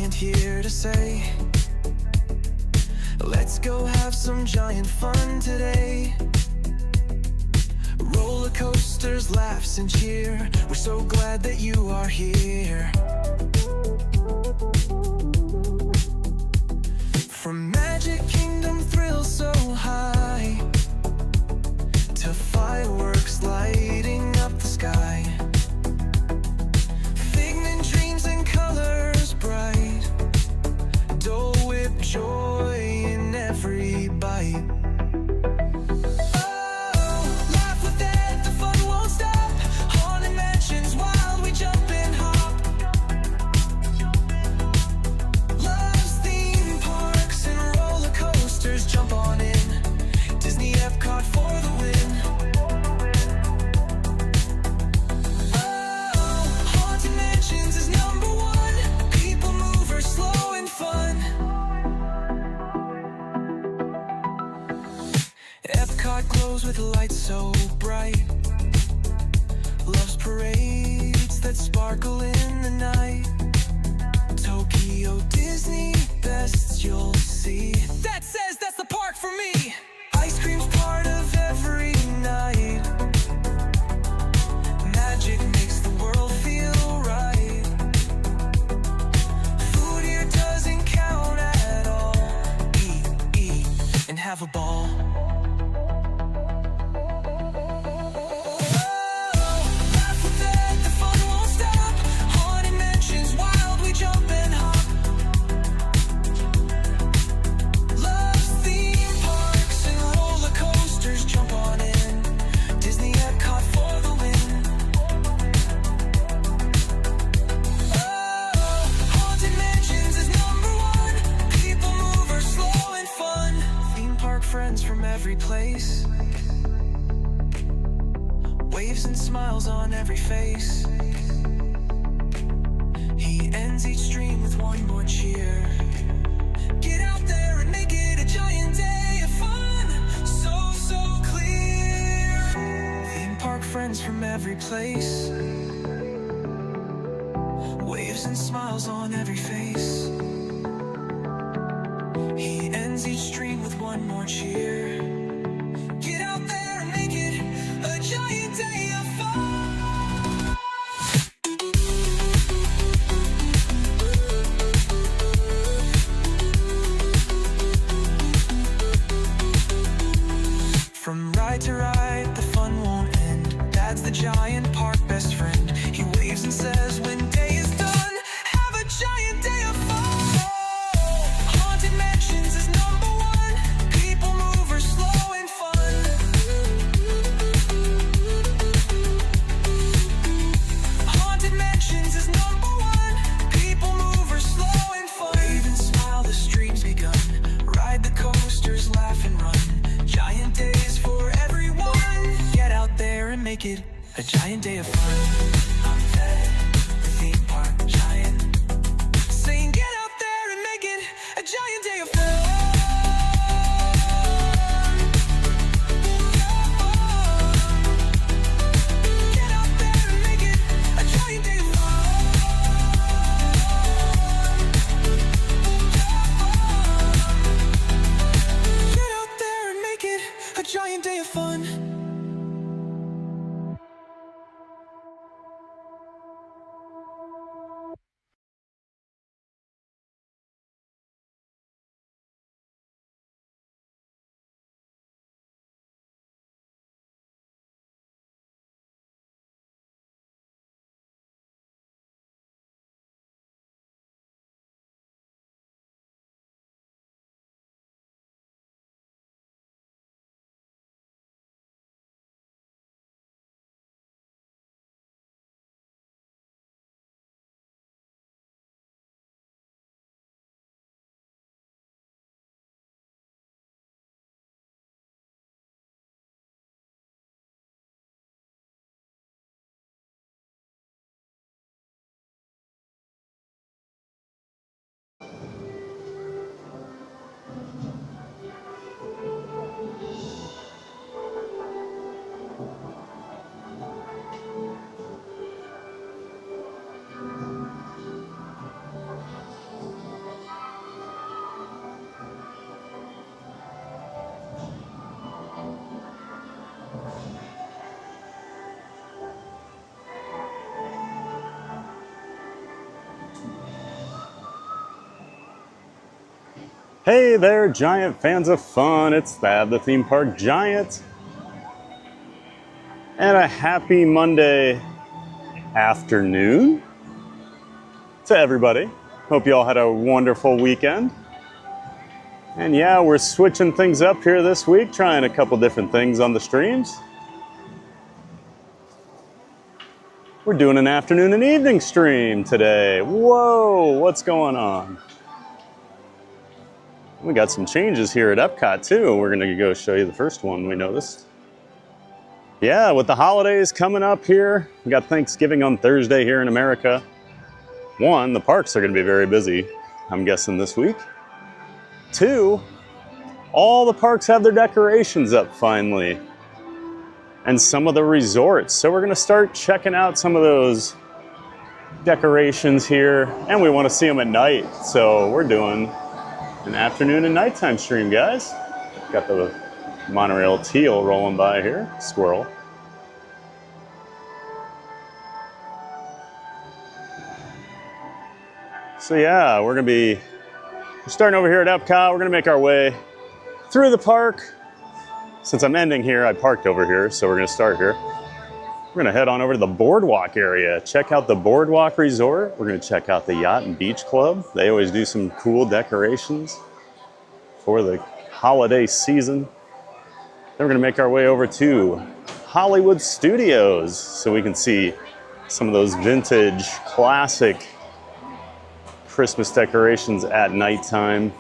giant here to say, let's go have some giant fun today. Roller coasters, laughs and cheer, we're so glad that you are here. From Magic Kingdom thrills so high to fireworks lighting up the sky, figment dreams and colors bright, Dole Whip joy in every bite. Oh, laugh with it, the fun won't stop. Haunted mansions, wild, we jump and hop. Loves theme parks and roller coasters, jump on in. Disney EPCOT for the win. Oh, Haunted Mansions is #1. People mover, slow and fun. EPCOT glows with lights so bright. Loves parades that sparkle in the night. Tokyo Disney, best you'll see. That says that's the park for me. Ice cream's part of every night. Magic makes the world feel right. Food here doesn't count at all. Eat, and have a ball. Friends from every place, waves and smiles on every face. He ends each stream with one more cheer. Get out there and make it a giant day of fun, so clear. Theme park friends from every place, waves and smiles on every face. He ends each stream with one more cheer. Get out there and make it a giant day of fun. From ride to ride, the fun won't end. Dad's the giant park best friend. He waves and says when day is done, have a giant day of fun. Mansions is #1. People mover, slow and fun. Haunted Mansions is #1. People mover, slow and fun. Wave and smile, the stream's begun. Ride the coasters, laugh and run. Giant days for everyone. Get out there and make it a giant day of fun. I'm Ted, the theme park giant, saying get out there and make it a giant day of fun. Get out there and make it a giant day of fun. Get out there and make it a giant day of fun. Hey there, giant fans of fun. It's Thad, the theme park giant. And a happy Monday afternoon to everybody. Hope you all had a wonderful weekend. And yeah, we're switching things up here this week, trying a couple different things on the streams. We're doing an afternoon and evening stream today. Whoa, what's going on? We got some changes here at EPCOT too. We're gonna go show you the first one we noticed. Yeah, with the holidays coming up here, we got Thanksgiving on Thursday here in America. One, the parks are gonna be very busy, I'm guessing this week. Two, all the parks have their decorations up finally. And some of the resorts. So we're gonna start checking out some of those decorations here, and we wanna see them at night. So we're doing an afternoon and nighttime stream, guys. Got the monorail teal rolling by here, squirrel. So yeah, we're starting over here at EPCOT. We're gonna make our way through the park. Since I'm ending here, I parked over here, so we're gonna start here. We're gonna head on over to the Boardwalk area, check out the Boardwalk Resort. We're gonna check out the Yacht and Beach Club. They always do some cool decorations for the holiday season. Then we're gonna make our way over to Hollywood Studios so we can see some of those vintage, classic Christmas decorations at nighttime.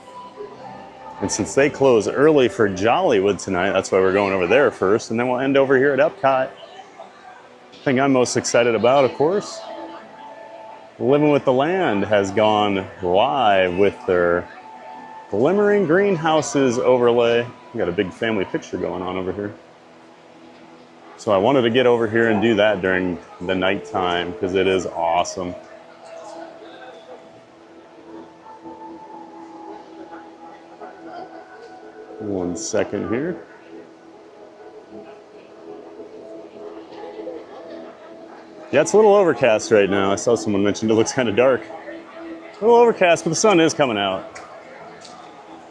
And since they close early for Jollywood tonight, that's why we're going over there first, and then we'll end over here at EPCOT. Thing I'm most excited about, of course, Living with the Land has gone live with their Glimmering Greenhouses overlay. We got a big family picture going on over here. So I wanted to get over here and do that during the nighttime because it is awesome. One second here. Yeah, it's a little overcast right now. I saw someone mentioned it looks kind of dark. A little overcast, but the sun is coming out.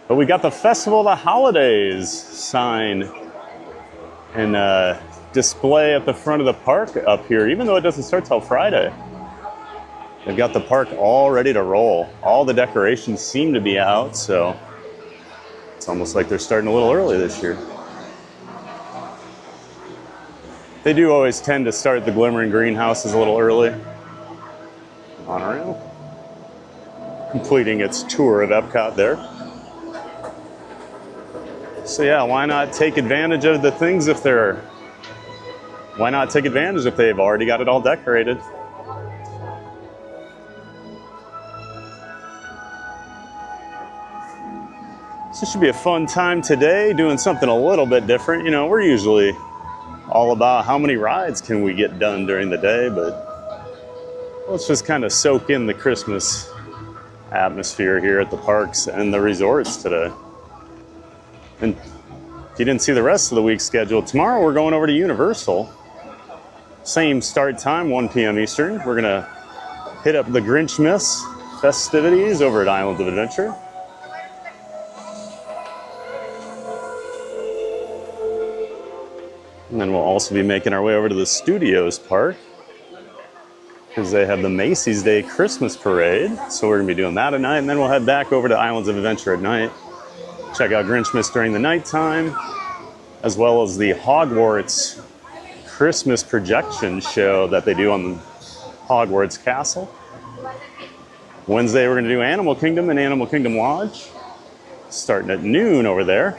But we got the Festival of the Holidays sign and display at the front of the park up here, even though it doesn't start till Friday. They've got the park all ready to roll. All the decorations seem to be out, so it's almost like they're starting a little early this year. They do always tend to start the Glimmering Greenhouses a little early. Monorail. Completing its tour of EPCOT there. So yeah, why not take advantage of the things why not take advantage if they've already got it all decorated? So this should be a fun time today, doing something a little bit different. You know, we're usually all about how many rides can we get done during the day, but let's just kind of soak in the Christmas atmosphere here at the parks and the resorts today. And if you didn't see the rest of the week's schedule, tomorrow we're going over to Universal. Same start time, 1 p.m. Eastern. We're gonna hit up the Grinchmas festivities over at Islands of Adventure. And then we'll also be making our way over to the Studios Park because they have the Macy's Day Christmas Parade. So we're gonna be doing that at night, and then we'll head back over to Islands of Adventure at night. Check out Grinchmas during the nighttime, as well as the Hogwarts Christmas projection show that they do on the Hogwarts Castle. Wednesday, we're gonna do Animal Kingdom and Animal Kingdom Lodge, starting at noon over there.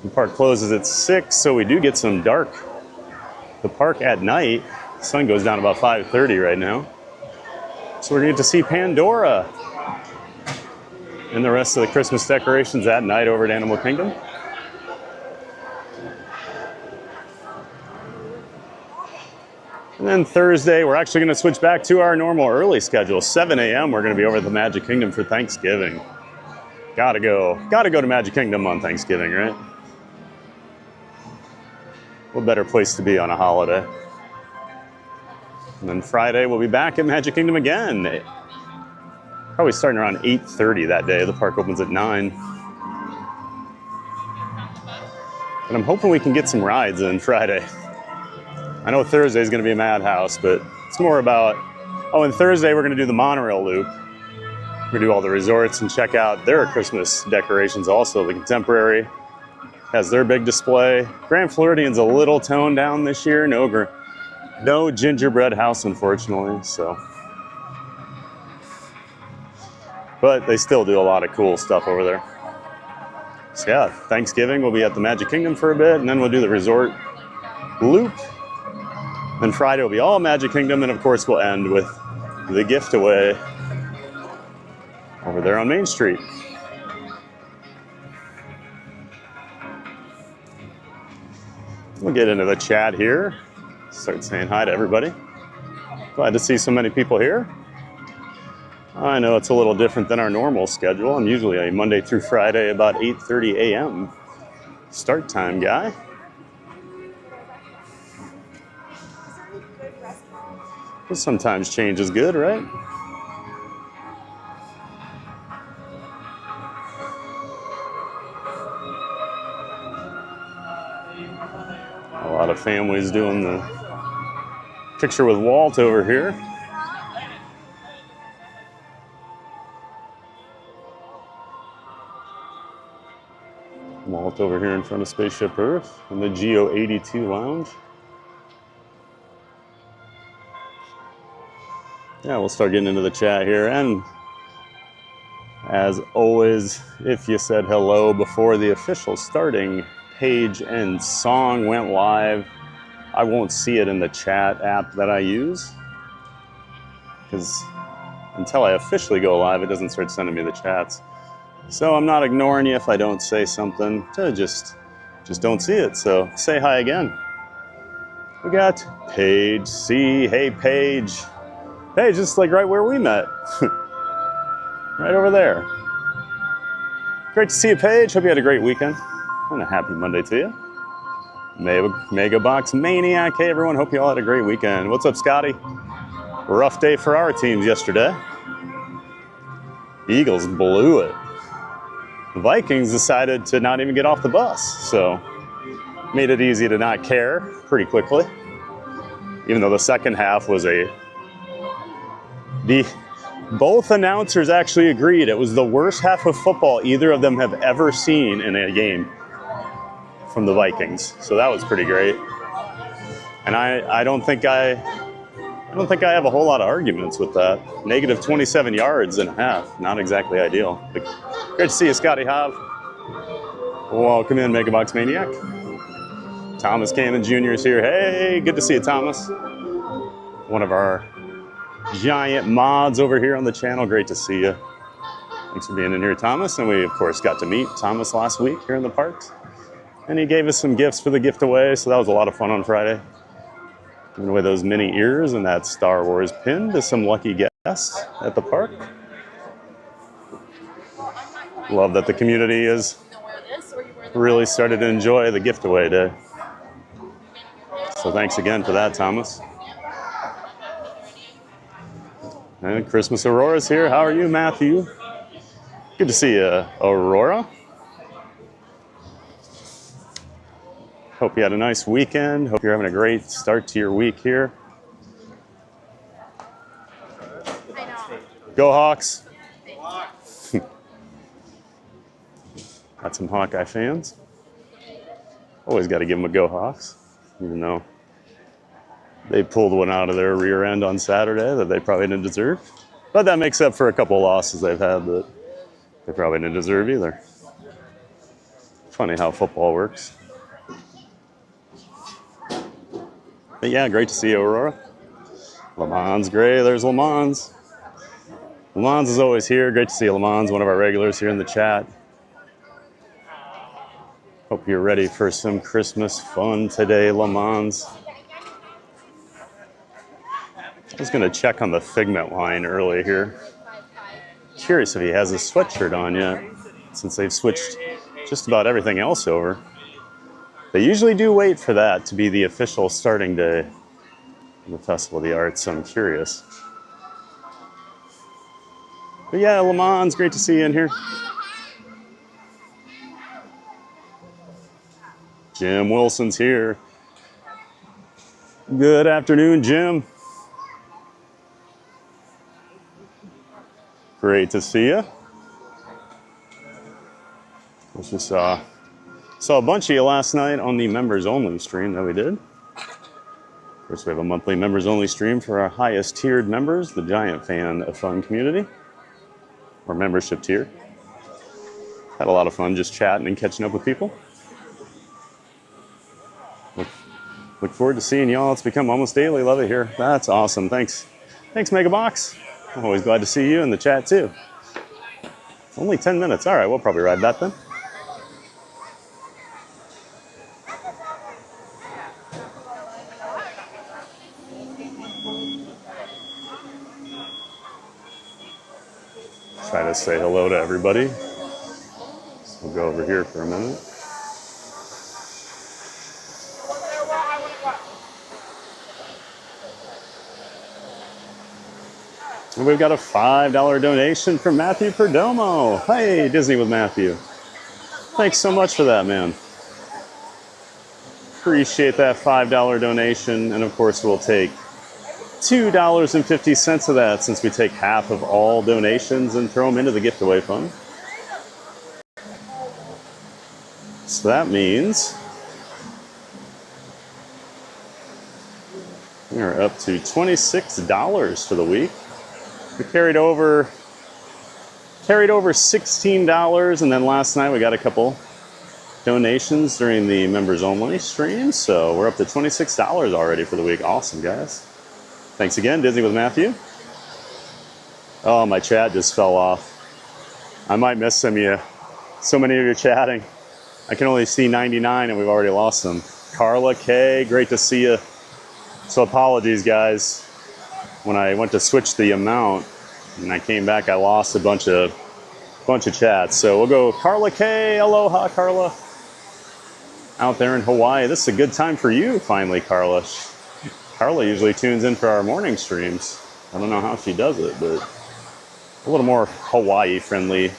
The park closes at 6, so we do get some dark. The park at night, the sun goes down about 5:30 right now. So we're gonna get to see Pandora and the rest of the Christmas decorations at night over at Animal Kingdom. And then Thursday, we're actually gonna switch back to our normal early schedule. 7 a.m. we're gonna be over at the Magic Kingdom for Thanksgiving. Gotta go to Magic Kingdom on Thanksgiving, right? What better place to be on a holiday? And then Friday, we'll be back at Magic Kingdom again. Probably starting around 8:30 that day. The park opens at 9. And I'm hoping we can get some rides in Friday. I know Thursday is going to be a madhouse, but it's more about, oh, and Thursday we're going to do the monorail loop. We're going to do all the resorts and check out their Christmas decorations also. The Contemporary has their big display. Grand Floridian's a little toned down this year. No gingerbread house, unfortunately, so. But they still do a lot of cool stuff over there. So yeah, Thanksgiving we'll be at the Magic Kingdom for a bit, and then we'll do the resort loop. Then Friday will be all Magic Kingdom, and of course we'll end with the gift away over there on Main Street. We'll get into the chat here. Start saying hi to everybody. Glad to see so many people here. I know it's a little different than our normal schedule. I'm usually a Monday through Friday about 8:30 a.m. start time guy. But sometimes change is good, right? A lot of families doing the picture with Walt over here. Walt over here in front of Spaceship Earth in the Geo 82 lounge. Yeah, we'll start getting into the chat here. And as always, if you said hello before the official starting page and song went live, I won't see it in the chat app that I use, because until I officially go live, it doesn't start sending me the chats. So I'm not ignoring you if I don't say something. Just don't see it. So say hi again. We got Paige C. Hey, Paige. Hey, just like right where we met. Right over there. Great to see you, Paige. Hope you had a great weekend. And a happy Monday to you. Mega Box Maniac. Hey, everyone. Hope you all had a great weekend. What's up, Scotty? Rough day for our teams yesterday. Eagles blew it. The Vikings decided to not even get off the bus, so made it easy to not care pretty quickly. Even though the second half was both announcers actually agreed it was the worst half of football either of them have ever seen in a game from the Vikings. So that was pretty great. And I don't think I have a whole lot of arguments with that. Negative 27 yards and a half, not exactly ideal. But great to see you, Scotty Hov. Welcome in, Megabox Maniac. Thomas Cannon Jr. is here. Hey, good to see you, Thomas. One of our giant mods over here on the channel. Great to see you. Thanks for being in here, Thomas. And we, of course, got to meet Thomas last week here in the parks. And he gave us some gifts for the gift away, so that was a lot of fun on Friday. Giving away those mini ears and that Star Wars pin to some lucky guests at the park. Love that the community has really started to enjoy the gift away day. So thanks again for that, Thomas. And Christmas Aurora's here. How are you, Matthew? Good to see you, Aurora. Hope you had a nice weekend. Hope you're having a great start to your week here. Go Hawks. Got some Hawkeye fans. Always got to give them a go Hawks, even though they pulled one out of their rear end on Saturday that they probably didn't deserve. But that makes up for a couple of losses they've had that they probably didn't deserve either. Funny how football works. But yeah, great to see you, Aurora. Lamons Gray, there's Lamons. Lamons is always here. Great to see you, Lamons, one of our regulars here in the chat. Hope you're ready for some Christmas fun today, Lamons. I was going to check on the Figment line early here. Curious if he has a sweatshirt on yet, since they've switched just about everything else over. They usually do wait for that to be the official starting day of the Festival of the Arts, so I'm curious. But yeah, Lamont, great to see you in here. Jim Wilson's here. Good afternoon, Jim. Great to see you. Let's just saw a bunch of you last night on the members only stream that we did. Of course, we have a monthly members only stream for our highest tiered members, the Giant Fan of Fun community, or membership tier. Had a lot of fun just chatting and catching up with people. Look forward to seeing y'all. It's become almost daily. Love it here. That's awesome. Thanks. Thanks, Megabox. I'm always glad to see you in the chat too. Only 10 minutes. All right, we'll probably ride that then. Try to say hello to everybody. So we'll go over here for a minute. And we've got a $5 donation from Matthew Perdomo. Hey, Disney with Matthew. Thanks so much for that, man. Appreciate that $5 donation. And of course, we'll take $2.50 of that since we take half of all donations and throw them into the giveaway fund. So that means we are up to $26 for the week. We carried over $16, and then last night we got a couple donations during the members only stream, so we're up to $26 already for the week. Awesome, guys. Thanks again, Disney with Matthew. Oh, my chat just fell off. I might miss some of you. So many of you chatting. I can only see 99 and we've already lost them. Carla K, great to see you. So apologies, guys. When I went to switch the amount and I came back, I lost a bunch of chats. So we'll go Carla K, aloha, Carla. Out there in Hawaii. This is a good time for you, finally, Carla. Carla usually tunes in for our morning streams. I don't know how she does it, but a little more Hawaii friendly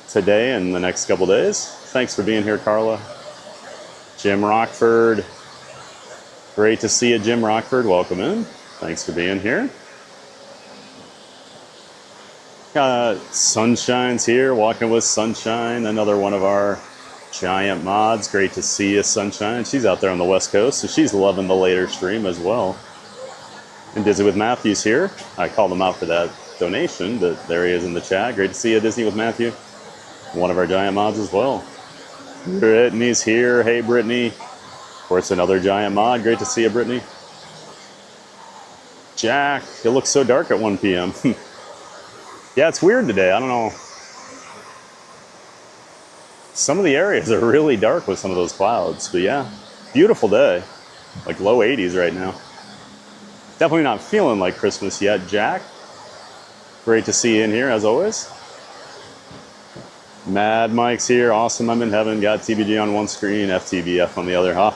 today and the next couple days. Thanks for being here, Carla. Jim Rockford. Great to see you, Jim Rockford. Welcome in. Thanks for being here. Sunshine's here, walking with Sunshine, another one of our giant mods. Great to see you, Sunshine. She's out there on the West Coast, so she's loving the later stream as well. And Disney with Matthew's here. I called him out for that donation, but there he is in the chat. Great to see you, Disney with Matthew. One of our giant mods as well. Brittany's here. Hey, Brittany. Of course, another giant mod. Great to see you, Brittany. Jack, it looks so dark at 1 p.m. Yeah, it's weird today. I don't know. Some of the areas are really dark with some of those clouds. But yeah, beautiful day. Like low 80s right now. Definitely not feeling like Christmas yet, Jack. Great to see you in here, as always. Mad Mike's here. Awesome, I'm in heaven. Got TBG on one screen, FTBF on the other, huh?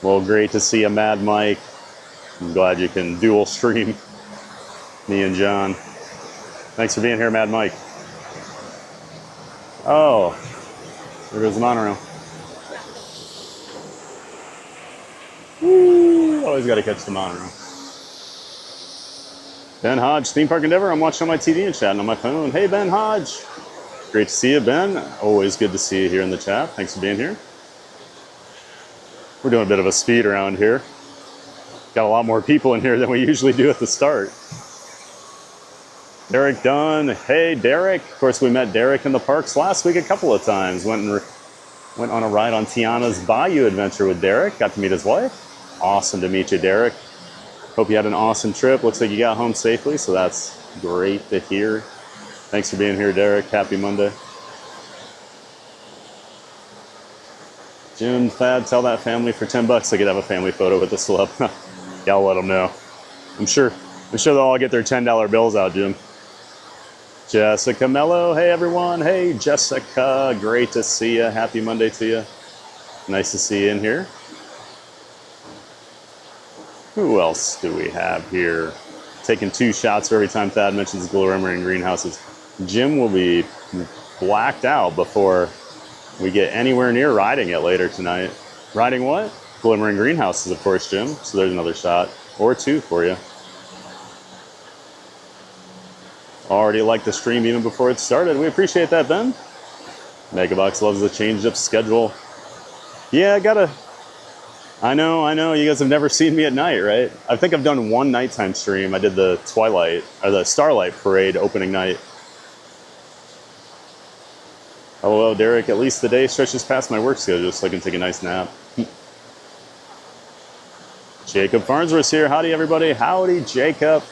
Well, great to see you, Mad Mike. I'm glad you can dual stream me and John. Thanks for being here, Mad Mike. Oh, there goes the monorail. Woo, always got to catch the monorail. Ben Hodge, Theme Park Endeavor. I'm watching on my TV and chatting on my phone. Hey, Ben Hodge. Great to see you, Ben. Always good to see you here in the chat. Thanks for being here. We're doing a bit of a speed around here. Got a lot more people in here than we usually do at the start. Derek Dunn. Hey, Derek. Of course, we met Derek in the parks last week a couple of times. Went on a ride on Tiana's Bayou Adventure with Derek. Got to meet his wife. Awesome to meet you, Derek. Hope you had an awesome trip. Looks like you got home safely, so that's great to hear. Thanks for being here, Derek. Happy Monday. Jim, Thad, tell that family for $10 they could have a family photo with the celeb. Yeah, I'll let them know. I'm sure they'll all get their $10 bills out, Jim. Jessica Mello, hey everyone. Hey, Jessica, great to see you. Happy Monday to you. Nice to see you in here. Who else do we have here? taking 2 shots for every time Thad mentions Glimmering Greenhouses. Jim will be blacked out before we get anywhere near riding it later tonight. Riding what? Glimmering Greenhouses, of course, Jim. So there's another shot. Or 2 for you. Already liked the stream even before it started. We appreciate that, Ben. Megabox loves the changed up schedule. Yeah, I know, you guys have never seen me at night, right? I think I've done 1 nighttime stream. I did the Twilight, or the Starlight Parade opening night. Hello, Derek. At least the day stretches past my work schedule so I can take a nice nap. Jacob Farnsworth's here. Howdy, everybody. Howdy, Jacob.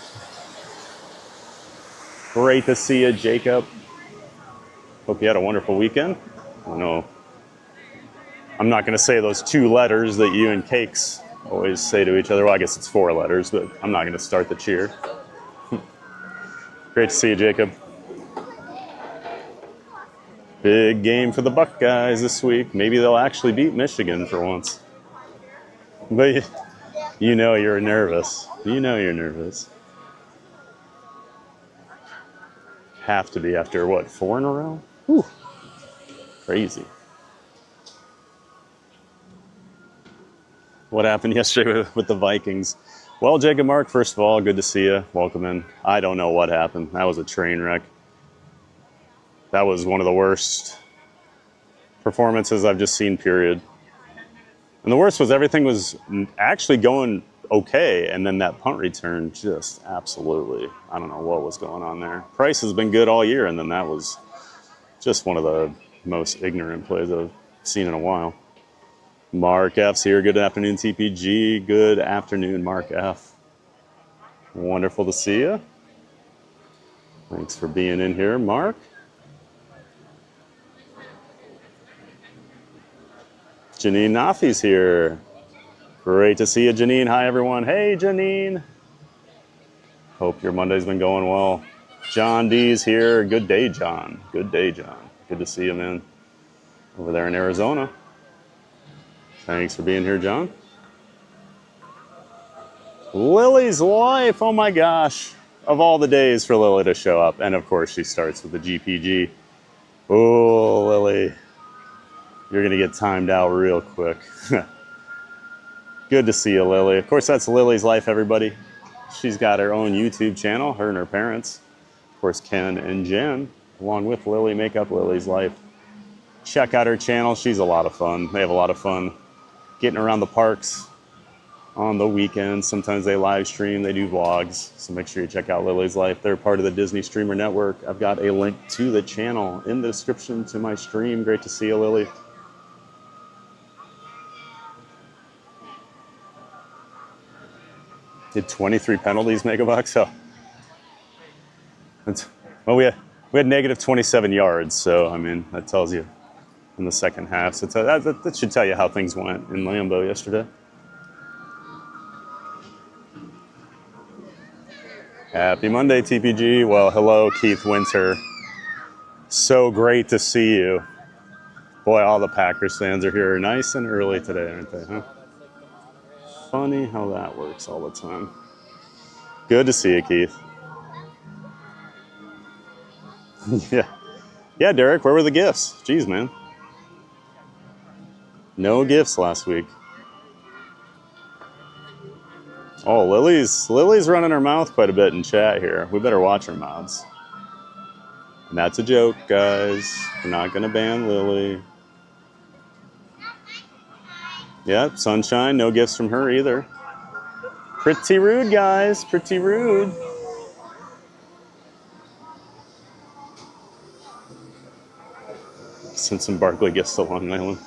Great to see you, Jacob. Hope you had a wonderful weekend. I know I'm not going to say those 2 letters that you and Cakes always say to each other. Well, I guess it's 4 letters, but I'm not going to start the cheer. Great to see you, Jacob. Big game for the Buckeyes this week. Maybe they'll actually beat Michigan for once. But you know you're nervous. You know you're nervous. Have to be after, what, 4 in a row? Whew. Crazy. What happened yesterday with the Vikings? Well, Jacob Mark, first of all, good to see you. Welcome in. I don't know what happened. That was a train wreck. That was one of the worst performances I've just seen, period. And the worst was everything was actually going okay, and then that punt return just absolutely, I don't know what was going on there. Price has been good all year, and then that was just one of the most ignorant plays I've seen in a while. Mark F's here. Good afternoon, TPG. Good afternoon, Mark F. Wonderful to see you. Thanks for being in here, Mark. Janine Nafi's here. Great to see you, Janine. Hi, everyone. Hey, Janine. Hope your Monday's been going well. John D's here. Good day, John. Good day, John. Good to see you, man. Over there in Arizona. Thanks for being here, John. Lily's life. Oh, my gosh. Of all the days for Lily to show up. And, of course, she starts with the GPG. Oh, Lily. You're going to get timed out real quick. Good to see you, Lily. Of course, that's Lily's life, everybody. She's got her own YouTube channel, her and her parents. Of course, Ken and Jen, along with Lily, make up Lily's life. Check out her channel. She's a lot of fun. They have a lot of fun getting around the parks on the weekends. Sometimes they live stream. They do vlogs. So make sure you check out Lily's life. They're part of the Disney Streamer Network. I've got a link to the channel in the description to my stream. Great to see you, Lily. Did 23 penalties, Megabox? Oh. Well, we had negative 27 yards, so, I mean, that tells you in the second half. So that should tell you how things went in Lambeau yesterday. Happy Monday, TPG. Well, hello, Keith Winter. So great to see you. Boy, all the Packers fans are here nice and early today, aren't they, huh? Funny how that works all the time. Good to see you, Keith. Yeah, Derek, where were the gifts? Jeez, man. No gifts last week. Oh, Lily's running her mouth quite a bit in chat here. We better watch our mouths. And that's a joke, guys. We're not going to ban Lily. Yep, Sunshine, no gifts from her either. Pretty rude, guys. Pretty rude. Send some Barkley gifts to Long Island.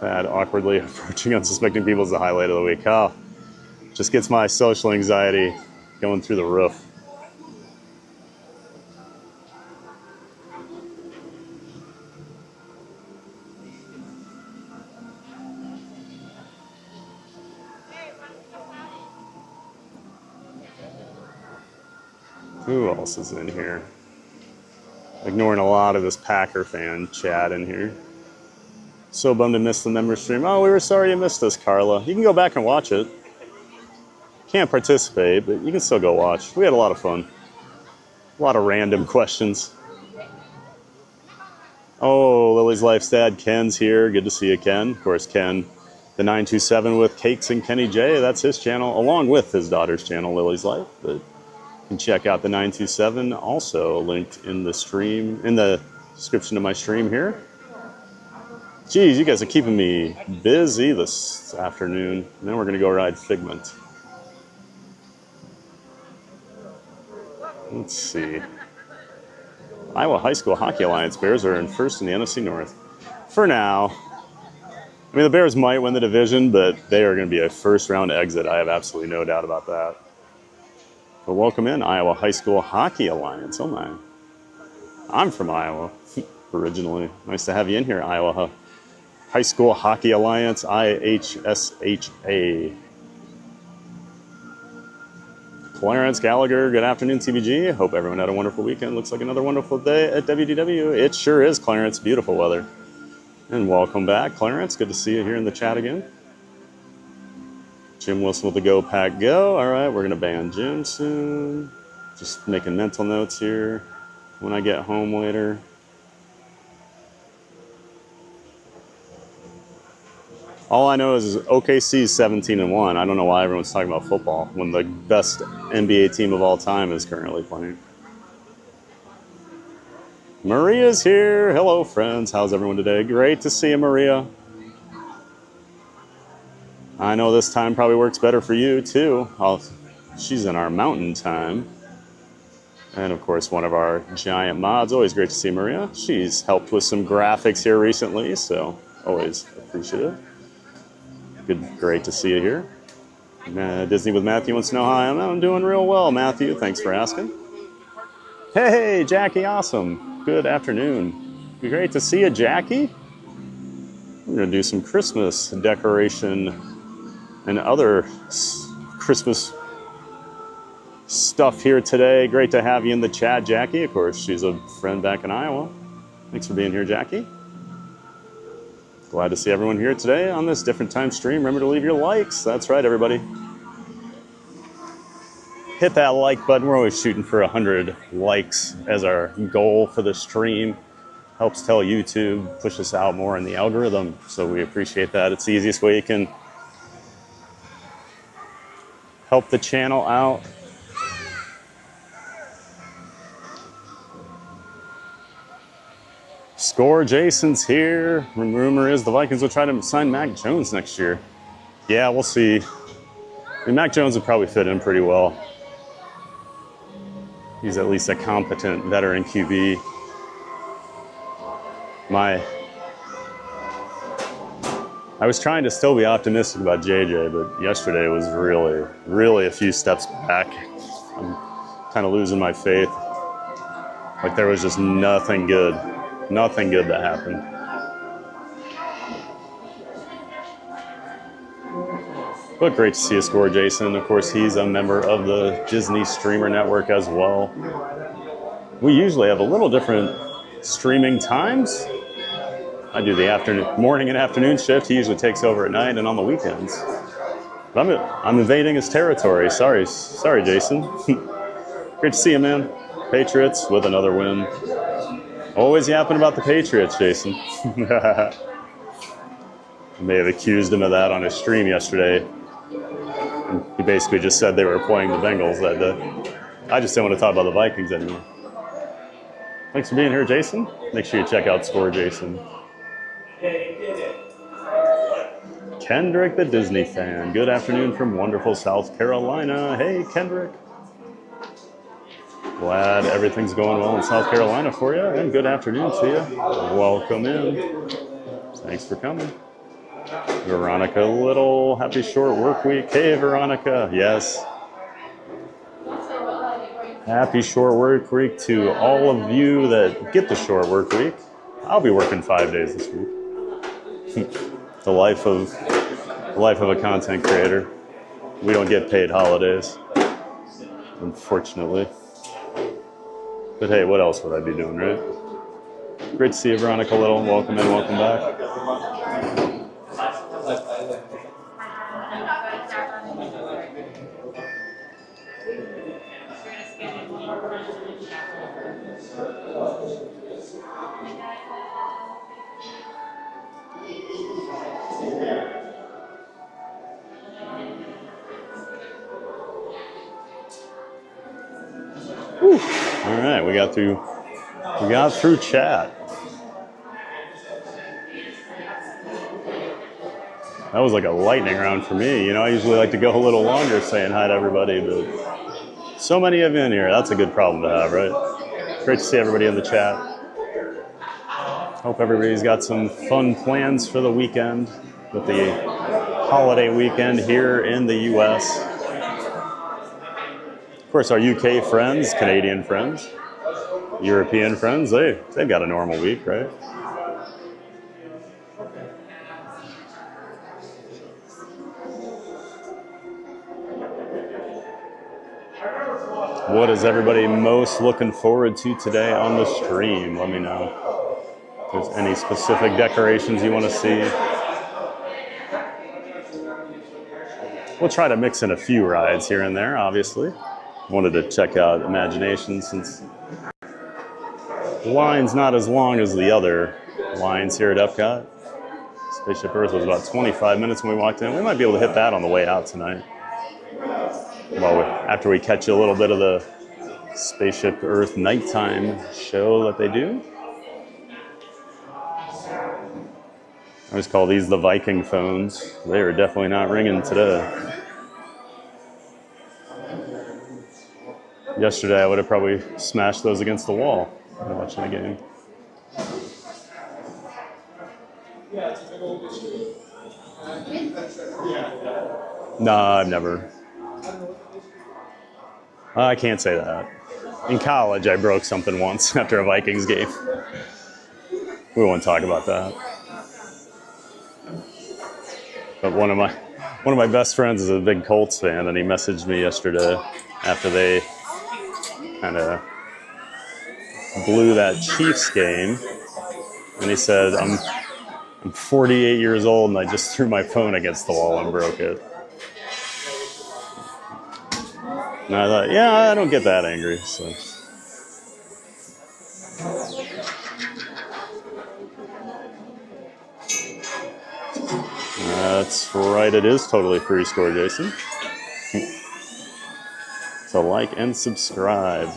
Bad, awkwardly approaching unsuspecting people is the highlight of the week. Oh, just gets my social anxiety going through the roof. Who else is in here? Ignoring a lot of this Packer fan chat in here. So bummed to miss the member stream. Oh, we were sorry you missed us, Carla. You can go back and watch it. Can't participate, but you can still go watch. We had a lot of fun. A lot of random questions. Oh, Lily's Life's dad, Ken's here. Good to see you, Ken. Of course, Ken, the 927 with Cakes and Kenny J. That's his channel, along with his daughter's channel, Lily's Life. But you can check out the 927, also linked in the stream, in the description of my stream here. Geez, you guys are keeping me busy this afternoon. And then we're going to go ride Figment. Let's see. Iowa High School Hockey Alliance Bears are in first in the NFC North. For now. I mean, the Bears might win the division, but they are going to be a first-round exit. I have absolutely no doubt about that. But welcome in, Iowa High School Hockey Alliance. Oh, my. I'm from Iowa, originally. Nice to have you in here, Iowa High School Hockey Alliance, IHSHA. Clarence Gallagher, good afternoon, TVG. Hope everyone had a wonderful weekend. Looks like another wonderful day at WDW. It sure is, Clarence. Beautiful weather. And welcome back, Clarence. Good to see you here in the chat again. Jim Wilson with the Go Pack Go. All right, we're going to ban Jim soon. Just making mental notes here when I get home later. All I know is OKC's 17-1. I don't know why everyone's talking about football when the best NBA team of all time is currently playing. Maria's here. Hello, friends. How's everyone today? Great to see you, Maria. I know this time probably works better for you, too. She's in our mountain time. And, of course, one of our giant mods. Always great to see Maria. She's helped with some graphics here recently, so always appreciative. Great to see you here. Disney with Matthew wants to know how I am. I'm doing real well, Matthew. Thanks for asking. Hey, Jackie, awesome. Good afternoon. Great to see you, Jackie. We're going to do some Christmas decoration and other Christmas stuff here today. Great to have you in the chat, Jackie. Of course, she's a friend back in Iowa. Thanks for being here, Jackie. Glad to see everyone here today on this different time stream. Remember to leave your likes. That's right, everybody. Hit that like button. We're always shooting for 100 likes as our goal for the stream. Helps tell YouTube, push us out more in the algorithm. So we appreciate that. It's the easiest way you can help the channel out. Score Jason's here. Rumor is the Vikings will try to sign Mac Jones next year. Yeah, we'll see. I mean, Mac Jones would probably fit in pretty well. He's at least a competent veteran QB. I was trying to still be optimistic about JJ, but yesterday was really a few steps back. I'm kind of losing my faith. Like there was just nothing good that happened. But great to see you score, Jason. Of course, he's a member of the Disney Streamer Network as well. We usually have a little different streaming times. I do the morning and afternoon shift. He usually takes over at night and on the weekends. But I'm invading his territory. Sorry, Jason. Great to see you, man. Patriots with another win. Always yapping about the Patriots, Jason. I may have accused him of that on his stream yesterday. He basically just said they were playing the Bengals that day. I just didn't want to talk about the Vikings anymore. Thanks for being here, Jason. Make sure you check out Score Jason. Kendrick, the Disney fan. Good afternoon from wonderful South Carolina. Hey, Kendrick. Glad everything's going well in South Carolina for you, and good afternoon to you. Welcome in. Thanks for coming. Veronica Little, happy short work week. Hey, Veronica. Yes. Happy short work week to all of you that get the short work week. I'll be working 5 days this week. The life of a content creator. We don't get paid holidays, unfortunately. But hey, what else would I be doing, right? Great to see you, Veronica Little. Welcome in, welcome back. Whew. All right, we got through chat. That was like a lightning round for me. You know, I usually like to go a little longer saying hi to everybody, but so many of you in here. That's a good problem to have, right? Great to see everybody in the chat. Hope everybody's got some fun plans for the weekend with the holiday weekend here in the US. Of course, our UK friends, Canadian friends, European friends, they've got a normal week, right? What is everybody most looking forward to today on the stream? Let me know if there's any specific decorations you want to see. We'll try to mix in a few rides here and there, obviously. Wanted to check out Imagination since the line's not as long as the other lines here at EPCOT. Spaceship Earth was about 25 minutes when we walked in. We might be able to hit that on the way out tonight. Well, after we catch a little bit of the Spaceship Earth nighttime show that they do. I always call these the Viking phones. They are definitely not ringing today. Yesterday, I would have probably smashed those against the wall watching the game. No, I've never. I can't say that. In college, I broke something once after a Vikings game. We won't talk about that. But one of my best friends is a big Colts fan, and he messaged me yesterday after they kind of blew that Chiefs game, and he said, I'm 48 years old and I just threw my phone against the wall and broke it. And I thought, yeah, I don't get that angry. So. That's right, it is totally free score, Jason. So like and subscribe.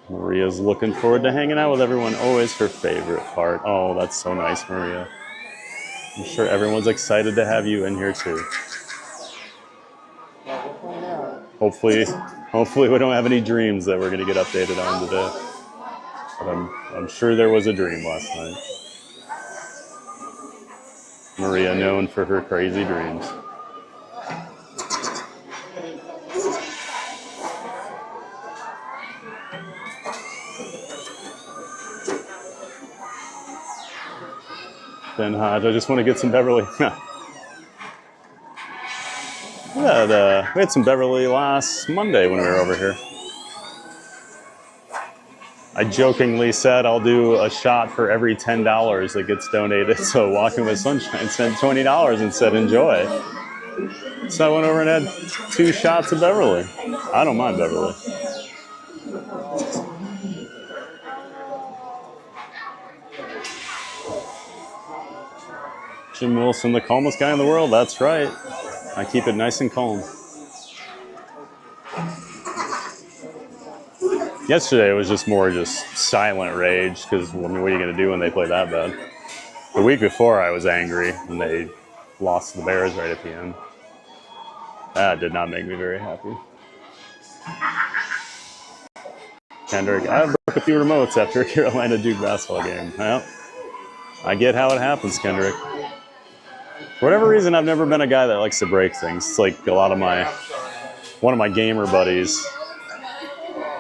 Maria's looking forward to hanging out with everyone. Always her favorite part. Oh, that's so nice, Maria. I'm sure everyone's excited to have you in here too. Hopefully we don't have any dreams that we're going to get updated on today. But I'm sure there was a dream last night. Maria, known for her crazy dreams. Ben Hodge, I just want to get some Beverly. We had some Beverly last Monday when we were over here. I jokingly said I'll do a shot for every $10 that gets donated. So Walking with Sunshine sent $20 and said enjoy. So I went over and had 2 shots of Beverly. I don't mind Beverly. Jim Wilson, the calmest guy in the world. That's right. I keep it nice and calm. Yesterday was just more silent rage because what are you going to do when they play that bad? The week before I was angry when they lost to the Bears right at the end. That did not make me very happy. Kendrick, I broke a few remotes after a Carolina Duke basketball game. Well, I get how it happens, Kendrick. For whatever reason, I've never been a guy that likes to break things. It's like one of my gamer buddies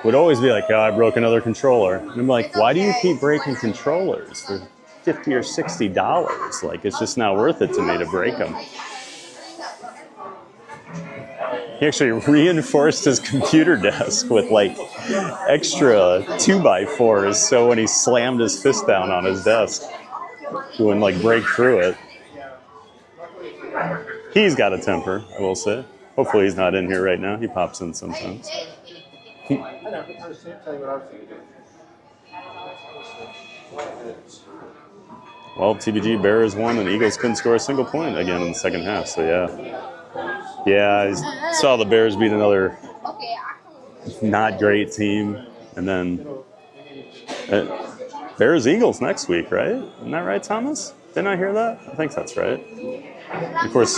would always be like, oh, I broke another controller. And I'm like, why do you keep breaking controllers? They're $50 or $60. Like, it's just not worth it to me to break them. He actually reinforced his computer desk with like extra 2x4s, so when he slammed his fist down on his desk, he wouldn't like break through it. He's got a temper, I will say. Hopefully he's not in here right now. He pops in sometimes. Well, TBG, Bears won and Eagles couldn't score a single point again in the second half, so yeah. Yeah, I saw the Bears beat another not great team. And then Bears-Eagles next week, right? Isn't that right, Thomas? Didn't I hear that? I think that's right. Of course,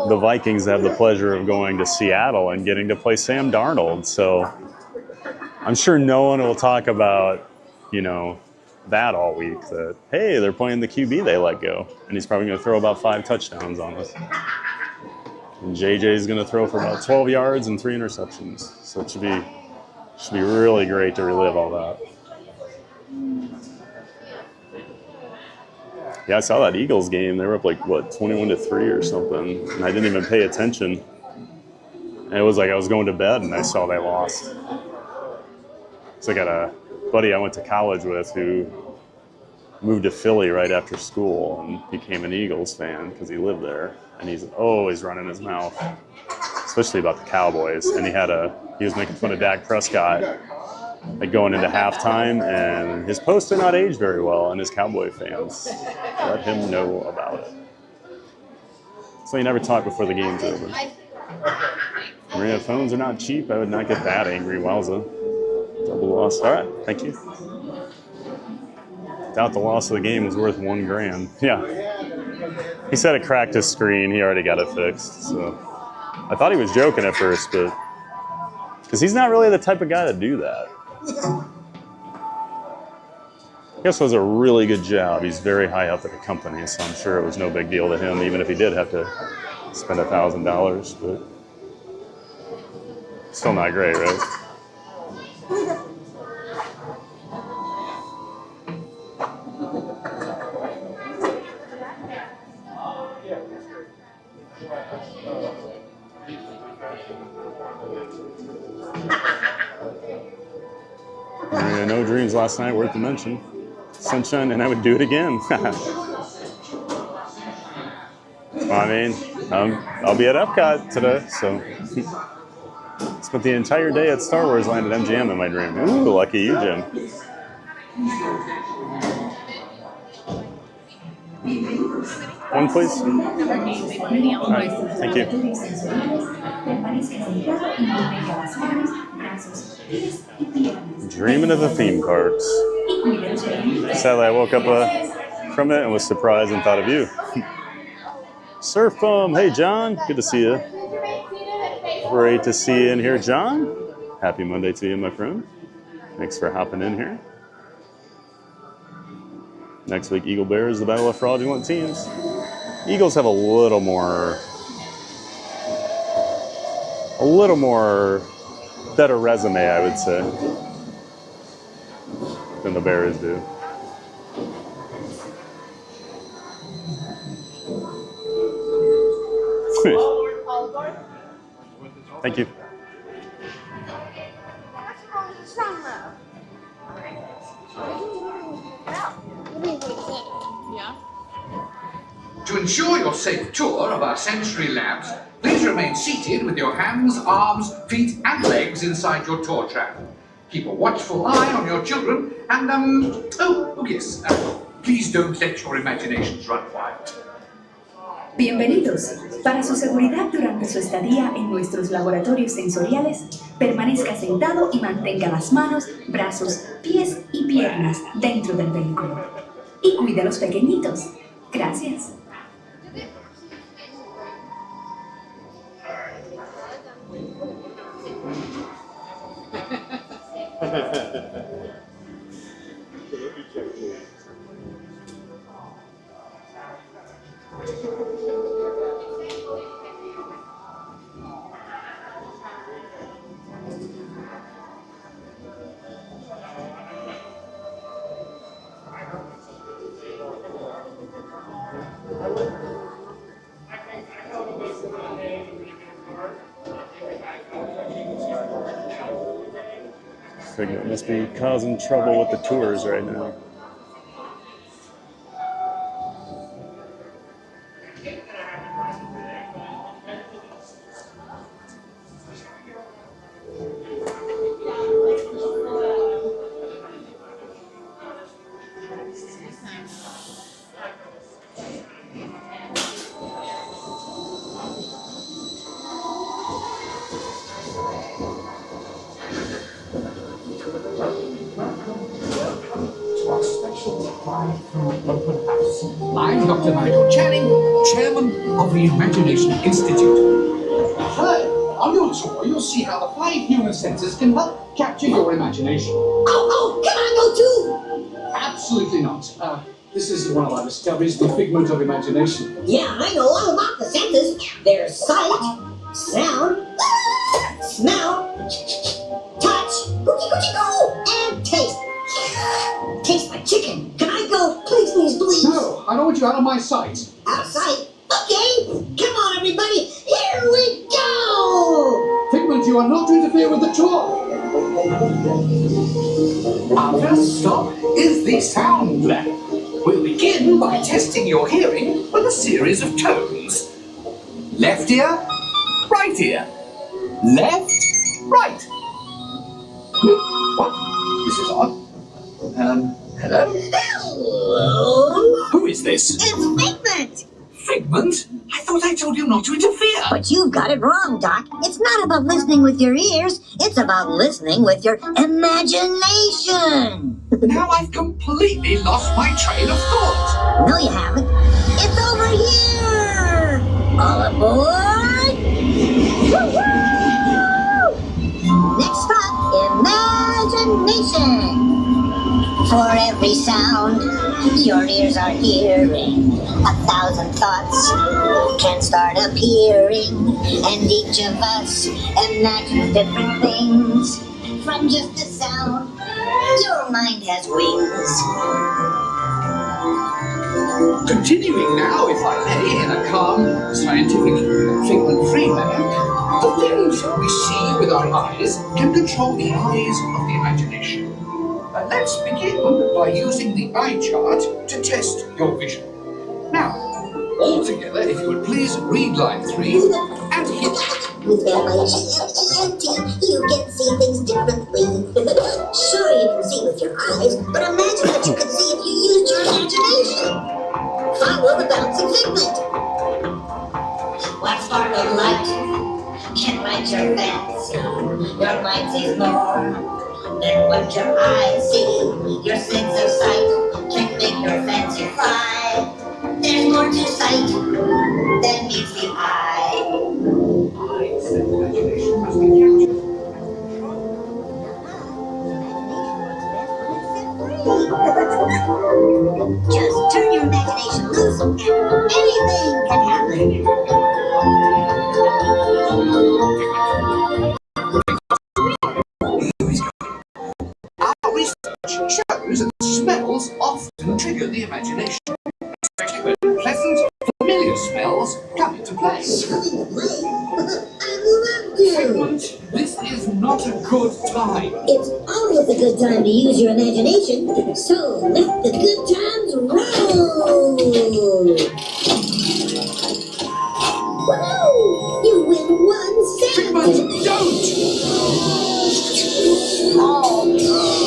the Vikings have the pleasure of going to Seattle and getting to play Sam Darnold. So I'm sure no one will talk about, you know, that all week. That, hey, they're playing the QB they let go. And he's probably going to throw about 5 touchdowns on us. And JJ's going to throw for about 12 yards and 3 interceptions. So it should be really great to relive all that. Yeah, I saw that Eagles game. They were up like, what, 21-3 or something. And I didn't even pay attention. And it was like I was going to bed and I saw they lost. So I got a buddy I went to college with who moved to Philly right after school and became an Eagles fan because he lived there. And he's always running his mouth, especially about the Cowboys. And he was making fun of Dak Prescott like going into halftime, and his posts did not age very well, and his Cowboy fans let him know about it. So you never talk before the game's over. Maria, phones are not cheap. I would not get that angry. Wowza. Double loss. All right, thank you. Doubt the loss of the game was worth $1,000. Yeah. He said it cracked his screen. He already got it fixed. So I thought he was joking at first, but because he's not really the type of guy to do that. He also does a really good job. He's very high up at the company, so I'm sure it was no big deal to him, even if he did have to spend $1,000. But still not great, right? No dreams last night, worth the mention. Sunshine, and I would do it again. I mean, I'll be at EPCOT today, so spent the entire day at Star Wars Land at MGM in my dream. Ooh, lucky you, Jim. One, please. All right, thank you. Dreaming of the theme parks. Sadly, I woke up from it and was surprised and thought of you. Surf Bum, hey John, good to see you. Great to see you in here, John. Happy Monday to you, my friend. Thanks for hopping in here. Next week, Eagle Bears, the battle of fraudulent teams. Eagles have a little more better resume, I would say, than the Bears do. Thank you. To ensure your safe tour of our sensory labs, please remain seated with your hands, arms, feet, and legs inside your tour trap. Keep a watchful eye on your children, and, yes, please don't let your imaginations run wild. Bienvenidos. Para su seguridad durante su estadía en nuestros laboratorios sensoriales, permanezca sentado y mantenga las manos, brazos, pies y piernas dentro del vehículo. Y cuide a los pequeñitos. Gracias. Figment must be causing trouble with the tours right now. I'm Dr. Nigel Channing, Chairman of the Imagination Institute. On your tour, you'll see how the 5 human senses can help capture your imagination. Oh, can I go too? Absolutely not. This is one of our discoveries, the figment of imagination. Yeah, I know all about the senses. There's sight, sound, smell, touch, coochie coochie go, and taste. Taste my chicken. Can I go? Please, please, please. No, I don't want you out of my sight. Outside. Okay. Come on, everybody. Here we go. Figment, you are not to interfere with the tour. Our first stop is the sound lab. We'll begin by testing your hearing with a series of tones. Left ear, right ear. Left, right. What? This is odd. Hello? Hello. Who is this? It's Figment. Figment? I thought I told you not to interfere. But you've got it wrong, Doc. It's not about listening with your ears. It's about listening with your imagination. Now I've completely lost my train of thought. No, you haven't. It's over here. All aboard. Woo-hoo! Next stop, imagination. For every sound your ears are hearing, 1,000 thoughts can start appearing, and each of us imagines different things. From just a sound, your mind has wings. Continuing now, if I may, in a calm, scientific, figment-free manner, the things we see with our eyes can control the eyes of the imagination. Let's begin by using the eye chart to test your vision. Now, all together, if you would please read line 3 and hit. With M-I-G-F-E-N-T, you can see things differently. Sure, you can see with your eyes, but imagine what you could see if you used your imagination. Follow the bouncing figment. What spark of light can light your fancy? Your mind sees more than what your eyes see. Your sense of sight can make your fancy fly. There's more to sight than meets the eye. Just turn your imagination loose and anything can happen. Our research shows that smells often trigger the imagination, especially when pleasant, familiar smells come into play. Figment, this is not a good time. It's always a good time to use your imagination, so let the good times roll! Woohoo! You win 1 cent! Figment, don't! Oh,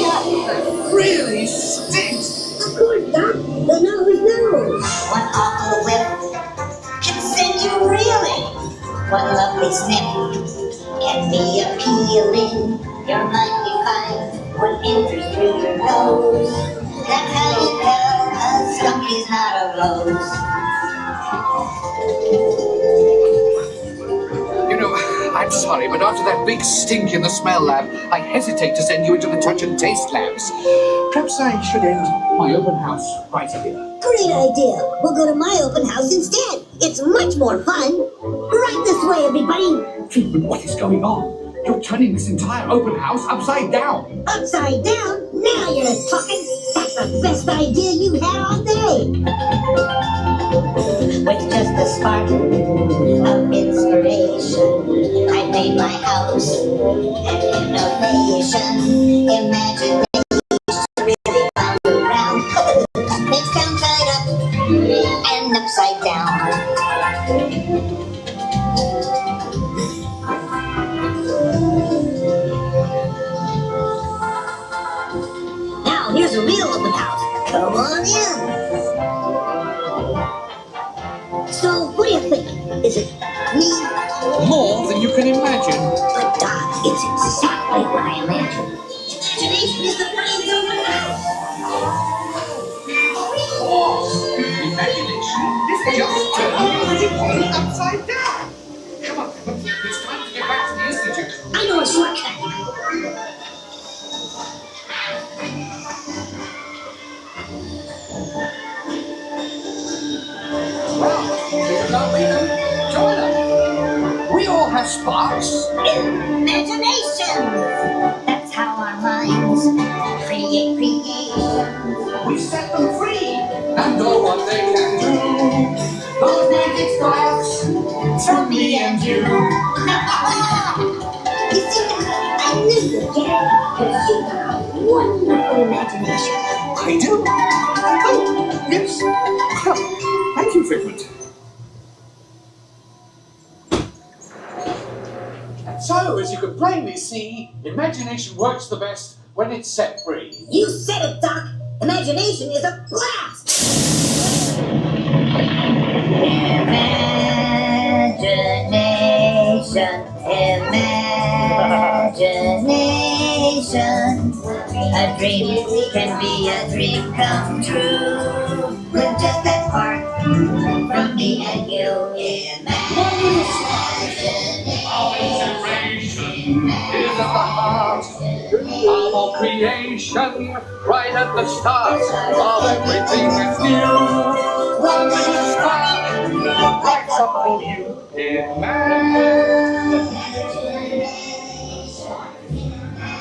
that really stinks! Of course, Doc. The nose knows. One awful whiff can send you reeling. One lovely sniff can be appealing. Your mighty find what enters through your nose. That's how you tell a skunk is not a rose. You know, I'm sorry, but after that big stink in the smell lab, I hesitate to send you into the touch and taste labs. Perhaps I should end my open house right here. Great idea. We'll go to my open house instead. It's much more fun. Right this way, everybody. Figment, what is going on? You're turning this entire open house upside down. Upside down? Now you're talking. That's the best idea you've had all day. With just a spark of inspiration. inspiration. I made my house an innovation. Imagination really found around. It's come tied up and upside down. Now here's a real open house. Come on in. So, what do you think? Is it me? More than you can imagine. But Doc, it's exactly what I imagined. Imagination is the brains of the house. Imagination is just turning everything upside down. Come on, it's time to get back to the Institute. I know a shortcut. Join us. We all have sparks. Imagination. That's how our minds create creation. We set them free and know what they can do. Those magic sparks from me and you. You see, I knew you'd get it because you have a wonderful imagination. I do. Oh, yes. Well, thank you, Figment. So, as you can plainly see, imagination works the best when it's set free. You said it, Doc. Imagination is a blast. Imagination, imagination. A dream can be a dream come true. With just that spark from me and you. Imagination is at the heart of all creation, right at the start of everything that's new. One little spark lights up all you.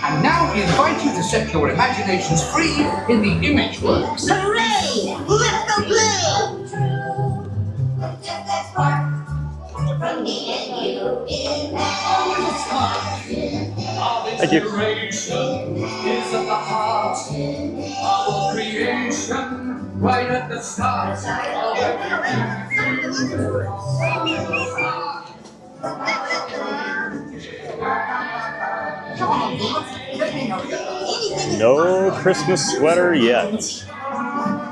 And now we invite you to set your imaginations free in the Image Works. Hooray! Let's go play! Just that spark from me and you. Thank you. Inspiration is at the heart of all creation, right at the start of everything. No Christmas sweater yet.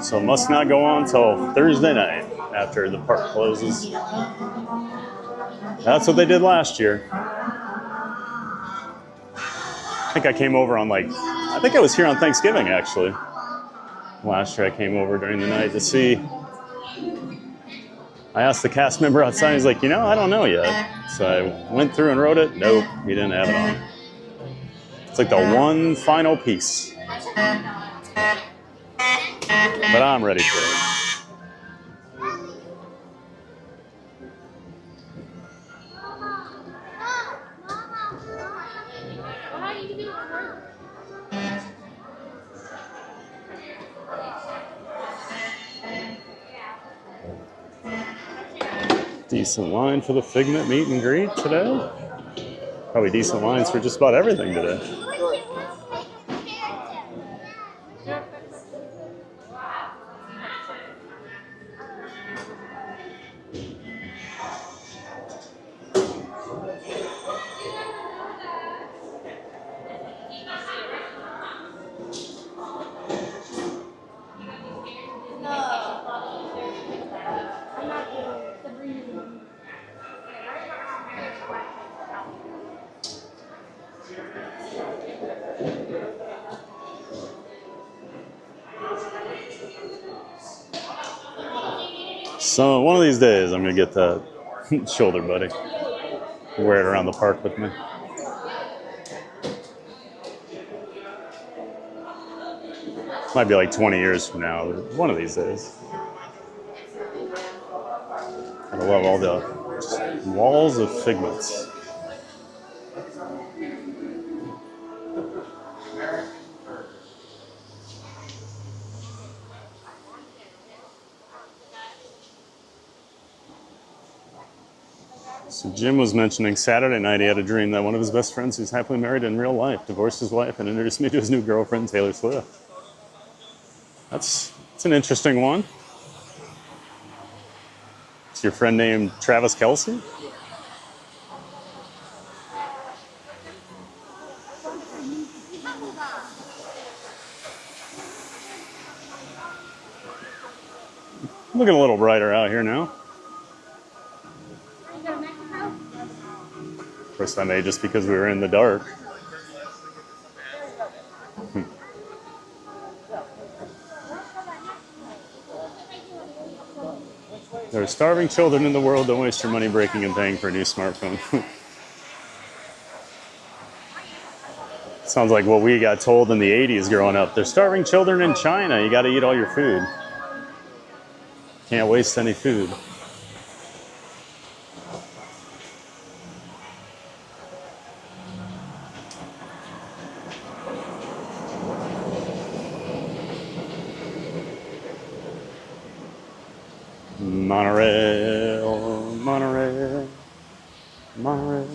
So must not go on till Thursday night after the park closes. That's what they did last year. I think I came over on I think I was here on Thanksgiving actually. Last year I came over during the night to see. I asked the cast member outside, he's like, I don't know yet. So I went through and wrote it. Nope, he didn't have it on. It's like the one final piece. But I'm ready for it. Decent line for the Figment meet and greet today. Probably decent lines for just about everything today. So one of these days, I'm gonna get that shoulder buddy. Wear it around the park with me. Might be like 20 years from now, but one of these days. I love all the walls of Figments. So Jim was mentioning Saturday night he had a dream that one of his best friends who's happily married in real life divorced his wife and introduced me to his new girlfriend, Taylor Swift. That's an interesting one. Is your friend named Travis Kelce? Looking a little brighter out here now. Of course, that may just because we were in the dark. There are starving children in the world. Don't waste your money breaking and paying for a new smartphone. Sounds like what we got told in the 80s growing up. There's starving children in China. You got to eat all your food. Can't waste any food. Monorail, monorail, monorail.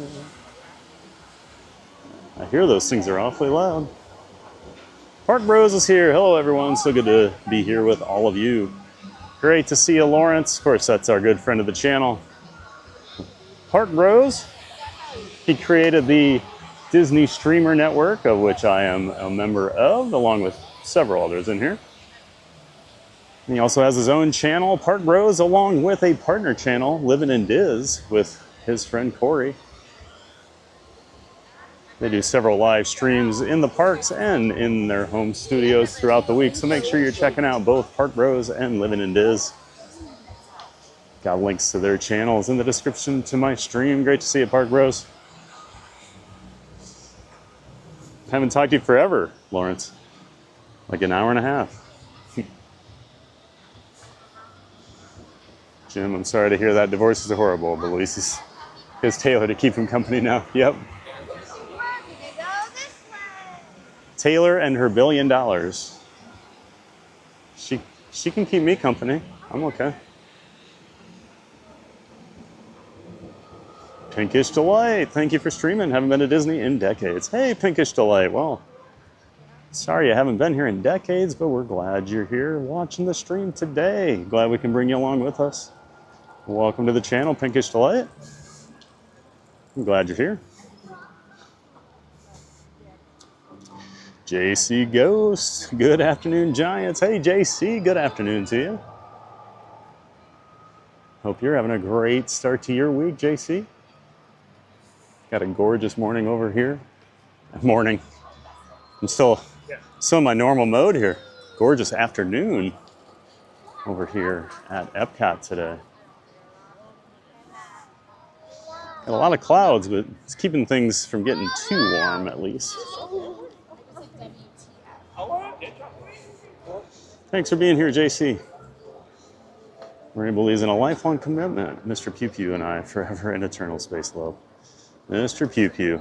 I hear those things are awfully loud. Park Bros is here. Hello, everyone. So good to be here with all of you. Great to see you, Lawrence. Of course, that's our good friend of the channel. Park Bros. He created the Disney Streamer Network, of which I am a member of, along with several others in here. And he also has his own channel, Park Bros, along with a partner channel, Living in Diz, with his friend Corey. They do several live streams in the parks and in their home studios throughout the week, so make sure you're checking out both Park Bros and Living in Diz. Got links to their channels in the description to my stream. Great to see you, Park Bros. Haven't talked to you forever, Lawrence. Like an hour and a half. Jim, I'm sorry to hear that. Divorces are horrible, but at least he's Taylor to keep him company now. Yep. Taylor and her $1 billion. She can keep me company. I'm okay. Pinkish Delight, thank you for streaming. Haven't been to Disney in decades. Hey, Pinkish Delight. Well, sorry you haven't been here in decades, but we're glad you're here watching the stream today. Glad we can bring you along with us. Welcome to the channel, Pinkish Delight. I'm glad you're here. JC Ghost, good afternoon, Giants. Hey, JC, good afternoon to you. Hope you're having a great start to your week, JC. Got a gorgeous morning over here. Morning. I'm still in my normal mode here. Gorgeous afternoon over here at EPCOT today. Got a lot of clouds, but it's keeping things from getting too warm, at least. Thanks for being here, JC. Marie believes in a lifelong commitment. Mr. Pew Pew and I, forever in eternal space love. Mr. Pew Pew.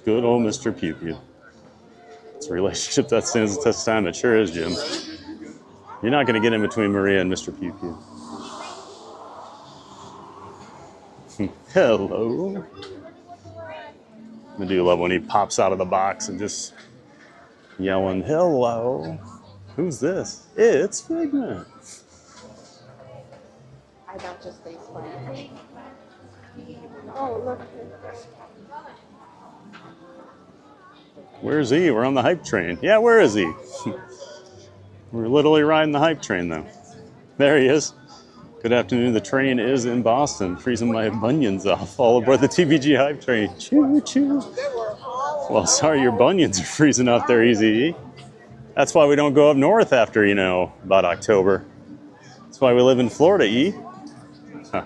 Good old Mr. Pew Pew. It's a relationship that stands the test of time. It sure is, Jim. You're not going to get in between Maria and Mr. Pew Pew. Hello. I do love when he pops out of the box and just yelling, hello. Who's this? It's Figment. I don't just face plant. Oh, look. Where's he? We're on the hype train. Yeah, where is he? We're literally riding the hype train, though. There he is. Good afternoon. The train is in Boston, freezing my bunions off all aboard the TBG hype train. Choo choo. Well, sorry, your bunions are freezing off there, Easy. That's why we don't go up north after, about October. That's why we live in Florida, E. Huh.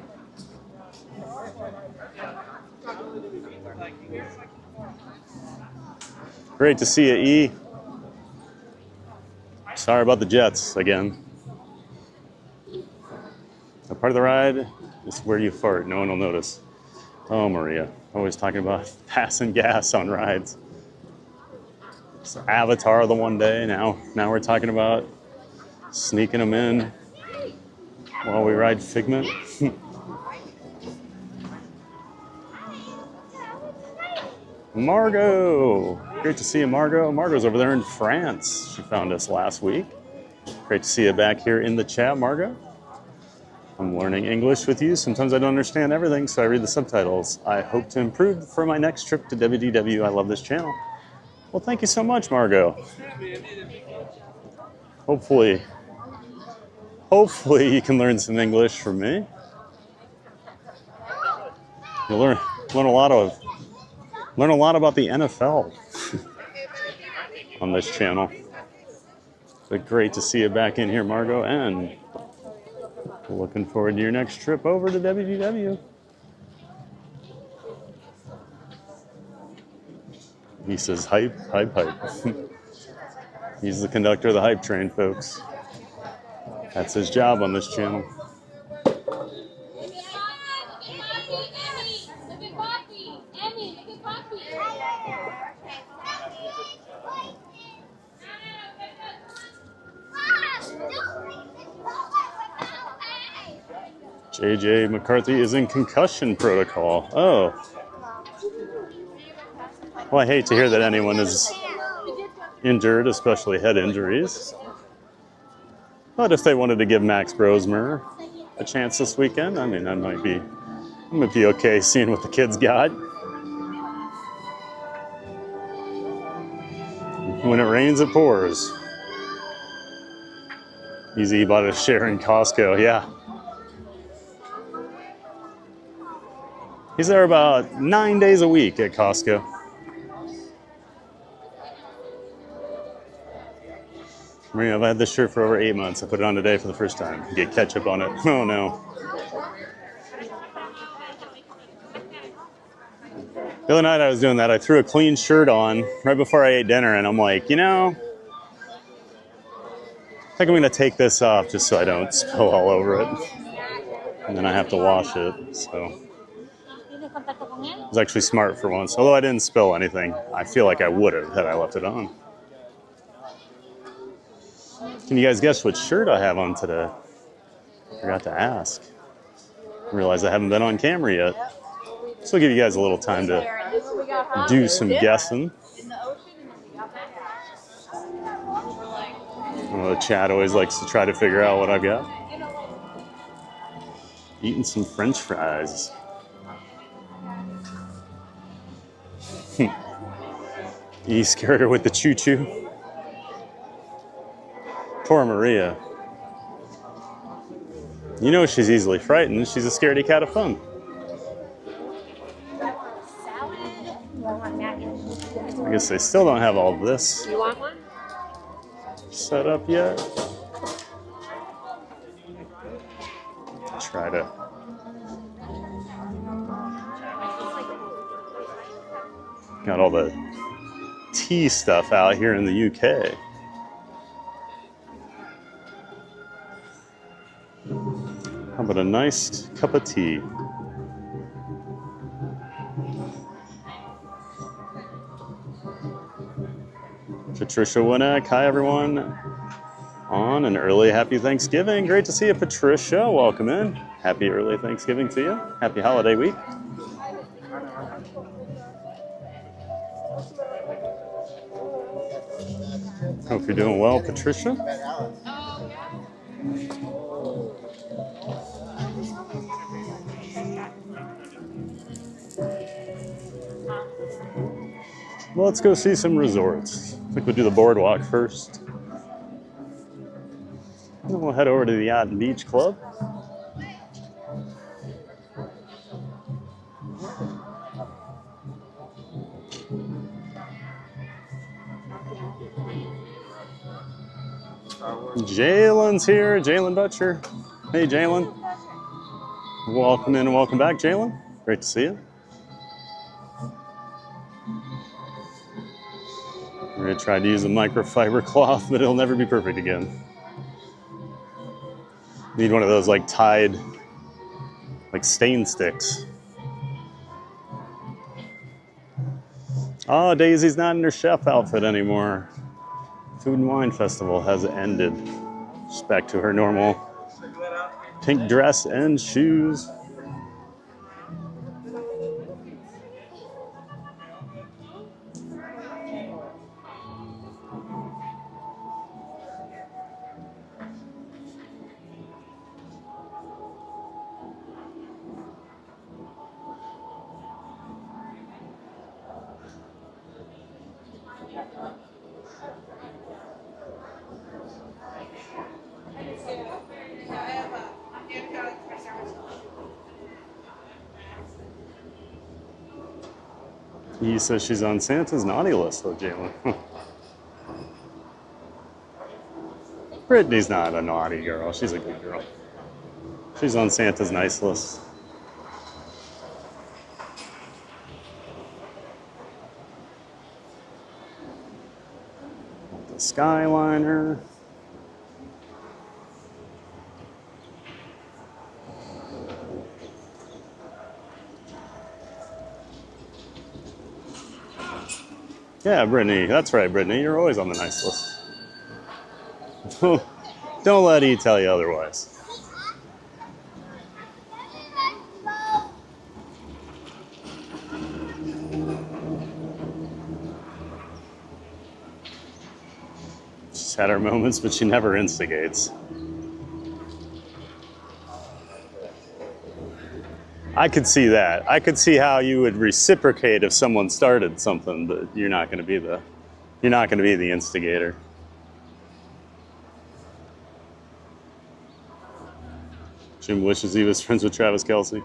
Great to see you, E. Sorry about the Jets again. A part of the ride is where you fart. No one will notice. Oh, Maria. Always talking about passing gas on rides. It's Avatar the one day. Now we're talking about Sneaking them in while we ride Figment. Margot! Great to see you, Margot. Margot's over there in France. She found us last week. Great to see you back here in the chat, Margot. I'm learning English with you. Sometimes I don't understand everything, so I read the subtitles. I hope to improve for my next trip to WDW. I love this channel. Well, thank you so much, Margot. Hopefully you can learn some English from me. You'll learn a lot about the NFL on this channel. But great to see you back in here, Margot, and looking forward to your next trip over to WDW. He says hype, hype, hype. He's the conductor of the hype train, folks. That's his job on this channel. JJ McCarthy is in concussion protocol. Oh. Well, I hate to hear that anyone is injured, especially head injuries. But if they wanted to give Max Brosmer a chance this weekend, I mean, I might be okay seeing what the kids got. When it rains, it pours. Easy, bought a share in Costco, yeah. He's there about 9 days a week at Costco. Maria, I've had this shirt for over 8 months. I put it on today for the first time. Get ketchup on it. Oh no. The other night I was doing that. I threw a clean shirt on right before I ate dinner, and I'm like, you know, I think I'm gonna take this off just so I don't spill all over it. And then I have to wash it, so. It was actually smart for once. Although I didn't spill anything, I feel like I would have had I left it on. Can you guys guess what shirt I have on today? Forgot to ask. Realize I haven't been on camera yet. So I'll give you guys a little time to do some guessing. The chat always likes to try to figure out what I've got. Eating some French fries. You scared her with the choo-choo? Poor Maria. You know she's easily frightened. She's a scaredy cat of fun. I guess they still don't have all of this set up yet. Try to. Got all the tea stuff out here in the UK. How about a nice cup of tea? Patricia Winnick, hi everyone. On an early happy Thanksgiving. Great to see you, Patricia. Welcome in. Happy early Thanksgiving to you. Happy holiday week. Hope you're doing well, Patricia. Well, let's go see some resorts. I think we'll do the Boardwalk first. And then we'll head over to the Yacht and Beach Club. Jalen's here, Jalen Butcher. Hey, Jalen. Welcome in and welcome back, Jalen. Great to see you. We're gonna try to use a microfiber cloth, but it'll never be perfect again. Need one of those like Tide, like stain sticks. Oh, Daisy's not in her chef outfit anymore. Food and Wine Festival has ended. She's back to her normal pink dress and shoes. He says she's on Santa's naughty list, though, Jalen. Brittany's not a naughty girl. She's a good girl. She's on Santa's nice list. The Skyliner. Yeah, Brittany. That's right, Brittany. You're always on the nice list. Don't let E tell you otherwise. She's had her moments, but she never instigates. I could see that. I could see how you would reciprocate if someone started something, but you're not going to be the instigator. Jim wishes he was friends with Travis Kelce.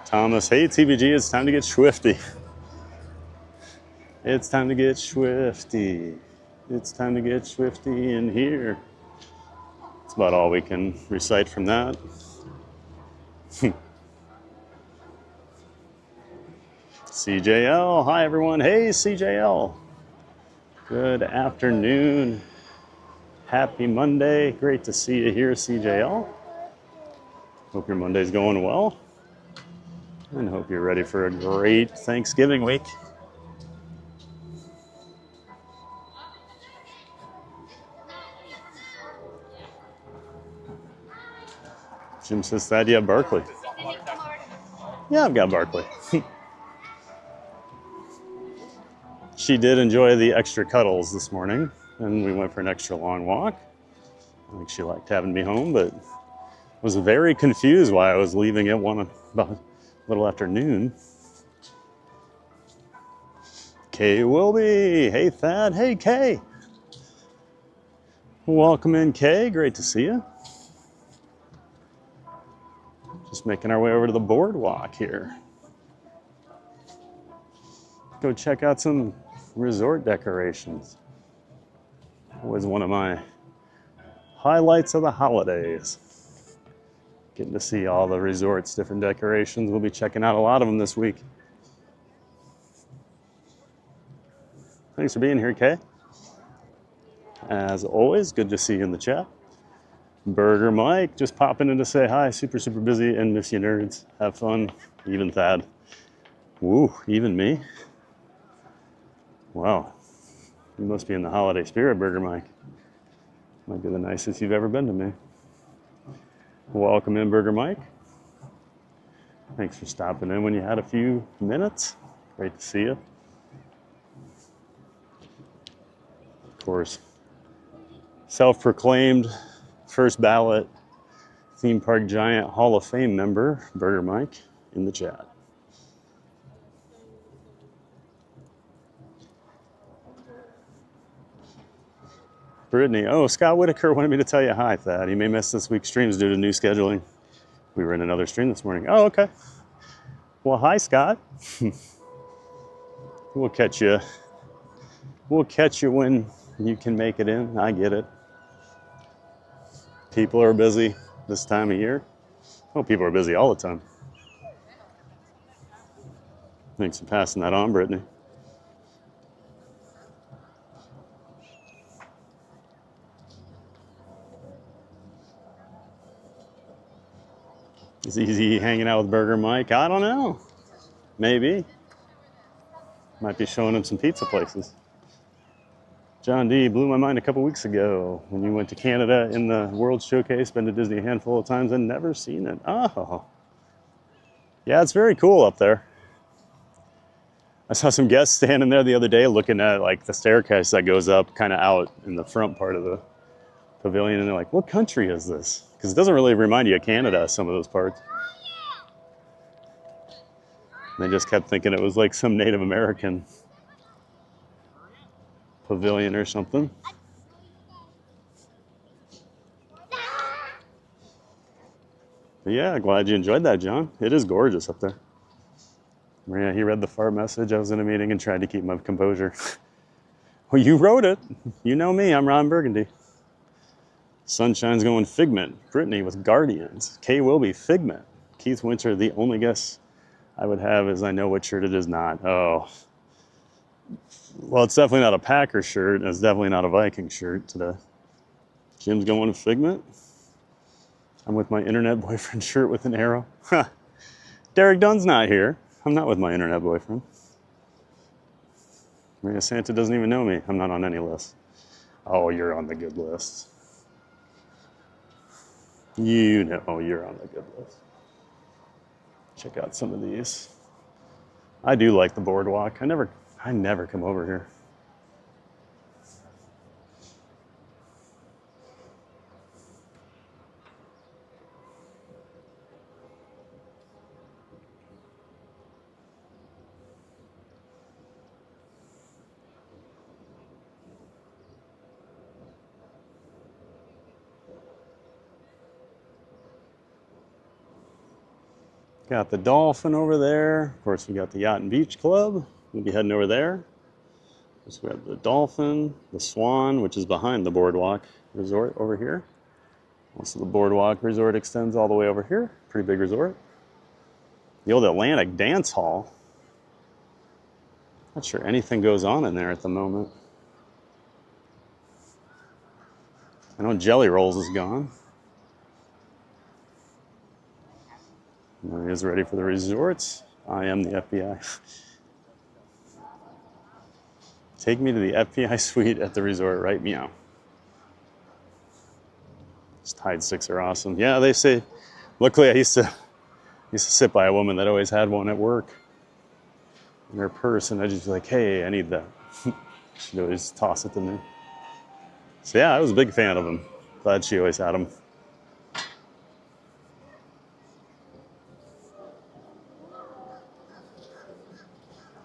Thomas, hey TBG, it's time to get swifty. It's time to get swifty. It's time to get swifty in here. That's about all we can recite from that. CJL, hi everyone. Hey CJL. Good afternoon. Happy Monday. Great to see you here, CJL. Hope your Monday's going well. And hope you're ready for a great Thanksgiving week. Jim says, Thad, you have Barkley. Yeah, I've got Barkley. She did enjoy the extra cuddles this morning, and we went for an extra long walk. I think she liked having me home, but was very confused why I was leaving at about a little after noon. Kay Wilby, hey Thad, hey Kay. Welcome in, Kay, great to see you. Just making our way over to the boardwalk here. Go check out some resort decorations. Always one of my highlights of the holidays. Getting to see all the resorts, different decorations. We'll be checking out a lot of them this week. Thanks for being here, Kay. As always, good to see you in the chat. Burger Mike, just popping in to say hi. Super, super busy and miss you nerds. Have fun. Even Thad. Woo, even me. Wow. You must be in the holiday spirit, Burger Mike. Might be the nicest you've ever been to me. Welcome in, Burger Mike. Thanks for stopping in when you had a few minutes. Great to see you. Of course, self-proclaimed first ballot theme park giant Hall of Fame member, Burger Mike, in the chat. Brittany, oh, Scott Whitaker wanted me to tell you hi, Thad. He may miss this week's streams due to new scheduling. We were in another stream this morning. Oh, okay. Well, hi, Scott. We'll catch you. We'll catch you when you can make it in. I get it. People are busy this time of year. Oh, people are busy all the time. Thanks for passing that on, Brittany. Is Easy hanging out with Burger Mike? I don't know. Maybe. Might be showing him some pizza places. John D. blew my mind a couple weeks ago when you went to Canada in the World Showcase. Been to Disney a handful of times and never seen it. Oh. Yeah, it's very cool up there. I saw some guests standing there the other day looking at like the staircase that goes up kind of out in the front part of the pavilion, and they're like, what country is this? Because it doesn't really remind you of Canada, some of those parts. And they just kept thinking it was like some Native American pavilion or something. But yeah, glad you enjoyed that, John. It is gorgeous up there. Yeah, he read the fart message. I was in a meeting and tried to keep my composure. Well, you wrote it. You know me, I'm Ron Burgundy. Sunshine's going Figment. Brittany with Guardians. Kay Wilby, Figment. Keith Winter, the only guess I would have is I know what shirt it is not. Oh. Well, it's definitely not a Packer shirt. And it's definitely not a Viking shirt today. Jim's going Figment. I'm with my internet boyfriend shirt with an arrow. Huh. Derek Dunn's not here. I'm not with my internet boyfriend. Maria Santa doesn't even know me. I'm not on any list. Oh, you're on the good list. You know you're on the good list. Check out some of these. I do like the boardwalk. I never come over here. Got the Dolphin over there. Of course, we got the Yacht and Beach Club. We'll be heading over there. So we have the Dolphin, the Swan, which is behind the Boardwalk Resort over here. Also, the Boardwalk Resort extends all the way over here. Pretty big resort. The old Atlantic Dance Hall. Not sure anything goes on in there at the moment. I know Jelly Rolls is gone. Maria's ready for the resorts. I am the FBI. Take me to the FBI suite at the resort, right? Meow. These Tide sticks are awesome. Yeah, they say. Luckily, I used to sit by a woman that always had one at work in her purse, and I'd just be like, "Hey, I need that." She'd always toss it to me. So yeah, I was a big fan of them. Glad she always had them.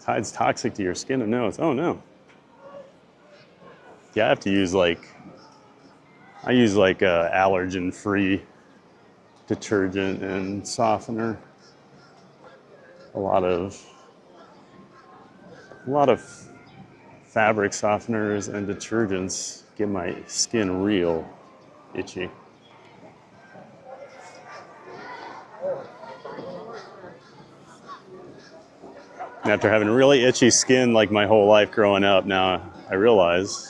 Tide's toxic to your skin and nose. Oh no. Yeah, I have to use I use allergen-free detergent and softener. A lot of fabric softeners and detergents get my skin real itchy. And after having really itchy skin like my whole life growing up, now I realize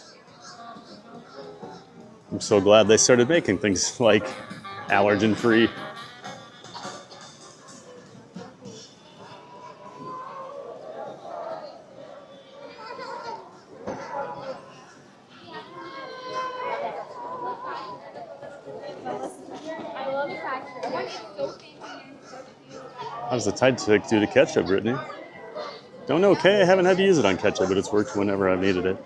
I'm so glad they started making things like allergen-free. How does the Tide stick do to ketchup, Brittany? Don't know, Kay. I haven't had to use it on ketchup, but it's worked whenever I've needed it.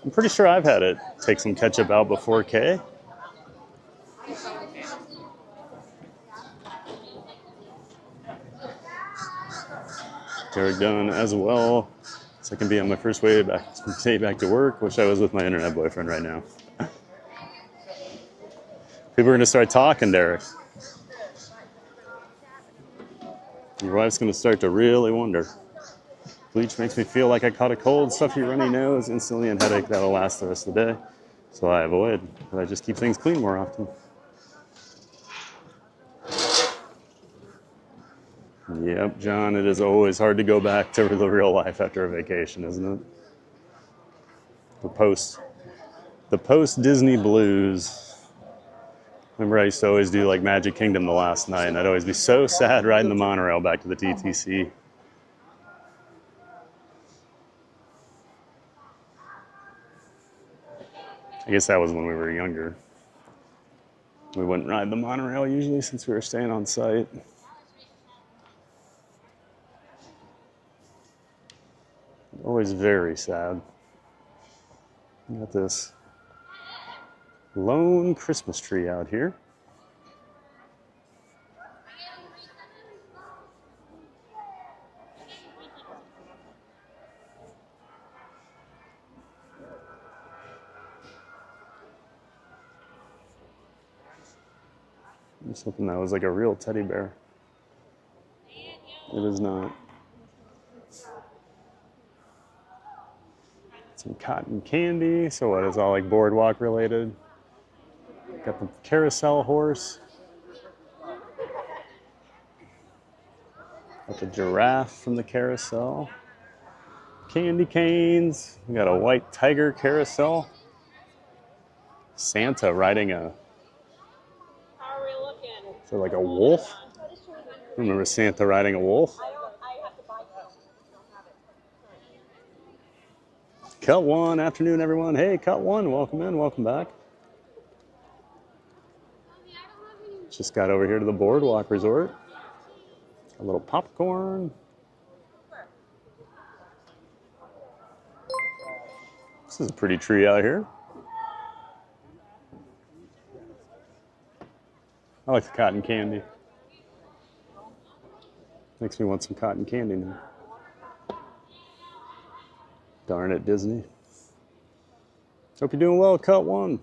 I'm pretty sure I've had it take some ketchup out before, Kay. Derek done as well. So I can be on my first day back to work. Wish I was with my internet boyfriend right now. People are going to start talking, Derek. Your wife's going to start to really wonder. Bleach makes me feel like I caught a cold, stuffy, runny nose, instantly, and headache that'll last the rest of the day. So I avoid, but I just keep things clean more often. Yep, John, it is always hard to go back to the real life after a vacation, isn't it? The post-Disney blues. Remember I used to always do like Magic Kingdom the last night, and I'd always be so sad riding the monorail back to the TTC. I guess that was when we were younger. We wouldn't ride the monorail usually since we were staying on site. Always very sad. Got this lone Christmas tree out here. I was hoping that was like a real teddy bear. It is not. Some cotton candy. So what, it's all like boardwalk related. Got the carousel horse. Got the giraffe from the carousel. Candy canes. We got a white tiger carousel. Santa riding a, is it like a wolf? I remember Santa riding a wolf. Cut one, afternoon everyone. Hey, Cut one, welcome in, welcome back. Just got over here to the Boardwalk Resort. A little popcorn. This is a pretty tree out here. I like the cotton candy. Makes me want some cotton candy now. Darn it, Disney. Hope you're doing well, Cut one.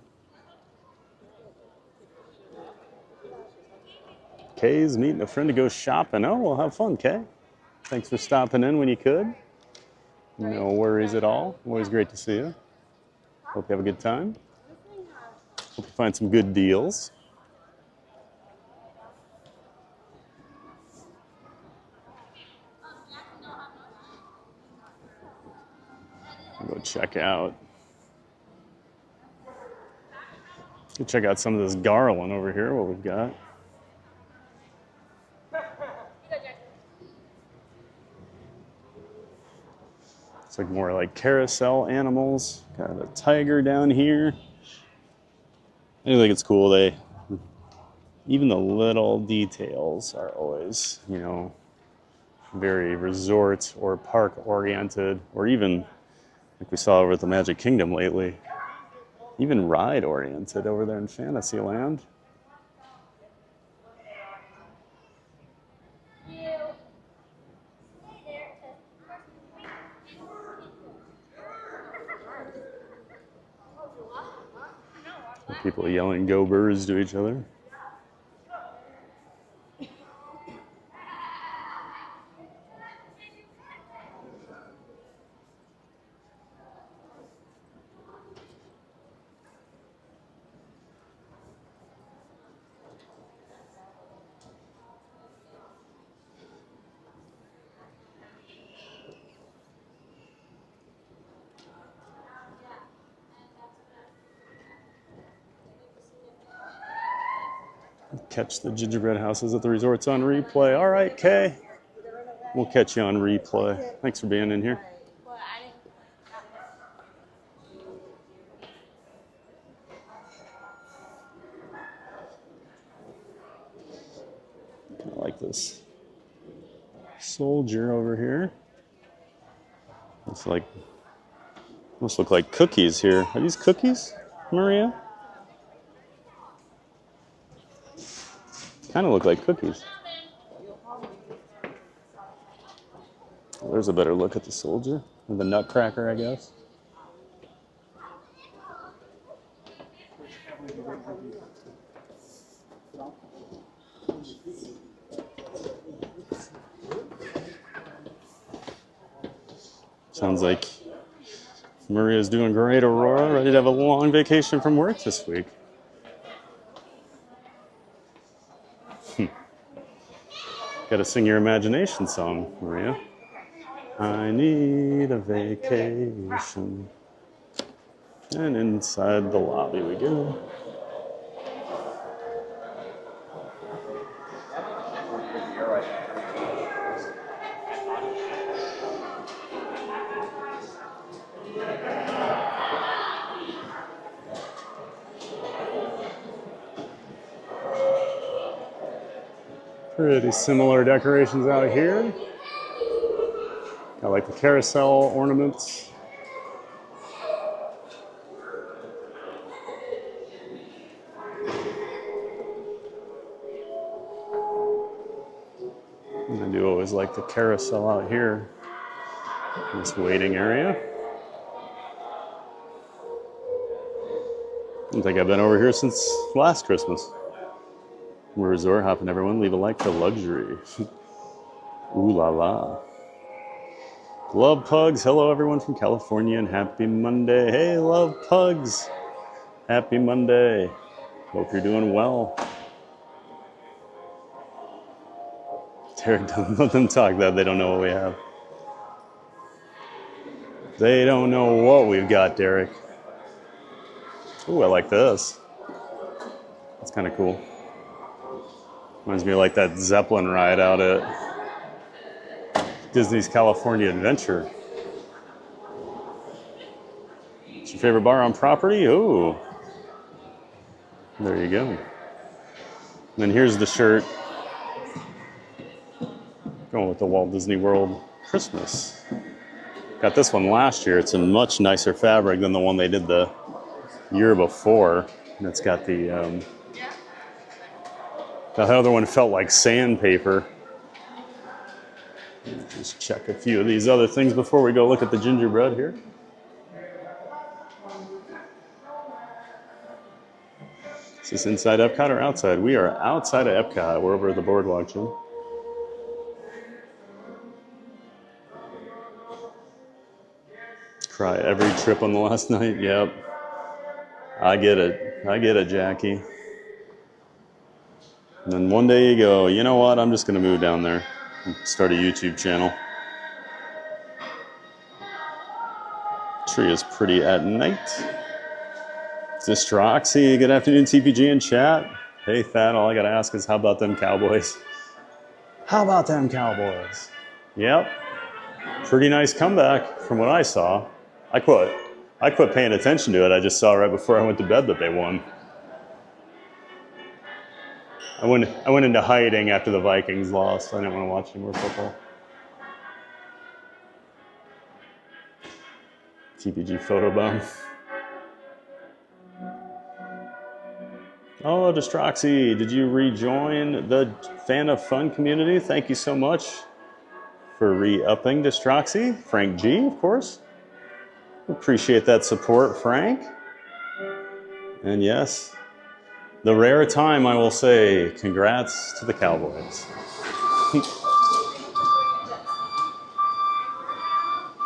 Kay's meeting a friend to go shopping. Oh, well, have fun, Kay. Thanks for stopping in when you could. No worries at all. Always great to see you. Hope you have a good time. Hope you find some good deals. Go check out. Go check out some of this garland over here, what we've got. It's like more like carousel animals. Got a tiger down here. I think it's cool. Even the little details are always, you know, very resort or park oriented, or even like we saw over at the Magic Kingdom lately, even ride oriented over there in Fantasyland. People yelling "Go Birds" to each other. Catch the gingerbread houses at the resorts on replay. All right, Kay. We'll catch you on replay. Thanks for being in here. Kind of like this soldier over here. It's like, almost look like cookies here. Are these cookies, Maria? Kind of look like cookies. Well, there's a better look at the soldier, or the nutcracker, I guess. Sounds like Maria's doing great, Aurora. Ready to have a long vacation from work this week. Got to sing your imagination song, Maria. I need a vacation. And inside the lobby we go. Pretty similar decorations out here. I like the carousel ornaments. And I do always like the carousel out here in this waiting area. I don't think I've been over here since last Christmas. Resort hopping, everyone. Leave a like for luxury. Ooh la la. Love Pugs. Hello, everyone from California, and happy Monday. Hey, Love Pugs. Happy Monday. Hope you're doing well. Derek, don't let them talk that. They don't know what we have. They don't know what we've got, Derek. Ooh, I like this. That's kind of cool. Reminds me of like that Zeppelin ride out at Disney's California Adventure. What's your favorite bar on property? Ooh. There you go. And then here's the shirt. Going with the Walt Disney World Christmas. Got this one last year. It's a much nicer fabric than the one they did the year before. And it's got the other one felt like sandpaper. Just check a few of these other things before we go look at the gingerbread here. Is this inside EPCOT or outside? We are outside of EPCOT. We're over at the Boardwalk Gym. Cry every trip on the last night. Yep. I get it. I get it, Jackie. And then one day you go, you know what? I'm just going to move down there and start a YouTube channel. Tree is pretty at night. This Roxy, good afternoon, TPG in chat. Hey, Thad, all I got to ask is how about them Cowboys? How about them Cowboys? Yep. Pretty nice comeback from what I saw. I quit paying attention to it. I just saw right before I went to bed that they won. I went into hiding after the Vikings lost. I didn't want to watch any more football. TPG photobomb. Oh, Destroxy, did you rejoin the Fan of Fun community? Thank you so much for re-upping, Destroxy. Frank G, of course. Appreciate that support, Frank. And yes, the rare time I will say congrats to the Cowboys.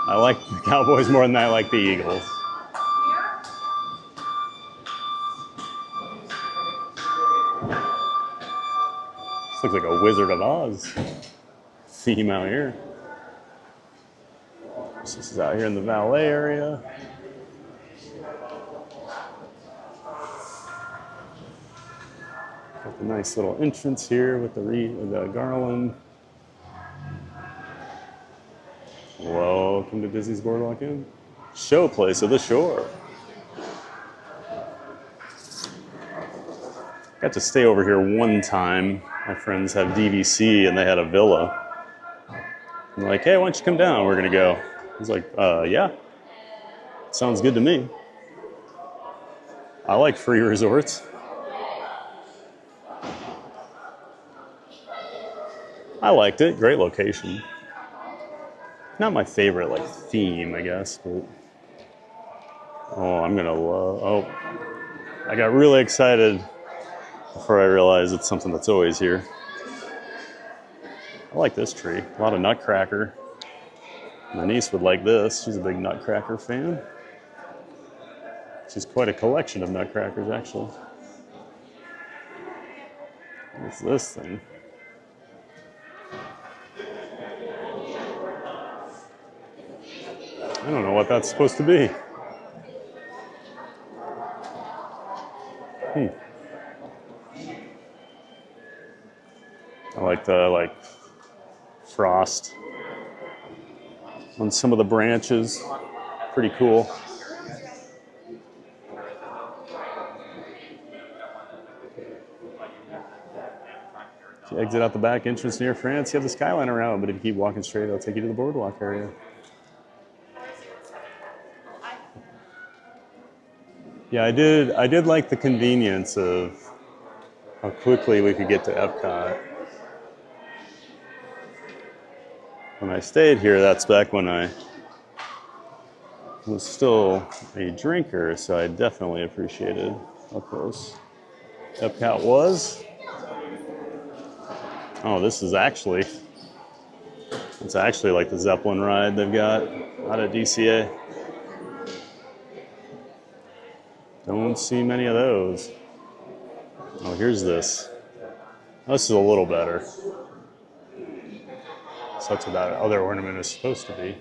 I like the Cowboys more than I like the Eagles. This looks like a Wizard of Oz theme out here. This is out here in the valet area. Got the nice little entrance here with the garland. Welcome to Disney's Boardwalk Inn. Showplace of the Shore. Got to stay over here one time. My friends have DVC and they had a villa. I'm like, hey, why don't you come down? We're gonna go. I was like, yeah. Sounds good to me. I like free resorts. I liked it. Great location. Not my favorite like theme, I guess, but oh, I'm gonna love. Oh, I got really excited before I realized it's something that's always here. I like this tree. A lot of nutcracker. My niece would like this. She's a big nutcracker fan. She's quite a collection of nutcrackers, actually. What's this thing? I don't know what that's supposed to be. I like the frost on some of the branches. Pretty cool. exit out the back entrance near France. You have the skyline around, but if you keep walking straight, it'll take you to the boardwalk area. Yeah, I did like the convenience of how quickly we could get to EPCOT. When I stayed here, that's back when I was still a drinker, so I definitely appreciated how close EPCOT was. Oh, this is actually, it's actually like the Zeppelin ride they've got out of DCA. Don't see many of those. Oh, here's this. This is a little better. So that's what that other ornament is supposed to be.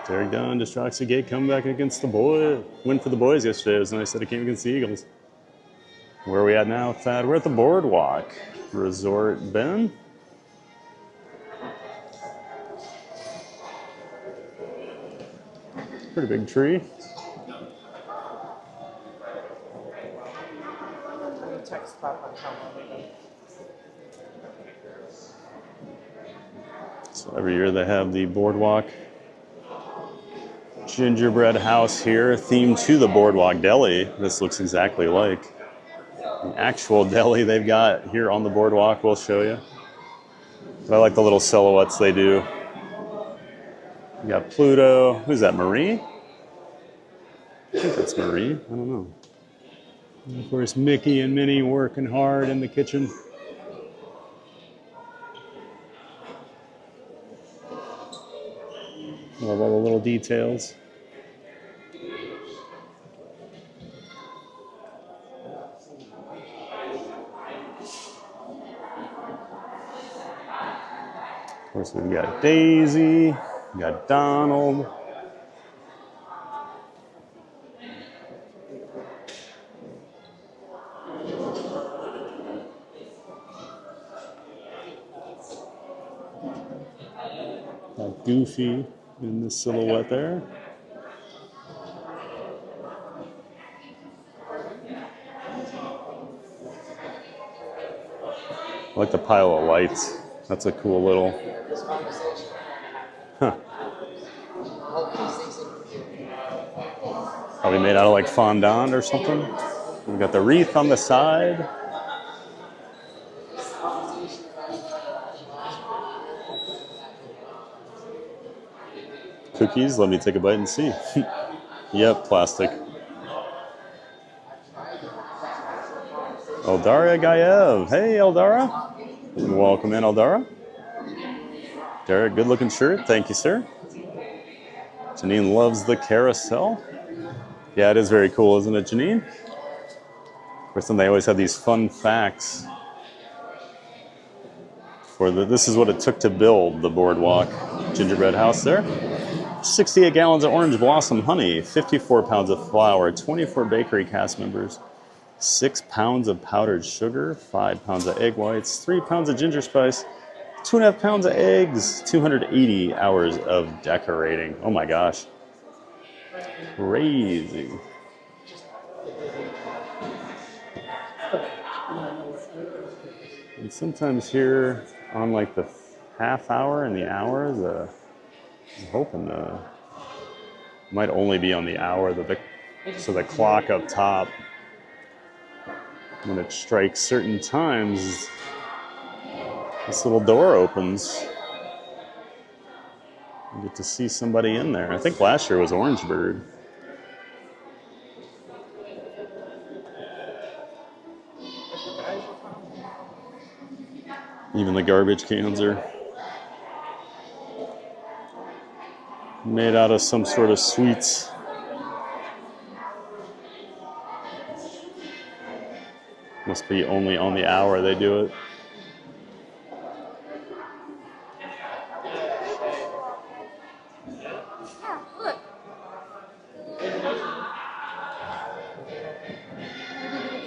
Derek Dunn, Destructs the Gate, come back against the boy. Win for the boys yesterday. It was nice that it came against the Eagles. Where are we at now, Thad? We're at the Boardwalk Resort, Ben. Pretty big tree. So every year they have the Boardwalk gingerbread house here, themed to the Boardwalk Deli. This looks exactly like the actual deli they've got here on the boardwalk. We'll show you. But I like the little silhouettes they do. You got Pluto. Who's that, Marie? I think that's Marie. I don't know. And of course, Mickey and Minnie working hard in the kitchen. Love all the little details. Of course, we've got Daisy, we got Donald. Got Goofy in this silhouette there. I like the pile of lights. That's a cool little. Huh. Probably made out of like fondant or something. We've got the wreath on the side. Cookies, let me take a bite and see. Yep, plastic. Eldara Gayev. Hey, Eldara. Welcome in, Eldara. Derek, good looking shirt. Thank you, sir. Janine loves the carousel. Yeah, it is very cool, isn't it, Janine? Of course, then they always have these fun facts. This is what it took to build the Boardwalk gingerbread house there. 68 gallons of orange blossom honey, 54 pounds of flour, 24 bakery cast members, 6 pounds of powdered sugar, 5 pounds of egg whites, 3 pounds of ginger spice, 2.5 pounds of eggs, 280 hours of decorating. Oh my gosh. Crazy. And sometimes here on like the half hour and the hour, I'm hoping might only be on the hour so the clock up top, when it strikes certain times, this little door opens. You get to see somebody in there. I think last year was Orangebird. Even the garbage cans are made out of some sort of sweets. Must be only on the hour they do it.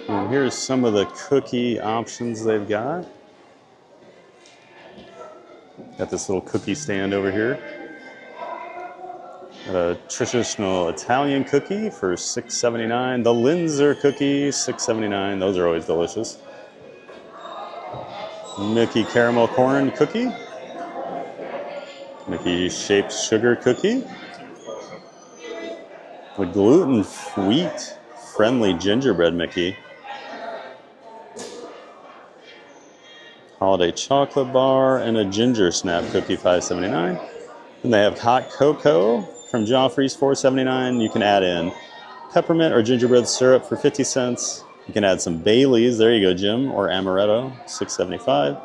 And here's some of the cookie options they've got. Got this little cookie stand over here. Got a traditional Italian cookie for $6.79. The Linzer cookie, $6.79. Those are always delicious. Mickey caramel corn cookie. Mickey shaped sugar cookie. The gluten wheat friendly gingerbread Mickey. Holiday chocolate bar and a ginger snap cookie, $5.79. Then they have hot cocoa from Joffrey's, $4.79. You can add in peppermint or gingerbread syrup for 50 cents. You can add some Baileys, there you go, Jim, or amaretto, $6.75.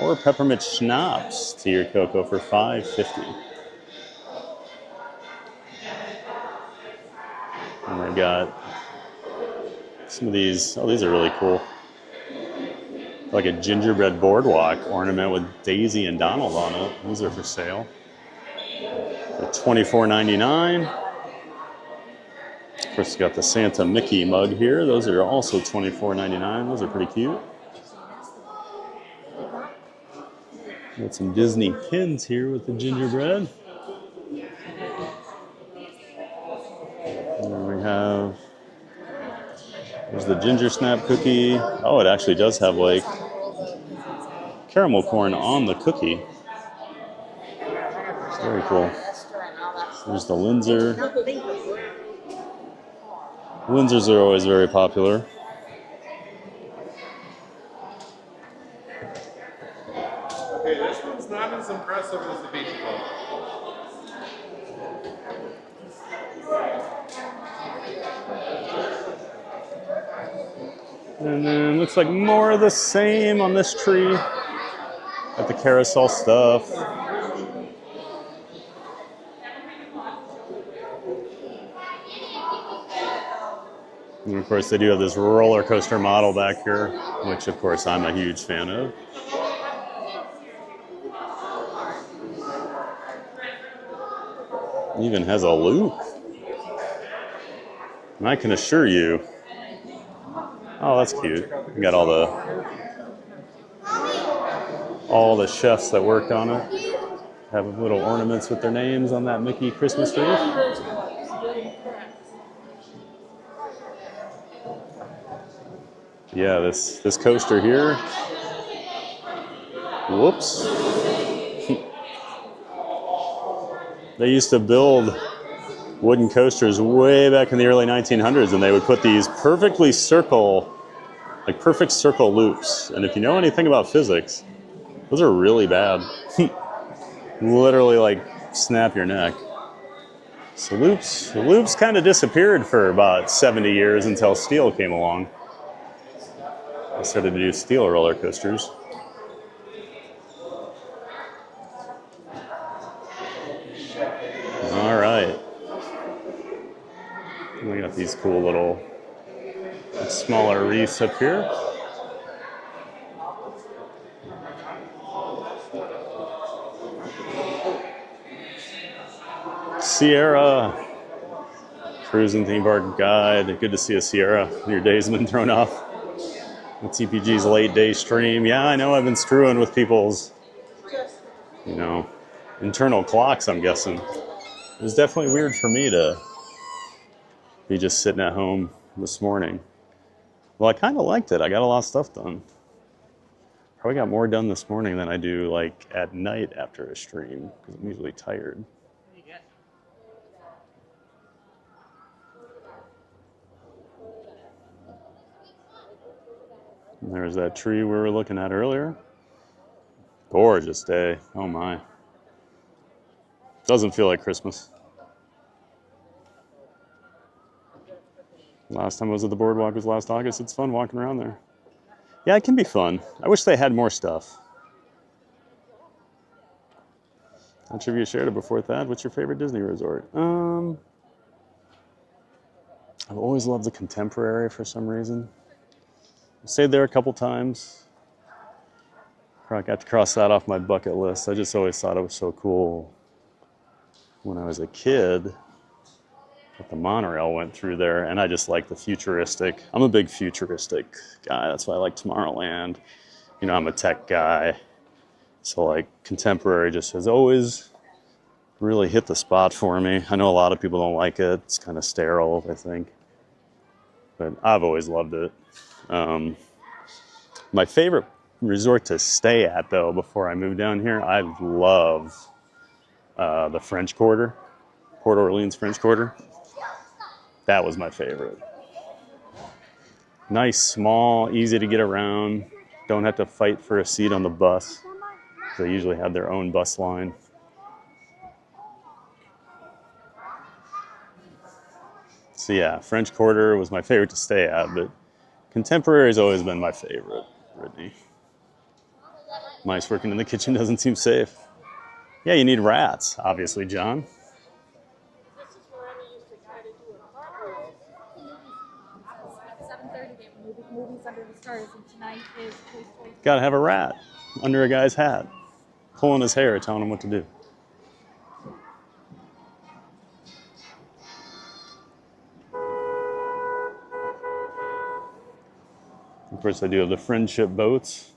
Or peppermint schnapps to your cocoa for $5.50. And they've got some of these, oh, these are really cool. Like a gingerbread boardwalk ornament with Daisy and Donald on it. These are for sale. They're $24.99. Of course, you got the Santa Mickey mug here. Those are also $24.99. Those are pretty cute. Got some Disney pins here with the gingerbread. There we have, there's the ginger snap cookie. Oh, it actually does have like caramel corn on the cookie. It's very cool. There's the Linzer. Linzers are always very popular. Okay, this one's not as impressive as the Beach Club. And then looks like more of the same on this tree. Got the carousel stuff. And of course they do have this roller coaster model back here, which of course I'm a huge fan of. It even has a loop. And I can assure you, oh, that's cute. You got all the chefs that worked on it. Have little ornaments with their names on that Mickey Christmas tree. Yeah, this coaster here. Whoops. They used to build wooden coasters way back in the early 1900s, and they would put these perfect circle loops. And if you know anything about physics, those are really bad. Literally like snap your neck. So loops kind of disappeared for about 70 years until steel came along. I started to do steel roller coasters. All right. We got these cool little smaller reefs up here. Sierra. Cruising theme park guide. Good to see a Sierra. Your day's been thrown off. It's EPG's late day stream. Yeah, I know I've been screwing with people's, internal clocks, I'm guessing. It was definitely weird for me to be just sitting at home this morning. Well, I kind of liked it. I got a lot of stuff done. Probably got more done this morning than I do like at night after a stream, because I'm usually tired. And there's that tree we were looking at earlier. Gorgeous day. Oh my. Doesn't feel like Christmas. Last time I was at the Boardwalk was last August. It's fun walking around there. Yeah, it can be fun. I wish they had more stuff. Not sure if you shared it before that. What's your favorite Disney resort? I've always loved the Contemporary for some reason. I stayed there a couple times. I got to cross that off my bucket list. I just always thought it was so cool when I was a kid that the monorail went through there, and I just like the futuristic. I'm a big futuristic guy. That's why I like Tomorrowland. I'm a tech guy. So like Contemporary just has always really hit the spot for me. I know a lot of people don't like it. It's kind of sterile, I think. But I've always loved it. My favorite resort to stay at, though, before I moved down here, I love the French Quarter, Port Orleans French Quarter. That was my favorite. Nice, small, easy to get around. Don't have to fight for a seat on the bus. They usually have their own bus line. So yeah, French Quarter was my favorite to stay at, but Contemporary has always been my favorite, Brittany. Mice working in the kitchen doesn't seem safe. Yeah, you need rats, obviously, John. This is where Emmy used to try to do a carpool. At 7:30 they have movies under the stars, and tonight is Toy Story. Gotta have a rat under a guy's hat, pulling his hair, telling him what to do. Of course, I do have the friendship boats.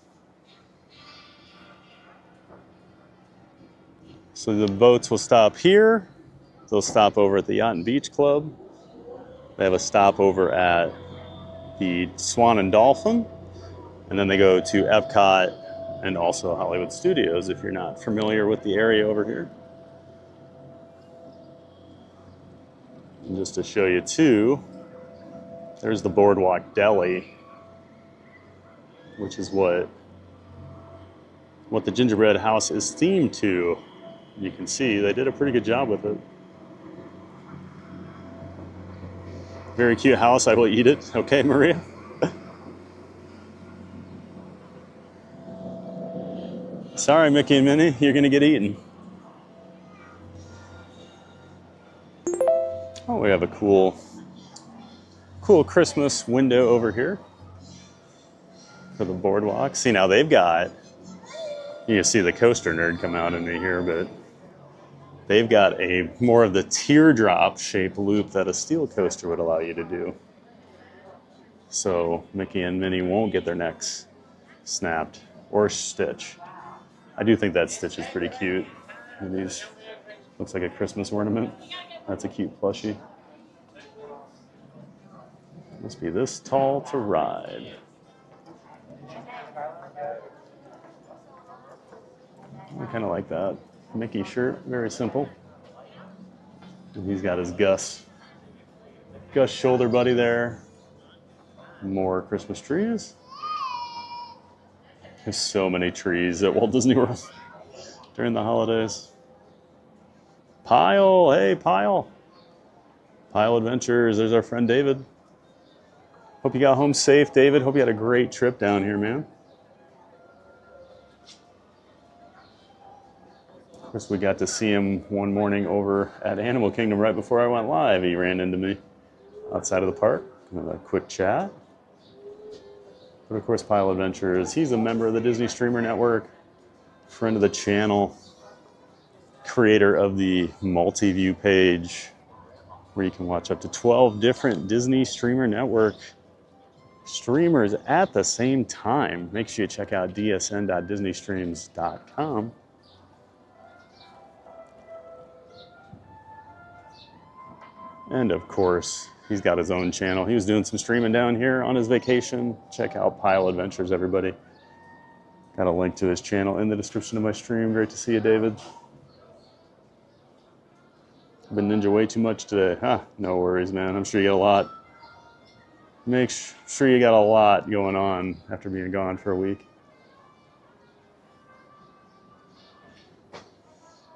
So the boats will stop here. They'll stop over at the Yacht and Beach Club. They have a stop over at the Swan and Dolphin. And then they go to EPCOT and also Hollywood Studios if you're not familiar with the area over here. And just to show you too, there's the Boardwalk Deli, which is what the gingerbread house is themed to. You can see they did a pretty good job with it. Very cute house. I will eat it. Okay, Maria? Sorry, Mickey and Minnie, you're gonna get eaten. Oh, we have a cool Christmas window over here for the boardwalk. See, now they've got, you can see the coaster nerd come out in me here, but they've got a more of the teardrop shaped loop that a steel coaster would allow you to do. So Mickey and Minnie won't get their necks snapped or stitched. I do think that stitch is pretty cute. And these looks like a Christmas ornament. That's a cute plushie. Must be this tall to ride. I kind of like that Mickey shirt, very simple. And he's got his Gus shoulder buddy there. More Christmas trees. There's so many trees at Walt Disney World during the holidays. Pile, hey Pile. Pile Adventures, there's our friend David. Hope you got home safe, David. Hope you had a great trip down here, man. Of course, we got to see him one morning over at Animal Kingdom right before I went live. He ran into me outside of the park. We had a quick chat. But of course, Pile Adventures, he's a member of the Disney Streamer Network, friend of the channel, creator of the multi-view page, where you can watch up to 12 different Disney Streamer Network streamers at the same time. Make sure you check out dsn.disneystreams.com. And of course, he's got his own channel. He was doing some streaming down here on his vacation. Check out Pile Adventures, everybody. Got a link to his channel in the description of my stream. Great to see you, David. I've been ninja way too much today. Huh, no worries, man. I'm sure you got a lot. Make sure you got a lot going on after being gone for a week.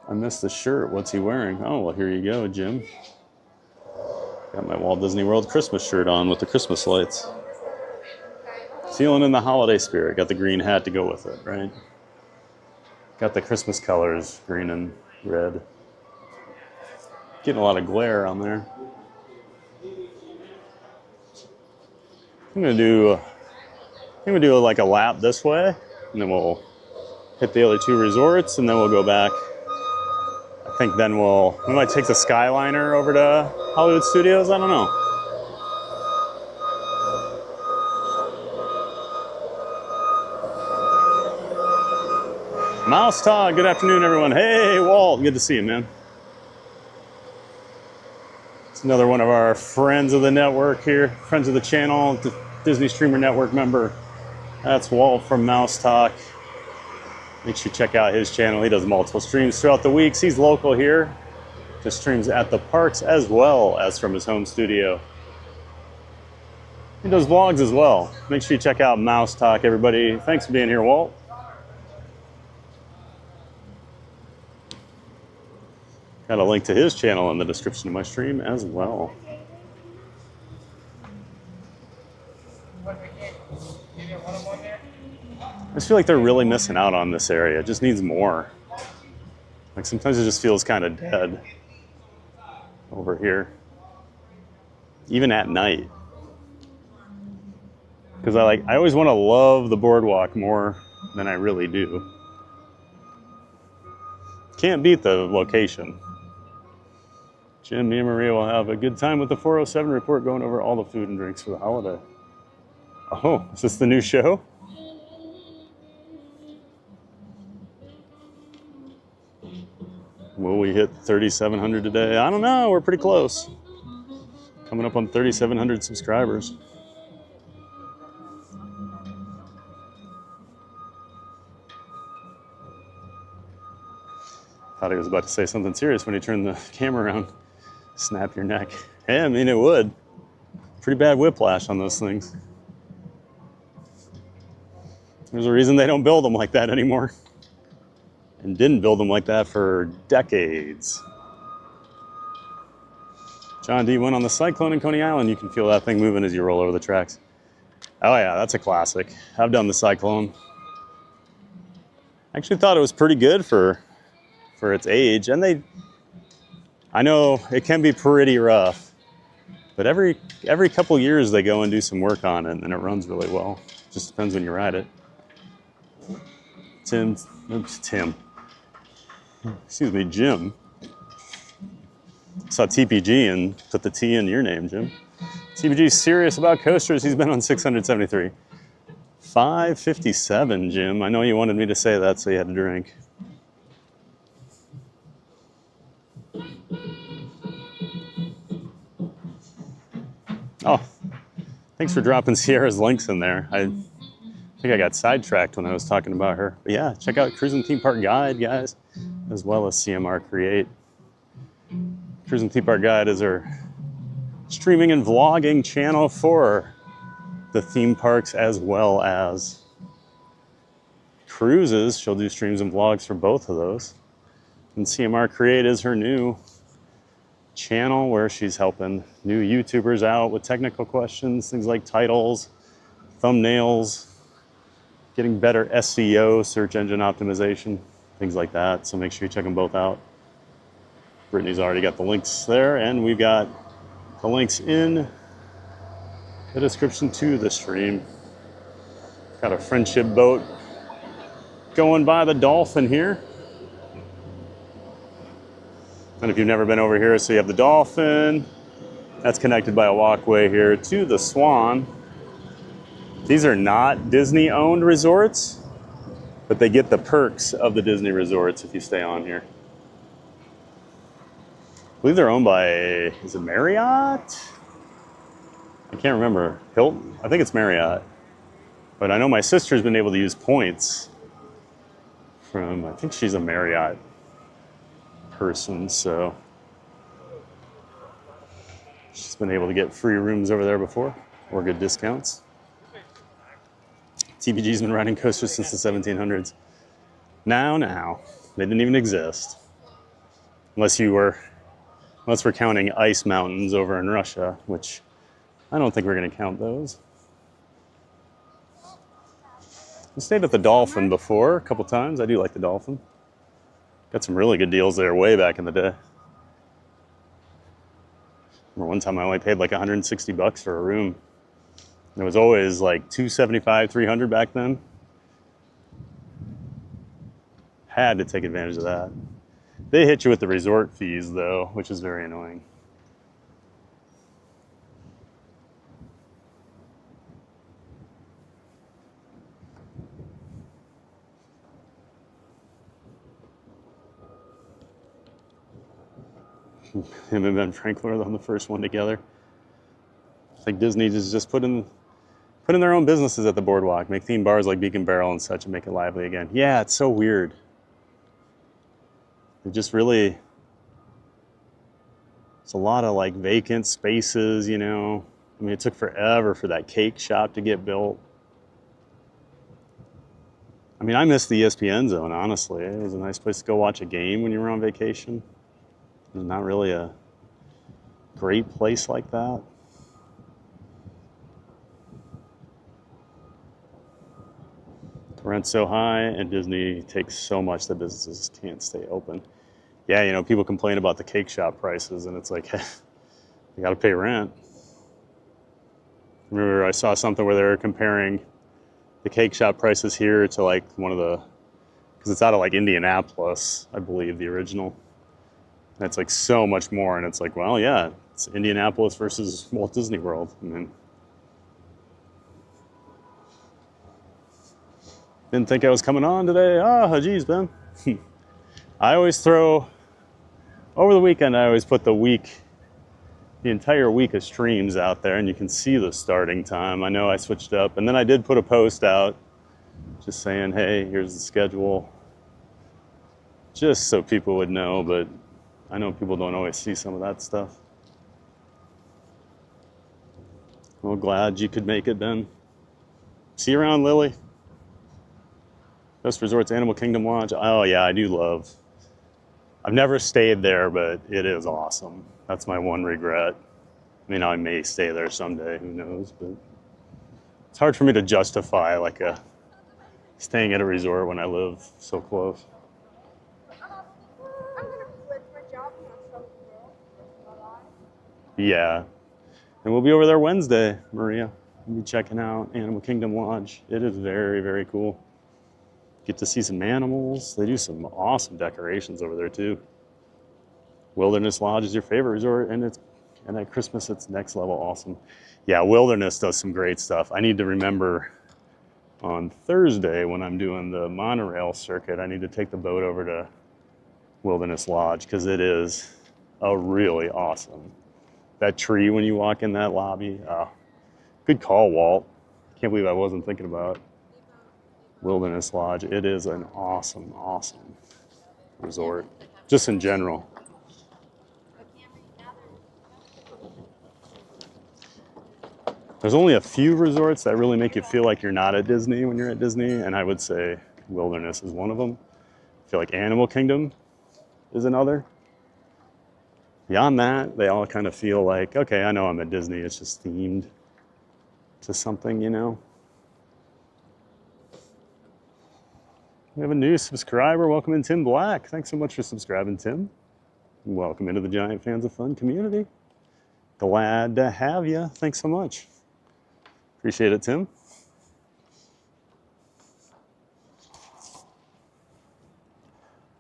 I missed the shirt. What's he wearing? Oh, well, here you go, Jim. Got my Walt Disney World Christmas shirt on with the Christmas lights. Feeling in the holiday spirit. Got the green hat to go with it, right? Got the Christmas colors, green and red. Getting a lot of glare on there. I'm gonna do like a lap this way, and then we'll hit the other two resorts, and then we'll go back. I think then we might take the Skyliner over to Hollywood Studios. I don't know. Mouse Todd, good afternoon, everyone. Hey, Walt, good to see you, man. It's another one of our friends of the network here, friends of the channel, Disney Streamer Network member. That's Walt from Mouse Talk. Make sure you check out his channel. He does multiple streams throughout the weeks. He's local here. Just streams at the parks as well as from his home studio. He does vlogs as well. Make sure you check out Mouse Talk, everybody. Thanks for being here, Walt. Got a link to his channel in the description of my stream as well. I just feel like they're really missing out on this area. It just needs more. Like sometimes it just feels kind of dead over here, even at night. Because I always want to love the boardwalk more than I really do. Can't beat the location. Jim, me and Maria will have a good time with the 407 report going over all the food and drinks for the holiday. Oh, is this the new show? Will we hit 3,700 today? I don't know, we're pretty close. Coming up on 3,700 subscribers. Thought he was about to say something serious when he turned the camera around. Snap your neck. Yeah, I mean, it would. Pretty bad whiplash on those things. There's a reason they don't build them like that anymore. And didn't build them like that for decades. John D went on the Cyclone in Coney Island. You can feel that thing moving as you roll over the tracks. Oh yeah, that's a classic. I've done the Cyclone. I actually thought it was pretty good for its age. And I know it can be pretty rough, but every couple years they go and do some work on it and it runs really well. Just depends when you ride it. Jim. Saw TPG and put the T in your name, Jim. TPG's serious about coasters. He's been on 673. 557, Jim. I know you wanted me to say that, so you had to drink. Oh, thanks for dropping Sierra's links in there. I think I got sidetracked when I was talking about her. But yeah, check out Cruising Theme Park Guide, guys, as well as CMR Create. Cruising Theme Park Guide is our streaming and vlogging channel for the theme parks as well as cruises. She'll do streams and vlogs for both of those. And CMR Create is her new channel where she's helping new YouTubers out with technical questions, things like titles, thumbnails, getting better SEO, search engine optimization, things like that. So make sure you check them both out. Brittany's already got the links there, and we've got the links in the description to the stream. Got a friendship boat going by the Dolphin here. And if you've never been over here, so you have the Dolphin. That's connected by a walkway here to the Swan. These are not Disney-owned resorts, but they get the perks of the Disney resorts if you stay on here. I believe they're owned by, is it Marriott? I can't remember. Hilton? I think it's Marriott. But I know my sister's been able to use points from, I think she's a Marriott person, so she's been able to get free rooms over there before, or good discounts. TPG's been riding coasters since the 1700s. Now, they didn't even exist. Unless we're counting ice mountains over in Russia, which I don't think we're gonna count those. I stayed at the Dolphin before, a couple times. I do like the Dolphin. Got some really good deals there way back in the day. Remember one time I only paid like 160 bucks for a room. And it was always like $275, $300 back then. Had to take advantage of that. They hit you with the resort fees though, which is very annoying. Him and Ben Franklin are on the first one together. It's like Disney just put in their own businesses at the boardwalk, make theme bars like Beacon Barrel and such, and make it lively again. Yeah, it's so weird. It just really, it's a lot of like vacant spaces, you know. I mean, it took forever for that cake shop to get built. I mean, I miss the ESPN zone, honestly. It was a nice place to go watch a game when you were on vacation. There's not really a great place like that. The rent's so high, and Disney takes so much that businesses can't stay open. Yeah, you know, people complain about the cake shop prices, and it's like, you gotta pay rent. Remember, I saw something where they were comparing the cake shop prices here to like one of the, because it's out of like Indianapolis, I believe, the original. And it's like so much more, and it's like, well, yeah, it's Indianapolis versus Walt Disney World. I mean, didn't think I was coming on today. Ah, geez, Ben. I always throw, over the weekend, I always put the entire week of streams out there, and you can see the starting time. I know I switched up, and then I did put a post out just saying, hey, here's the schedule, just so people would know, but I know people don't always see some of that stuff. Well, glad you could make it, Ben. See you around, Lily. Best Resorts Animal Kingdom Lodge. Oh yeah, I do love. I've never stayed there, but it is awesome. That's my one regret. I mean, I may stay there someday, who knows, but it's hard for me to justify like staying at a resort when I live so close. Yeah, and we'll be over there Wednesday, Maria. We'll be checking out Animal Kingdom Lodge. It is very, very cool. Get to see some animals. They do some awesome decorations over there too. Wilderness Lodge is your favorite resort, and at Christmas it's next level awesome. Yeah, Wilderness does some great stuff. I need to remember on Thursday when I'm doing the monorail circuit, I need to take the boat over to Wilderness Lodge because it is a really awesome. That tree when you walk in that lobby, good call, Walt. Can't believe I wasn't thinking about Wilderness Lodge. It is an awesome, awesome resort, just in general. There's only a few resorts that really make you feel like you're not at Disney when you're at Disney, and I would say Wilderness is one of them. I feel like Animal Kingdom is another. Beyond that, they all kind of feel like, okay, I know I'm at Disney, it's just themed to something, you know? We have a new subscriber. Welcome in, Tim Black. Thanks so much for subscribing, Tim. Welcome into the Giant Fans of Fun community. Glad to have you. Thanks so much. Appreciate it, Tim.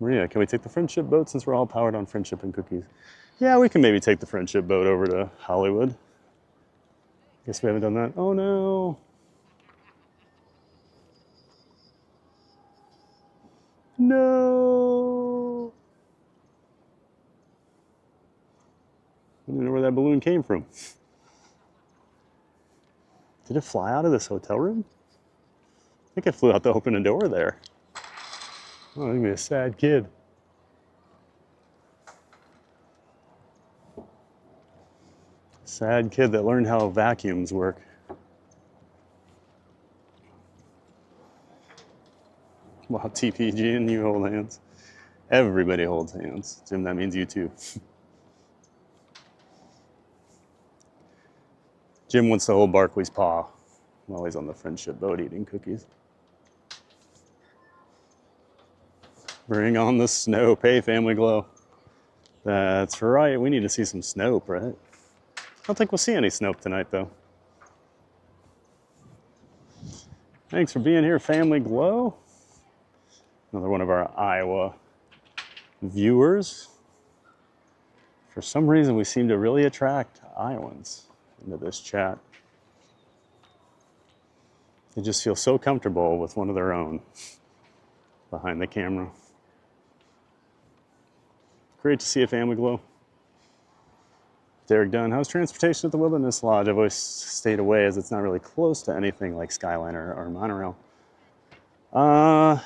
Maria, can we take the friendship boat since we're all powered on friendship and cookies? Yeah, we can maybe take the friendship boat over to Hollywood. Guess we haven't done that. Oh no. No. I don't know where that balloon came from. Did it fly out of this hotel room? I think it flew out to open a door there. Oh, I'm gonna be a sad kid. Sad kid that learned how vacuums work. Wow, TPG and you hold hands. Everybody holds hands. Jim, that means you too. Jim wants to hold Barkley's paw while he's on the friendship boat eating cookies. Bring on the Snope. Hey, Family Glow. That's right. We need to see some Snope, right? I don't think we'll see any Snope tonight, though. Thanks for being here, Family Glow. Another one of our Iowa viewers. For some reason, we seem to really attract Iowans into this chat. They just feel so comfortable with one of their own behind the camera. Great to see you, Family Glow. Derek Dunn, how's transportation at the Wilderness Lodge? I've always stayed away as it's not really close to anything like Skyliner or monorail. I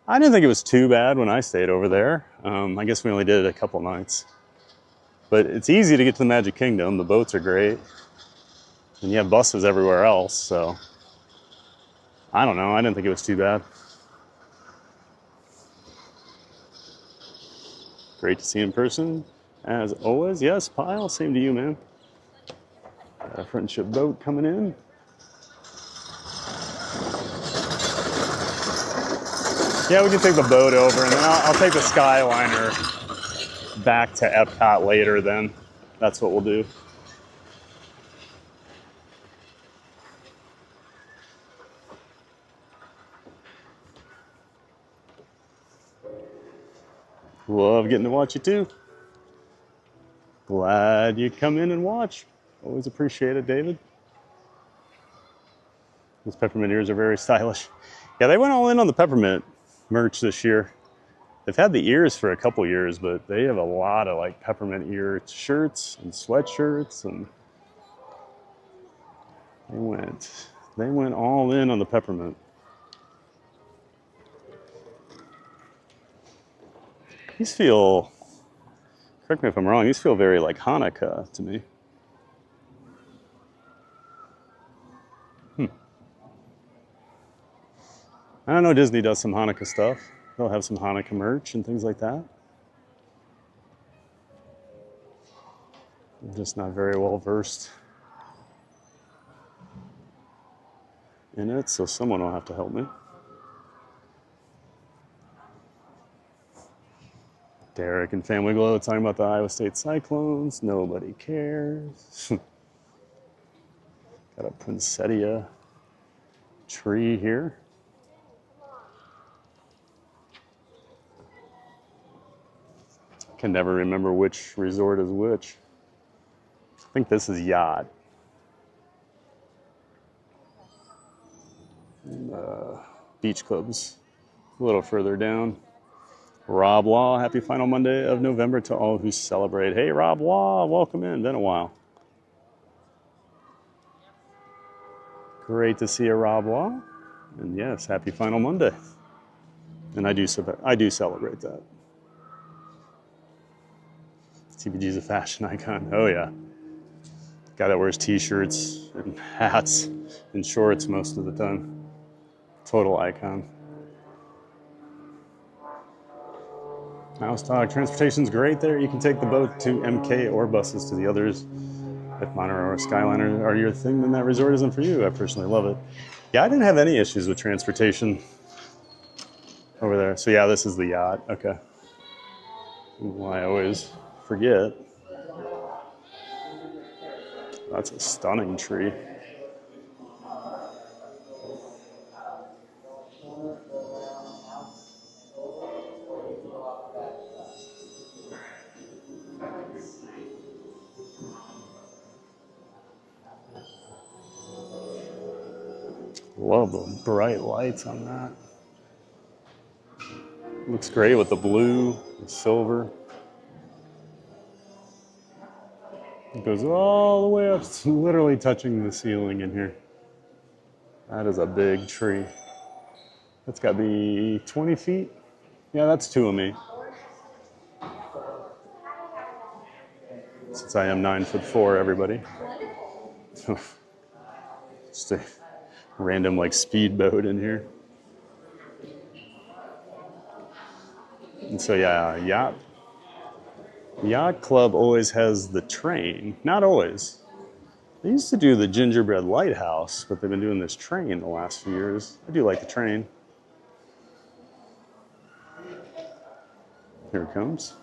didn't think it was too bad when I stayed over there. I guess we only did it a couple nights. But it's easy to get to the Magic Kingdom. The boats are great. And you have buses everywhere else, so I don't know. I didn't think it was too bad. Great to see in person. As always, yes, Pyle, same to you, man. Got a friendship boat coming in. Yeah, we can take the boat over, and then I'll take the Skyliner back to EPCOT later then. That's what we'll do. Love getting to watch you too. Glad you come in and watch. Always appreciate it, David. Those peppermint ears are very stylish. Yeah, they went all in on the peppermint merch this year. They've had the ears for a couple years, but they have a lot of like peppermint ear shirts and sweatshirts, and they went all in on the peppermint. These feel, correct me if I'm wrong, these feel very like Hanukkah to me. I know Disney does some Hanukkah stuff. They'll have some Hanukkah merch and things like that. I'm just not very well versed in it, so someone will have to help me. Derek and Family Glow talking about the Iowa State Cyclones. Nobody cares. Got a poinsettia tree here. Can never remember which resort is which. I think this is Yacht. And, Beach Club's a little further down. Rob Law, happy final Monday of November to all who celebrate. Hey, Rob Law, welcome in. Been a while. Great to see you, Rob Law. And yes, happy final Monday. And I do celebrate that. TBG's a fashion icon. Oh yeah. Guy that wears t-shirts and hats and shorts most of the time. Total icon. Mouse Talk, transportation's great there. You can take the boat to MK or buses to the others. If monorail or Skyliner are your thing, then that resort isn't for you. I personally love it. Yeah, I didn't have any issues with transportation over there. So yeah, this is the Yacht. Okay. Well, I always forget. That's a stunning tree. Love the bright lights on that. Looks great with the blue and silver. It goes all the way up, it's literally touching the ceiling in here. That is a big tree. That's got to be 20 feet. Yeah, that's two of me. Since I am 9'4", everybody. Just a random like speedboat in here. And so yeah, Yacht Club always has the train. Not always. They used to do the gingerbread lighthouse, but they've been doing this train the last few years. I do like the train. Here it comes.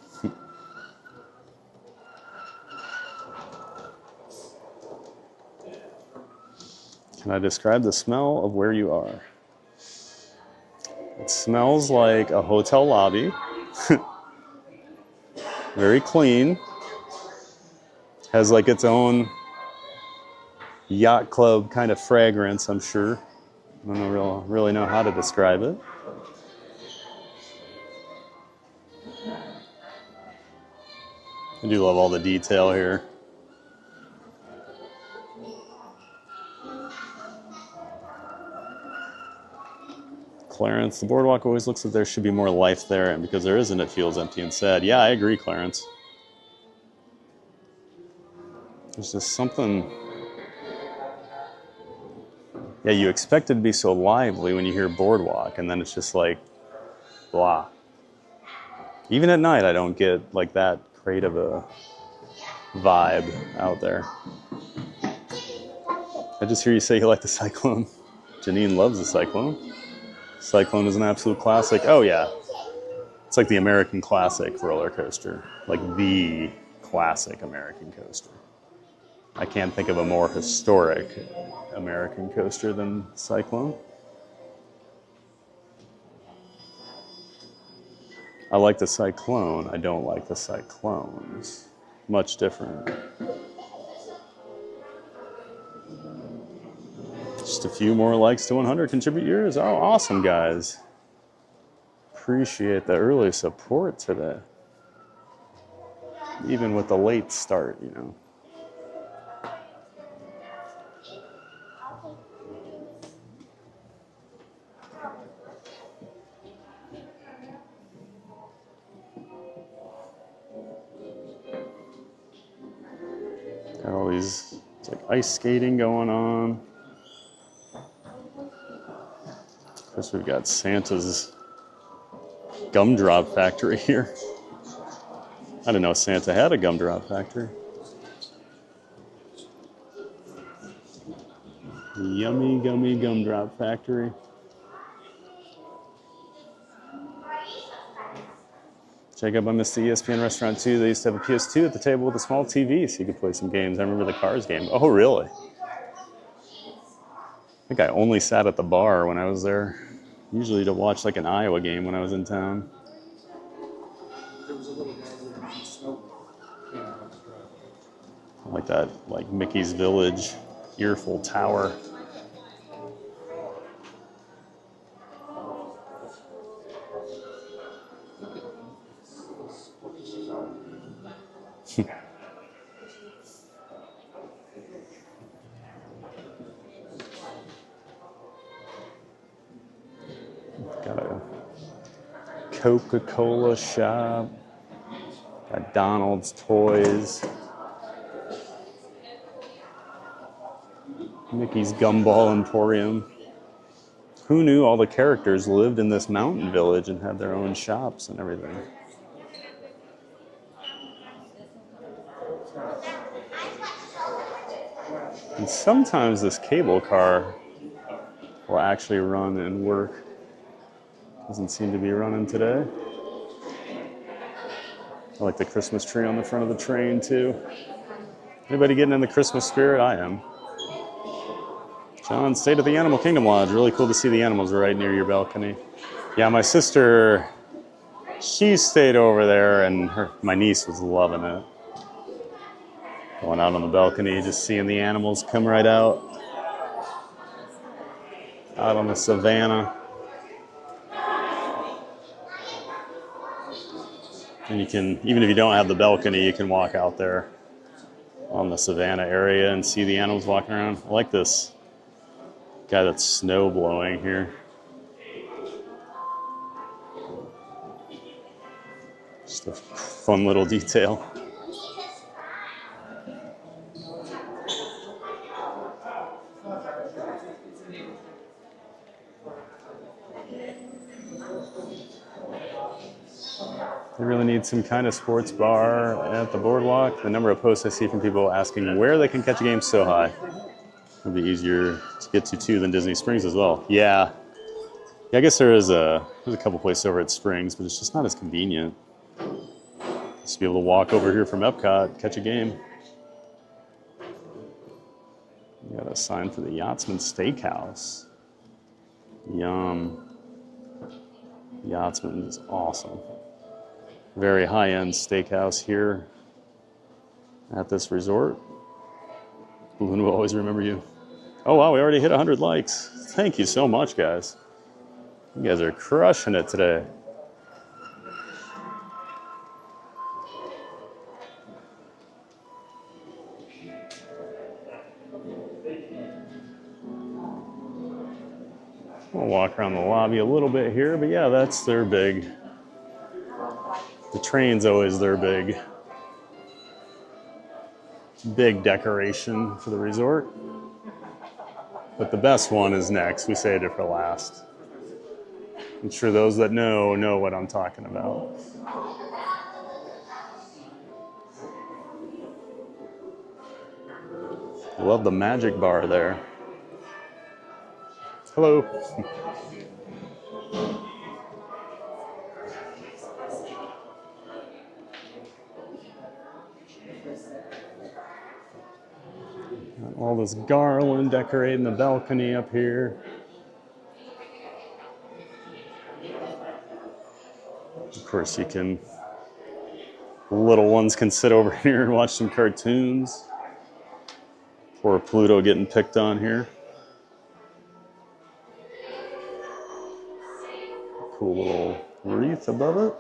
Can I describe the smell of where you are? It smells like a hotel lobby. Very clean. Has like its own Yacht Club kind of fragrance, I'm sure. I don't really know how to describe it. I do love all the detail here. Clarence, the boardwalk always looks like there should be more life there, and because there isn't, it feels empty and sad. Yeah, I agree, Clarence. There's just something... Yeah, you expect it to be so lively when you hear boardwalk, and then it's just like, blah. Even at night, I don't get like that great of a vibe out there. I just hear you say you like the Cyclone. Janine loves the Cyclone. Cyclone is an absolute classic. Oh yeah, it's like the American classic roller coaster, like the classic American coaster. I can't think of a more historic American coaster than Cyclone. I like the Cyclone. I don't like the Cyclones. Much different. Just a few more likes to 100. Contribute yours. Oh, awesome, guys. Appreciate the early support today. Even with the late start, you know. Got all these, it's like ice skating going on. Of course, we've got Santa's gumdrop factory here. I didn't know Santa had a gumdrop factory. Yummy, gummy gumdrop factory. Jacob, I missed the ESPN restaurant too. They used to have a PS2 at the table with a small TV so you could play some games. I remember the Cars game. Oh, really? I think I only sat at the bar when I was there. Usually to watch like an Iowa game when I was in town. I like that, like Mickey's Village, Earful Tower. Got a Coca-Cola shop. Got Donald's toys. Mickey's Gumball Emporium. Who knew all the characters lived in this mountain village and had their own shops and everything? And sometimes this cable car will actually run and work. Doesn't seem to be running today. I like the Christmas tree on the front of the train too. Anybody getting in the Christmas spirit? I am. John, stayed at the Animal Kingdom Lodge. Really cool to see the animals right near your balcony. Yeah, my sister, she stayed over there and my niece was loving it. Going out on the balcony, just seeing the animals come right out. Out on the savannah. And you can, even if you don't have the balcony, you can walk out there on the savannah area and see the animals walking around. I like this guy that's snow blowing here. Just a fun little detail. They really need some kind of sports bar at the boardwalk. The number of posts I see from people asking where they can catch a game is so high. It'll be easier to get to too than Disney Springs as well. Yeah, I guess there's a couple places over at Springs, but it's just not as convenient. Just to be able to walk over here from EPCOT, catch a game. We got a sign for the Yachtsman Steakhouse. Yum. Yachtsman is awesome. Very high-end steakhouse here at this resort. Balloon will always remember you. Oh wow, we already hit 100 likes. Thank you so much, guys. You guys are crushing it today. I'll walk around the lobby a little bit here, but yeah, that's their big. The train's always their big decoration for the resort. But the best one is next. We saved it for last. I'm sure those that know what I'm talking about. I love the magic bar there. Hello. All this garland decorating the balcony up here. Of course, little ones can sit over here and watch some cartoons. Poor Pluto getting picked on here. Cool little wreath above it.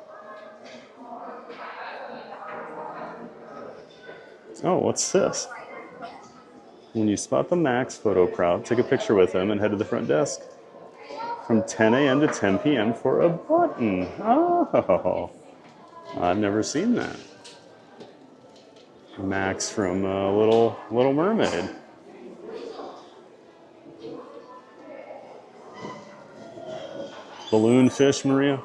Oh, what's this? When you spot the Max photo crowd, take a picture with them and head to the front desk from 10 a.m. to 10 p.m. for a button. Oh, I've never seen that. Max from Little Mermaid. Balloon fish, Maria.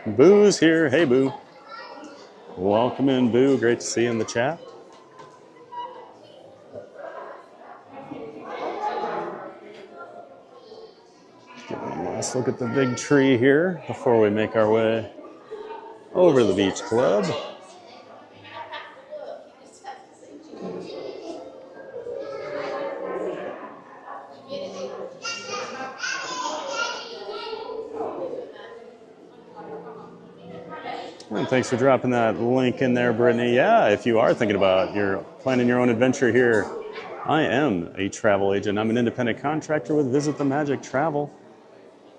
Boo's here. Hey, Boo. Welcome in, Boo. Great to see you in the chat. Give me a last look at the big tree here before we make our way over to the beach club. And thanks for dropping that link in there, Brittany. Yeah, if you are thinking about planning your own adventure here, I am a travel agent. I'm an independent contractor with Visit the Magic Travel.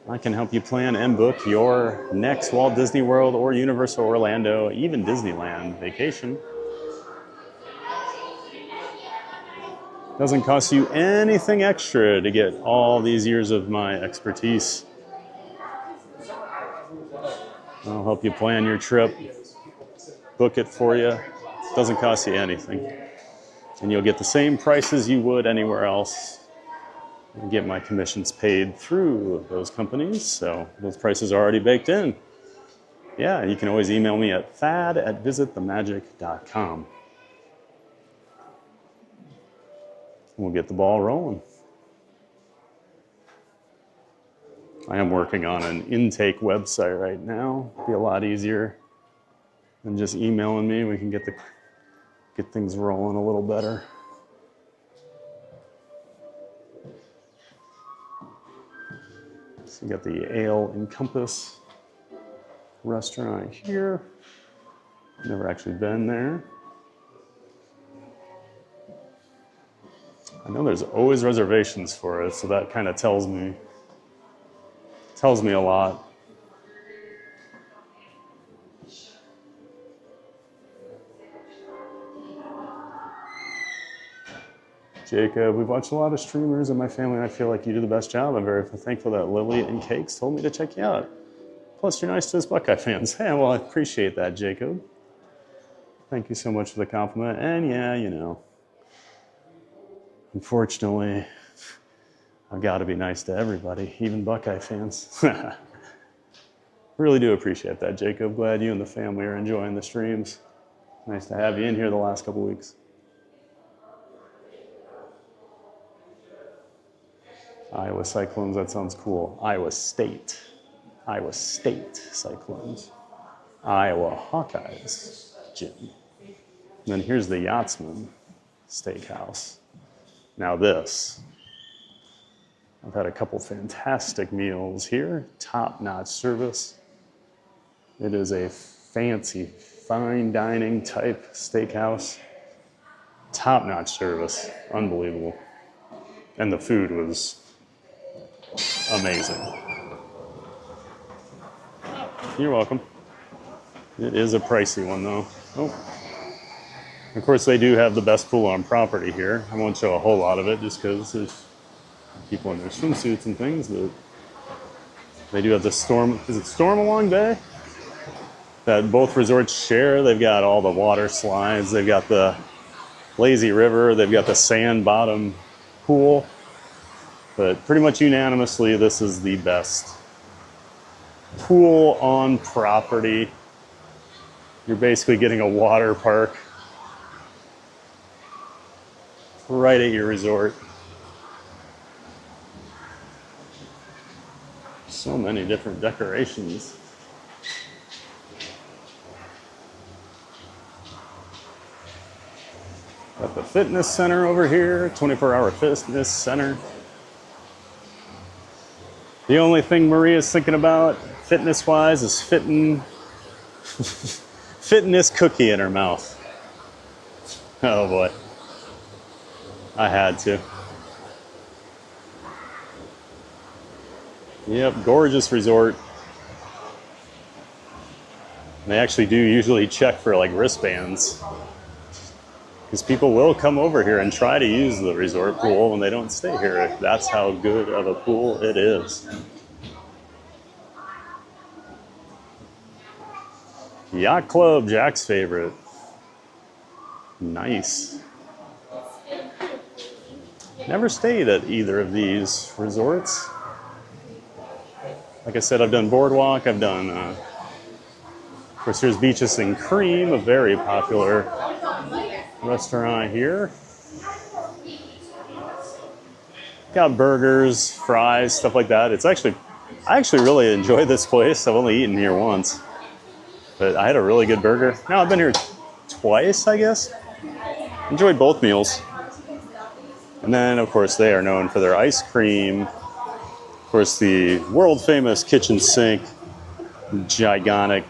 I can help you plan and book your next Walt Disney World or Universal Orlando, even Disneyland vacation. Doesn't cost you anything extra to get all these years of my expertise. I'll help you plan your trip, book it for you. Doesn't cost you anything. And you'll get the same prices you would anywhere else. I get my commissions paid through those companies, so those prices are already baked in. Yeah, you can always email me at thad@visitthemagic.com. We'll get the ball rolling. I am working on an intake website right now. It'll be a lot easier than just emailing me. We can get things rolling a little better. So you got the Ale and Compass restaurant here. Never actually been there. I know there's always reservations for it, so that kind of tells me a lot. Jacob, we've watched a lot of streamers in my family, and I feel like you do the best job. I'm very thankful that Lily and Cakes told me to check you out. Plus, you're nice to us Buckeye fans. Hey, well, I appreciate that, Jacob. Thank you so much for the compliment. And yeah, unfortunately, I've got to be nice to everybody, even Buckeye fans. Really do appreciate that, Jacob. Glad you and the family are enjoying the streams. Nice to have you in here the last couple weeks. Iowa Cyclones, that sounds cool. Iowa State Cyclones. Iowa Hawkeyes, Jim. And then here's the Yachtsman Steakhouse. Now this, I've had a couple fantastic meals here, top-notch service. It is a fancy, fine dining type steakhouse. Top-notch service, unbelievable. And the food was amazing. You're welcome. It is a pricey one though. Oh. Of course, they do have the best pool on property here. I won't show a whole lot of it just because there's people in their swimsuits and things, but they do have the Storm, is it Stormalong Bay? That both resorts share. They've got all the water slides, they've got the lazy river, they've got the sand bottom pool. But pretty much unanimously, this is the best pool on property. You're basically getting a water park right at your resort. So many different decorations. Got the fitness center over here, 24-hour fitness center. The only thing Maria's thinking about fitness-wise is fitting this cookie in her mouth. Oh boy. I had to. Yep, gorgeous resort. They actually do usually check for like wristbands, because people will come over here and try to use the resort pool when they don't stay here. That's how good of a pool it is. Yacht Club, Jack's favorite. Nice. Never stayed at either of these resorts. Like I said, I've done Boardwalk, I've done, of course, here's Beaches and Cream, a very popular restaurant here. Got burgers, fries, stuff like that. I actually really enjoy this place. I've only eaten here once, but I had a really good burger. Now I've been here twice, I guess. Enjoyed both meals. And then, of course, they are known for their ice cream. Of course, the world famous kitchen sink, gigantic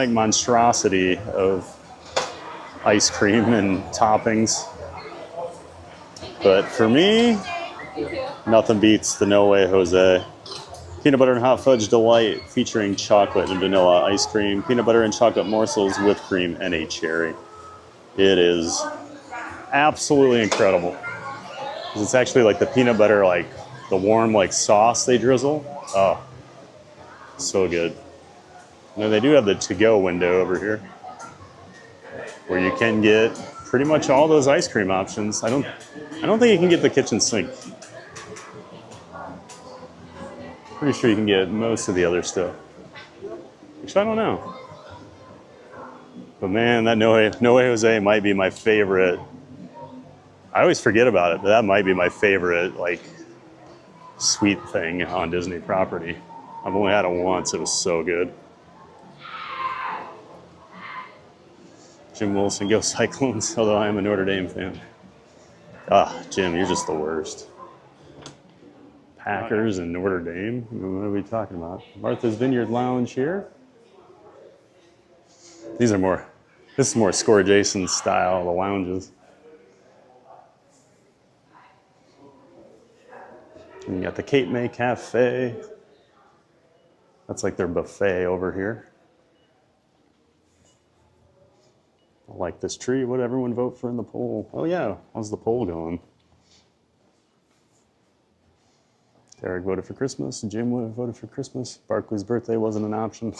monstrosity of ice cream and toppings. But for me, nothing beats the No Way Jose. Peanut butter and hot fudge delight featuring chocolate and vanilla ice cream, peanut butter and chocolate morsels, whipped cream, and a cherry. It is absolutely incredible. It's actually like the peanut butter, like the warm like sauce they drizzle. Oh, so good. And then they do have the to-go window over here, where you can get pretty much all those ice cream options. I don't think you can get the kitchen sink. Pretty sure you can get most of the other stuff. Actually, I don't know. But man, that No Way Jose might be my favorite. I always forget about it, but that might be my favorite, like, sweet thing on Disney property. I've only had it once. It was so good. Jim Wilson, go Cyclones, although I am a Notre Dame fan. Ah, Jim, you're just the worst. Packers and Notre Dame? What are we talking about? Martha's Vineyard Lounge here. This is more Score Jason style, the lounges. And you got the Cape May Cafe. That's like their buffet over here. I like this tree. What did everyone vote for in the poll? Oh yeah, how's the poll going? Derek voted for Christmas. Jim voted for Christmas. Barkley's birthday wasn't an option.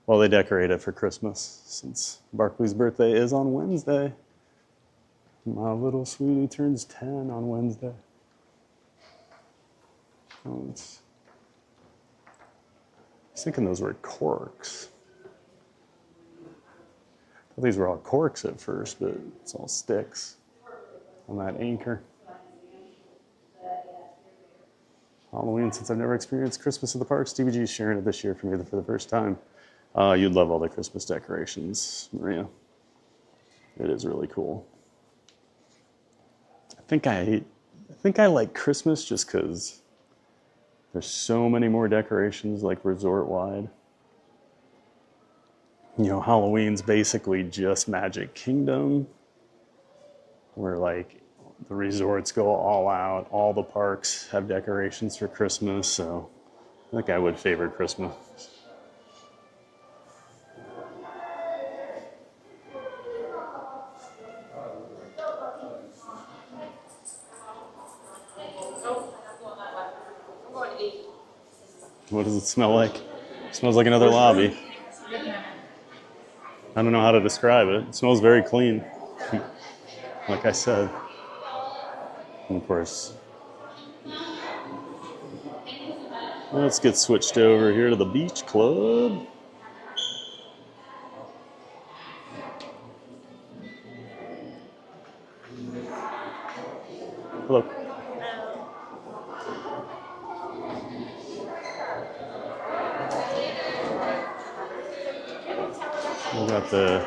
Well, they decorated for Christmas since Barkley's birthday is on Wednesday. My little sweetie turns 10 on Wednesday. Oh, I was thinking those were corks. I thought these were all corks at first, but it's all sticks on that anchor. Halloween, since I've never experienced Christmas at the parks, DVG is sharing it this year for me for the first time. You'd love all the Christmas decorations, Maria. It is really cool. I think I like Christmas just because there's so many more decorations, like resort-wide. You know, Halloween's basically just Magic Kingdom, where like the resorts go all out. All the parks have decorations for Christmas, so I think I would favor Christmas. What does it smell like? It smells like another lobby. I don't know how to describe it. It smells very clean, like I said. And of course, let's get switched over here to the Beach Club. Hello. We got the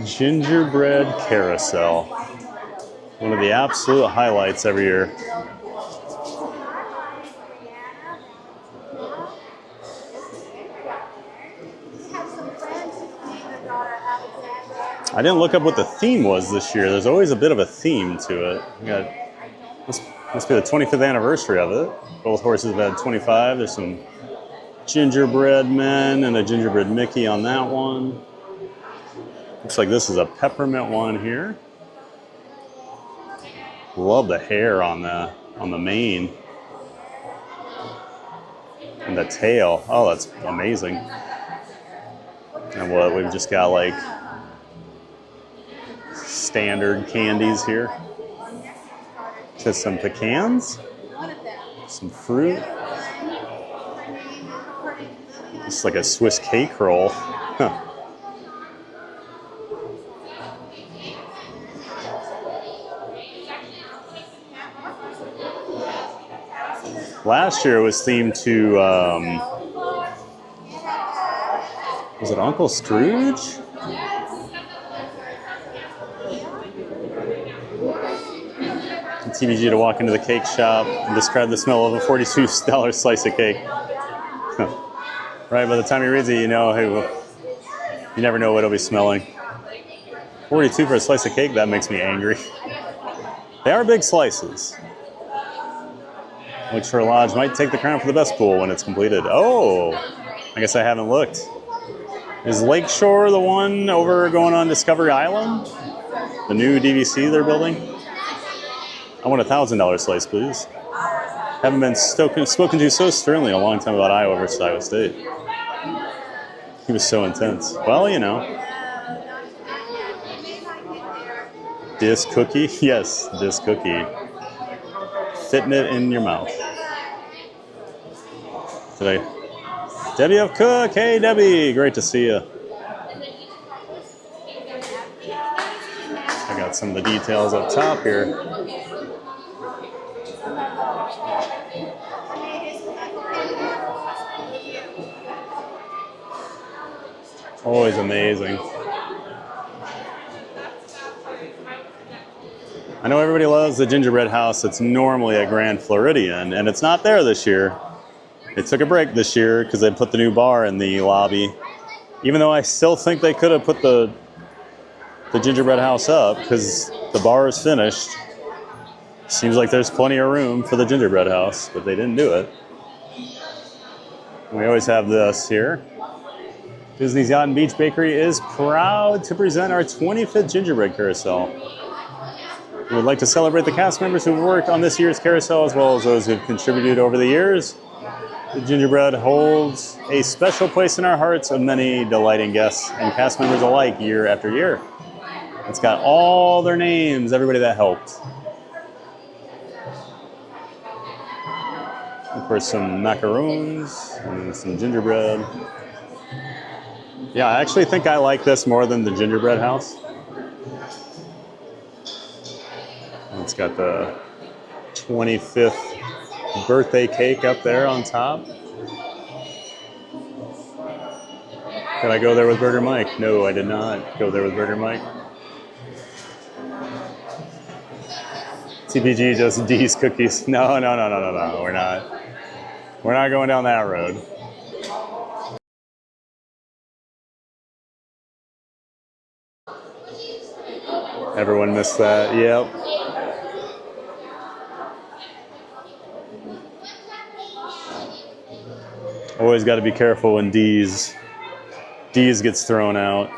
gingerbread carousel. One of the absolute highlights every year. I didn't look up what the theme was this year. There's always a bit of a theme to it. We got, must be the 25th anniversary of it. Both horses have had 25. There's some gingerbread men and a gingerbread Mickey on that one. Looks like this is a peppermint one here. Love the hair on the mane. And the tail. Oh, that's amazing. And what, we've just got like standard candies here. Just some pecans, some fruit. It's like a Swiss cake roll. Huh. Last year it was themed to, was it Uncle Scrooge? TBG to walk into the cake shop and describe the smell of a $42 slice of cake. Right, by the time he reads it, you know, you never know what it'll be smelling. 42 for a slice of cake, that makes me angry. They are big slices. Lakeshore Lodge might take the crown for the best pool when it's completed. Oh, I guess I haven't looked. Is Lakeshore the one over going on Discovery Island? The new DVC they're building? I want a $1,000 slice, please. Haven't been spoken to so sternly in a long time about Iowa versus Iowa State. He was so intense. Well, you know. Disc cookie? Yes, disc cookie. Fitting it in your mouth. Today. Debbie of Cook. Hey, Debbie. Great to see you. I got some of the details up top here. Always amazing. I know everybody loves the gingerbread house that's normally at Grand Floridian, and it's not there this year. They took a break this year because they put the new bar in the lobby. Even though I still think they could have put the gingerbread house up because the bar is finished. Seems like there's plenty of room for the gingerbread house, but they didn't do it. We always have this here. Disney's Yacht and Beach Bakery is proud to present our 25th gingerbread carousel. We would like to celebrate the cast members who have worked on this year's carousel as well as those who have contributed over the years. The gingerbread holds a special place in our hearts of many delighting guests and cast members alike year after year. It's got all their names, everybody that helped. Of course, some macaroons and some gingerbread. Yeah, I actually think I like this more than the gingerbread house. It's got the 25th birthday cake up there on top. Did I go there with Burger Mike? No, I did not go there with Burger Mike. TPG just D's cookies. No, we're not. We're not going down that road. Everyone missed that, yep. Always got to be careful when D's gets thrown out.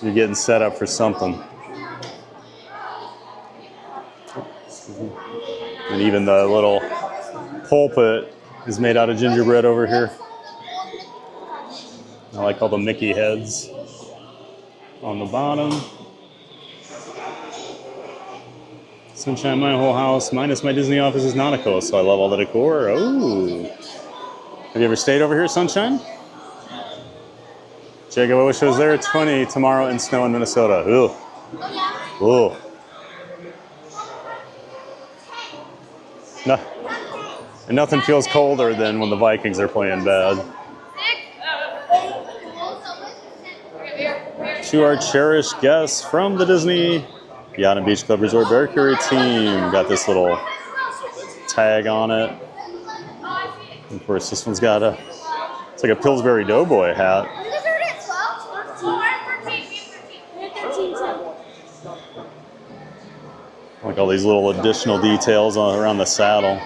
You're getting set up for something. And even the little pulpit is made out of gingerbread over here. I like all the Mickey heads on the bottom. Sunshine my whole house, minus my Disney office is nautical, so I love all the decor. Oh. Have you ever stayed over here, Sunshine? Jacob, I wish I was there at 20 tomorrow in snow in Minnesota. Ooh. Ooh. No. And nothing feels colder than when the Vikings are playing bad. To our cherished guests from the Disney Yacht and Beach Club Resort Mercury team. Got this little tag on it. And of course, this one's got a, it's like a Pillsbury Doughboy hat. Like all these little additional details around the saddle.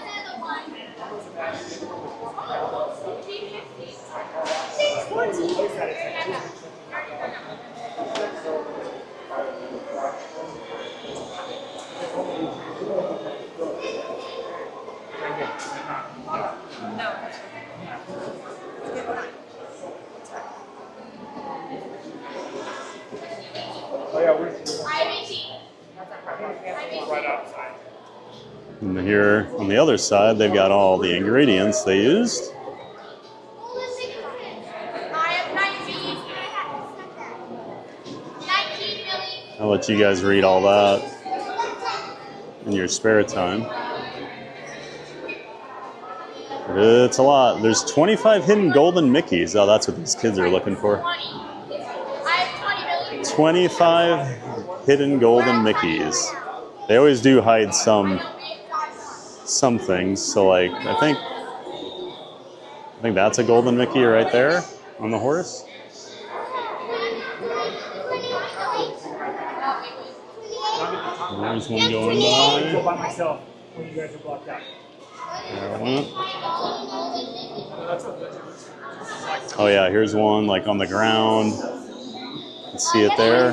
And here on the other side, they've got all the ingredients they used. I'll let you guys read all that in your spare time. But it's a lot. There's 25 hidden golden Mickeys. Oh, that's what these kids are looking for. 25 hidden golden Mickeys. They always do hide some things. So like, I think that's a golden Mickey right there on the horse. There's one going by. Go by myself when you guys are blocked out. There one. Oh yeah, here's one like on the ground. You can see it there.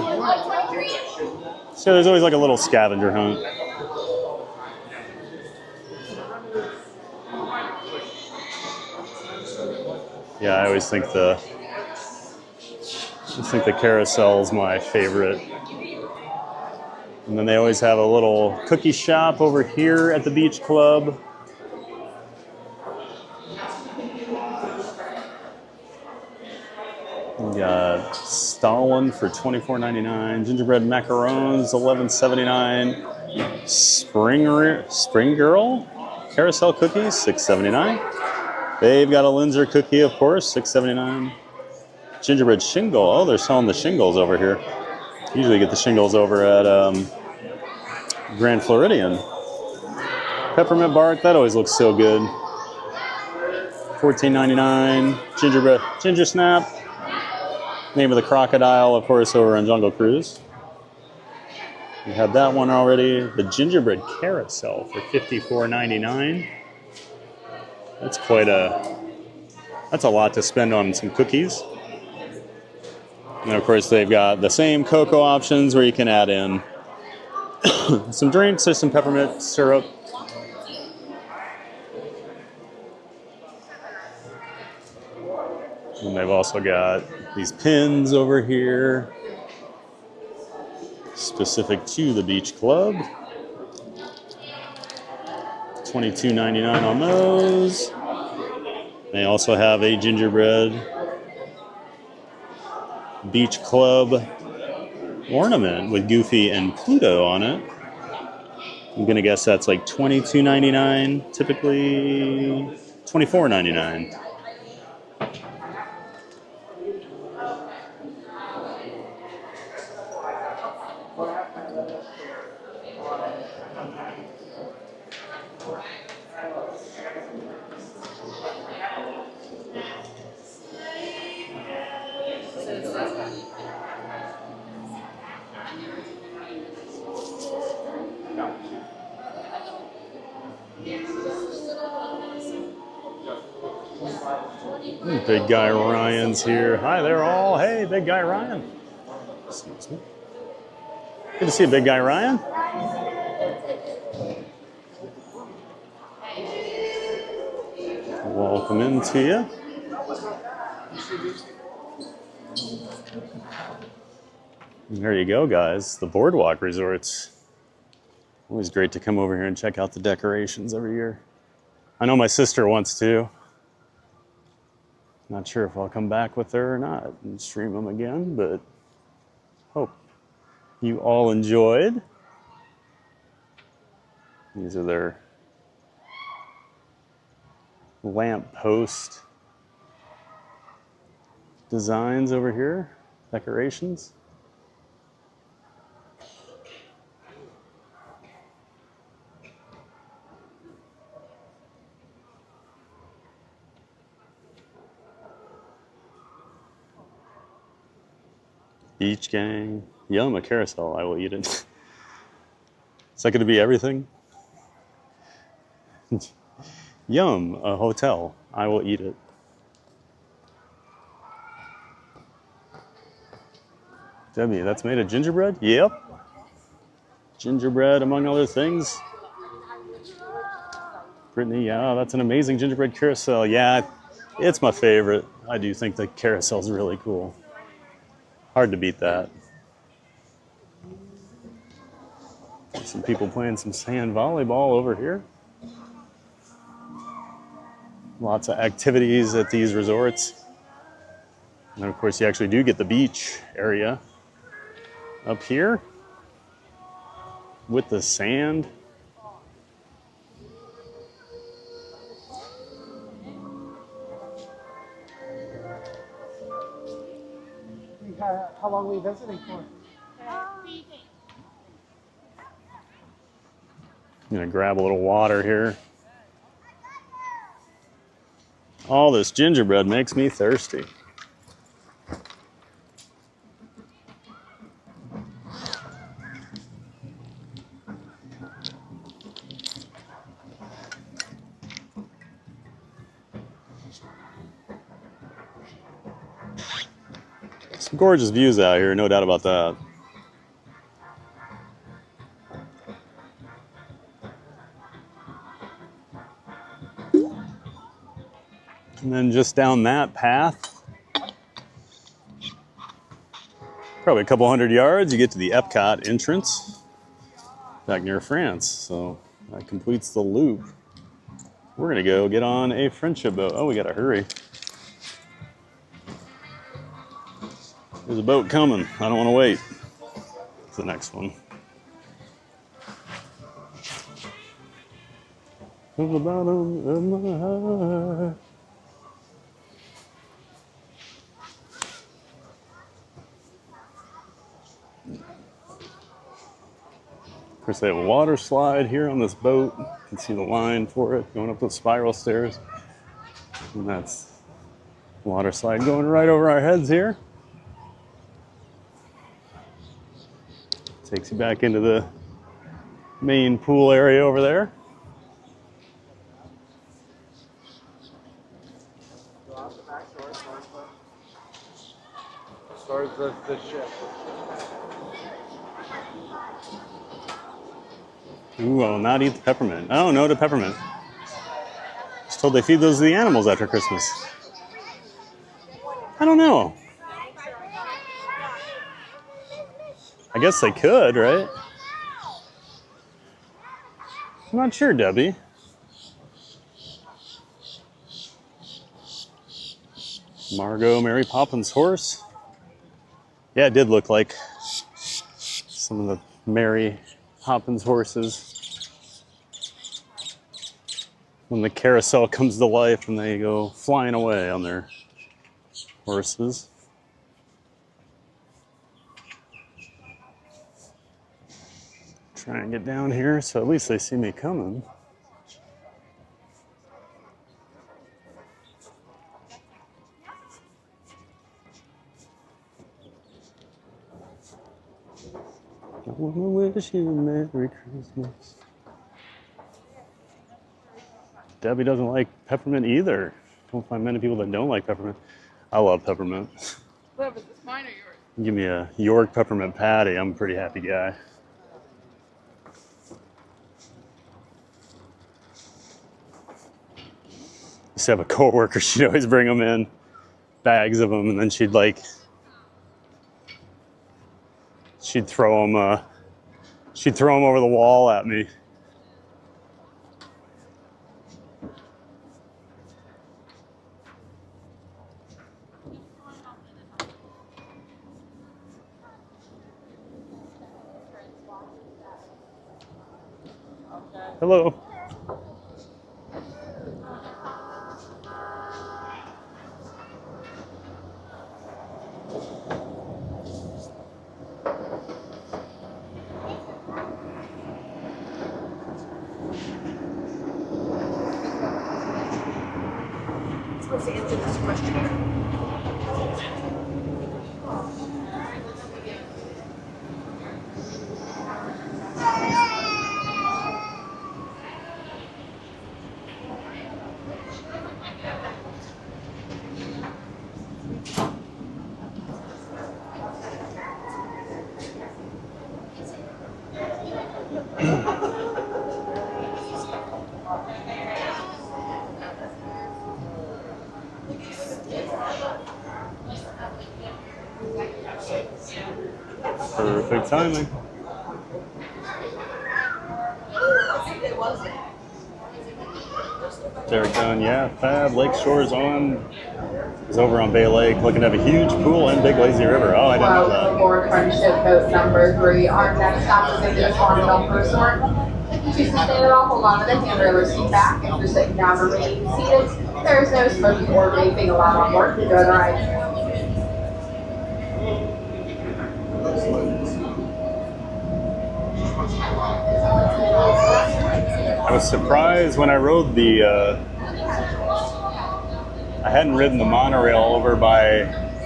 So there's always like a little scavenger hunt. Yeah, I always think the carousel's my favorite. And then they always have a little cookie shop over here at the beach club. We got Stalin for $24.99. Gingerbread macarons, $11.79. Spring Girl carousel cookies, $6.79. They've got a Linzer cookie, of course, $6.79. Gingerbread shingle. Oh, they're selling the shingles over here. Usually get the shingles over at Grand Floridian. Peppermint bark, that always looks so good. $14.99. Gingerbread, ginger snap. Name of the crocodile, of course, over on Jungle Cruise. We had that one already. The gingerbread carousel for $54.99. That's that's a lot to spend on some cookies. And of course, they've got the same cocoa options where you can add in some drinks or some peppermint syrup. And they've also got these pins over here, specific to the beach club. $22.99 on those. They also have a gingerbread beach club ornament with Goofy and Pluto on it. I'm gonna guess that's like $22.99, typically $24.99. Big Guy Ryan's here. Hi there all. Hey, Big Guy Ryan. Excuse me. Good to see you, Big Guy Ryan. Welcome into you. There you go, guys. The Boardwalk Resorts. Always great to come over here and check out the decorations every year. I know my sister wants to. Not sure if I'll come back with her or not and stream them again, but hope you all enjoyed. These are their lamp post designs over here, decorations. Beach gang. Yum, a carousel. I will eat it. Is that going to be everything? Yum, a hotel. I will eat it. Debbie, that's made of gingerbread? Yep. Gingerbread, among other things. Brittany, yeah, that's an amazing gingerbread carousel. Yeah, it's my favorite. I do think the carousel's really cool. Hard to beat that. Some people playing some sand volleyball over here. Lots of activities at these resorts. And of course, you actually do get the beach area up here with the sand. How long were you visiting for? I'm gonna grab a little water here. All this gingerbread makes me thirsty. Some gorgeous views out here, no doubt about that. And then just down that path, probably a couple hundred yards, you get to the EPCOT entrance back near France. So that completes the loop. We're gonna go get on a friendship boat. Oh, we gotta hurry. There's a boat coming. I don't want to wait. It's the next one. From the bottom of my heart. Of course, they have a water slide here on this boat. You can see the line for it going up the spiral stairs. And that's water slide going right over our heads here. Takes you back into the main pool area over there. As far as the ship. Ooh, I will not eat the peppermint. Oh, no to peppermint. Just told they feed those to the animals after Christmas. I don't know. I guess they could, right? I'm not sure, Debbie. Margot, Mary Poppins' horse. Yeah, it did look like some of the Mary Poppins horses. When the carousel comes to life and they go flying away on their horses. Try and get down here so at least they see me coming. I wanna wish you a Merry Christmas. Debbie doesn't like peppermint either. Don't find many people that don't like peppermint. I love peppermint. Love, is this mine or yours? Give me a York peppermint patty. I'm a pretty happy guy. used to have a coworker, she'd always bring them in, bags of them, and then she'd throw them over the wall at me. Hello. Supposed to answer this question. Perfect timing. Derek done, yeah, fab. Lake Shore's on. He's over on Bay Lake looking to have a huge pool and big lazy river. Oh, I didn't know that. Board Friendship Boat number 3. Our next stop is going to be the Dolphin Resort. Choose to stand it off, hold on to the handrail seat back. If you're sitting down, remain seated. There is no smoking or vaping allowed on board. Enjoy the ride. I was surprised when I rode I hadn't ridden the monorail over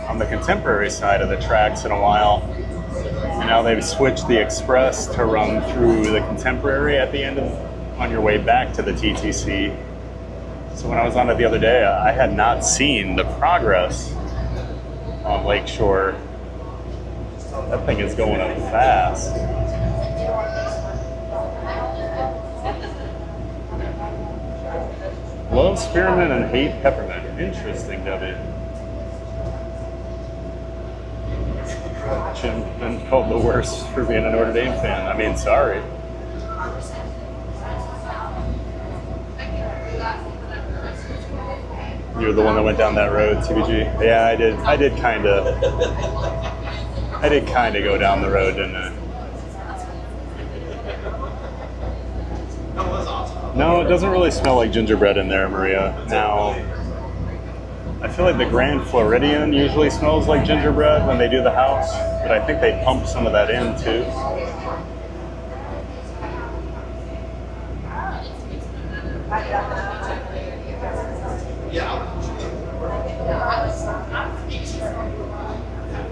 on the contemporary side of the tracks in a while. And now they've switched the express to run through the contemporary at the end on your way back to the TTC. So when I was on it the other day, I had not seen the progress on Lake Shore. That thing is going up fast. Love spearmint and hate peppermint. Interesting, Debbie. Jim been called the worst for being a Notre Dame fan. I mean, sorry. You're the one that went down that road, TBG. Yeah, I did kind of go down the road, didn't I? No, it doesn't really smell like gingerbread in there, Maria. Now, I feel like the Grand Floridian usually smells like gingerbread when they do the house, but I think they pump some of that in too.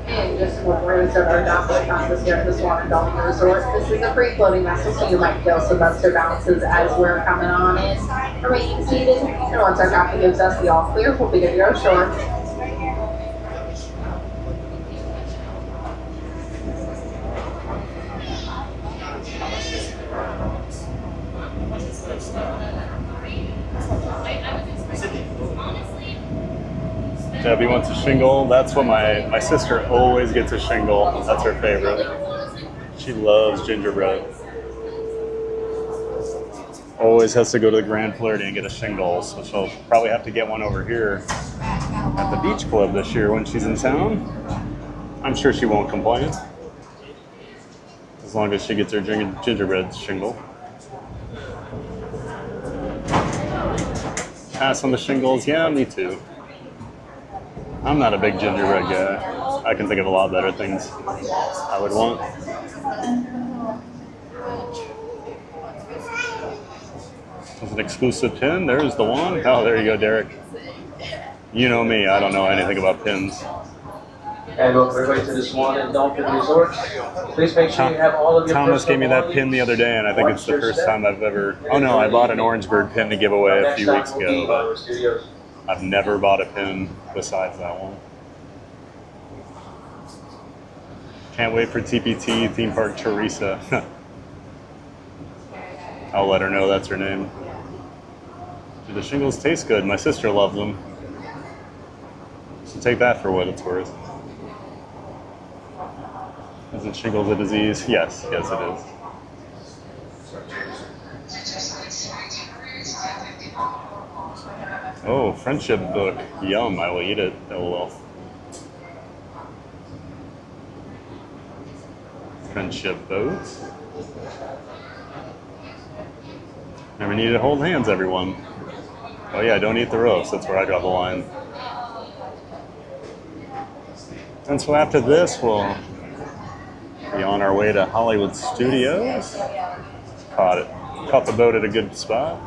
And just with rooms of our Dolphin classes here at the Dolphin Resort. This is a free floating vessel, so you might feel some buster bounces as we're coming on in. Remaining seated, and once our captain gives us the all clear, we'll be good to go ashore. Debbie wants a shingle. That's what my sister always gets a shingle. That's her favorite. She loves gingerbread. Always has to go to the Grand Floridian and get a shingle, so she'll probably have to get one over here at the Beach Club this year when she's in town. I'm sure she won't complain, as long as she gets her gingerbread shingle. Pass on the shingles, yeah, me too. I'm not a big gingerbread guy. I can think of a lot better things I would want. There's an exclusive pin. There's the one. Oh, there you go, Derek. You know me. I don't know anything about pins. And welcome everybody to the Swan and Dolphin Resort. Please make sure you have all of your Thomas gave me that pin the other day, and I think it's the first time I've ever... Oh no, I bought an Orangeburg pin to give away a few weeks ago, but I've never bought a pin besides that one. Can't wait for TPT, Theme Park Teresa. I'll let her know that's her name. Do the shingles taste good? My sister loved them. So take that for what it's worth. Isn't shingles a disease? Yes, yes it is. Oh, friendship book. Yum, I will eat it. LOL. Friendship boat. Never need to hold hands, everyone. Oh yeah, don't eat the roast. That's where I draw the line. And so after this, we'll be on our way to Hollywood Studios. Caught the boat at a good spot.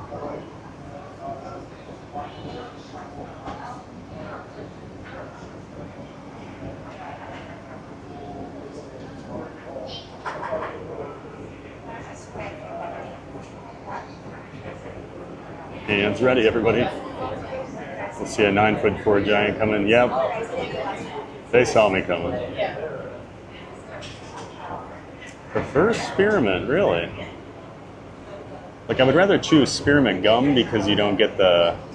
Hands ready, everybody. We'll see a 9'4" giant coming. Yep. They saw me coming. Prefer spearmint, really? Like, I would rather choose spearmint gum because you don't get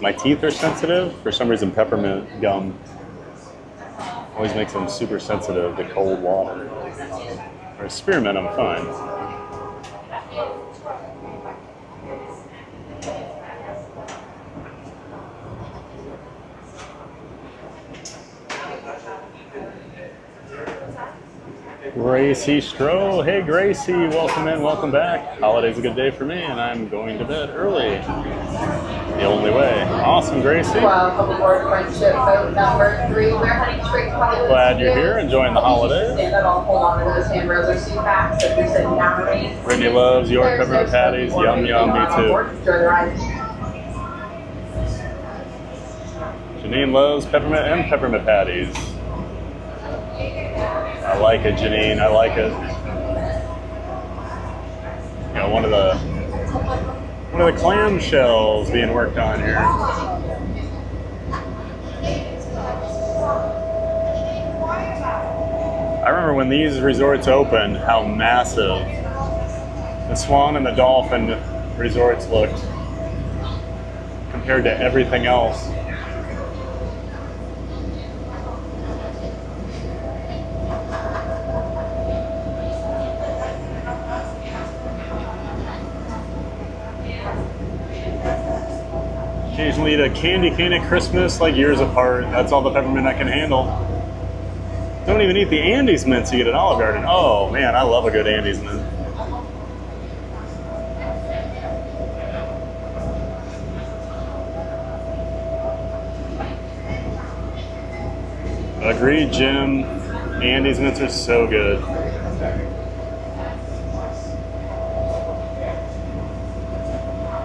my teeth are sensitive. For some reason, peppermint gum always makes them super sensitive to cold water. Or spearmint, I'm fine. Gracie Stroh. Hey Gracie, welcome in, welcome back. Holiday's a good day for me, and I'm going to bed early. The only way. Awesome, Gracie. Welcome aboard Friendship Boat number 3. We're heading straight to Hollywood. Glad you're here, enjoying the holidays. Hold on to those handrails or seat backs if you're sitting down or ready. Brittany loves York peppermint patties. Yum, yum, me too. Enjoy the ride. Janine loves peppermint and peppermint patties. I like it, Janine. I like it. You know, one of the clamshells being worked on here. I remember when these resorts opened, how massive the Swan and the Dolphin resorts looked compared to everything else. Occasionally eat a candy cane at Christmas, like years apart. That's all the peppermint I can handle. Don't even eat the Andes mints you get at Olive Garden. Oh man, I love a good Andes mint. Agreed, Jim. Andes mints are so good.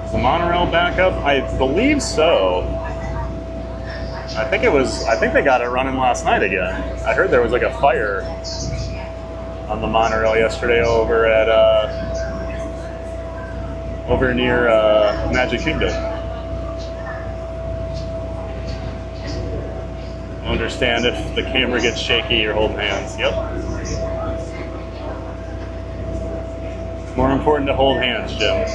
Is the monorail back up? I believe so. I think they got it running last night again. I heard there was like a fire on the monorail yesterday over at over near Magic Kingdom. Understand if the camera gets shaky, you're holding hands. Yep. More important to hold hands, Jim.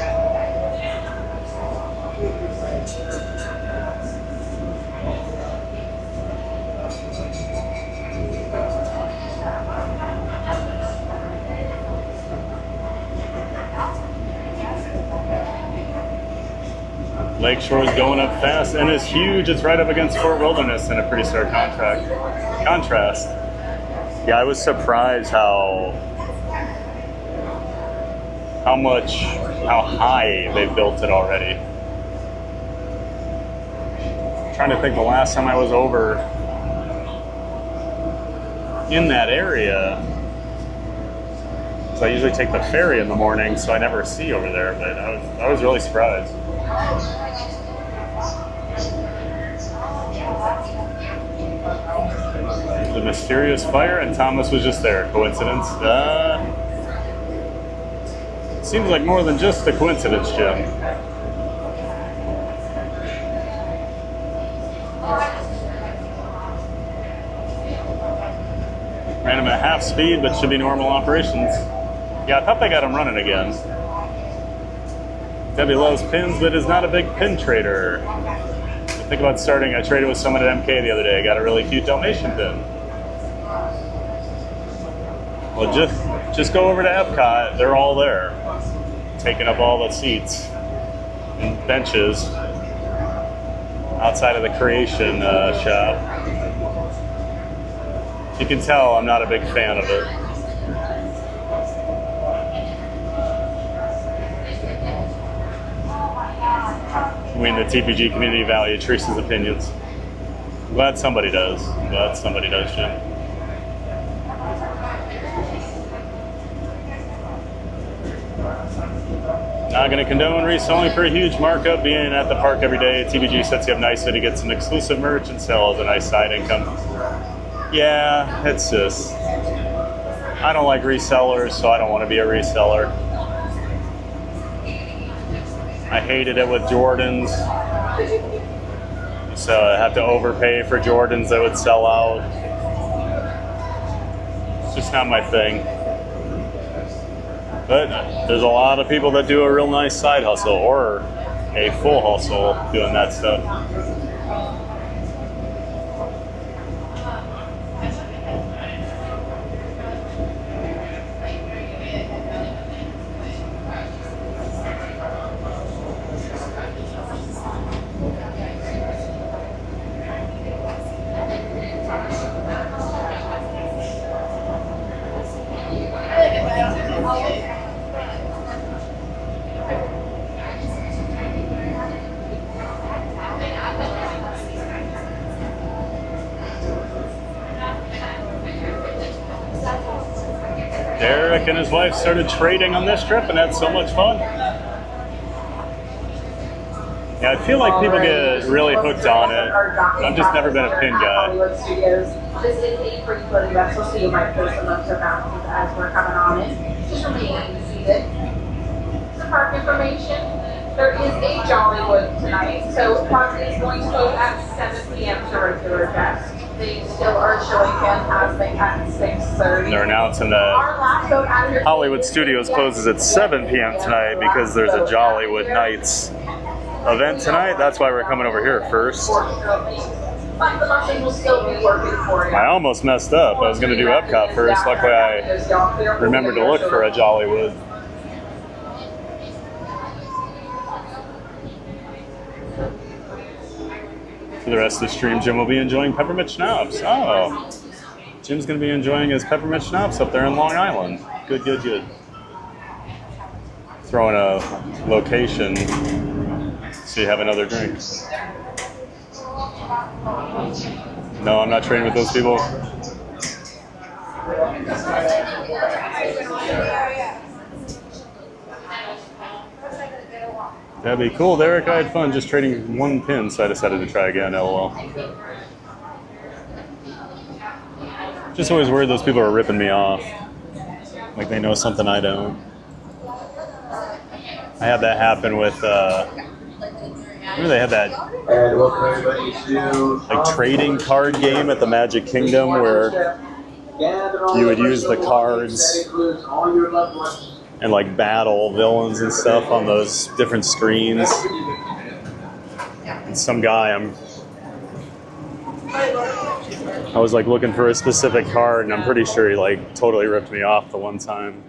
Lakeshore's going up fast and is huge. It's right up against Fort Wilderness in a pretty stark contrast. Yeah, I was surprised how high they've built it already. I'm trying to think the last time I was over in that area. So I usually take the ferry in the morning, so I never see over there, but I was really surprised. The mysterious fire, and Thomas was just there. Coincidence? Seems like more than just a coincidence, Jim. Ran him at half speed, but should be normal operations. Yeah, I thought they got him running again. Debbie loves pins, but is not a big pin trader. I think about starting. I traded with someone at MK the other day. Got a really cute Dalmatian pin. Well, just go over to EPCOT. They're all there, taking up all the seats and benches outside of the creation shop. You can tell I'm not a big fan of it. We in the TPG community value Teresa's opinions. I'm glad somebody does. I'm glad somebody does, Jim. Not going to condone reselling for a huge markup. Being at the park every day, TPG sets you up nicely to get some exclusive merch and sell as a nice side income. Yeah, it's just, I don't like resellers, so I don't want to be a reseller. I hated it with Jordans, so I have to overpay for Jordans that would sell out. It's just not my thing. But there's a lot of people that do a real nice side hustle or a full hustle doing that stuff. Derek and his wife started trading on this trip, and that's so much fun. Yeah, I feel like people get really hooked on it. I've just never been a pin guy. Hollywood Studios. This is a free floating vessel, so you might post some up to bounces as we're coming on it. Just remain seated. Some park information. There is a Jollywood tonight, so park is going to close at 7 p.m. to regular guests. They still are showing fantastic at 6:30. They're announcing that Hollywood Studios closes at 7 p.m. tonight because there's a Jollywood Nights event tonight. That's why we're coming over here first. But the buses will still be working for you. I almost messed up. I was going to do EPCOT first. Luckily, I remembered to look for a Jollywood. For the rest of the stream, Jim will be enjoying peppermint schnapps. Oh, Jim's going to be enjoying his peppermint schnapps up there in Long Island. Good, good, good. Throwing a location so you have another drink. No, I'm not trading with those people. That'd be cool, Derek. I had fun just trading one pin, so I decided to try again. LOL. Just always worried those people are ripping me off. Like they know something I don't. I had that happen with, remember they had that like trading card game at the Magic Kingdom where you would use the cards and like battle villains and stuff on those different screens. And some guy, I was like looking for a specific card, and I'm pretty sure he like totally ripped me off the one time.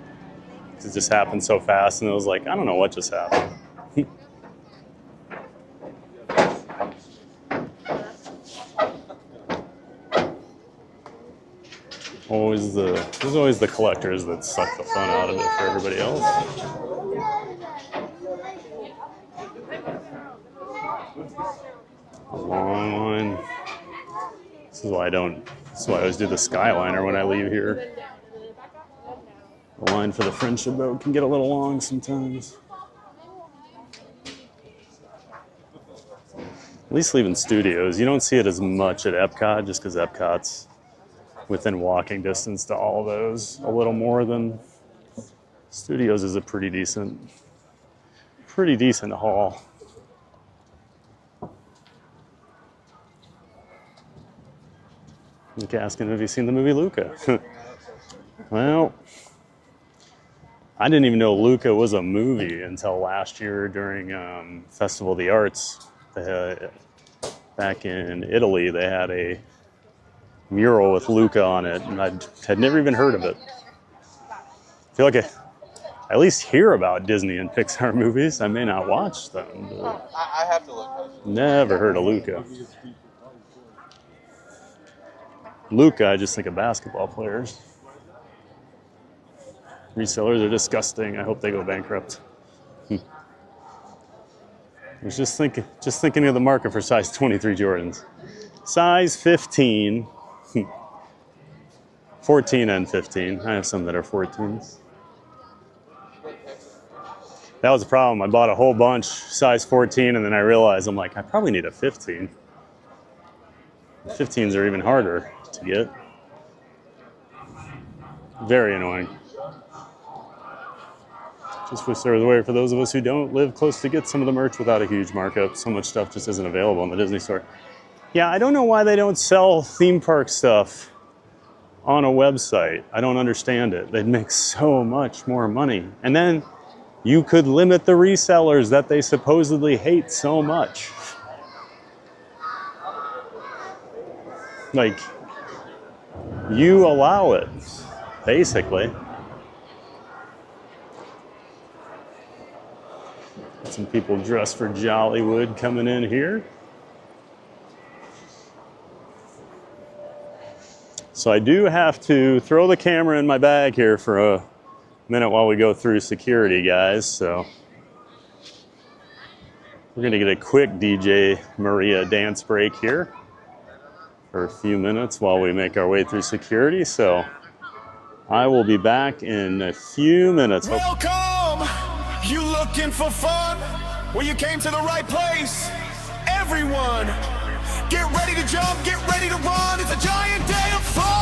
It just happened so fast, and it was like, I don't know what just happened. There's always the collectors that suck the fun out of it for everybody else. A long line. This is why I always do the Skyliner when I leave here. The line for the friendship boat can get a little long sometimes. At least leaving studios. You don't see it as much at EPCOT just because EPCOT's within walking distance to all of those. A little more than studios is a pretty decent haul. Like asking, have you seen the movie Luca? Well, I didn't even know Luca was a movie until last year during Festival of the Arts. Back in Italy, they had a mural with Luca on it, and I had never even heard of it. I feel like I at least hear about Disney and Pixar movies. I may not watch them, but I have to look. never heard of Luca. Luca, I just think of basketball players. Resellers are disgusting. I hope they go bankrupt. I was just thinking of the market for size 23 Jordans. Size 15, 14 and 15. I have some that are 14s. That was the problem. I bought a whole bunch, size 14, and then I realized I'm like, I probably need a 15. 15s are even harder to get. Very annoying. Just wish there was a way for those of us who don't live close to get some of the merch without a huge markup. So much stuff just isn't available in the Disney store. Yeah, I don't know why they don't sell theme park stuff on a website. I don't understand it. They'd make so much more money. And then you could limit the resellers that they supposedly hate so much. Like, you allow it, basically. Some people dressed for Jollywood coming in here. So I do have to throw the camera in my bag here for a minute while we go through security, guys. So we're gonna get a quick DJ Maria dance break here for a few minutes while we make our way through security. So I will be back in a few minutes. Welcome! You looking for fun? Well, you came to the right place. Everyone, get ready to jump, get ready to run. It's a giant day of fun!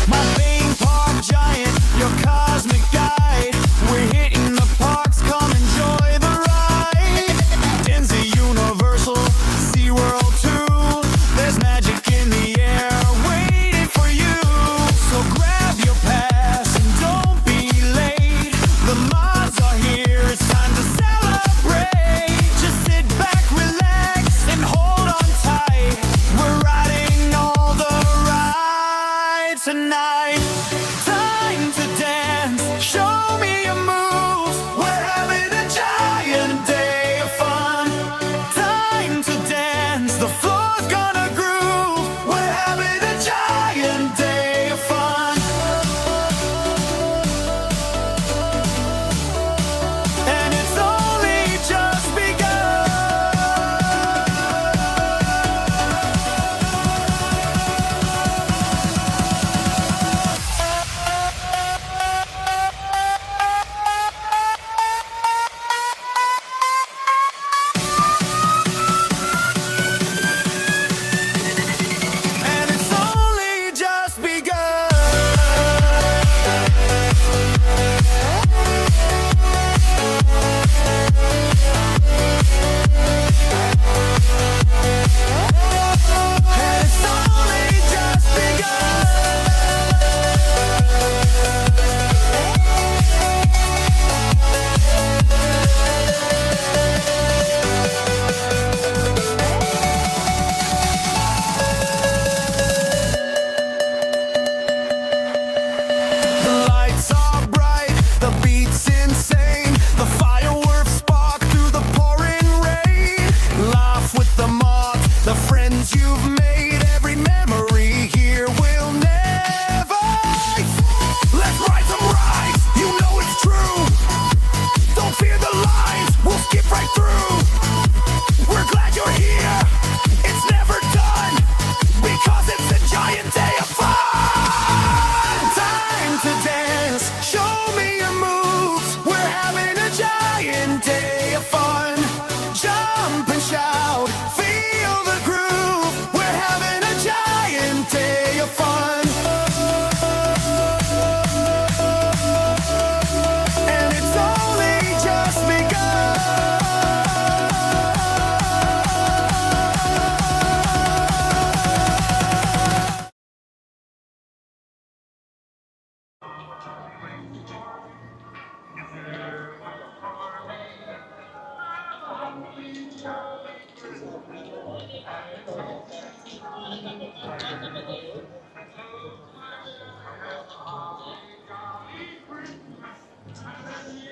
My theme park giant, your cosmic guide.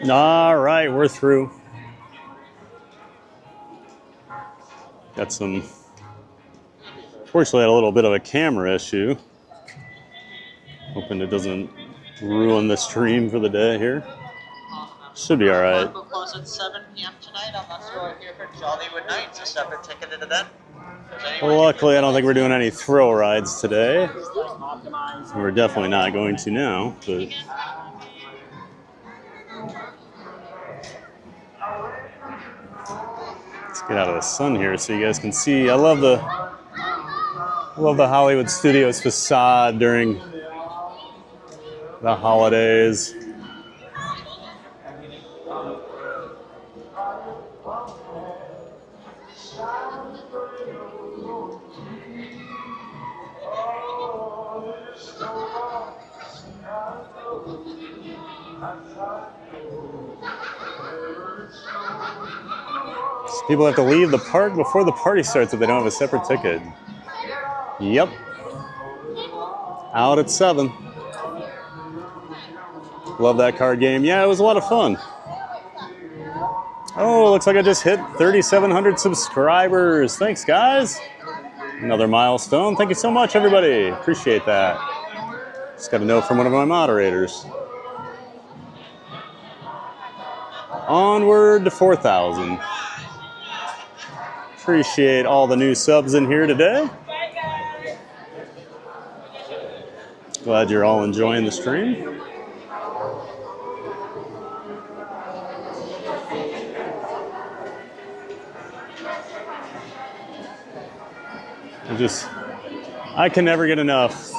All right, we're through. Got some, fortunately, had a little bit of a camera issue. Hoping it doesn't ruin the stream for the day here. Should be all right. Will close at 7 p.m. tonight. I'm not sure here for Jollywood Nights, a separate ticketed event. Luckily, I don't think we're doing any thrill rides today. We're definitely not going to now, but let's get out of the sun here so you guys can see. I love the Hollywood Studios facade during the holidays. People have to leave the park before the party starts if they don't have a separate ticket. Yep. Out at 7. Love that card game. Yeah, it was a lot of fun. Oh, looks like I just hit 3,700 subscribers. Thanks, guys. Another milestone. Thank you so much, everybody. Appreciate that. Just got a note from one of my moderators. Onward to 4,000. Appreciate all the new subs in here today. Glad you're all enjoying the stream. I can never get enough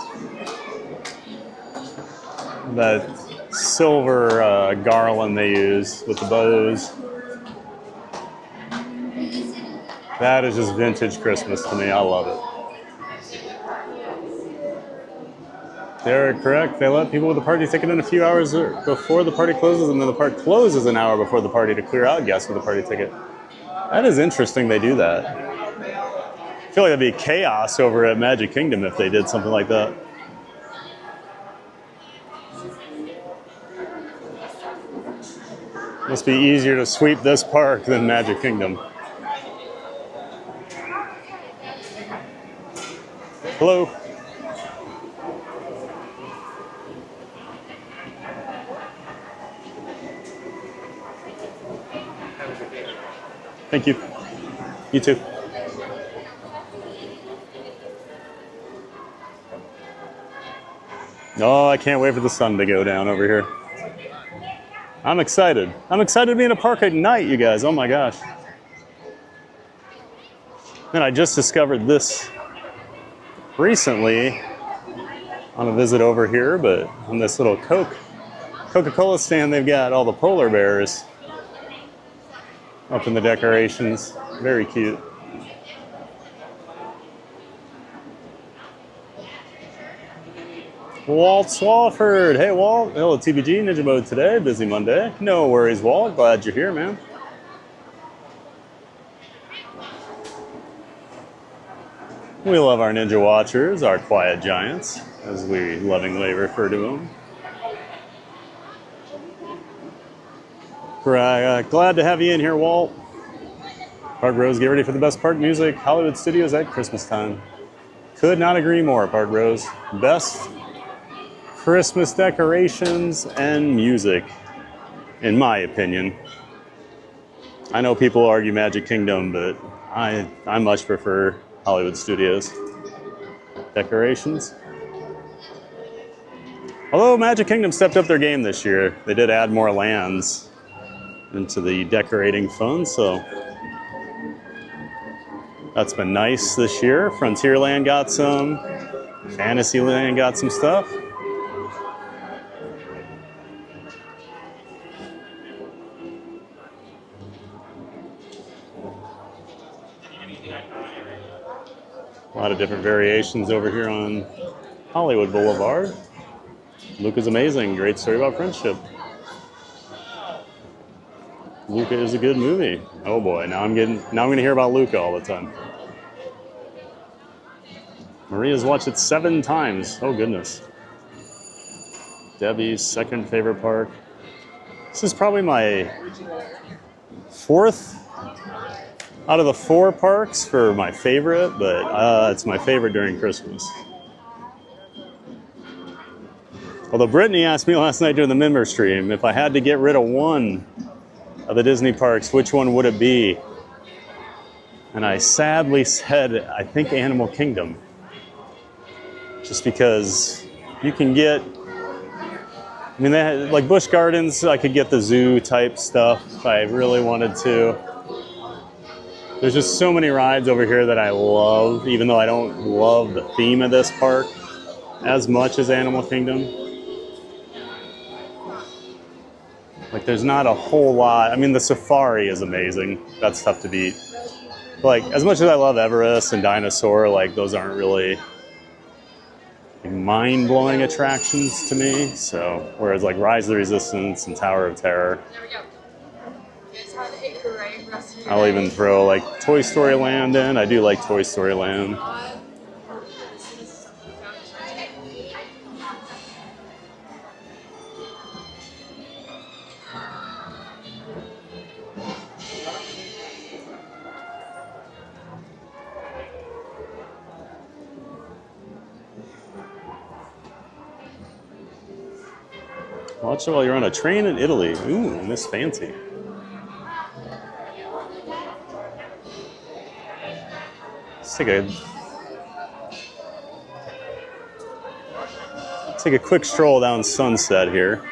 of that silver garland they use with the bows. That is just vintage Christmas to me. I love it. They're correct. They let people with a party ticket in a few hours before the party closes, and then the park closes an hour before the party to clear out guests with a party ticket. That is interesting they do that. I feel like that'd be chaos over at Magic Kingdom if they did something like that. Must be easier to sweep this park than Magic Kingdom. Hello. Thank you. You too. Oh, I can't wait for the sun to go down over here. I'm excited. I'm excited to be in a park at night, you guys. Oh my gosh. And I just discovered this recently on a visit over here, but on this little Coca-Cola stand, they've got all the polar bears up in the decorations. Very cute. Walt Swafford. Hey, Walt. Hello, TBG. Ninja mode today. Busy Monday. No worries, Walt. Glad you're here, man. We love our Ninja Watchers, our quiet giants, as we lovingly refer to them. Glad to have you in here, Walt. Park Rose, get ready for the best park music, Hollywood Studios at Christmas time. Could not agree more, Park Rose. Best Christmas decorations and music, in my opinion. I know people argue Magic Kingdom, but I much prefer Hollywood Studios decorations. Although Magic Kingdom stepped up their game this year, they did add more lands into the decorating fund, so that's been nice this year. Frontierland got some, Fantasyland got some stuff. A lot of different variations over here on Hollywood Boulevard. Luca's amazing. Great story about friendship. Luca is a good movie. Oh boy, now I'm gonna hear about Luca all the time. Maria's watched it 7 times. Oh goodness. Debbie's second favorite park. This is probably my 4th out of the 4 parks for my favorite, but it's my favorite during Christmas. Although Brittany asked me last night during the member stream if I had to get rid of one of the Disney parks, which one would it be? And I sadly said, I think Animal Kingdom. Just because you can get, I mean, they had, like Busch Gardens, I could get the zoo type stuff if I really wanted to. There's just so many rides over here that I love, even though I don't love the theme of this park as much as Animal Kingdom. Like, there's not a whole lot. I mean, the safari is amazing. That's tough to beat. Like, as much as I love Everest and Dinosaur, like, those aren't really mind-blowing attractions to me. So, whereas like Rise of the Resistance and Tower of Terror. There we go. You guys have a great rest of your I'll day. even throw like Toy Story Land in. I do like Toy Story Land. Watch it while you're on a train in Italy. Ooh, Miss Fancy. Let's take a quick stroll down Sunset here.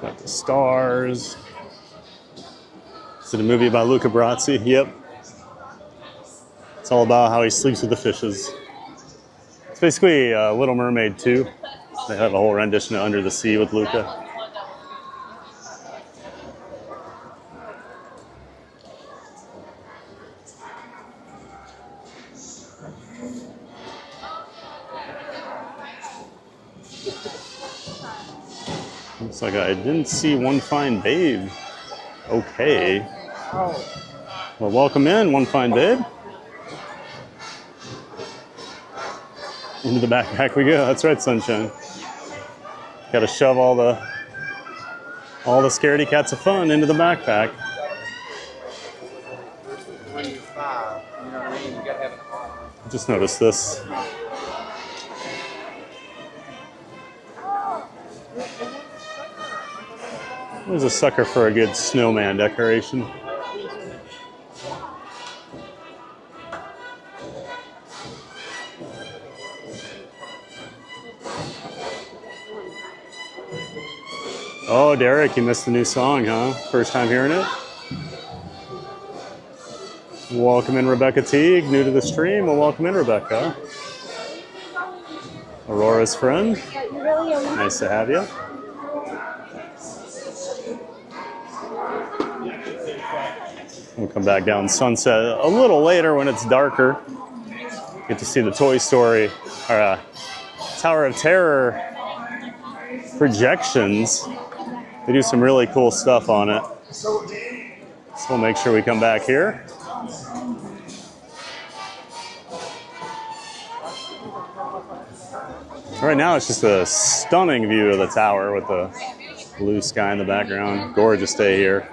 Got the stars. Is it a movie about Luca Brasi? Yep. It's all about how he sleeps with the fishes. It's basically Little Mermaid 2. They have a whole rendition of Under the Sea with Luca. Looks like I didn't see One Fine Babe. Okay. Well, welcome in, One Fine Babe. Into the backpack we go. That's right, Sunshine. Got to shove all the scaredy cats of fun into the backpack. When you're 5, you know what I mean? You gotta have it all. Just noticed this. Who's a sucker for a good snowman decoration? Oh, Derek, you missed the new song, huh? First time hearing it? Welcome in, Rebecca Teague, new to the stream. Well, welcome in, Rebecca. Aurora's friend. Nice to have you. We'll come back down Sunset a little later when it's darker. Get to see the Toy Story, or Tower of Terror projections. They do some really cool stuff on it. So we'll make sure we come back here. Right now it's just a stunning view of the tower with the blue sky in the background. Gorgeous day here.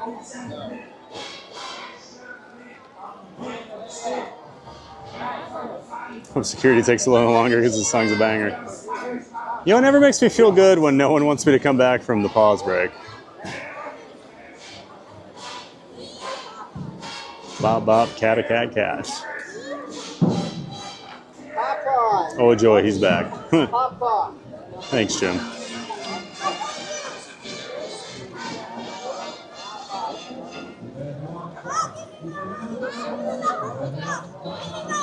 Hope security takes a little longer because this song's a banger. You know, it never makes me feel good when no one wants me to come back from the pause break. Bop bop, cat a cat cash. Oh joy, he's back. Thanks, Jim.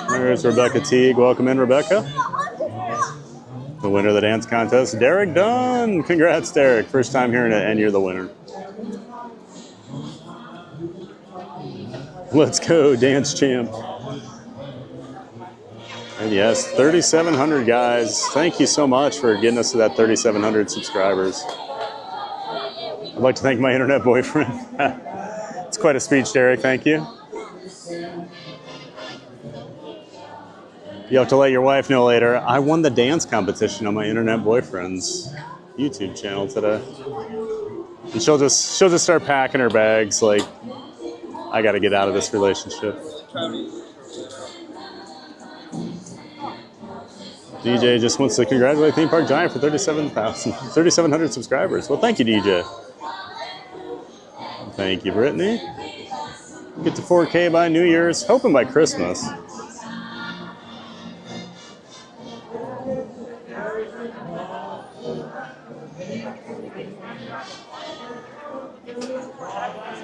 There's Rebecca Teague. Welcome in, Rebecca. The winner of the dance contest, Derek Dunn. Congrats, Derek. First time hearing it, and you're the winner. Let's go, dance champ. And yes, 3,700 guys. Thank you so much for getting us to that 3,700 subscribers. I'd like to thank my internet boyfriend. It's quite a speech, Derek. Thank you. You have to let your wife know later. I won the dance competition on my internet boyfriend's YouTube channel today. And she'll just start packing her bags like, I got to get out of this relationship. DJ just wants to congratulate Theme Park Giant for 3,700 subscribers. Well, thank you, DJ. Thank you, Brittany. Get to 4K by New Year's, hoping by Christmas.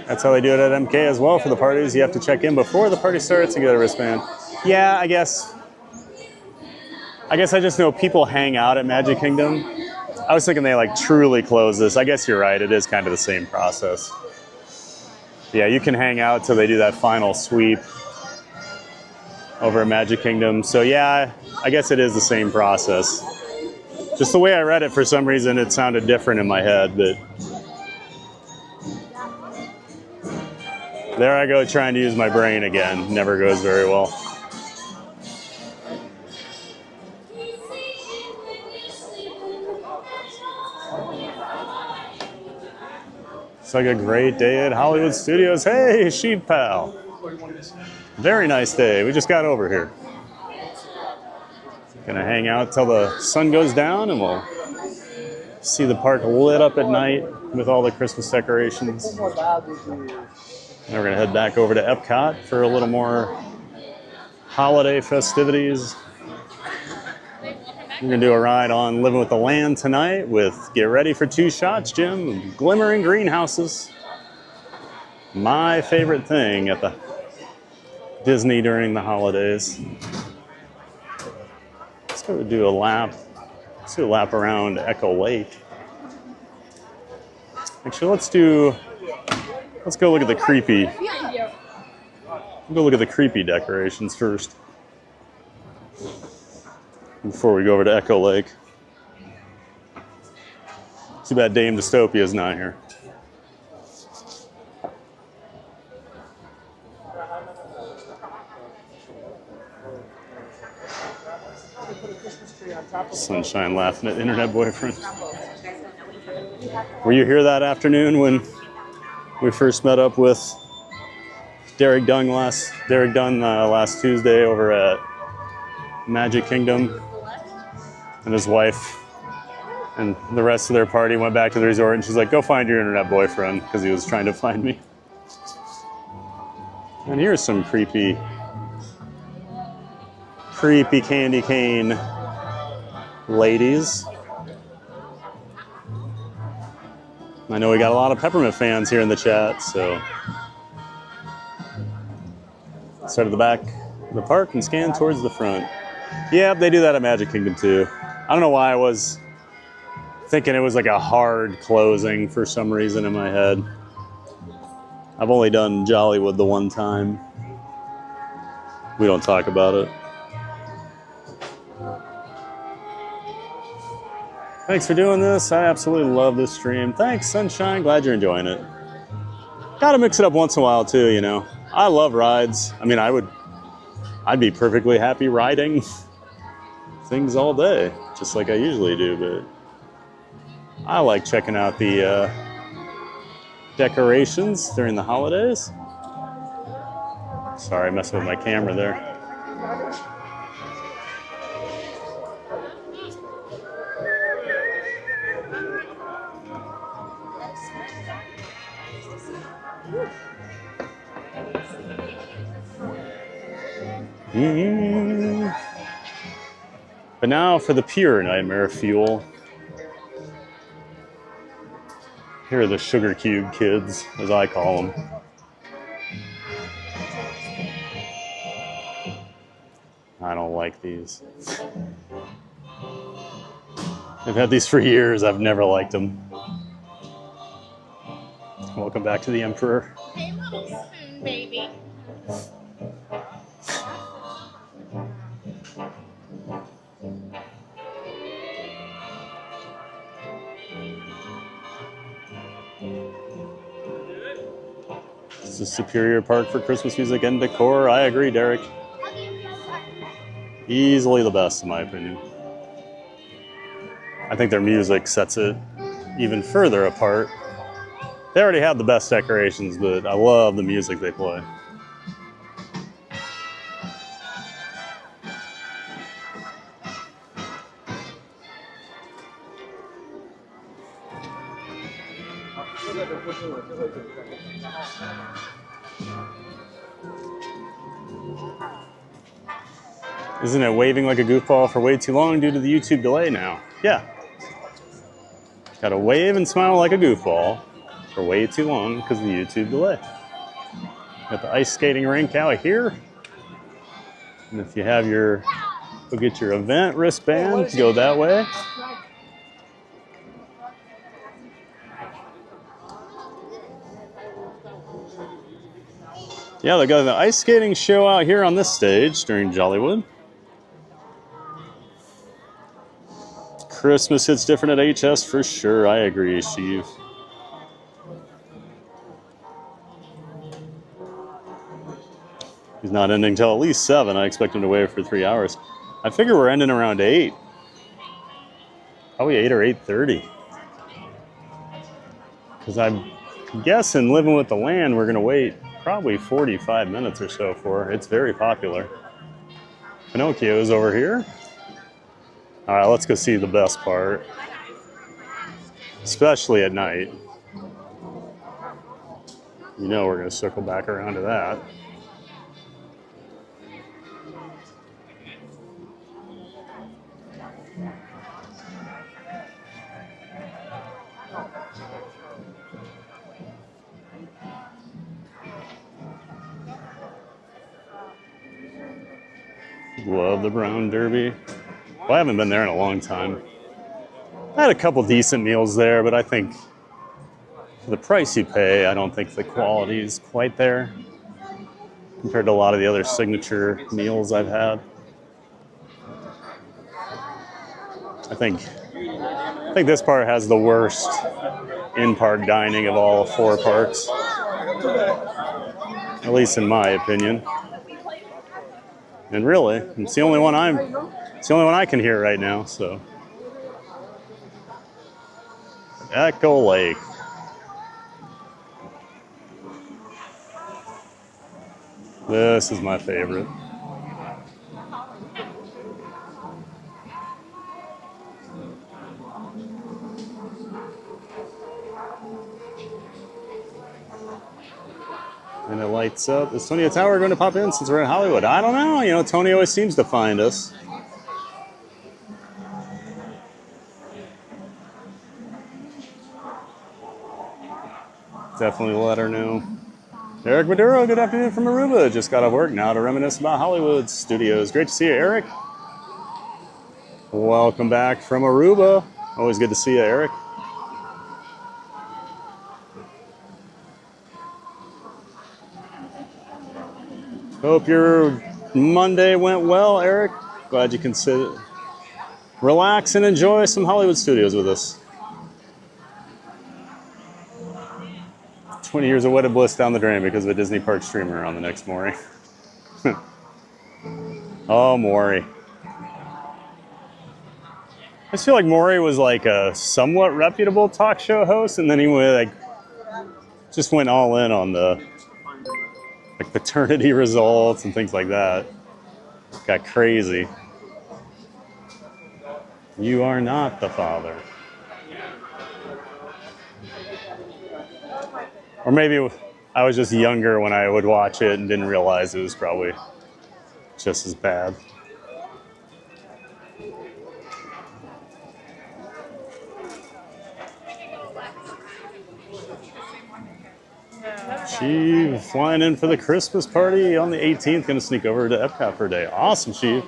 That's how they do it at MK as well for the parties. You have to check in before the party starts and get a wristband. Yeah, I guess I just know people hang out at Magic Kingdom. I was thinking they like truly close this. I guess you're right. It is kind of the same process. Yeah, you can hang out till they do that final sweep over at Magic Kingdom. So yeah, I guess it is the same process. Just the way I read it, for some reason, it sounded different in my head, but there I go trying to use my brain again. Never goes very well. It's like a great day at Hollywood Studios. Hey, Sheep Pal. Very nice day. We just got over here. Gonna hang out till the sun goes down and we'll see the park lit up at night with all the Christmas decorations. Now we're gonna head back over to EPCOT for a little more holiday festivities. We're gonna do a ride on Living with the Land tonight with Get Ready for Two Shots, Jim. Glimmering Greenhouses. My favorite thing at the Disney during the holidays. Let's go do a lap. Let's do a lap around Echo Lake. Actually, let's go look at the creepy. We'll go look at the creepy decorations first before we go over to Echo Lake. Too bad Dame Dystopia's not here. Sunshine laughing at internet boyfriend. Were you here that afternoon when we first met up with Derek Dunn last Tuesday over at Magic Kingdom? And his wife and the rest of their party went back to the resort, and she's like, go find your internet boyfriend, because he was trying to find me. And here's some creepy candy cane ladies. I know we got a lot of Peppermint fans here in the chat, so start at the back of the park and scan towards the front. Yeah, they do that at Magic Kingdom too. I don't know why I was thinking it was like a hard closing for some reason in my head. I've only done Jollywood the one time. We don't talk about it. Thanks for doing this. I absolutely love this stream. Thanks, Sunshine. Glad you're enjoying it. Gotta mix it up once in a while too, you know. I love rides. I mean, I'd be perfectly happy riding things all day, just like I usually do, but I like checking out the decorations during the holidays. Sorry, messing with my camera there. But now for the pure nightmare fuel. Here are the sugar cube kids, as I call them. I don't like these. I've had these for years. I've never liked them. Welcome back to the Emperor. Hey, little spoon. Dolphin baby. It's a superior park for Christmas music and decor. I agree, Derek. Easily the best, in my opinion. I think their music sets it even further apart. They already have the best decorations, but I love the music they play. Isn't it waving like a goofball for way too long due to the YouTube delay now? Yeah. Gotta wave and smile like a goofball for way too long because of the YouTube delay. Got the ice skating rink out here. And if you have your, go get your event wristband, go that way. Yeah, they got the ice skating show out here on this stage during Jollywood. Christmas hits different at HS for sure. I agree, Steve. He's not ending till at least 7. I expect him to wait for 3 hours. I figure we're ending around 8. Probably 8 or 8:30. Because I'm guessing living with the land, we're going to wait probably 45 minutes or so for. It's very popular. Pinocchio's over here. All right, let's go see the best part, especially at night. You know we're going to circle back around to that. Love the Brown Derby. Well, I haven't been there in a long time. I had a couple decent meals there, but I think for the price you pay, I don't think the quality is quite there compared to a lot of the other signature meals I've had. I think this part has the worst in-park dining of all 4 parks, at least in my opinion. And really, it's the only one I can hear right now, so. Echo Lake. This is my favorite. And it lights up. Is Tony Tower going to pop in since we're in Hollywood? I don't know. You know, Tony always seems to find us. Definitely let her know. Eric Maduro, good afternoon from Aruba. Just got off work now to reminisce about Hollywood Studios. Great to see you, Eric. Welcome back from Aruba. Always good to see you, Eric. Hope your Monday went well, Eric. Glad you can sit, relax, and enjoy some Hollywood Studios with us. 20 years of wedded bliss down the drain because of a Disney Park streamer on the next Maury. Oh, Maury. I just feel like Maury was like a somewhat reputable talk show host, and then he just went all in on the paternity results and things like that. Got crazy. You are not the father. Or maybe I was just younger when I would watch it and didn't realize it was probably just as bad. Chief flying in for the Christmas party on the 18th. Gonna sneak over to EPCOT for a day. Awesome, Chief.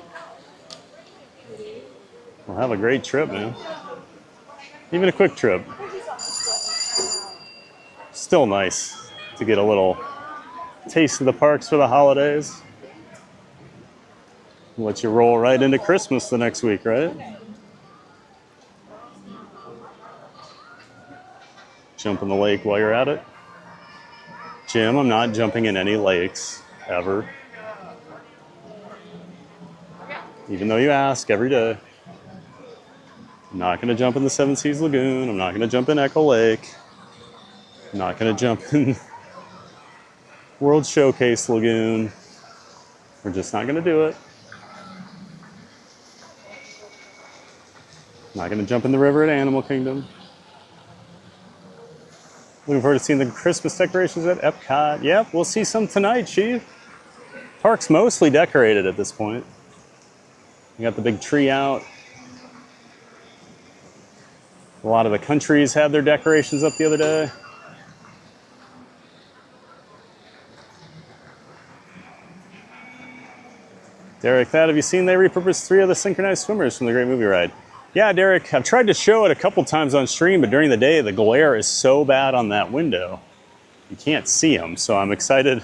We'll have a great trip, man. Even a quick trip. Still nice to get a little taste of the parks for the holidays. Let you roll right into Christmas the next week, right? Jump in the lake while you're at it. Jim, I'm not jumping in any lakes, ever. Even though you ask every day. I'm not gonna jump in the Seven Seas Lagoon. I'm not gonna jump in Echo Lake. I'm not gonna jump in World Showcase Lagoon. We're just not gonna do it. Not gonna jump in the river at Animal Kingdom. Looking forward to seeing the Christmas decorations at EPCOT. Yep, we'll see some tonight, Chief. Park's mostly decorated at this point. We got the big tree out. A lot of the countries had their decorations up the other day. Derek, Thad, have you seen they repurposed 3 of the synchronized swimmers from the Great Movie Ride? Yeah, Derek, I've tried to show it a couple times on stream, but during the day, the glare is so bad on that window. You can't see them, so I'm excited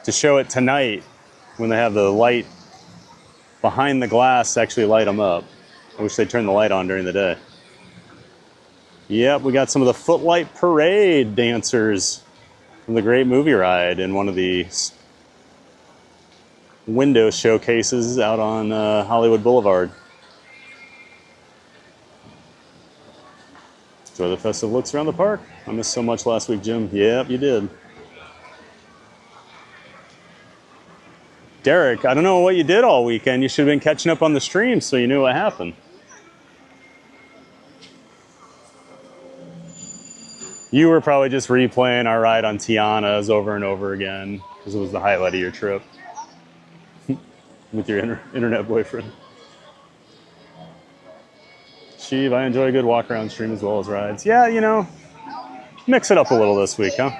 to show it tonight when they have the light behind the glass to actually light them up. I wish they'd turn the light on during the day. Yep, we got some of the Footlight Parade dancers from the Great Movie Ride in one of the window showcases out on Hollywood Boulevard. Enjoy the festive looks around the park. I missed so much last week, Jim. Yep, you did. Derek, I don't know what you did all weekend. You should have been catching up on the stream so you knew what happened. You were probably just replaying our ride on Tiana's over and over again because it was the highlight of your trip with your internet boyfriend. Steve, I enjoy a good walk around stream as well as rides. Yeah, you know, mix it up a little this week, huh?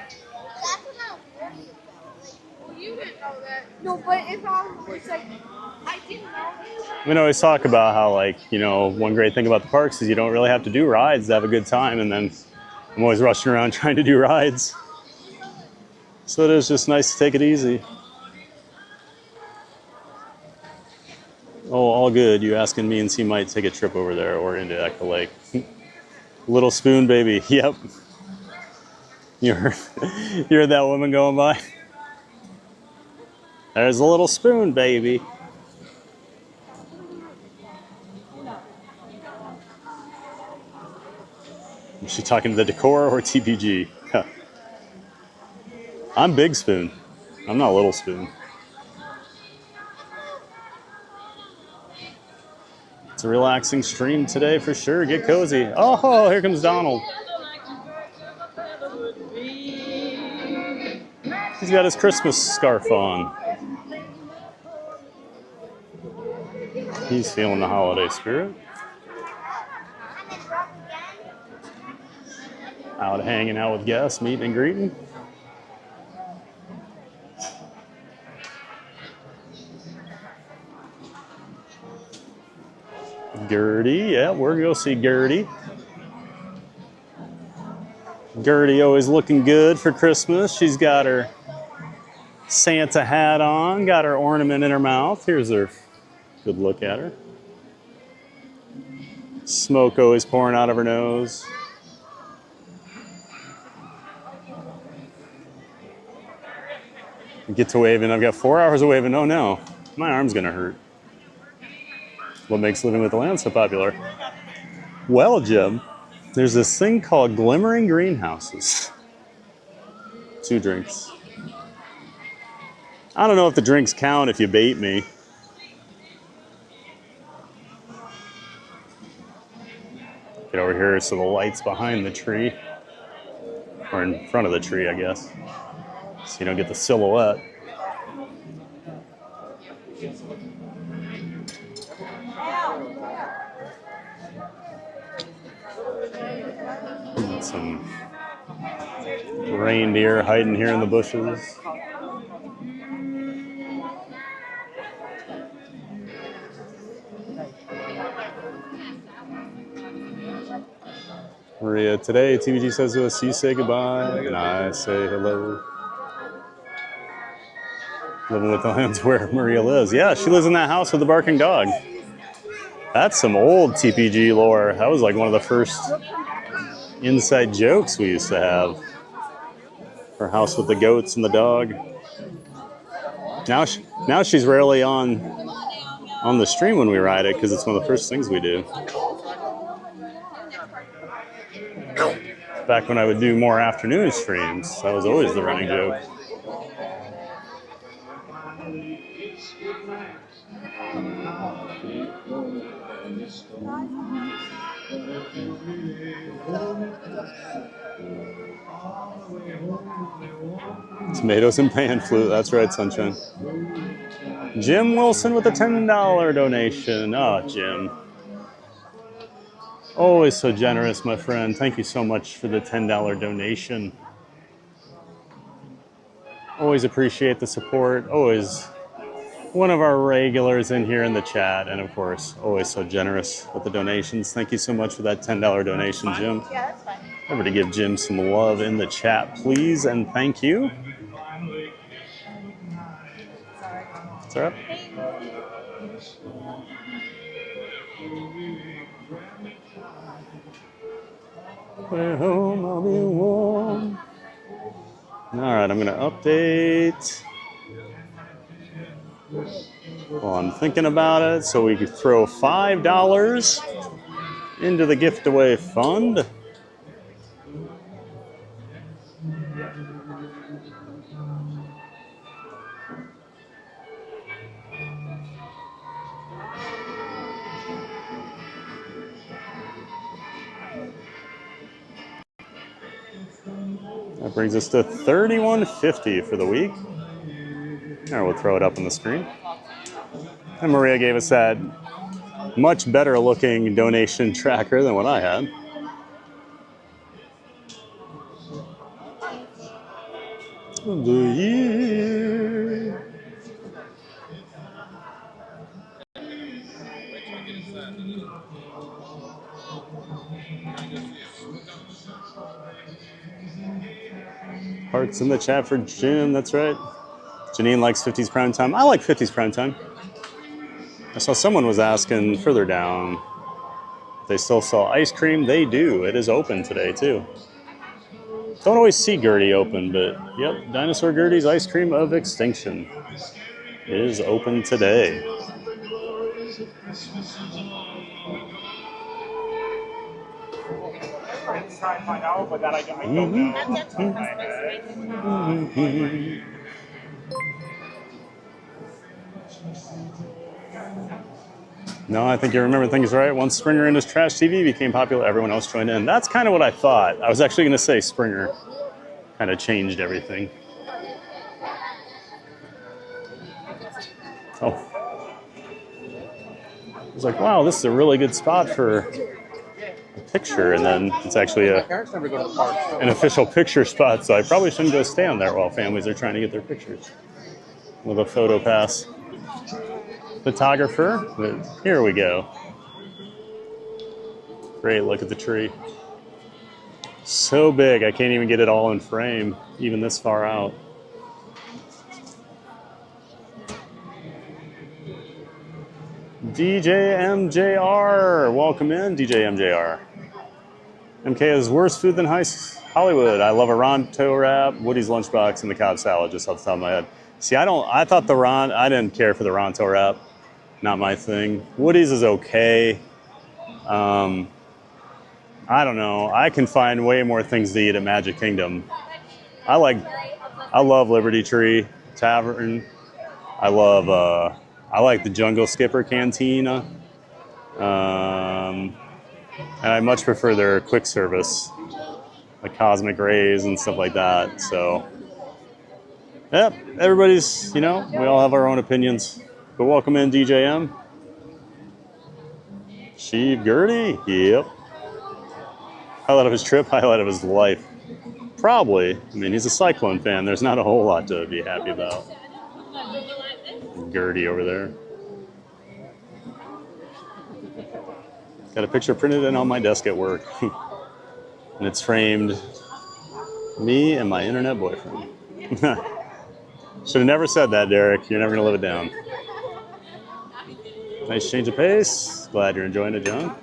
You didn't know that. No, but if I was like, I didn't know. We always talk about how, like, you know, one great thing about the parks is you don't really have to do rides to have a good time, and then I'm always rushing around trying to do rides. So it is just nice to take it easy. Oh, all good. You asking me and C might take a trip over there or into Echo Lake. Little spoon baby. Yep. You heard that woman going by? There's a little spoon baby. Is she talking to the decor or TPG? I'm Big Spoon. I'm not Little Spoon. It's a relaxing stream today for sure. Get cozy. Oh, here comes Donald. He's got his Christmas scarf on. He's feeling the holiday spirit. Out hanging out with guests, meeting and greeting. Gertie, yeah, we're gonna go see Gertie. Gertie always looking good for Christmas. She's got her Santa hat on, got her ornament in her mouth. Here's her good look at her. Smoke always pouring out of her nose. Get to waving. I've got 4 hours of waving. Oh no, my arm's gonna hurt. What makes living with the land so popular? Well, Jim, there's this thing called Glimmering Greenhouses. 2 drinks. I don't know if the drinks count if you bait me. Get over here so the light's behind the tree. Or in front of the tree, I guess. So you don't get the silhouette. Some reindeer hiding here in the bushes. Maria, today TVG says to us, you say goodbye, and I say hello. Living with the Lions where Maria lives. Yeah, she lives in that house with the barking dog. That's some old TPG lore. That was like one of the first inside jokes we used to have. Her house with the goats and the dog. Now she's rarely on the stream when we ride it because it's one of the first things we do. Back when I would do more afternoon streams, that was always the running joke. Tomatoes and pan flute, that's right, Sunshine. Jim Wilson with a $10 donation. Oh, Jim. Always so generous, my friend. Thank you so much for the $10 donation. Always appreciate the support. Always one of our regulars in here in the chat. And of course, always so generous with the donations. Thank you so much for that $10 donation, Jim. Yeah, that's fine. Remember to give Jim some love in the chat, please, and thank you. What's up? Way home, I'll be warm. All right, I'm gonna update. Well, I'm thinking about it, so we could throw $5 into the gift away fund. That brings us to $31.50 for the week. All right, we'll throw it up on the screen. And Maria gave us that much better looking donation tracker than what I had. The year. Hearts in the chat for Jim, that's right. Janine likes 50s prime time. I like 50s prime time. I saw someone was asking further down if they still sell ice cream. They do. It is open today, too. Don't always see Gertie open, but yep, Dinosaur Gertie's Ice Cream of Extinction is open today. Try and find out, but that I can make No, I think you remember things right. Once Springer and his trash TV became popular, everyone else joined in. That's kind of what I thought. I was actually going to say Springer kind of changed everything. Oh. I was like, wow, this is a really good spot for a picture, and then it's actually an official picture spot, so I probably shouldn't go stand there while families are trying to get their pictures with a photo pass. Photographer, but here we go. Great, look at the tree. So big, I can't even get it all in frame, even this far out. DJ MJR, welcome in, DJ MJR. MK is worse food than Hollywood. I love a Ronto wrap, Woody's lunchbox, and the Cobb salad, just off the top of my head. See, I didn't care for the Ronto wrap. Not my thing. Woody's is okay. I don't know. I can find way more things to eat at Magic Kingdom. I love Liberty Tree Tavern. I like the Jungle Skipper Cantina. And I much prefer their quick service, like Cosmic Rays and stuff like that. So, yep, everybody's, we all have our own opinions. But welcome in, DJM. Sheev Gertie, yep. Highlight of his trip, highlight of his life. Probably. I mean, he's a Cyclone fan. There's not a whole lot to be happy about. Gertie over there. Got a picture printed in on my desk at work. And it's framed me and my internet boyfriend. Should have never said that, Derek. You're never gonna live it down. Nice change of pace. Glad you're enjoying it, John.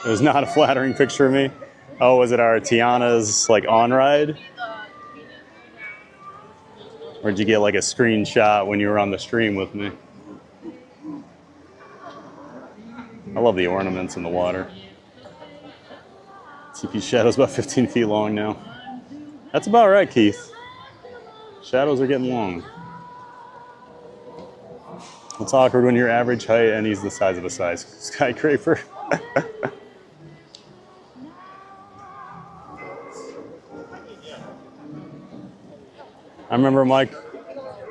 It was not a flattering picture of me. Oh, was it our Tiana's like on ride? Or did you get like a screenshot when you were on the stream with me? I love the ornaments in the water. TP Shadow's about 15 feet long now. That's about right, Keith. Shadows are getting long. It's awkward when you're average height and he's the size of a skyscraper. I remember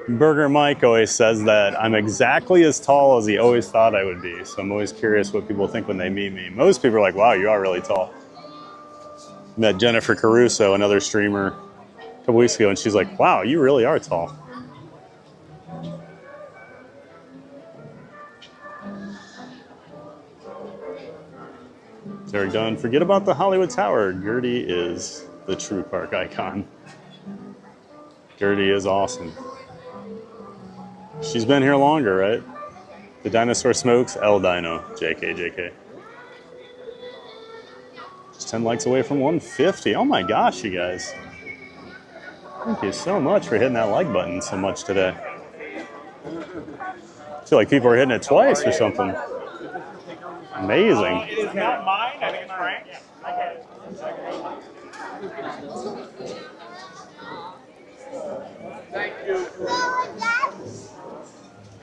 Burger Mike always says that I'm exactly as tall as he always thought I would be. So I'm always curious what people think when they meet me. Most people are like, wow, you are really tall. Met Jennifer Caruso, another streamer, a couple weeks ago, and she's like, wow, you really are tall. Derek Dunn, forget about the Hollywood Tower. Gertie is the true park icon. Gertie is awesome. She's been here longer, right? The dinosaur smokes, El Dino. JK, JK. Just 10 likes away from 150. Oh my gosh, you guys. Thank you so much for hitting that like button so much today. I feel like people are hitting it twice or something. Amazing. It is not mine. I think it's Frank. Thank you. I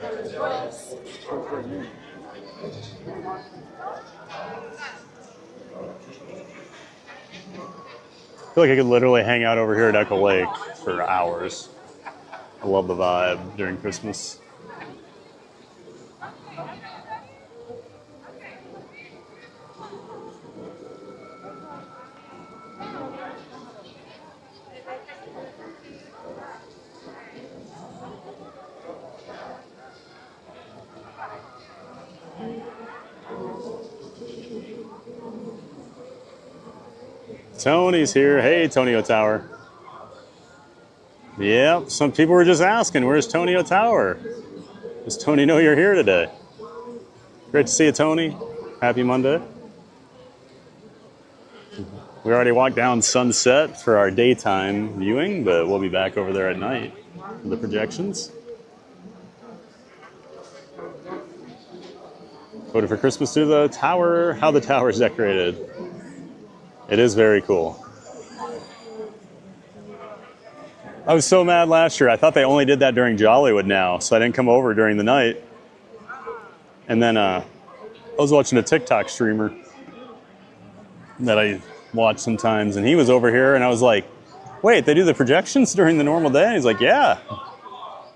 feel like I could literally hang out over here at Echo Lake for hours. I love the vibe during Christmas. Tony's here. Hey, Tonio Tower. Yep, some people were just asking, where's Tonio Tower? Does Tony know you're here today? Great to see you, Tony. Happy Monday. We already walked down Sunset for our daytime viewing, but we'll be back over there at night for the projections. Voted for Christmas to the tower, how the tower is decorated. It is very cool. I was so mad last year. I thought they only did that during Jollywood now, so I didn't come over during the night. And then I was watching a TikTok streamer that I watch sometimes, and he was over here, and I was like, wait, they do the projections during the normal day? And he's like, yeah.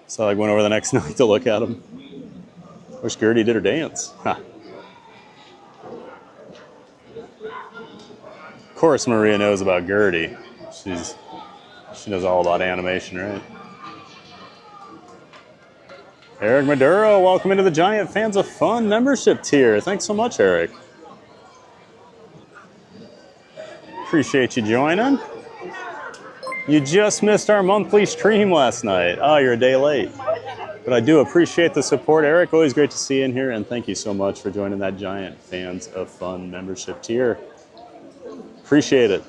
So I went over the next night to look at them. Wish Gertie did her dance. Huh. Of course Maria knows about Gertie. She knows all about animation, right? Eric Maduro, welcome into the Giant Fans of Fun membership tier. Thanks so much, Eric. Appreciate you joining. You just missed our monthly stream last night. Oh, you're a day late. But I do appreciate the support, Eric. Always great to see you in here, and thank you so much for joining that Giant Fans of Fun membership tier. Appreciate it.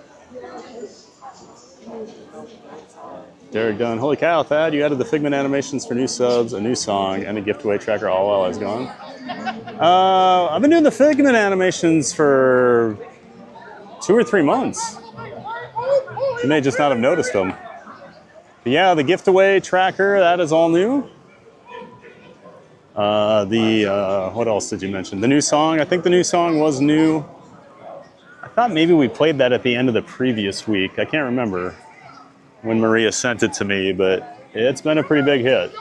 Derek Dunn, holy cow, Thad, you added the Figment animations for new subs, a new song, and a giveaway tracker all while I was gone. I've been doing the Figment animations for 2 or 3 months. You may just not have noticed them. But yeah, the giveaway tracker, that is all new. What else did you mention? The new song, I think the new song was new. I thought maybe we played that at the end of the previous week. I can't remember when Maria sent it to me, but it's been a pretty big hit.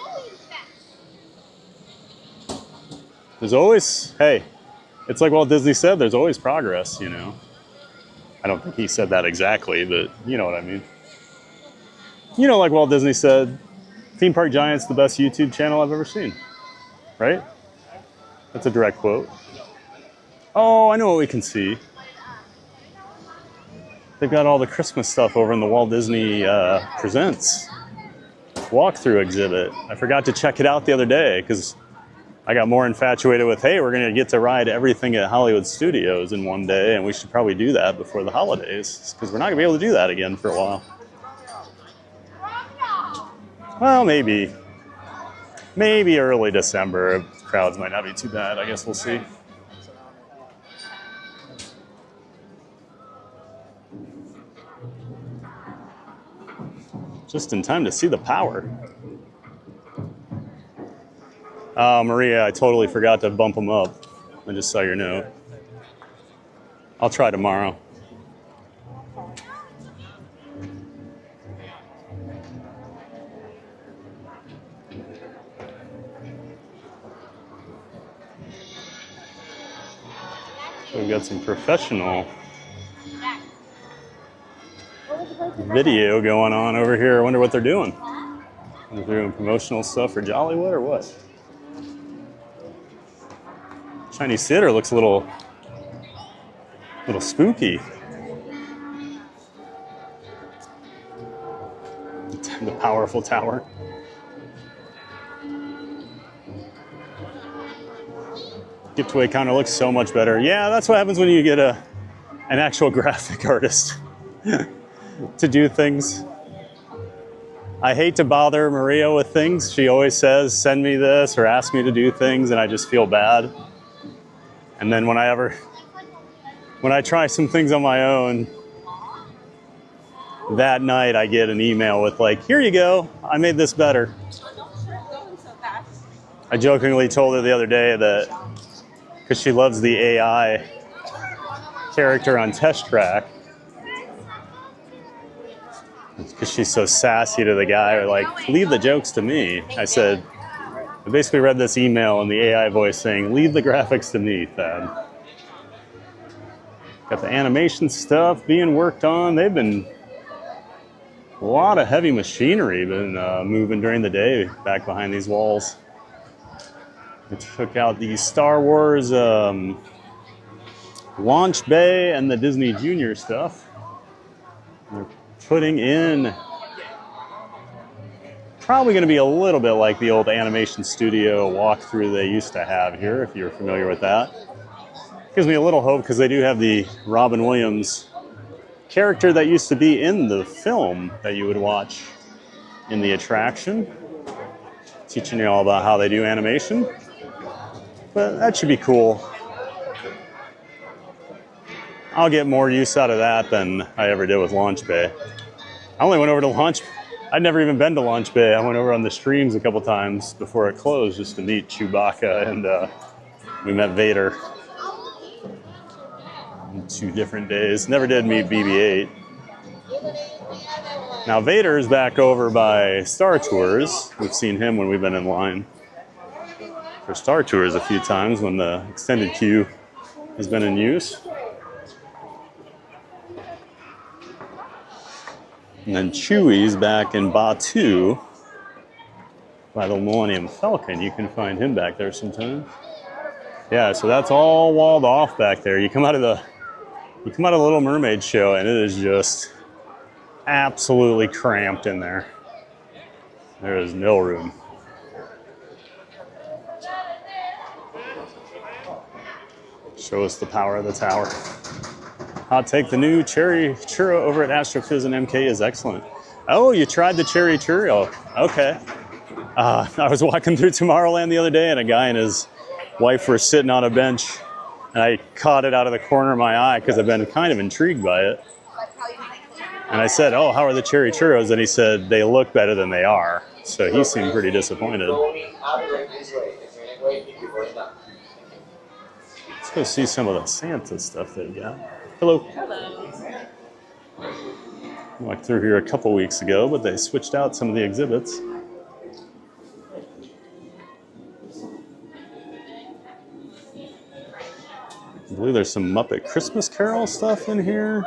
There's always, hey, it's like Walt Disney said, there's always progress, you know. I don't think he said that exactly, but you know what I mean. You know, like Walt Disney said, Theme Park Giant's the best YouTube channel I've ever seen, right? That's a direct quote. Oh, I know what we can see. They've got all the Christmas stuff over in the Walt Disney Presents. walkthrough exhibit. I forgot to check it out the other day because I got more infatuated with, hey, we're going to get to ride everything at Hollywood Studios in one day, and we should probably do that before the holidays because we're not going to be able to do that again for a while. Well, maybe early December. Crowds might not be too bad. I guess we'll see. Just in time to see the power. Maria, I totally forgot to bump them up. I just saw your note. I'll try tomorrow. We've got some professional video going on over here. I wonder what they're doing. Are they doing promotional stuff for Jollywood or what? Chinese theater looks a little spooky. The powerful tower. Giftway kind of looks so much better. Yeah, that's what happens when you get an actual graphic artist to do things. I hate to bother Maria with things. She always says, send me this or ask me to do things, and I just feel bad. And then when I try some things on my own, that night I get an email with like, here you go, I made this better. I jokingly told her the other day that because she loves the AI character on Test Track, because she's so sassy to the guy, like, leave the jokes to me. I said, I basically read this email in the AI voice saying, leave the graphics to me, Thad. Got the animation stuff being worked on. They've been, a lot of heavy machinery been moving during the day back behind these walls. They took out the Star Wars launch bay and the Disney Junior stuff. They're putting in probably going to be a little bit like the old animation studio walkthrough they used to have here, if you're familiar with that. Gives me a little hope because they do have the Robin Williams character that used to be in the film that you would watch in the attraction, teaching you all about how they do animation. But that should be cool. I'll get more use out of that than I ever did with Launch Bay. I only went over to Launch. I'd never even been to Launch Bay. I went over on the streams a couple times before it closed just to meet Chewbacca, and we met Vader. 2 different days. Never did meet BB-8. Now Vader's back over by Star Tours. We've seen him when we've been in line for Star Tours a few times when the extended queue has been in use. And then Chewie's back in Batuu by the Millennium Falcon. You can find him back there sometimes. Yeah, so that's all walled off back there. You come out of the Little Mermaid show and it is just absolutely cramped in there. There is no room. Show us the power of the tower. Hot take, the new cherry churro over at Astrophiz and MK is excellent. Oh, you tried the cherry churro. Okay. I was walking through Tomorrowland the other day and a guy and his wife were sitting on a bench and I caught it out of the corner of my eye because I've been kind of intrigued by it. And I said, oh, how are the cherry churros? And he said, they look better than they are. So he seemed pretty disappointed. Let's go see some of the Santa stuff they've got. Hello. Hello. I walked through here a couple weeks ago, but they switched out some of the exhibits. I believe there's some Muppet Christmas Carol stuff in here.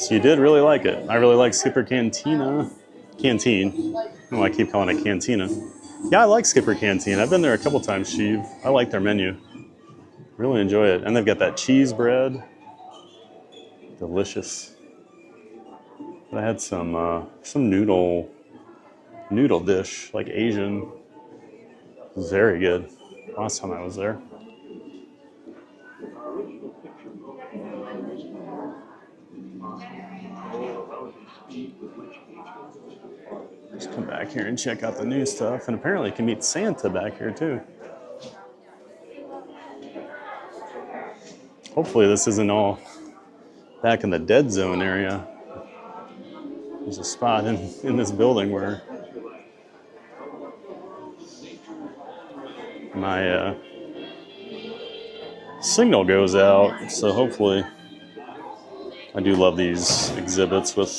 So you did really like it. I really like Skipper Cantina. Canteen. I don't know why I keep calling it Cantina. Yeah, I like Skipper Canteen. I've been there a couple times, Steve. I like their menu. Really enjoy it. And they've got that cheese bread. Delicious. But I had some noodle dish, like Asian. It was very good last time I was there. Just come back here and check out the new stuff. And apparently you can meet Santa back here too. Hopefully this isn't all back in the dead zone area. There's a spot in this building where my signal goes out. So hopefully, I do love these exhibits with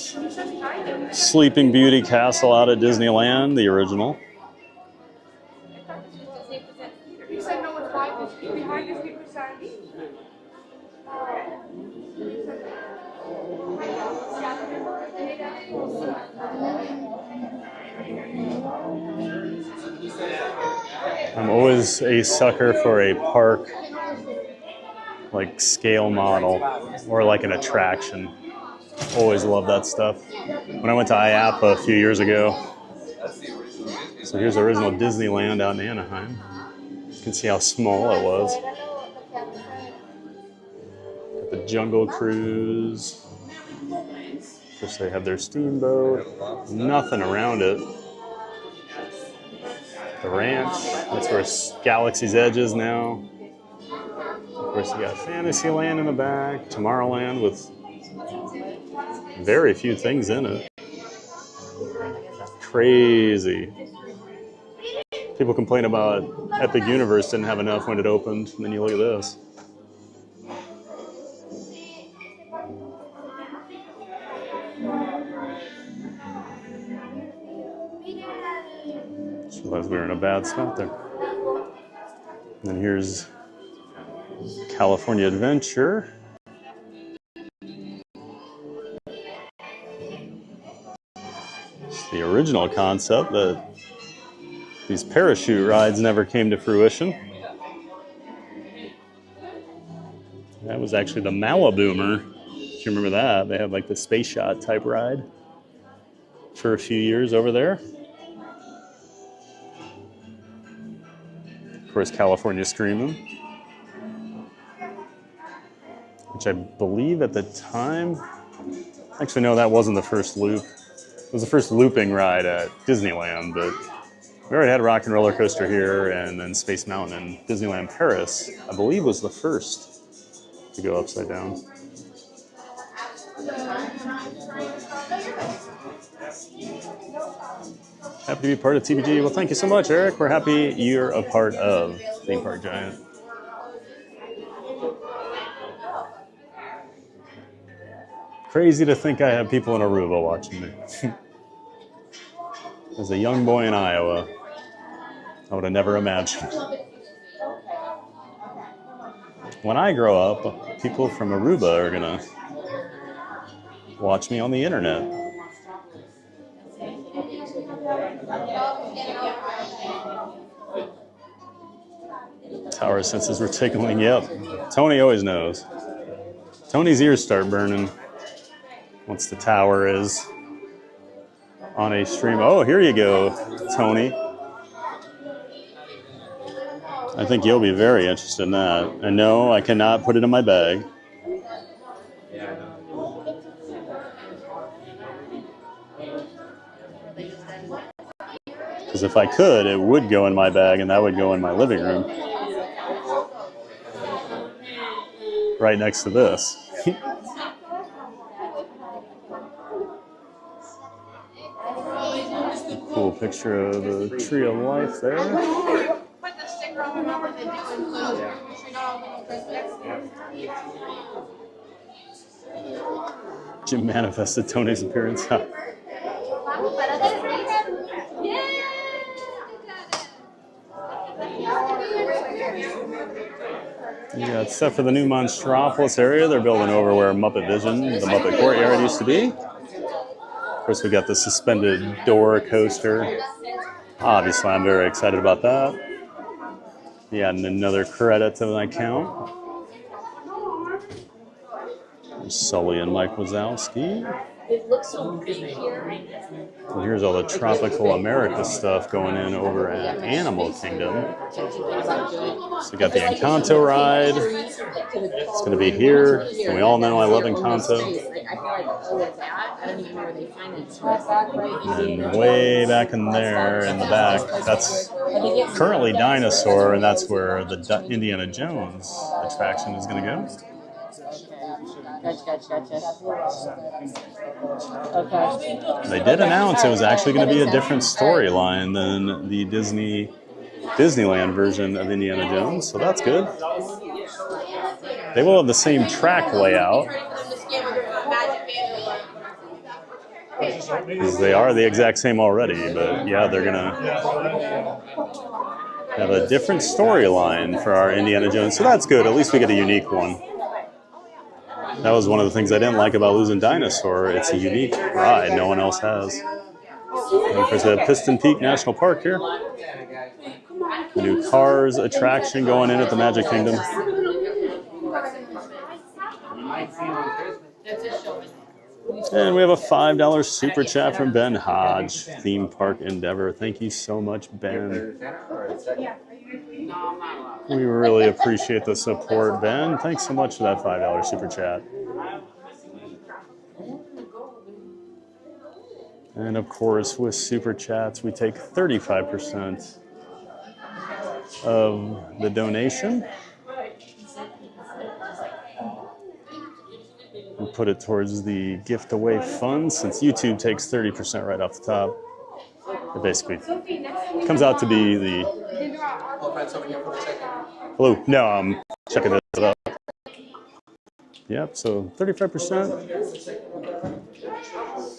Sleeping Beauty Castle out at Disneyland, the original. You said no one's behind this people side. I'm always a sucker for a park, like scale model, or like an attraction. Always love that stuff. When I went to IAPA a few years ago, so here's the original Disneyland out in Anaheim. You can see how small it was. Got the Jungle Cruise. Of course, they have their steamboat. Nothing around it. The ranch, that's where Galaxy's Edge is now. Of course, you got Fantasyland in the back, Tomorrowland with very few things in it. Crazy. People complain about Epic Universe didn't have enough when it opened, and then you look at this. Just realized we were in a bad spot there. And then here's California Adventure. It's the original concept that these parachute rides never came to fruition. That was actually the Maliboomer. If you remember that, they had like the space yacht type ride for a few years over there. Of course, California Screamin', which I believe at the time, actually no, that wasn't the first loop. It was the first looping ride at Disneyland, but we already had Rock and Roller Coaster here, and then Space Mountain and Disneyland Paris, I believe, was the first to go upside down. Happy to be part of TBG. Well, thank you so much, Eric. We're happy you're a part of Theme Park Giant. Crazy to think I have people in Aruba watching me. As a young boy in Iowa, I would have never imagined. When I grow up, people from Aruba are gonna watch me on the internet. Tower senses were tickling. Yep. Tony always knows. Tony's ears start burning once the tower is on a stream. Oh, here you go, Tony. I think you'll be very interested in that. And no, I cannot put it in my bag. Because if I could, it would go in my bag and that would go in my living room. Right next to this. Cool picture of the Tree of Life there. Put the sticker on the number they do include. Jim manifested Tony's appearance. You got stuff for the new Monstropolis area. They're building over where Muppet Vision, the Muppet Courtyard used to be. Of course, we got the suspended door coaster. Obviously, I'm very excited about that. Yeah, and another credit to my account. There's Sully and Mike Wazowski. It looks so pretty here. And here's all the Tropical America stuff going in over at Animal Kingdom. So we got the Encanto ride. It's going to be here. And we all know I love Encanto. And way back in there in the back, that's currently Dinosaur, and that's where the Indiana Jones attraction is going to go. Gotcha. Okay. They did announce it was actually going to be a different storyline than the Disneyland version of Indiana Jones, so that's good. They will have the same track layout, because they are the exact same already, but yeah, they're going to have a different storyline for our Indiana Jones, so that's good. At least we get a unique one. That was one of the things I didn't like about losing Dinosaur. It's a unique ride no one else has. And of course, we have Piston Peak National Park here. The new Cars attraction going in at the Magic Kingdom. And we have a $5 super chat from Ben Hodge, Theme Park Endeavor. Thank you so much, Ben. We really appreciate the support, Ben. Thanks so much for that $5 super chat. And of course, with super chats, we take 35% of the donation and put it towards the gift away fund. Since YouTube takes 30% right off the top, it basically comes out to be the... Hello. No, I'm checking this out. Yep, so 35%.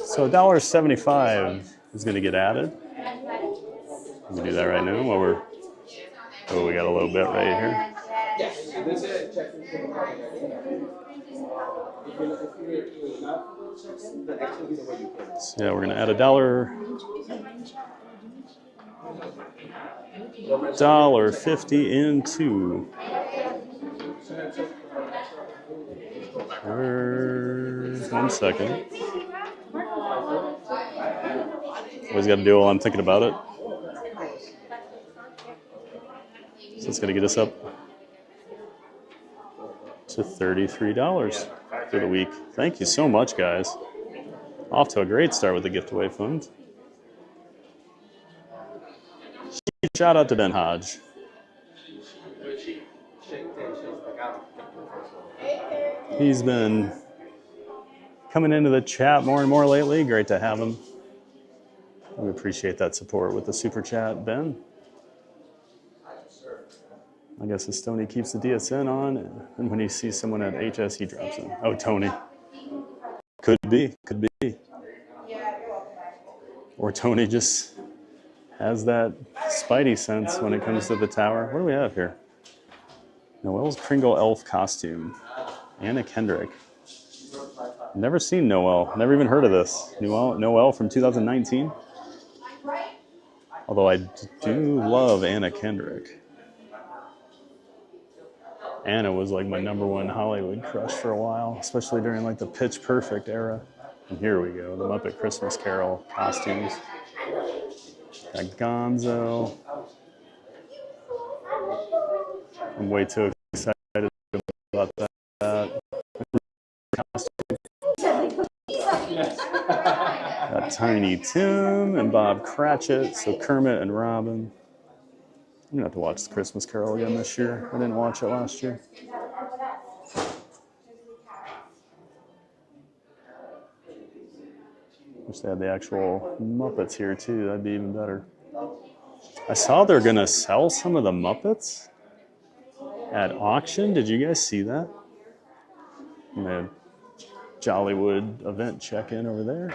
So $1.75 is going to get added. We can do that right now while we're... Oh, we got a little bit right here. So yeah, we're going to add $1.50 into... One second. Always got to do it while I'm thinking about it. So it's going to get us up to $33 for the week. Thank you so much, guys. Off to a great start with the gift away fund. Shout out to Ben Hodge. He's been coming into the chat more and more lately. Great to have him. We appreciate that support with the super chat, Ben. I guess as Tony keeps the DSN on, and when he sees someone at HS, he drops in. Oh, Tony. Could be. Or Tony just has that spidey sense when it comes to the tower. What do we have here? Noelle's Kringle elf costume. Anna Kendrick. Never seen Noelle. Never even heard of this. Noelle from 2019. Although I do love Anna Kendrick. Anna was like my #1 Hollywood crush for a while, especially during like the Pitch Perfect era. And here we go, the Muppet Christmas Carol costumes. Got Gonzo. I'm way too excited about that. Got Tiny Tim and Bob Cratchit, so Kermit and Robin. I'm gonna have to watch the Christmas Carol again this year. I didn't watch it last year. Wish they had the actual Muppets here too. That'd be even better. I saw they're gonna sell some of the Muppets at auction. Did you guys see that? And they had Jollywood event check-in over there.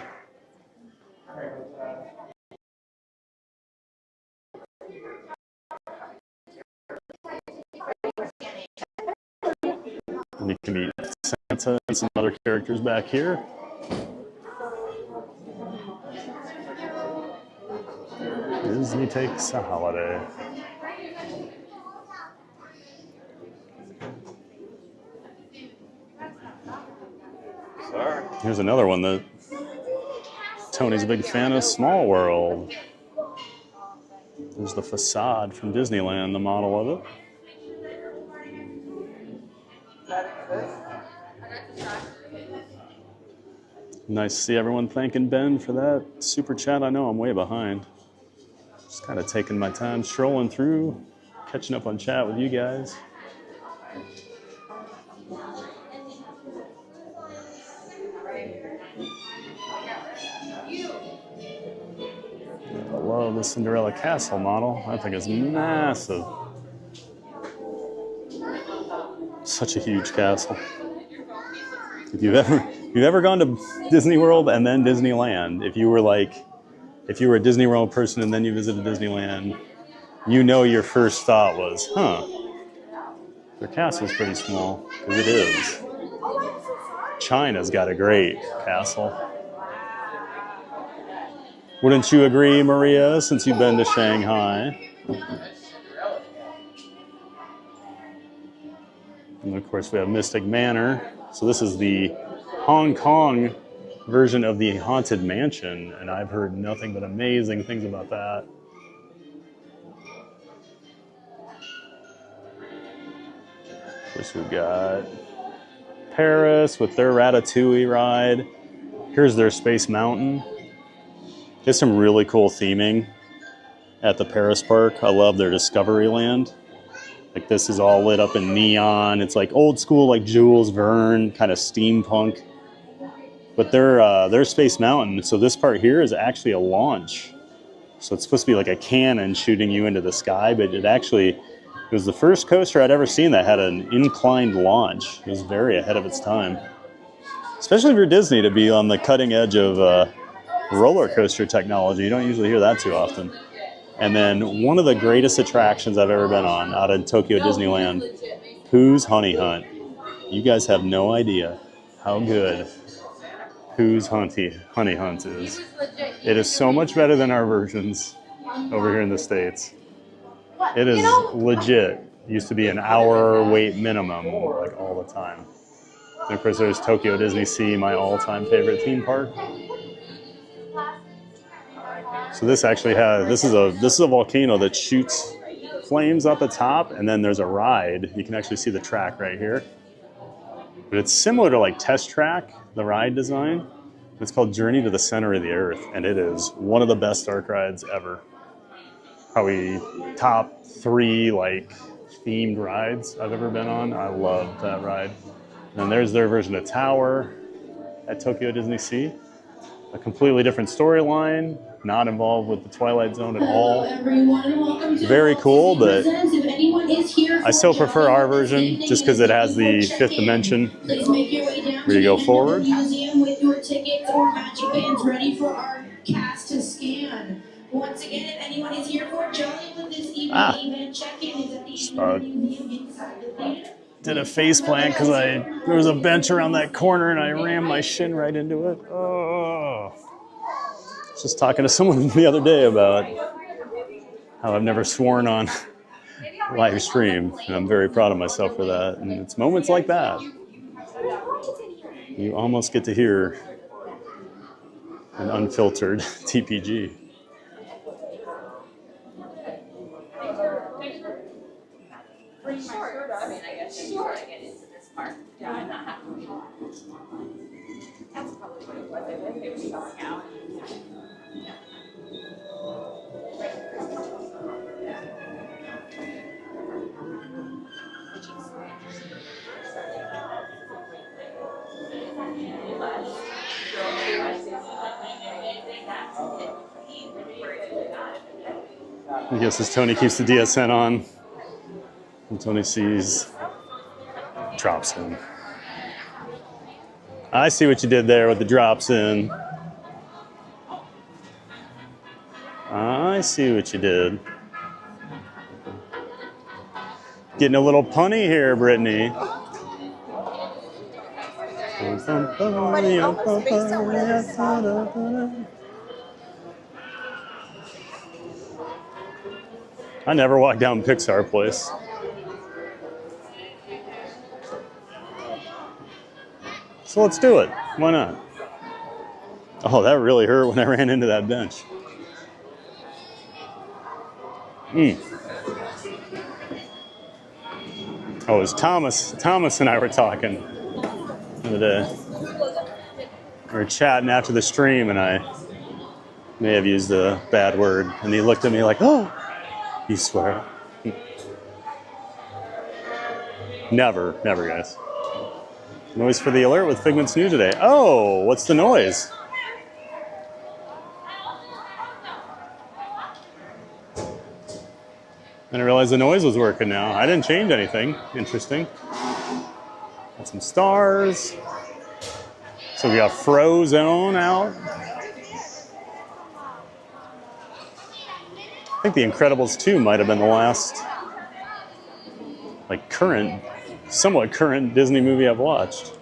And you can meet Santa and some other characters back here. Disney takes a holiday. Here's another one that Tony's a big fan of, Small World. There's the facade from Disneyland, the model of it. Nice to see everyone thanking Ben for that super chat. I know I'm way behind. Just kind of taking my time, strolling through, catching up on chat with you guys. I love the Cinderella Castle model. I think it's massive. Such a huge castle. If you've ever gone to Disney World and then Disneyland, if you were a Disney World person and then you visited Disneyland, you know your first thought was, their castle's pretty small, because it is. China's got a great castle. Wouldn't you agree, Maria, since you've been to Shanghai? And of course we have Mystic Manor. So this is the Hong Kong version of the Haunted Mansion, and I've heard nothing but amazing things about that. Of course we've got Paris with their Ratatouille ride. Here's their Space Mountain. There's some really cool theming at the Paris park. I love their Discoveryland. Like this is all lit up in neon. It's like old school, like Jules Verne, kind of steampunk. But their Space Mountain, so this part here is actually a launch. So it's supposed to be like a cannon shooting you into the sky, but it was the first coaster I'd ever seen that had an inclined launch. It was very ahead of its time. Especially for Disney to be on the cutting edge of roller coaster technology. You don't usually hear that too often. And then one of the greatest attractions I've ever been on out in Tokyo Disneyland, Pooh's Honey Hunt. You guys have no idea how good Pooh's Honey Hunt is. It is so much better than our versions over here in the States. It is legit. It used to be an hour wait minimum, like all the time. And of course there's Tokyo Disney Sea, my all-time favorite theme park. So this actually this is a volcano that shoots flames out the top, and then there's a ride. You can actually see the track right here. But it's similar to like Test Track, the ride design. It's called Journey to the Center of the Earth, and it is one of the best dark rides ever. Probably top 3 like themed rides I've ever been on. I love that ride. And there's their version of Tower at Tokyo Disney Sea. A completely different storyline, not involved with the Twilight Zone at all. Very cool, but I still prefer our version just because it has the 5th dimension where you go forward. With your tickets or magic bands ready for our cast to scan. Once again, if anyone is here for Jollywood this evening, event check-in is at the Evening Museum inside the theater. Did a face plant because there was a bench around that corner and I rammed my shin right into it. Oh. I was just talking to someone the other day about how I've never sworn on live stream, and I'm very proud of myself for that. And it's moments like that you almost get to hear an unfiltered TPG. I mean, I guess you want to get into this part. Yeah, I'm not happy. That's probably what it was. They were selling out. I guess as Tony keeps the DSN on, and Tony sees, drops in. I see what you did there with the drops in. I see what you did. Getting a little punny here, Brittany. I never walked down Pixar Place. So let's do it. Why not? Oh, that really hurt when I ran into that bench. Oh, it was Thomas. Thomas and I were talking the other day. We were chatting after the stream, and I may have used a bad word. And he looked at me like, "Oh, you swear?" Never, guys. Noise for the alert with Figment's new today. Oh, what's the noise? I didn't realize the noise was working now. I didn't change anything. Interesting. Got some stars. So we got Frozone out. I think The Incredibles 2 might have been the last, like, somewhat current Disney movie I've watched.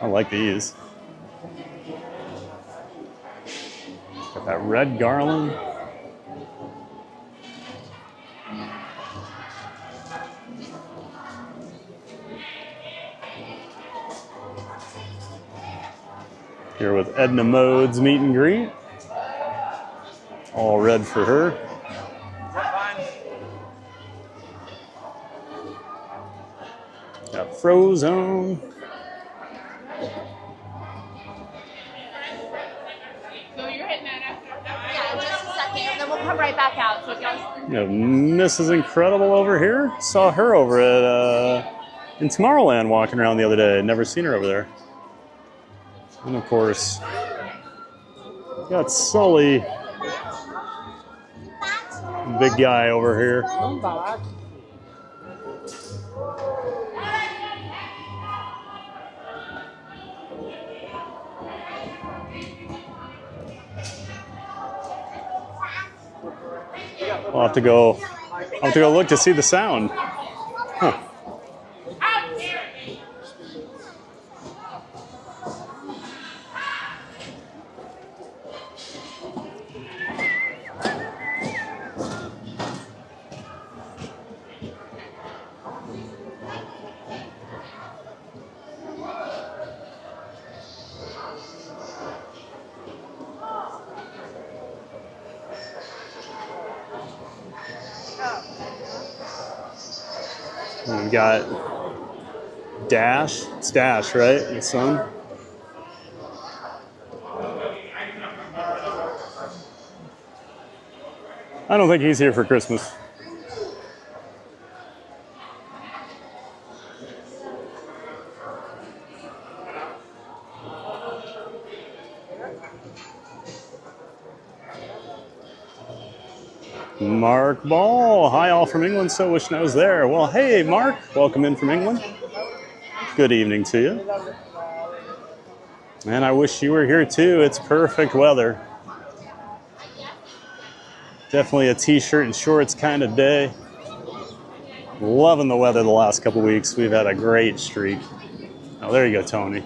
I like these. Got that red garland. Here with Edna Mode's meet and greet. All red for her. Got Frozone. So you're hitting that after? Yeah, just a second, and then we'll come right back out. So if y'all... Mrs. Incredible over here. Saw her over at in Tomorrowland walking around the other day. Never seen her over there. And of course, got Sully, big guy over here. I'll have to go look to see the sound. Huh. We've got Dash. It's Dash, right? The son. I don't think he's here for Christmas. Mark Ball. Hi, all from England. So wishing I was there. Well, hey, Mark. Welcome in from England. Good evening to you. And I wish you were here too. It's perfect weather. Definitely a t-shirt and shorts kind of day. Loving the weather the last couple weeks. We've had a great streak. Oh, there you go, Tony.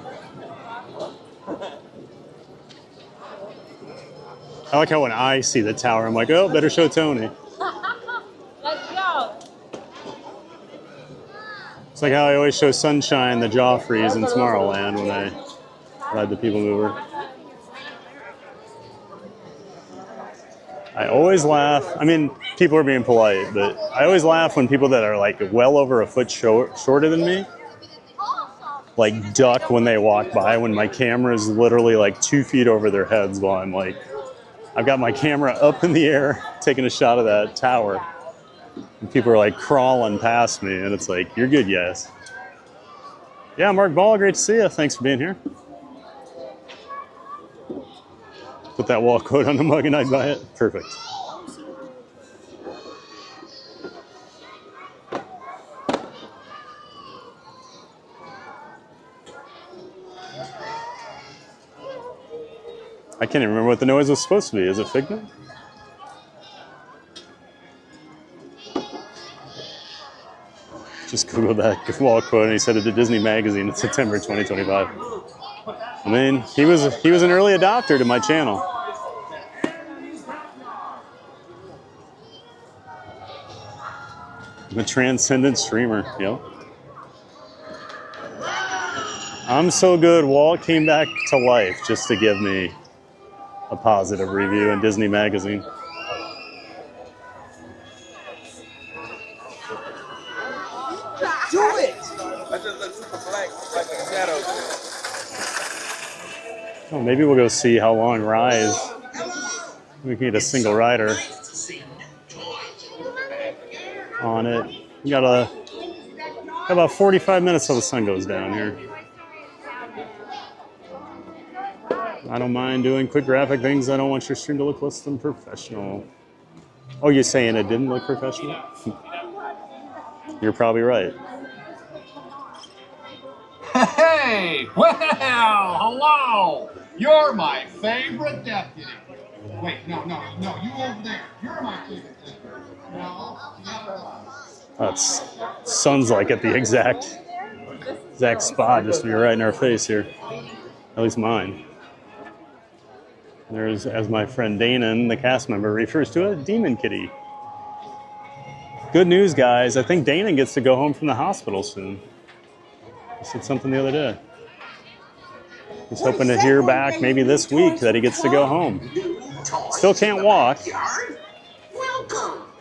I like how when I see the tower, I'm like, oh, better show Tony. Let's go. It's like how I always show Sunshine, the Joffreys in Tomorrowland when I ride the People Mover. I always laugh. I mean, people are being polite, but I always laugh when people that are like well over a foot shorter than me, like duck when they walk by, when my camera is literally like 2 feet over their heads while I'm like, I've got my camera up in the air, taking a shot of that tower. And people are like crawling past me, and it's like, you're good, guys. Yeah, Mark Ball, great to see you. Thanks for being here. Put that wall coat on the mug and I'd buy it. Perfect. I can't even remember what the noise was supposed to be. Is it Figment? Just Googled that wall quote and he said it to Disney Magazine in September 2025. I mean, he was an early adopter to my channel. I'm a transcendent streamer, yep. I'm so good, Walt came back to life just to give me a positive review in Disney Magazine. Do it! I just look super black, like a shadow. Oh, maybe we'll go see how long Rise. We can get a single rider on it. We got about 45 minutes till the sun goes down here. I don't mind doing quick graphic things. I don't want your stream to look less than professional. Oh, you're saying it didn't look professional? You're probably right. Hey! Well, hello! You're my favorite deputy. Wait, no, you over there. You're my favorite deputy. No, That's sun's like at the exact spot, just to be right in our face here. At least mine. There's, as my friend Danon, the cast member, refers to it, Demon Kitty. Good news, guys. I think Danon gets to go home from the hospital soon. He said something the other day. He's hoping to hear back maybe this week that he gets to go home. Still can't walk,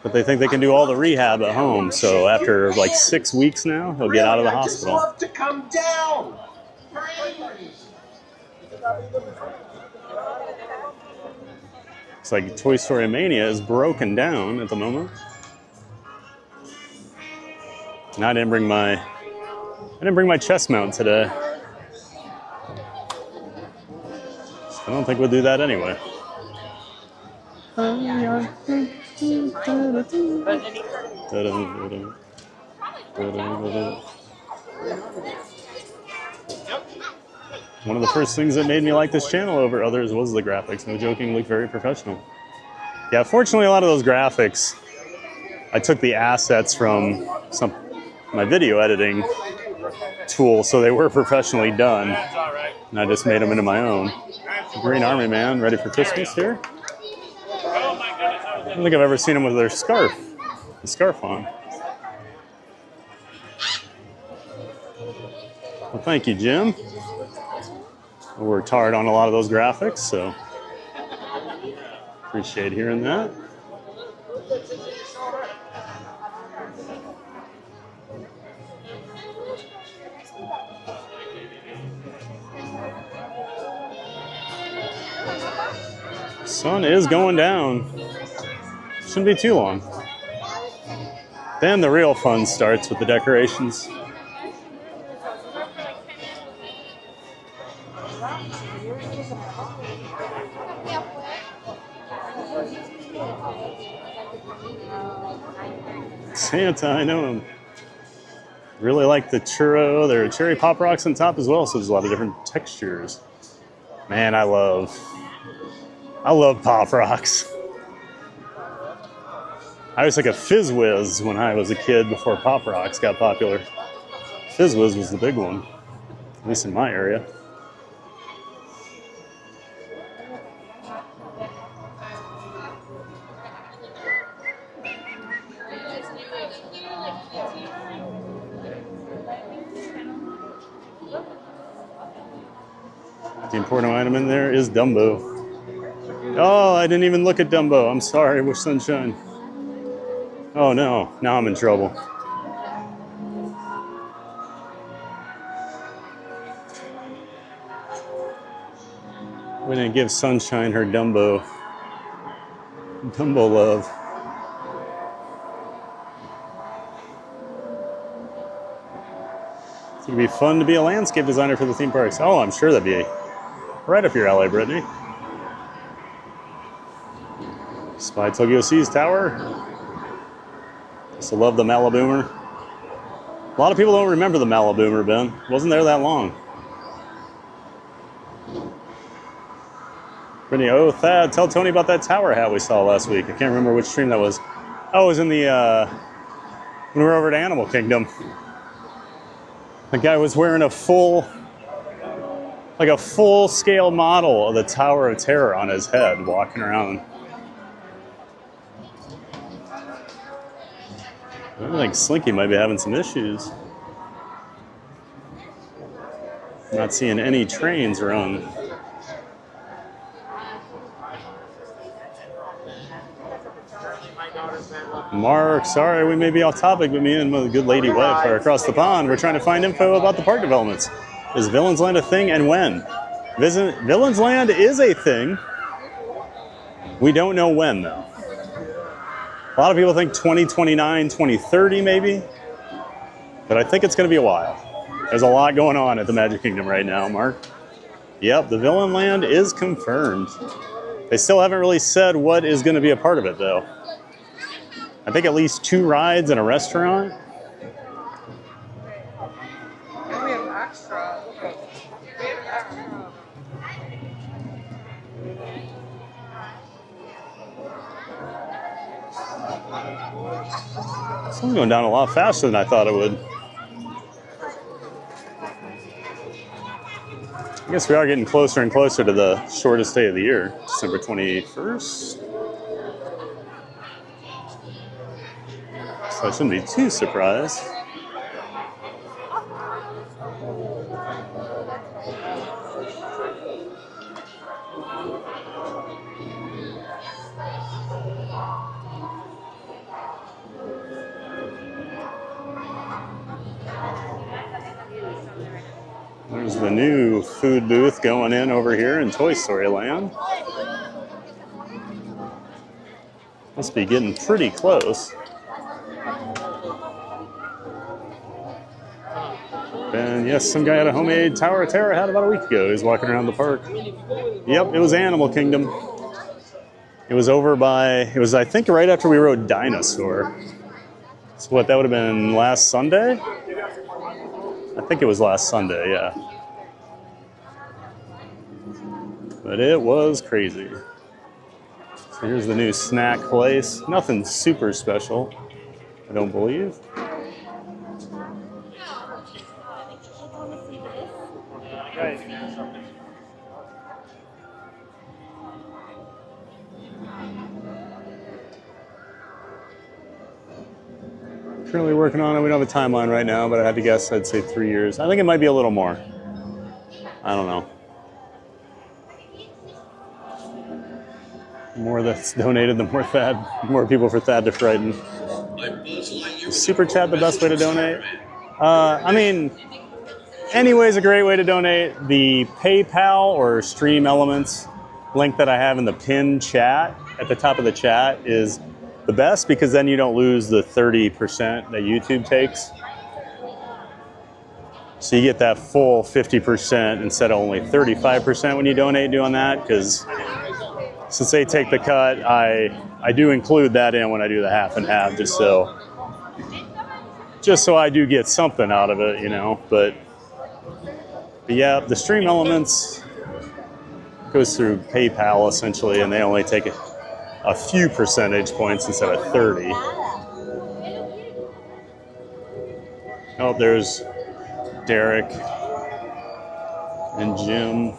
but they think they can do all the rehab at home. So after like 6 weeks now, he'll get out of the hospital. Love to come down. It's like Toy Story Mania is broken down at the moment. And I didn't bring my chest mount today. I don't think we'll do that anyway. One of the first things that made me like this channel over others was the graphics. No joking, looked very professional. Yeah, fortunately a lot of those graphics, I took the assets from my video editing tool, so they were professionally done. And I just made them into my own. Green Army Man, ready for Christmas here. I don't think I've ever seen them with their scarf. The scarf on. Well, thank you, Jim. I worked hard on a lot of those graphics, so appreciate hearing that. Sun is going down. Shouldn't be too long. Then the real fun starts with the decorations. Santa, I know him. Really like the churro. There are cherry pop rocks on top as well, so there's a lot of different textures. Man, I love Pop Rocks. I was like a Fizz Whiz when I was a kid before Pop Rocks got popular. Fizz Whiz was the big one, at least in my area. The important item in there is Dumbo. Oh, I didn't even look at Dumbo. I'm sorry, Wish Sunshine. Oh no, now I'm in trouble. We didn't give Sunshine her Dumbo love. It's gonna be fun to be a landscape designer for the theme parks. Oh, I'm sure that'd be right up your alley, Brittany. Spy Tokyo Seas Tower. Used to love the Maliboomer. A lot of people don't remember the Maliboomer, Ben. Wasn't there that long. Brittany, oh, Thad, tell Tony about that tower hat we saw last week. I can't remember which stream that was. Oh, it was in the, when we were over at Animal Kingdom. The guy was wearing a full scale model of the Tower of Terror on his head, walking around. I think Slinky might be having some issues. Not seeing any trains run. Mark, sorry, we may be off topic, but me and my good lady wife are across the pond. We're trying to find info about the park developments. Is Villains Land a thing, and when? Villains Land is a thing. We don't know when, though. A lot of people think 2029, 2030 maybe, but I think it's going to be a while. There's a lot going on at the Magic Kingdom right now, Mark. Yep, the Villain Land is confirmed. They still haven't really said what is going to be a part of it, though. I think at least 2 rides and a restaurant. And we have extra. It's going down a lot faster than I thought it would. I guess we are getting closer and closer to the shortest day of the year, December 21st. So I shouldn't be too surprised. There's the new food booth going in over here in Toy Story Land. Must be getting pretty close. And yes, some guy had a homemade Tower of Terror hat about a week ago. He was walking around the park. Yep, it was Animal Kingdom. It was over by, it was I think right after we rode Dinosaur. So what, that would have been last Sunday? I think it was last Sunday, yeah. But it was crazy. So here's the new snack place. Nothing super special, I don't believe. Currently working on it. We don't have a timeline right now, but I had to guess, I'd say 3 years. I think it might be a little more. I don't know. The more that's donated, the more people for Thad to frighten. Super chat the best way to donate? I mean, any way is a great way to donate. The PayPal or Stream Elements link that I have in the pinned chat at the top of the chat is the best, because then you don't lose the 30% that YouTube takes. So you get that full 50% instead of only 35% when you donate doing that, because since they take the cut, I do include that in when I do the half and half, just so I do get something out of it, you know. But yeah, the Stream Elements goes through PayPal essentially, and they only take a few percentage points instead of 30. Oh, there's Derek and Jim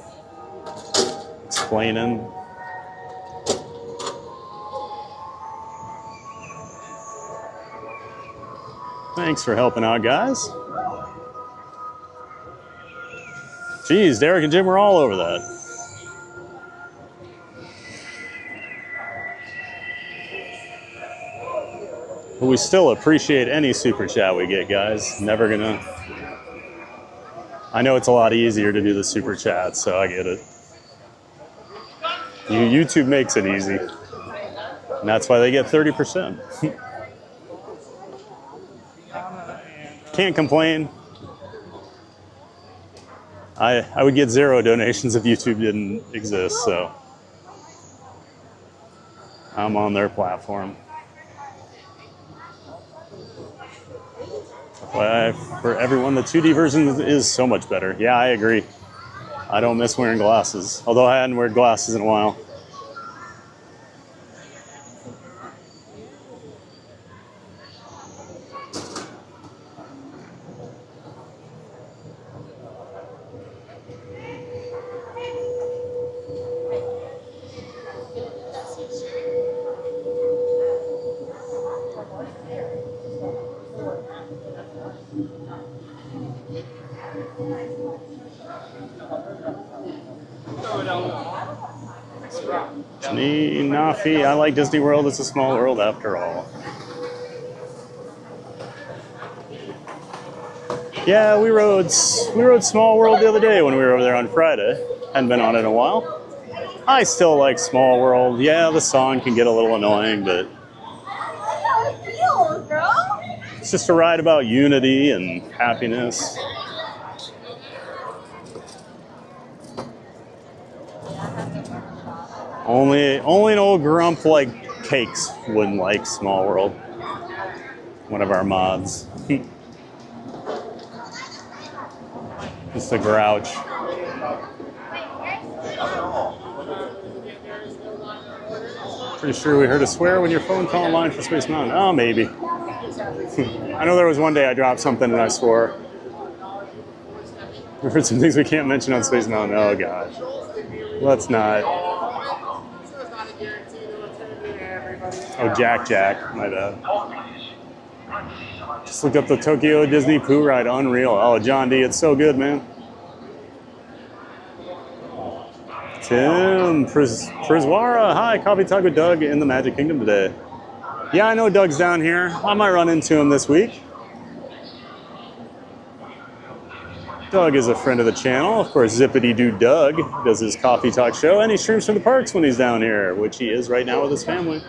explaining. Thanks for helping out, guys. Geez, Derek and Jim were all over that. But we still appreciate any super chat we get, guys. Never gonna. I know it's a lot easier to do the super chat, so I get it. YouTube makes it easy, and that's why they get 30%. Can't complain. I would get 0 donations if YouTube didn't exist, so I'm on their platform. For everyone, the 2D version is so much better. Yeah, I agree. I don't miss wearing glasses, although I hadn't worn glasses in a while. Nafi, I like Disney World. It's a small world after all. Yeah, we rode Small World the other day when we were over there on Friday. Hadn't been on it in a while. I still like Small World. Yeah, the song can get a little annoying, but it's just a ride about unity and happiness. Only an old grump like Cakes wouldn't like Small World. One of our mods. Just a grouch. Pretty sure we heard a swear when your phone call line for Space Mountain. Oh, maybe. I know there was one day I dropped something and I swore. We heard some things we can't mention on Space Mountain. Oh, gosh. Let's not. Oh, Jack. My bad. Just looked up the Tokyo Disney Pooh ride. Unreal. Oh, John D, it's so good, man. Tim Prizwara. Hi, Coffee Talk with Doug in the Magic Kingdom today. Yeah, I know Doug's down here. I might run into him this week. Doug is a friend of the channel. Of course, Zippity Doo Doug does his Coffee Talk show, and he streams from the parks when he's down here, which he is right now with his family.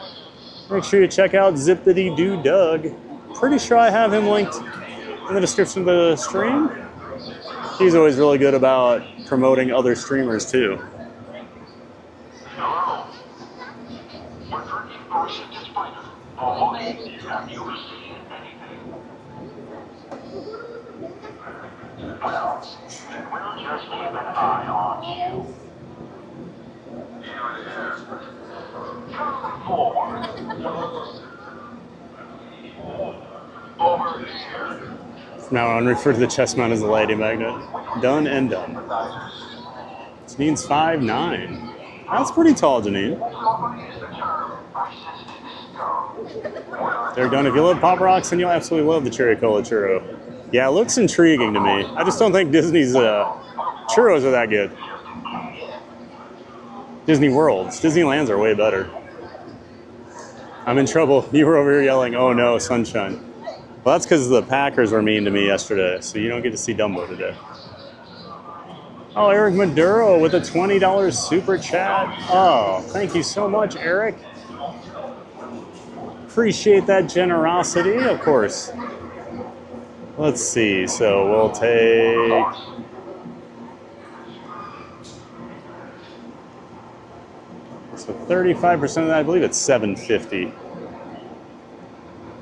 Make sure you check out Zippity Doo Doug. Pretty sure I have him linked in the description of the stream. He's always really good about promoting other streamers too. From now on, refer to the chest mount as a lady magnet. Done and done. Janine's 5'9". That's pretty tall, Janine. They're done. If you love Pop Rocks, then you'll absolutely love the Cherry Cola Churro. Yeah, it looks intriguing to me. I just don't think Disney's churros are that good. Disney World's. Disneyland's are way better. I'm in trouble. You were over here yelling, "Oh no, sunshine." Well, that's because the Packers were mean to me yesterday, so you don't get to see Dumbo today. Oh, Eric Maduro with a $20 super chat. Oh, thank you so much, Eric. Appreciate that generosity, of course. Let's see, so we'll take... So 35% of that, I believe it's $7.50.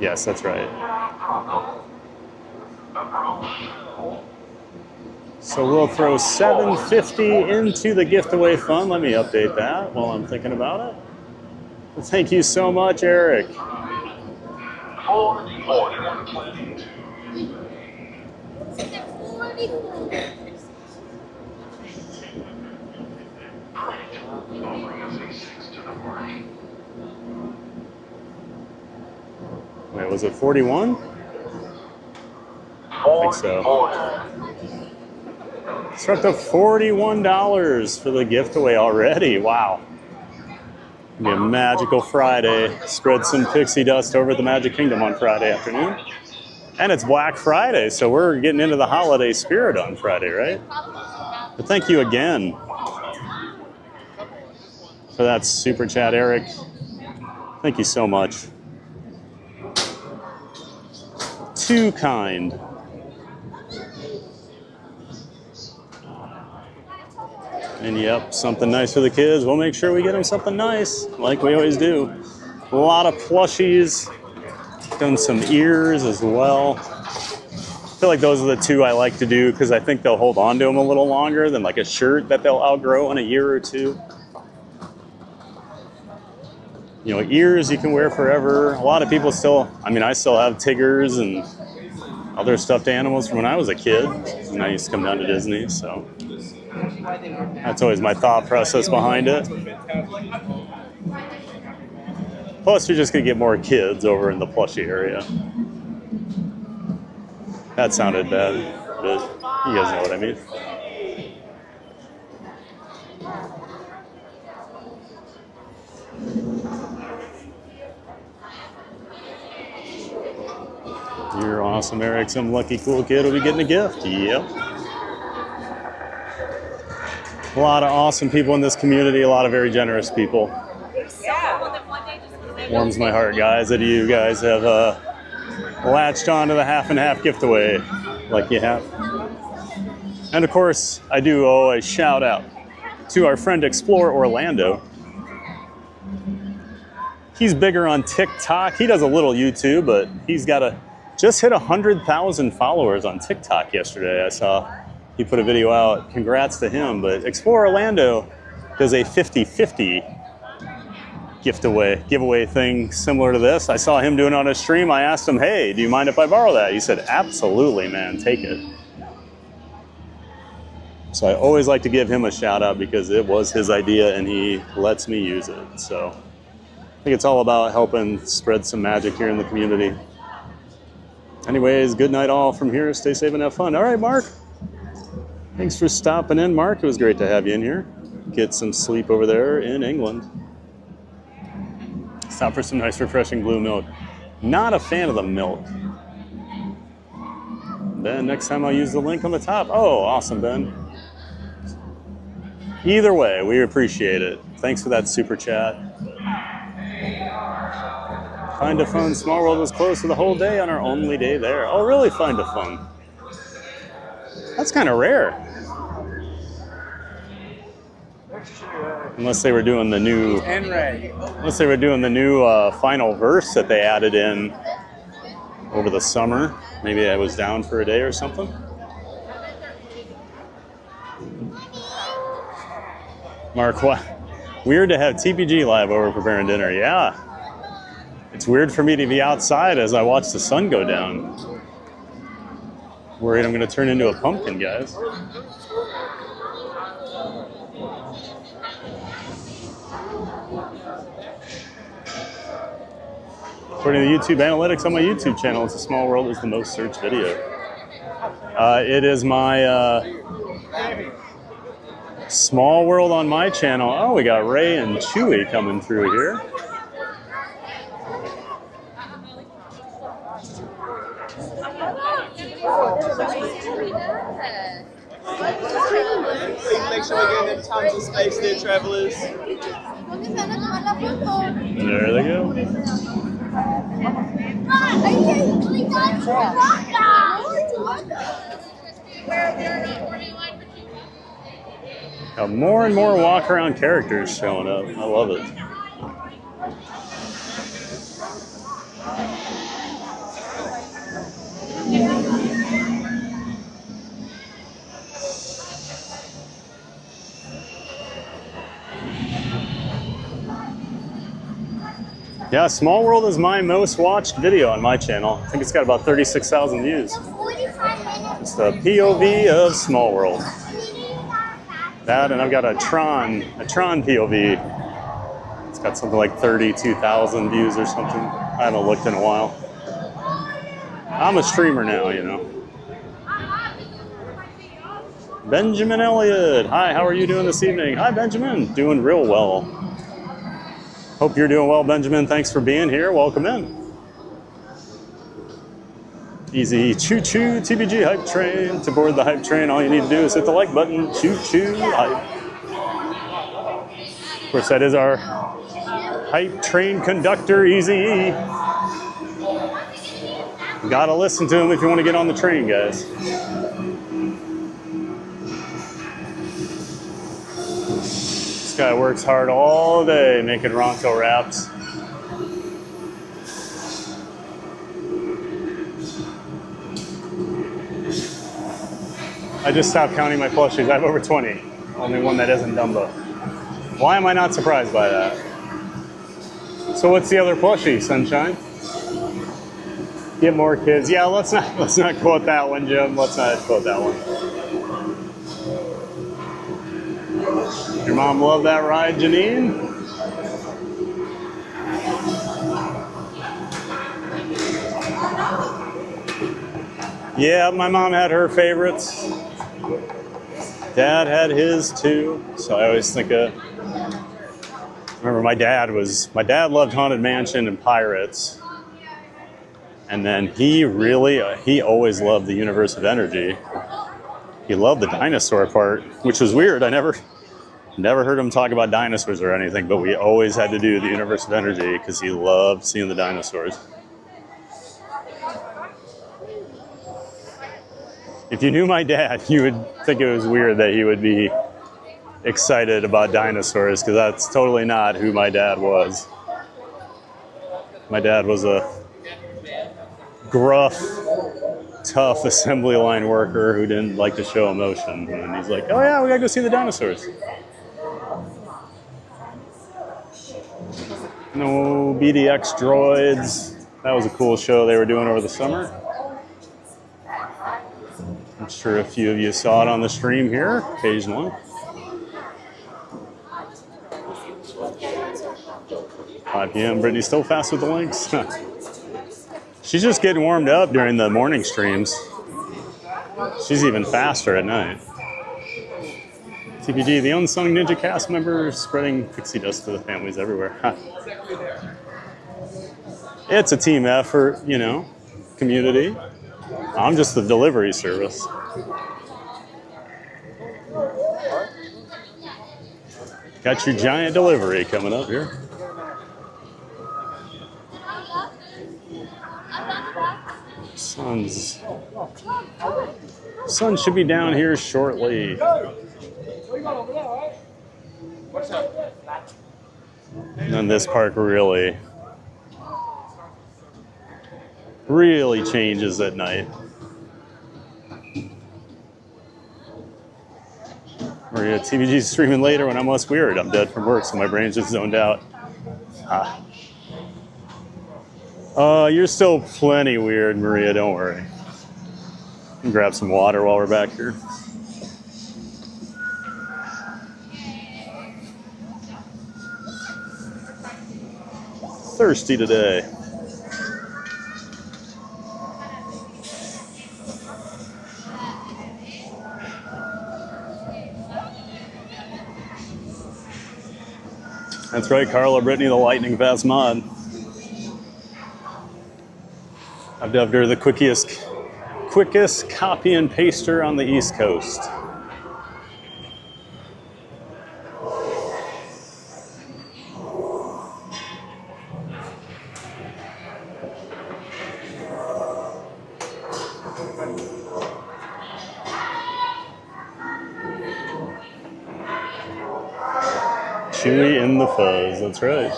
Yes, that's right. So we'll throw $7.50 into the gift away fund. Let me update that while I'm thinking about it. Well, thank you so much, Eric. Wait, was it 41? I think so. Struck up $41 for the gift away already. Wow. It'll be a magical Friday. Spread some pixie dust over the Magic Kingdom on Friday afternoon. And it's Black Friday, so we're getting into the holiday spirit on Friday, right? But thank you again for that super chat, Eric. Thank you so much. Too kind. And yep, something nice for the kids. We'll make sure we get them something nice, like we always do. A lot of plushies. Done some ears as well. I feel like those are the two I like to do because I think they'll hold on to them a little longer than like a shirt that they'll outgrow in a year or two. You know, ears you can wear forever. A lot of people still, I mean, I still have Tiggers and other stuffed animals from when I was a kid. And I used to come down to Disney, so that's always my thought process behind it. Plus, you're just going to get more kids over in the plushie area. That sounded bad, but you guys know what I mean. You're awesome, Eric. Some lucky cool kid will be getting a gift. Yep. A lot of awesome people in this community, a lot of very generous people. Warms my heart, guys, that you guys have latched on to the half and half giveaway like you have. And of course, I do owe a shout out to our friend Explore Orlando. He's bigger on TikTok. He does a little YouTube, but he's got just hit 100,000 followers on TikTok yesterday. I saw he put a video out. Congrats to him. But Explore Orlando does a 50-50 giveaway thing similar to this. I saw him doing it on his stream. I asked him, hey, do you mind if I borrow that? He said, absolutely, man, take it. So I always like to give him a shout out because it was his idea and he lets me use it. So I think it's all about helping spread some magic here in the community. Anyways, good night all from here. Stay safe and have fun. All right, Mark. Thanks for stopping in, Mark. It was great to have you in here. Get some sleep over there in England. Stop for some nice, refreshing blue milk. Not a fan of the milk. Ben, next time I'll use the link on the top. Oh, awesome, Ben. Either way, we appreciate it. Thanks for that super chat. Find a Fun Small World was closed for the whole day on our only day there. Oh, really? Find a Fun. That's kind of rare. Unless they were doing the new. Unless they were doing the new final verse that they added in over the summer. Maybe I was down for a day or something. Mark, what? Weird to have TPG live over preparing dinner. Yeah. It's weird for me to be outside as I watch the sun go down. Worried I'm going to turn into a pumpkin, guys. According to the YouTube analytics on my YouTube channel, It's a Small World is the most searched video. It is my Small World on my channel. Oh, we got Ray and Chewy coming through here. Please make sure we get them tons of space there, travelers. There they go. Got more and more walk-around characters showing up. I love it. Yeah, Small World is my most watched video on my channel. I think it's got about 36,000 views. It's the POV of Small World. That, and I've got a Tron POV. It's got something like 32,000 views or something. I haven't looked in a while. I'm a streamer now, you know. Benjamin Elliott. Hi, how are you doing this evening? Hi, Benjamin. Doing real well. Hope you're doing well, Benjamin. Thanks for being here. Welcome in. Easy choo-choo TBG hype train. To board the hype train, all you need to do is hit the like button. Choo-choo hype. Of course, that is our hype train conductor, Easy E. Gotta listen to him if you want to get on the train, guys. This guy works hard all day making Ronto wraps. I just stopped counting my plushies. I have over 20. Only one that isn't Dumbo. Why am I not surprised by that? So what's the other plushie, Sunshine? Get more kids. Yeah, let's not quote that one, Jim. Let's not quote that one. Your mom loved that ride, Janine? Yeah, my mom had her favorites. Dad had his too. So I always think of, remember my dad loved Haunted Mansion and Pirates. And then he always loved the universe of energy. He loved the dinosaur part, which was weird. I never heard him talk about dinosaurs or anything, but we always had to do the universe of energy because he loved seeing the dinosaurs. If you knew my dad, you would think it was weird that he would be excited about dinosaurs, because that's totally not who my dad was. My dad was a gruff, tough assembly line worker who didn't like to show emotion. And he's like, oh yeah, we gotta go see the dinosaurs. No BDX droids. That was a cool show they were doing over the summer. I'm sure a few of you saw it on the stream here, occasionally. 5 p.m. Brittany's still fast with the links. She's just getting warmed up during the morning streams. She's even faster at night. TPG, the unsung Ninja cast members spreading pixie dust to the families everywhere. It's a team effort, you know, community. I'm just the delivery service. Got your giant delivery coming up here. Sun should be down here shortly. And this park really changes at night. Maria, TVG's streaming later when I'm less weird. I'm dead from work, so my brain's just zoned out. You're still plenty weird, Maria, don't worry. Grab some water while we're back here. Thirsty today. That's right, Carla Brittany, the lightning fast mod. I've dubbed her the quickest copy and paster on the East Coast. Chewy in the fuzz, that's right.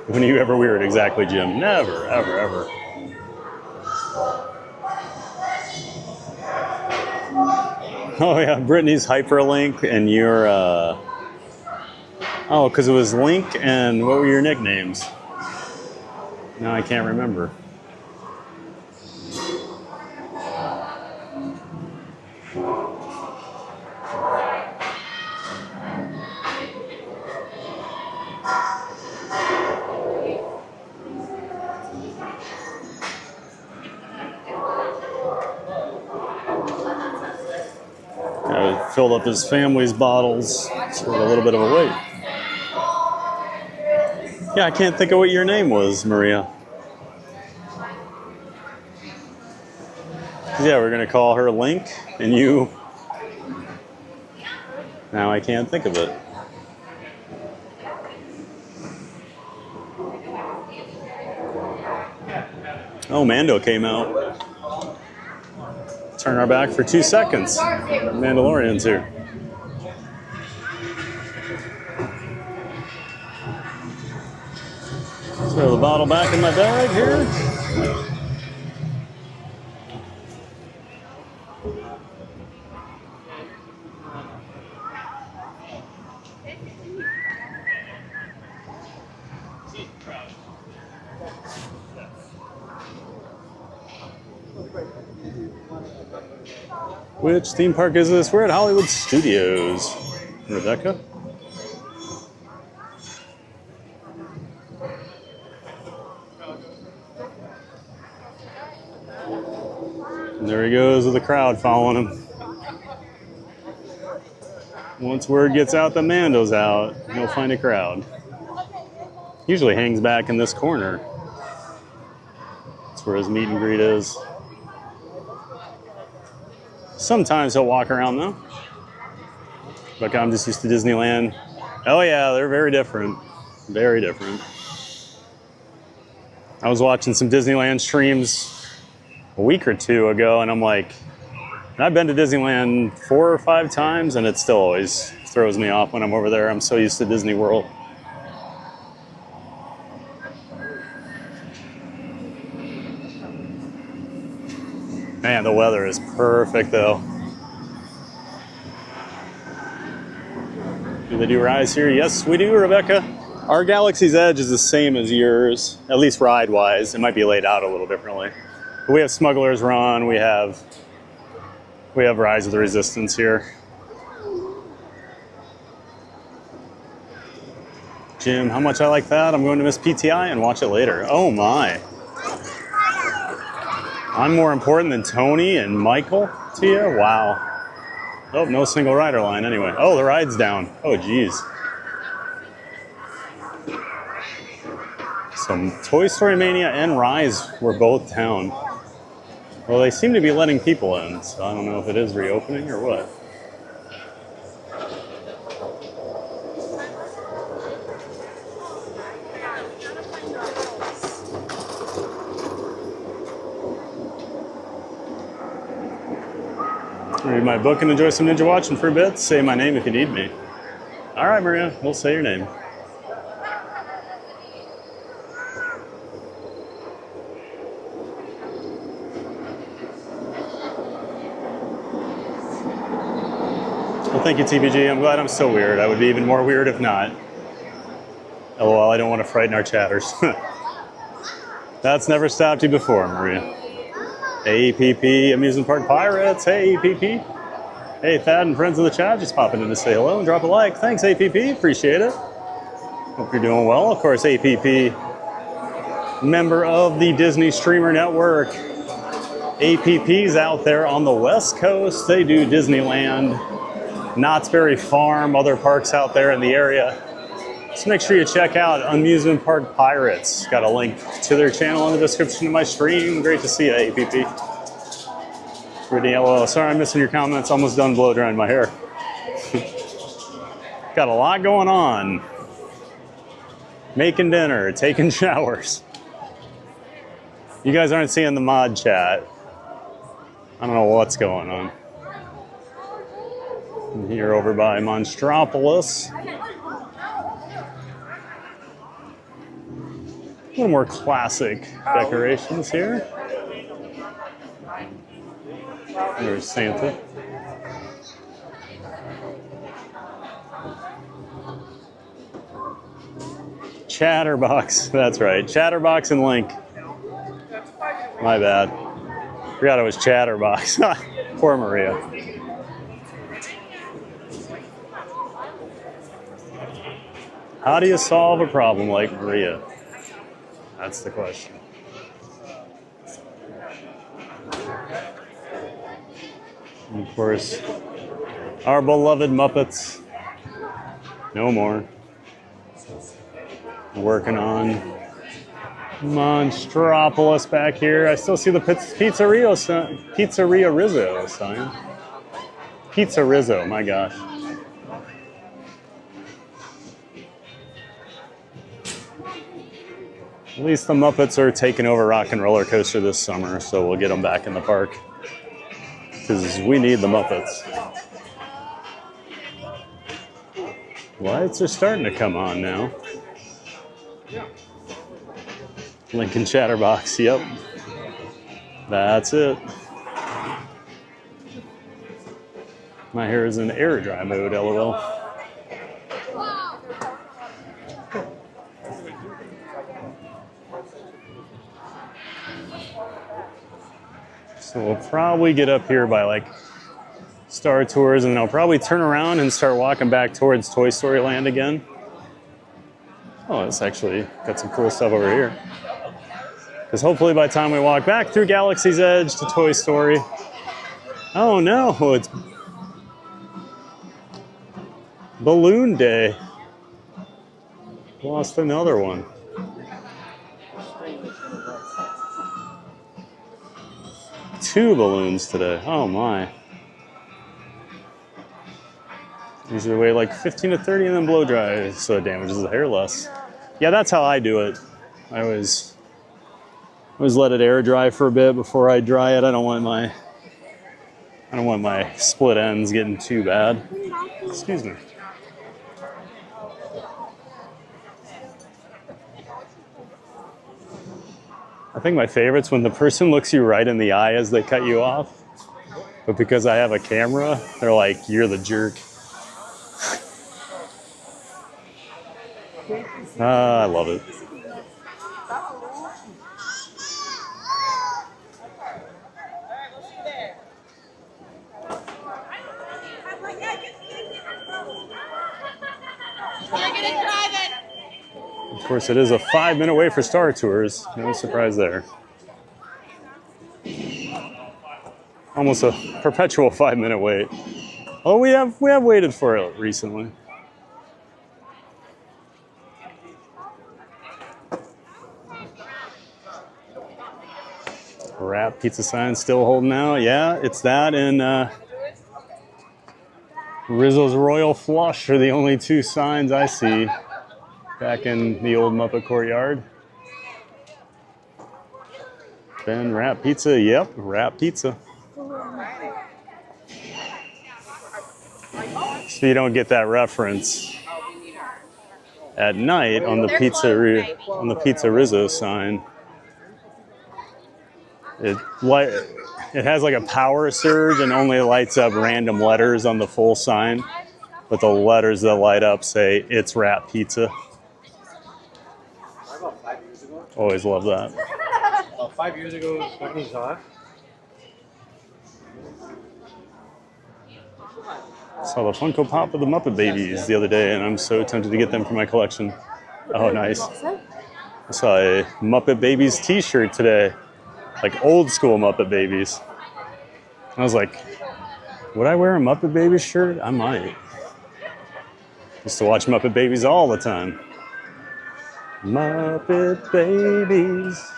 When are you ever weird? Exactly, Jim. Never, ever, ever. Oh yeah, Brittany's hyperlink and your, oh, because it was Link and what were your nicknames? No, I can't remember. Filled up his family's bottles, so a little bit of a wait. Yeah, I can't think of what your name was, Maria. Yeah, we're gonna call her Link, and you. Now I can't think of it. Oh, Mando came out. Turn our back for 2 seconds. Mandalorian's here. Throw the bottle back in my bag here. Which theme park is this? We're at Hollywood Studios. Rebecca? And there he goes with the crowd following him. Once word gets out that Mando's out, he'll find a crowd. Usually hangs back in this corner. That's where his meet and greet is. Sometimes he'll walk around though. But I'm just used to Disneyland. Oh yeah, they're very different. Very different. I was watching some Disneyland streams a week or two ago, and I'm like, I've been to Disneyland 4 or 5 times, and it still always throws me off when I'm over there. I'm so used to Disney World. Man, the weather is perfect though. Do they do rides here? Yes, we do, Rebecca. Our Galaxy's Edge is the same as yours, at least ride-wise. It might be laid out a little differently. But we have Smuggler's Run, we have Rise of the Resistance here. Jim, how much I like that? I'm going to miss PTI and watch it later. Oh my. I'm more important than Tony and Michael to you? Wow. Oh, no single rider line anyway. Oh, the ride's down. Oh, geez. So Toy Story Mania and Rise were both down. Well, they seem to be letting people in, so I don't know if it is reopening or what. Read my book and enjoy some ninja watching for a bit. Say my name if you need me. All right, Maria, we'll say your name. Well, thank you, TBG. I'm glad I'm so weird. I would be even more weird if not. LOL, I don't want to frighten our chatters. That's never stopped you before, Maria. APP Amusement Park Pirates. Hey, APP. Hey, Thad and friends in the chat just popping in to say hello and drop a like. Thanks, APP. Appreciate it. Hope you're doing well. Of course, APP, member of the Disney Streamer Network. APP's out there on the West Coast. They do Disneyland, Knott's Berry Farm, other parks out there in the area. So make sure you check out Amusement Park Pirates. Got a link to their channel in the description of my stream. Great to see you, APP. Pretty LOL. Sorry I'm missing your comments. Almost done blow drying my hair. Got a lot going on. Making dinner, taking showers. You guys aren't seeing the mod chat. I don't know what's going on. I'm here over by Monstropolis. A little more classic decorations here. There's Santa. Chatterbox, that's right. Chatterbox and Link. My bad. Forgot it was Chatterbox. Poor Maria. How do you solve a problem like Maria? That's the question. And of course, our beloved Muppets. No more. Working on Monstropolis back here. I still see the Pizzeria Rizzo sign. Pizza Rizzo, my gosh. At least the Muppets are taking over Rock and Roller Coaster this summer, so we'll get them back in the park. Because we need the Muppets. Lights are starting to come on now. Lincoln Chatterbox, yep. That's it. My hair is in air dry mode, LOL. So we'll probably get up here by like Star Tours, and then I'll probably turn around and start walking back towards Toy Story Land again. Oh, it's actually got some cool stuff over here. Because hopefully by the time we walk back through Galaxy's Edge to Toy Story. Oh no, it's Balloon Day. Lost another one. 2 balloons today. Oh my. Usually weigh like 15 to 30 and then blow dry, so it damages the hair less. Yeah, that's how I do it. I always let it air dry for a bit before I dry it. I don't want my split ends getting too bad. Excuse me. I think my favorite's when the person looks you right in the eye as they cut you off. But because I have a camera, they're like, you're the jerk. I love it. Of course, it is a 5-minute wait for Star Tours. No surprise there. Almost a perpetual 5-minute wait. Oh, we have waited for it recently. Wrap pizza sign still holding out. Yeah, it's that and Rizzo's Royal Flush are the only 2 signs I see back in the old Muppet Courtyard. Then wrap pizza. Yep, wrap pizza. So you don't get that reference at night on the Pizza Rizzo sign. It has like a power surge and only lights up random letters on the full sign, but the letters that light up say it's wrap pizza. About 5 years ago. Always love that. About 5 years ago, Smoking Hot. Saw the Funko Pop of the Muppet Babies the other day, and I'm so tempted to get them for my collection. Oh, nice. I saw a Muppet Babies t-shirt today, like old school Muppet Babies. I was like, would I wear a Muppet Babies shirt? I might. Used to watch Muppet Babies all the time. Muppet Babies.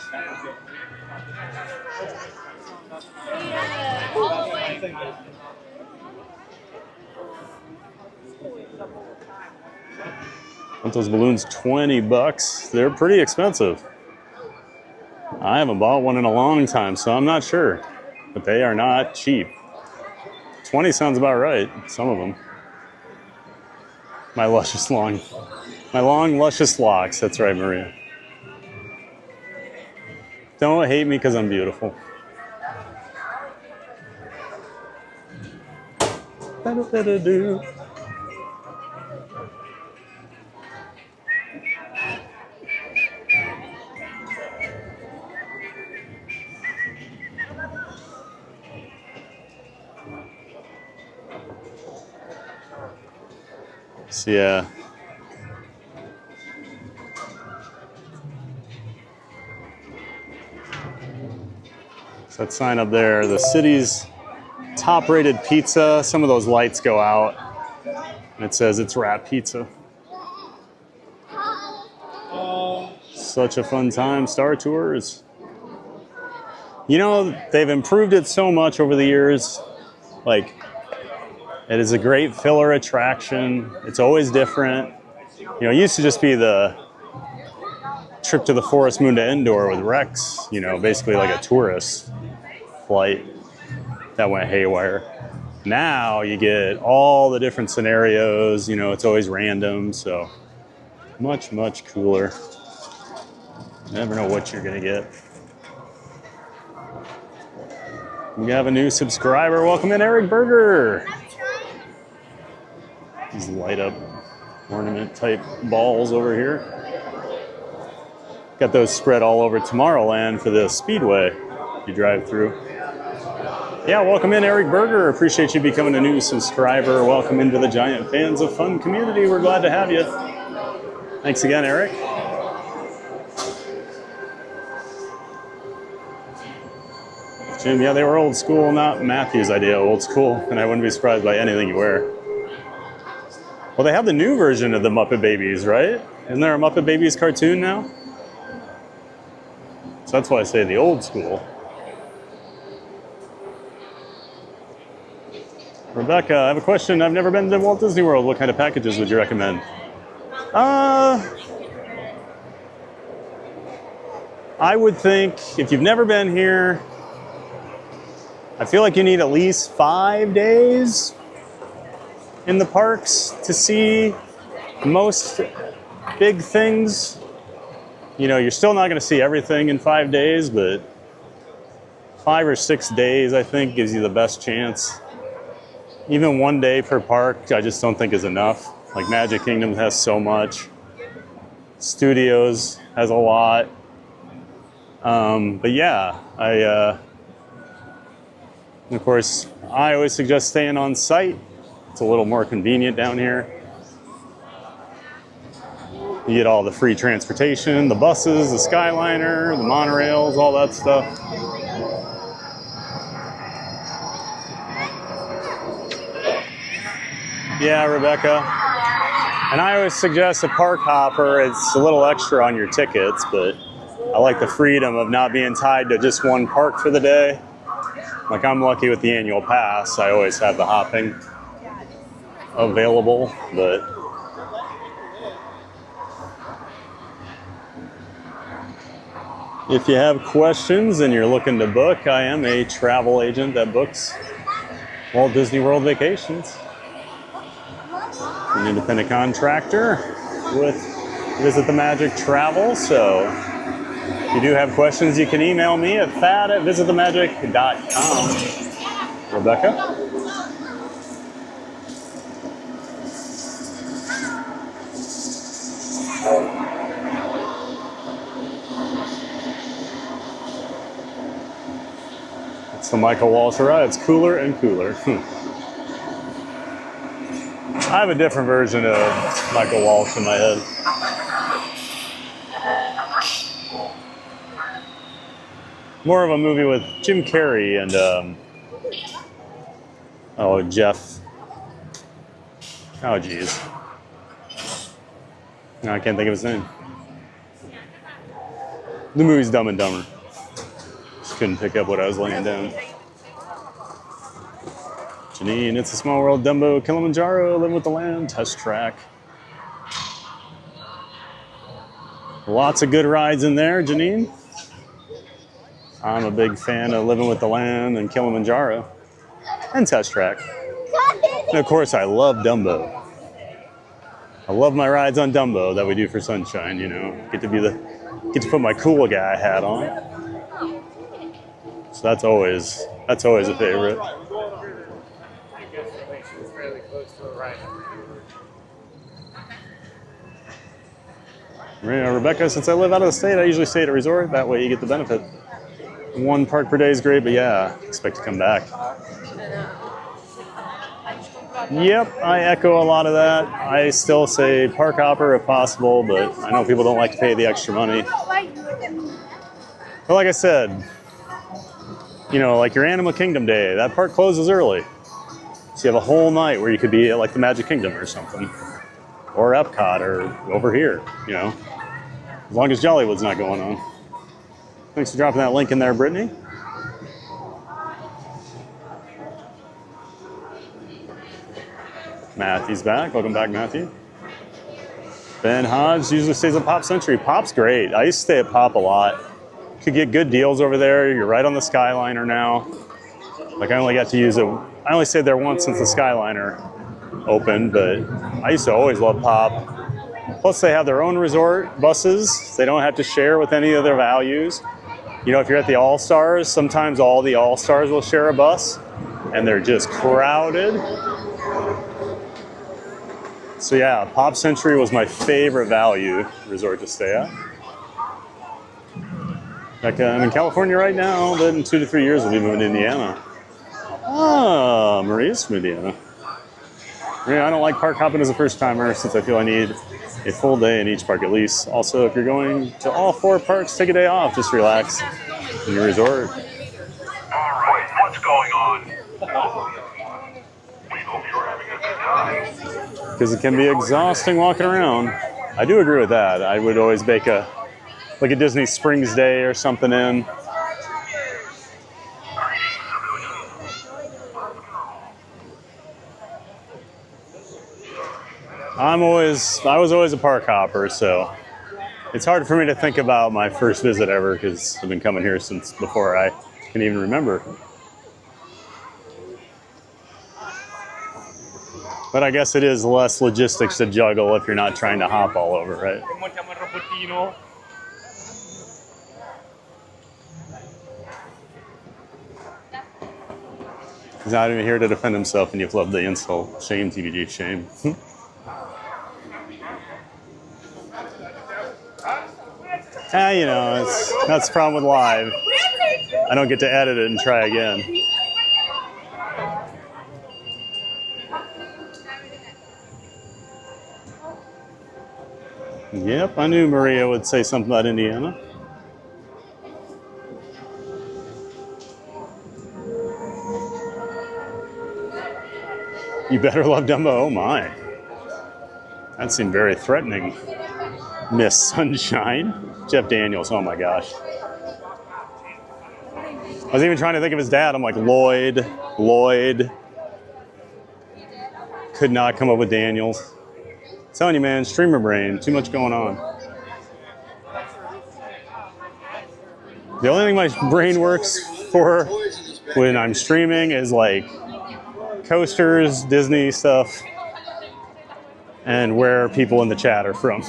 Aren't those balloons $20? They're pretty expensive. I haven't bought one in a long time, so I'm not sure. But they are not cheap. 20 sounds about right, some of them. My long, luscious locks. That's right, Maria. Don't hate me because I'm beautiful. Ba-da-ba-da-doo. So yeah. So that sign up there, the city's top-rated pizza. Some of those lights go out, and it says it's wrap pizza. Such a fun time, Star Tours. You know, they've improved it so much over the years. Like, it is a great filler attraction. It's always different. You know, it used to just be the trip to the Forest Moon to Endor with Rex, you know, basically like a tourist flight that went haywire. Now you get all the different scenarios, you know, it's always random, so much, much cooler. You never know what you're gonna get. We have a new subscriber. Welcome in, Eric Berger. These light up ornament type balls over here. Got those spread all over Tomorrowland for the Speedway you drive through. Yeah, welcome in, Eric Berger. Appreciate you becoming a new subscriber. Welcome into the Giant Fans of Fun community. We're glad to have you. Thanks again, Eric. Jim, yeah, they were old school, not Matthew's idea, old school, and I wouldn't be surprised by anything you wear. Well, they have the new version of the Muppet Babies, right? Isn't there a Muppet Babies cartoon now? So that's why I say the old school. Rebecca, I have a question. I've never been to Walt Disney World. What kind of packages would you recommend? I would think if you've never been here, I feel like you need at least 5 days in the parks to see most big things. You know, you're still not going to see everything in 5 days, but 5 or 6 days, I think, gives you the best chance. Even 1 day per park, I just don't think is enough. Like Magic Kingdom has so much. Studios has a lot. But yeah, of course, I always suggest staying on site. It's a little more convenient down here. You get all the free transportation, the buses, the Skyliner, the monorails, all that stuff. Yeah, Rebecca. And I always suggest a park hopper. It's a little extra on your tickets, but I like the freedom of not being tied to just one park for the day. Like I'm lucky with the annual pass. I always have the hopping available, but if you have questions and you're looking to book, I am a travel agent that books Walt Disney World vacations. An independent contractor with Visit the Magic Travel. So if you do have questions, you can email me at thad@visitthemagic.com. Rebecca? It's the Michael Walsh ride. It's cooler and cooler. I have a different version of Michael Walsh in my head. More of a movie with Jim Carrey and Jeff. Oh geez. No, I can't think of his name. The movie's Dumb and Dumber. Just couldn't pick up what I was laying down. Janine, It's a Small World, Dumbo, Kilimanjaro, Living with the Land, Test Track. Lots of good rides in there, Janine. I'm a big fan of Living with the Land and Kilimanjaro and Test Track. And of course, I love Dumbo. I love my rides on Dumbo that we do for Sunshine, you know. Get to put my cool guy hat on. So that's always a favorite. Rebecca, since I live out of the state, I usually stay at a resort. That way you get the benefit. 1 park per day is great, but yeah, expect to come back. Yep, I echo a lot of that. I still say park hopper if possible, but I know people don't like to pay the extra money. But like I said, you know, like your Animal Kingdom day, that park closes early. So you have a whole night where you could be at like the Magic Kingdom or something. Or EPCOT or over here, you know. As long as Jollywood's not going on. Thanks for dropping that link in there, Brittany. Matthew's back. Welcome back, Matthew. Ben Hodge usually stays at Pop Century. Pop's great. I used to stay at Pop a lot. Could get good deals over there. You're right on the Skyliner now. Like I only got to use it. I only stayed there once since the Skyliner opened, but I used to always love Pop. Plus they have their own resort buses. They don't have to share with any of their values. You know, if you're at the All-Stars, sometimes all the All-Stars will share a bus and they're just crowded. So yeah, Pop Century was my favorite value resort to stay at. Like, I'm in California right now, but in 2 to 3 years we'll be moving to Indiana. Ah, Maria's from Indiana. Yeah, I don't like park hopping as a first timer since I feel I need a full day in each park at least. Also, if you're going to all 4 parks, take a day off, just relax in your resort. All right, what's going on? We hope you're having a good time. Because it can be exhausting walking around. I do agree with that. I would always bake a Disney Springs day or something in. I was always a park hopper, so it's hard for me to think about my first visit ever because I've been coming here since before I can even remember. But I guess it is less logistics to juggle if you're not trying to hop all over, right? He's not even here to defend himself, and you've loved the insult. Shame, TBG, shame. You know, that's the problem with live. I don't get to edit it and try again. Yep, I knew Maria would say something about Indiana. You better love Dumbo. Oh my. That seemed very threatening. Miss Sunshine. Jeff Daniels. Oh my gosh. I was even trying to think of his dad. I'm like, Lloyd. Could not come up with Daniels. I'm telling you, man, streamer brain. Too much going on. The only thing my brain works for when I'm streaming is like coasters, Disney stuff, and where people in the chat are from.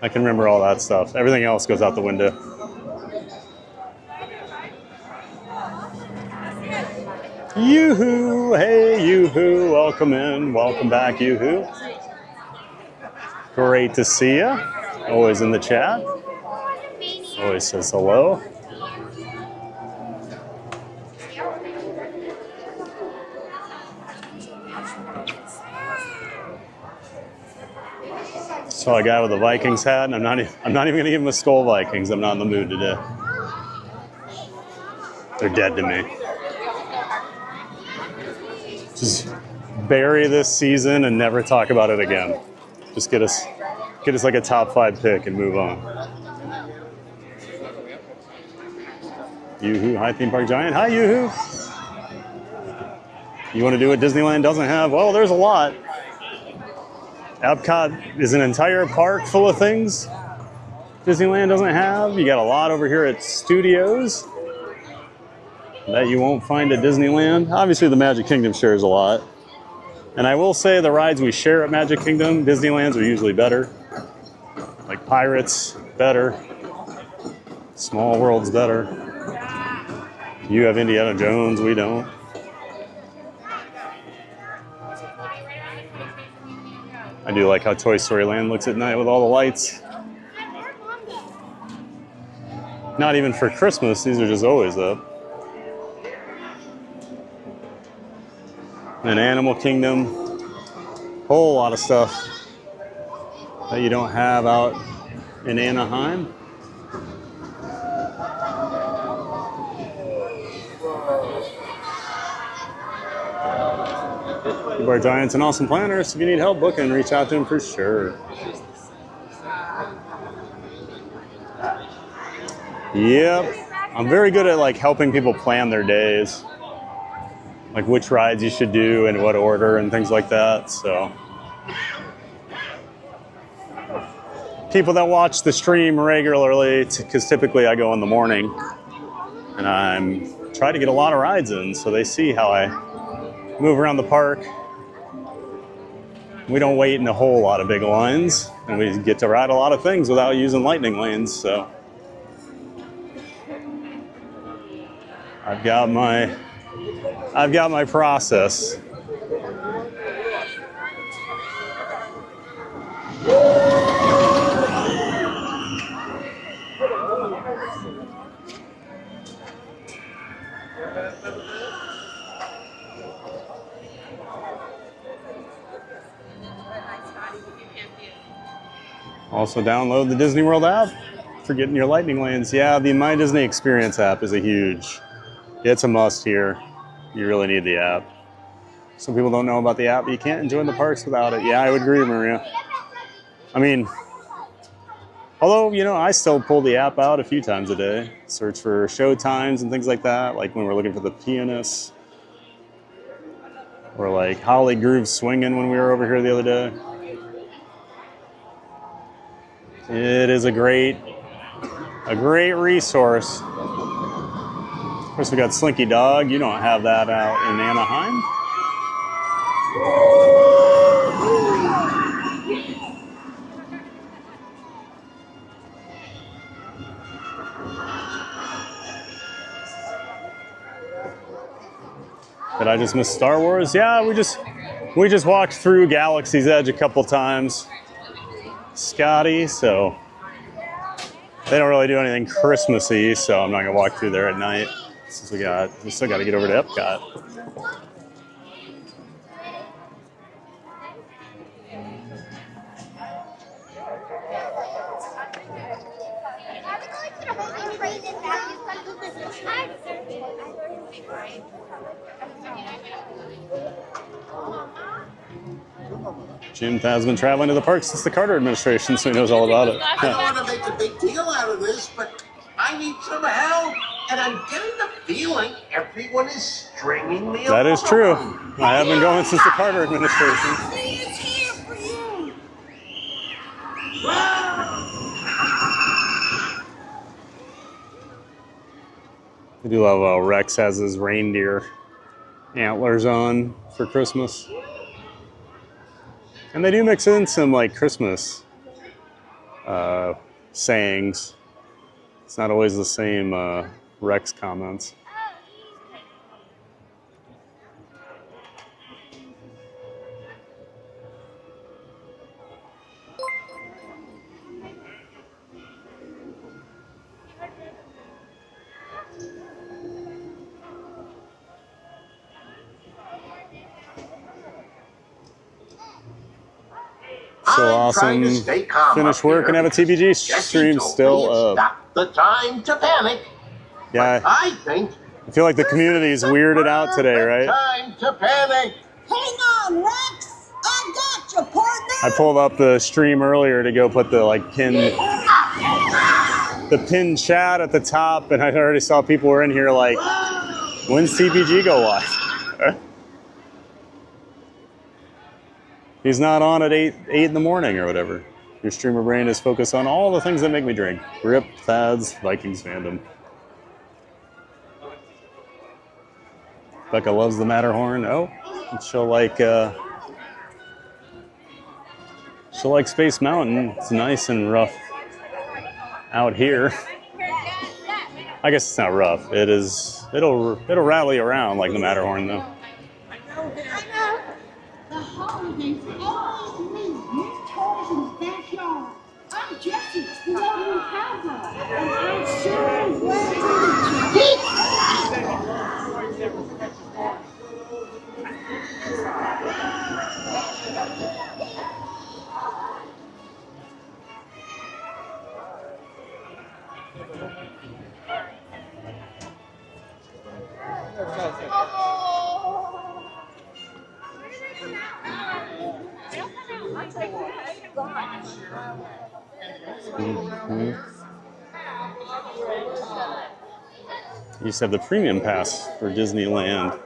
I can remember all that stuff. Everything else goes out the window. Yoo-hoo! Hey, Yoo-hoo! Welcome in. Welcome back, Yoo-hoo. Great to see you. Always in the chat. Always says hello. Saw a guy with a Vikings hat, and I'm not even gonna give him a Skull Vikings. I'm not in the mood today. They're dead to me. Just bury this season and never talk about it again. Just get us like a top 5 pick and move on. Yoo-hoo, hi Theme Park Giant. Hi Yoo-hoo. You want to do what Disneyland doesn't have? Well, there's a lot. EPCOT is an entire park full of things Disneyland doesn't have. You got a lot over here at Studios that you won't find at Disneyland. Obviously, the Magic Kingdom shares a lot. And I will say the rides we share at Magic Kingdom, Disneyland's are usually better. Like Pirates, better. Small World's better. You have Indiana Jones, we don't. I do like how Toy Story Land looks at night with all the lights. Not even for Christmas, these are just always up. And Animal Kingdom, whole lot of stuff that you don't have out in Anaheim. Boardwalk Giants and Awesome Planners. If you need help booking, reach out to him for sure. Yep, I'm very good at like helping people plan their days, like which rides you should do and what order and things like that. So people that watch the stream regularly, because typically I go in the morning and I'm trying to get a lot of rides in, so they see how I move around the park. We don't wait in a whole lot of big lines, and we get to ride a lot of things without using lightning lanes. So I've got my process. Also download the Disney World app for getting your lightning lanes. Yeah, the My Disney Experience app is it's a must here. You really need the app. Some people don't know about the app, but you can't enjoy the parks without it. Yeah, I would agree, Maria. I mean, although, you know, I still pull the app out a few times a day. Search for show times and things like that, like when we're looking for the pianists. Or like Holly Groove Swinging when we were over here the other day. It is a great resource. Of course, we got Slinky Dog. You don't have that out in Anaheim. Did I just miss Star Wars? Yeah, we just walked through Galaxy's Edge a couple times. Scotty, so they don't really do anything Christmassy, so I'm not gonna walk through there at night since we still got to get over to EPCOT. Jim has been traveling to the park since the Carter administration, so he knows all about it. I don't want to make a big deal out of this, but I need some help, and I'm getting the feeling everyone is stringing me along. That is true. I have been going since the Carter administration. It's here for you. I do love how Rex has his reindeer antlers on for Christmas. And they do mix in some like Christmas sayings. It's not always the same Rex comments. So awesome. Finish work and have a TBG stream still up. Stop the time to panic. Yeah. I think I feel like the community is weirded out today, right? time to panic. Hang on, Rex. I got you, partner. I pulled up the stream earlier to go put the pin chat at the top, and I already saw people were in here like, when's TBG go live? He's not on at 8 in the morning or whatever. Your streamer brain is focused on all the things that make me drink. Rip, Fads, Vikings fandom. Becca loves the Matterhorn. Oh, she'll like Space Mountain. It's nice and rough out here. I guess it's not rough. It is. It'll rally around like the Matterhorn though. The holidays always mean new toys in the backyard. I'm Jessie, the lovely cowgirl, and I'm sure glad to meet you. You used to have the premium pass for Disneyland.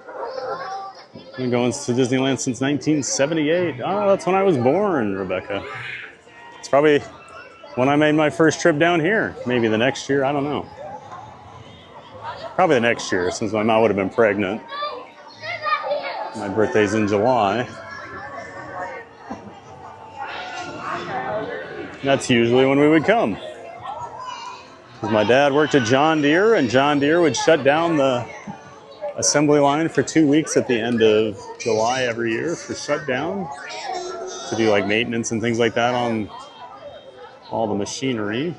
I've been going to Disneyland since 1978. Oh, that's when I was born, Rebecca. It's probably when I made my first trip down here. Maybe the next year, I don't know. Probably the next year, since my mom would have been pregnant. My birthday's in July. That's usually when we would come. Because my dad worked at John Deere, and John Deere would shut down the assembly line for 2 weeks at the end of July every year for shutdown to do like maintenance and things like that on all the machinery.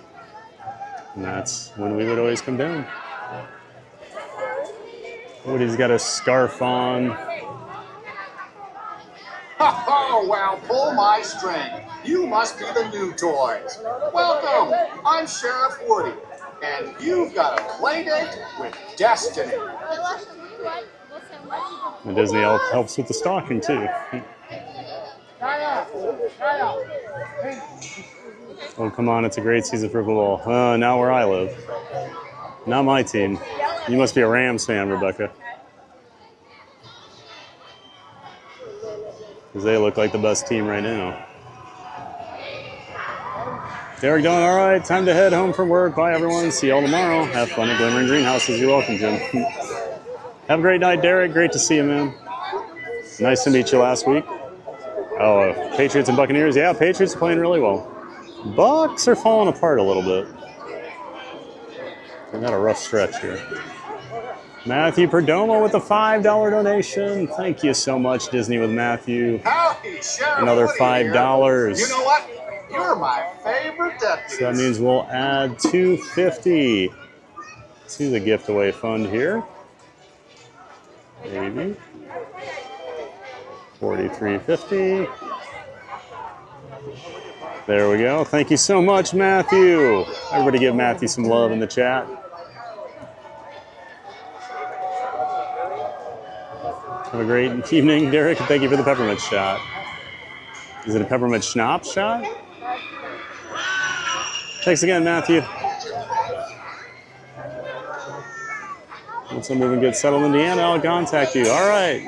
And that's when we would always come down. Woody's got a scarf on. Oh, well, pull my string. You must be the new toys. Welcome, I'm Sheriff Woody, and you've got a play date with Destiny. And Disney helps with the stocking too. Oh, come on, it's a great season for football. Now where I live. Not my team. You must be a Rams fan, Rebecca. because they look like the best team right now. Derek Dillon, all right, time to head home from work. Bye, everyone. See y'all tomorrow. Have fun at Glimmering Greenhouses. You're welcome, Jim. Have a great night, Derek. Great to see you, man. Nice to meet you last week. Oh, Patriots and Buccaneers. Yeah, Patriots are playing really well. Bucs are falling apart a little bit. They've had a rough stretch here. Matthew Perdomo with a $5 donation. Thank you so much, Disney with Matthew. Howdy, Sheriff Another Woody $5. here. You know what? You're my favorite deputy. So that means we'll add $250 to the gift away fund here. Maybe. $43.50. There we go. Thank you so much, Matthew. Everybody give Matthew some love in the chat. Have a great evening, Derek. Thank you for the peppermint shot. Is it a peppermint schnapps shot? Thanks again, Matthew. Once I'm moving good, settled Indiana, I'll contact you. All right.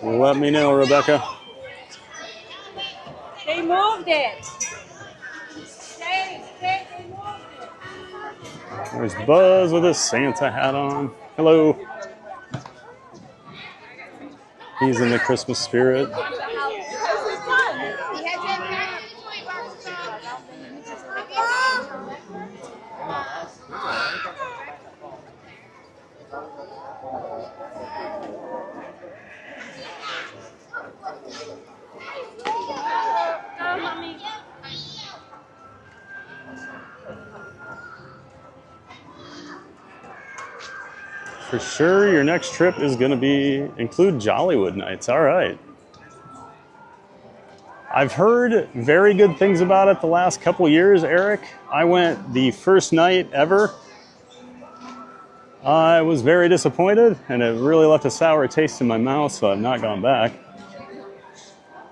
Let me know, Rebecca. They moved it. They moved it. There's Buzz with his Santa hat on. Hello. He's in the Christmas spirit. For sure, your next trip is going to include Jollywood Nights. All right. I've heard very good things about it the last couple years, Eric. I went the first night ever. I was very disappointed, and it really left a sour taste in my mouth, so I've not gone back.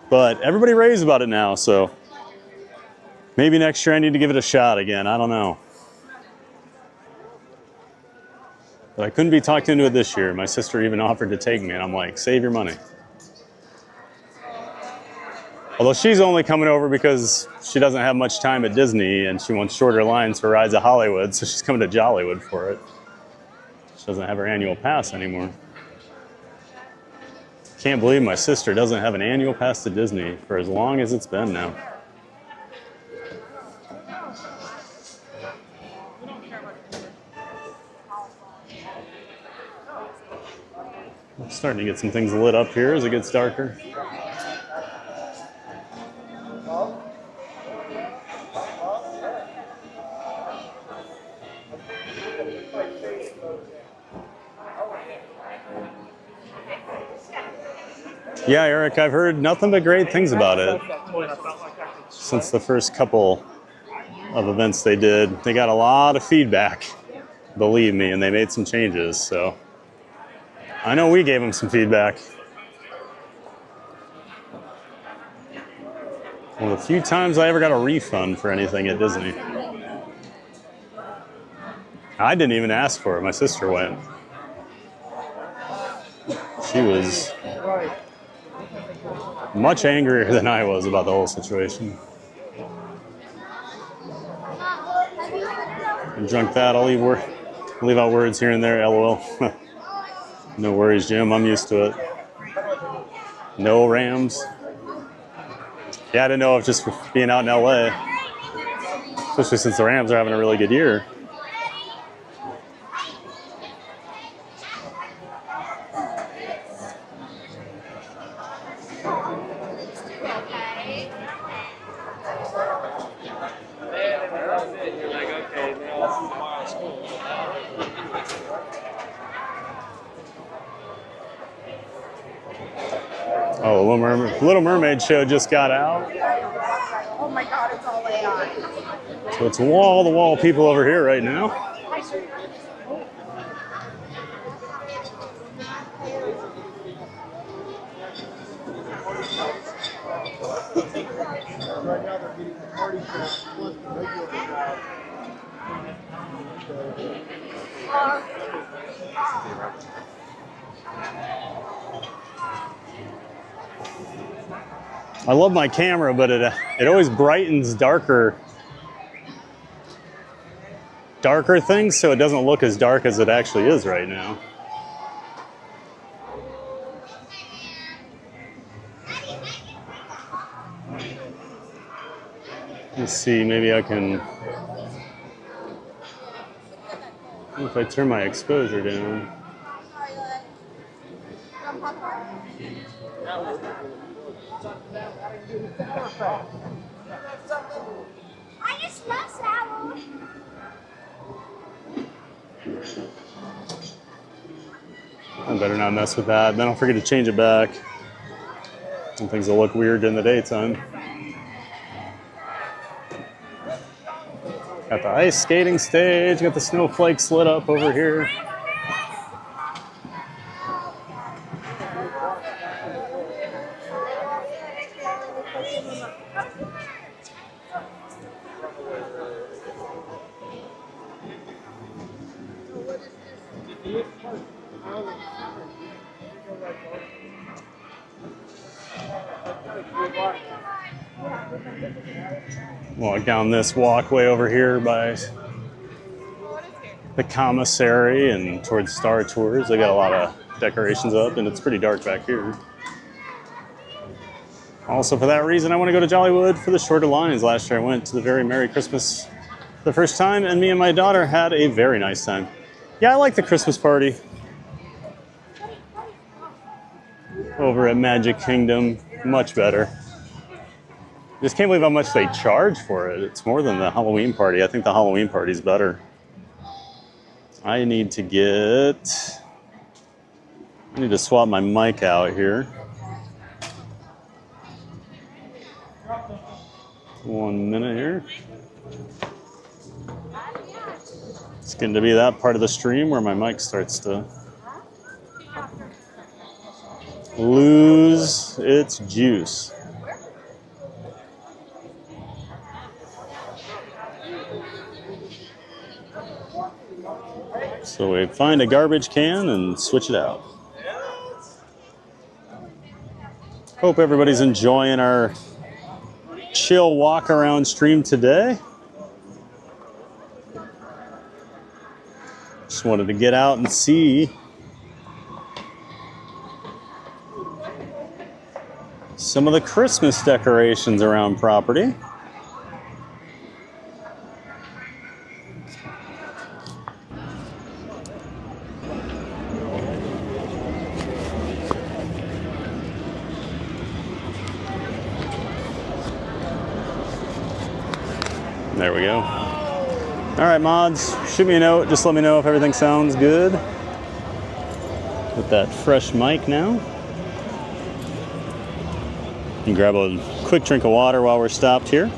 But everybody raves about it now, so maybe next year I need to give it a shot again. I don't know. But I couldn't be talked into it this year. My sister even offered to take me, and I'm like, save your money. Although she's only coming over because she doesn't have much time at Disney, and she wants shorter lines for rides at Hollywood, so she's coming to Jollywood for it. She doesn't have her annual pass anymore. Can't believe my sister doesn't have an annual pass to Disney for as long as it's been now. I'm starting to get some things lit up here as it gets darker. Yeah, Eric, I've heard nothing but great things about it. Since the first couple of events they did, they got a lot of feedback, believe me, and they made some changes, so I know we gave them some feedback. One of the few times I ever got a refund for anything at Disney. I didn't even ask for it. My sister went. She was much angrier than I was about the whole situation. And drunk that, I'll leave out words here and there, LOL. No worries, Jim. I'm used to it. No Rams. Yeah, I didn't know if just being out in LA, especially since the Rams are having a really good year. Oh, Little Mermaid show just got out. Oh my God, it's all way on. So it's wall-to-wall people over here right now. I love my camera, but it always brightens darker things, so it doesn't look as dark as it actually is right now. Let's see, maybe I can, if I turn my exposure down. I just love sour. I better not mess with that. Then I'll forget to change it back. Some things will look weird in the daytime. Got the ice skating stage, got the snowflakes lit up over here. Walk down this walkway over here by the commissary and towards Star Tours. They got a lot of decorations up, and it's pretty dark back here. Also, for that reason, I want to go to Jollywood for the shorter lines. Last year I went to the Very Merry Christmas for the first time, and me and my daughter had a very nice time. Yeah, I like the Christmas party over at Magic Kingdom. Much better. Just can't believe how much they charge for it. It's more than the Halloween party. I think the Halloween party's better. I need to swap my mic out here. 1 minute here. It's getting to be that part of the stream where my mic starts to lose its juice. So we find a garbage can and switch it out. Hope everybody's enjoying our chill walk around stream today. Just wanted to get out and see some of the Christmas decorations around property. There we go. All right, mods, shoot me a note. Just let me know if everything sounds good with that fresh mic now. You can grab a quick drink of water while we're stopped here.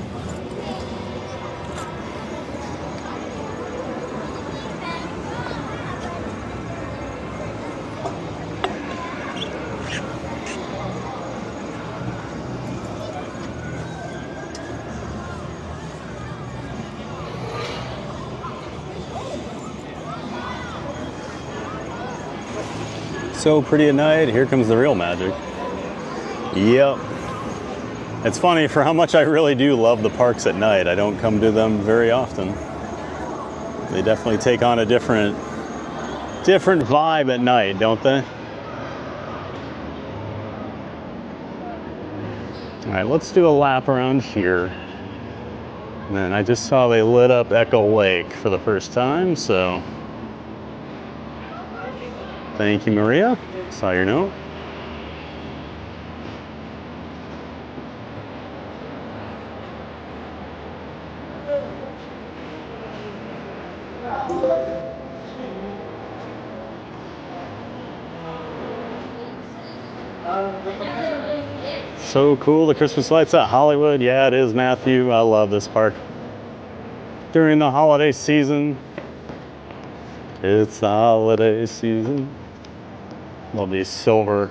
So pretty at night. Here comes the real magic. Yep. It's funny, for how much I really do love the parks at night, I don't come to them very often. They definitely take on a different vibe at night, don't they? All right, let's do a lap around here. And then I just saw they lit up Echo Lake for the first time, so thank you, Maria. Saw your note. So cool, the Christmas lights at Hollywood. Yeah, it is, Matthew. I love this park. During the holiday season. It's the holiday season. Love these silver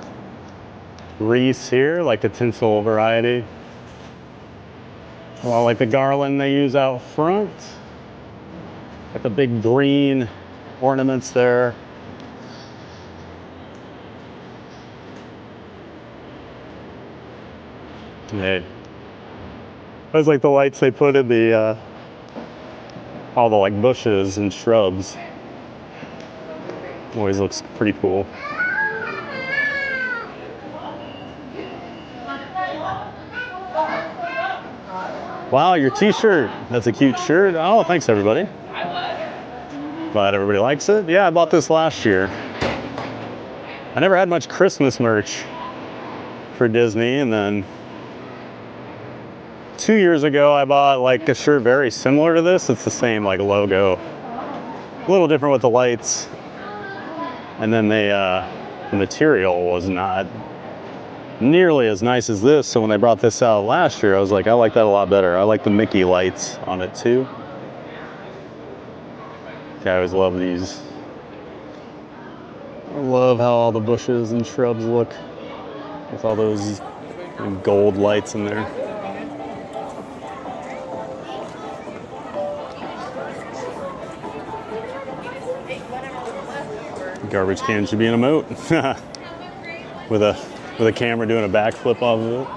wreaths here, like the tinsel variety. Well, like the garland they use out front. Got the big green ornaments there. Hey, those like the lights they put in the all the like bushes and shrubs. Always looks pretty cool. Wow, your t-shirt. That's a cute shirt. Oh, thanks everybody. Glad everybody likes it. Yeah, I bought this last year. I never had much Christmas merch for Disney, and then 2 years ago I bought like a shirt very similar to this. It's the same like logo. A little different with the lights. And then the material was not nearly as nice as this, so when they brought this out last year, I was like, I like that a lot better. I like the Mickey lights on it too. I always love these. I love how all the bushes and shrubs look with all those gold lights in there. Garbage can should be in a moat with a camera doing a backflip off of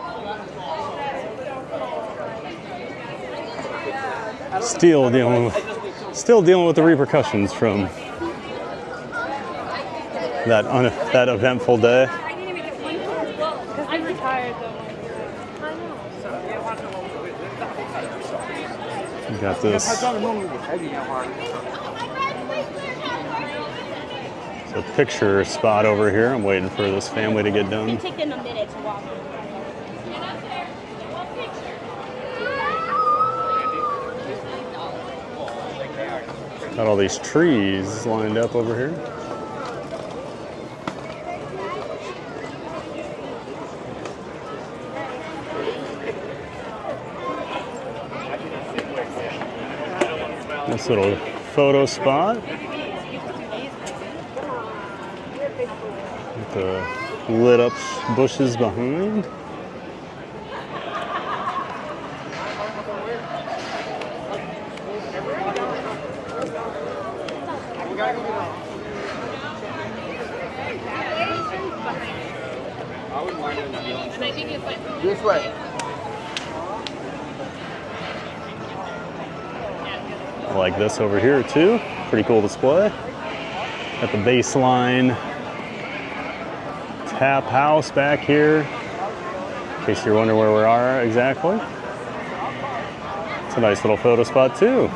it. Still dealing with the repercussions from that eventful day. I'm retired though. We got this. It's a picture spot over here. I'm waiting for this family to get done. It took them a minute to walk. Got all these trees lined up over here. Nice little photo spot. With the lit up bushes behind. This way. I like this over here too. Pretty cool display. Got the baseline tap house back here, in case you're wondering where we are exactly. It's a nice little photo spot too.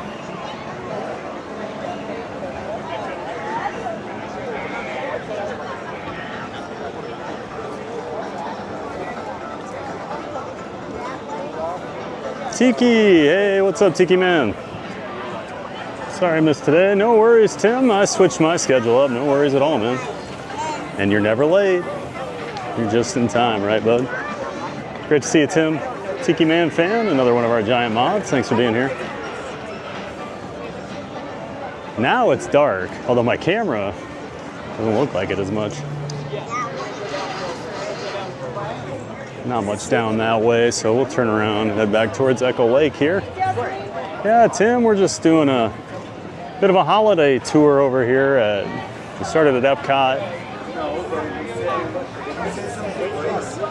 Tiki, hey, what's up, Tiki man? Sorry I missed today. No worries, Tim. I switched my schedule up. No worries at all, man. And you're never late. You're just in time, right, bud? Great to see you, Tim. Tiki Man fan, another one of our giant mods. Thanks for being here. Now it's dark, although my camera doesn't look like it as much. Not much down that way, so we'll turn around and head back towards Echo Lake here. Yeah, Tim, we're just doing a bit of a holiday tour over here. We started at EPCOT.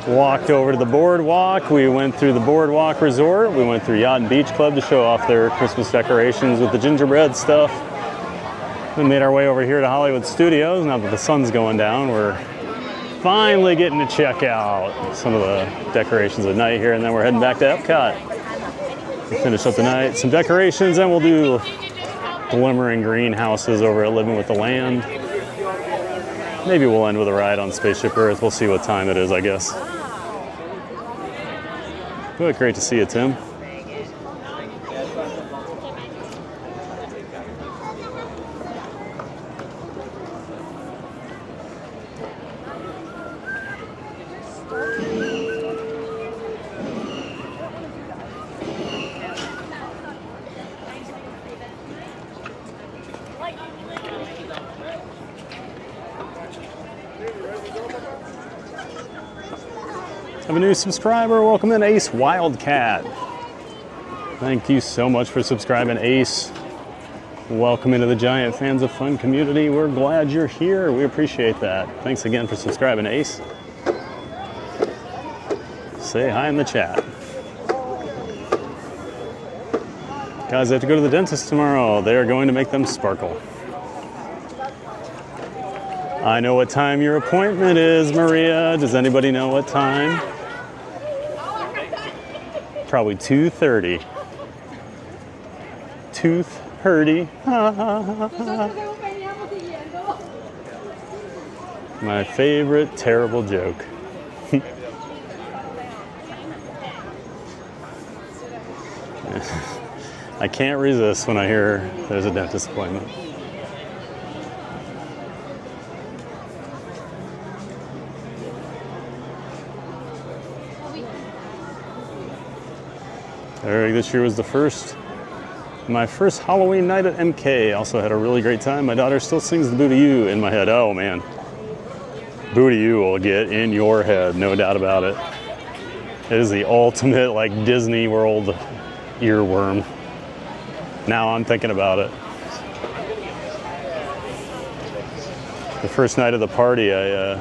Walked over to the Boardwalk. We went through the Boardwalk Resort. We went through Yacht and Beach Club to show off their Christmas decorations with the gingerbread stuff. Then made our way over here to Hollywood Studios. Now that the sun's going down, we're finally getting to check out some of the decorations at night here, and then we're heading back to EPCOT. We'll finish up the night, some decorations, and we'll do Glimmering Greenhouses over at Living with the Land. Maybe we'll end with a ride on Spaceship Earth. We'll see what time it is, I guess. But great to see you, Tim. Have a new subscriber. Welcome in, Ace Wildcat. Thank you so much for subscribing, Ace. Welcome into the Giant Fans of Fun community. We're glad you're here. We appreciate that. Thanks again for subscribing, Ace. say hi in the chat. Guys, I have to go to the dentist tomorrow. They are going to make them sparkle. I know what time your appointment is, Maria. Does anybody know what time? Probably 2:30. 2:30. My favorite terrible joke. I can't resist when I hear there's a dentist appointment. This year was my first Halloween night at MK. Also had a really great time. My daughter still sings the Booty You in my head. Oh man. Booty You will get in your head, no doubt about it. It is the ultimate like Disney World earworm. Now I'm thinking about it. The first night of the party, I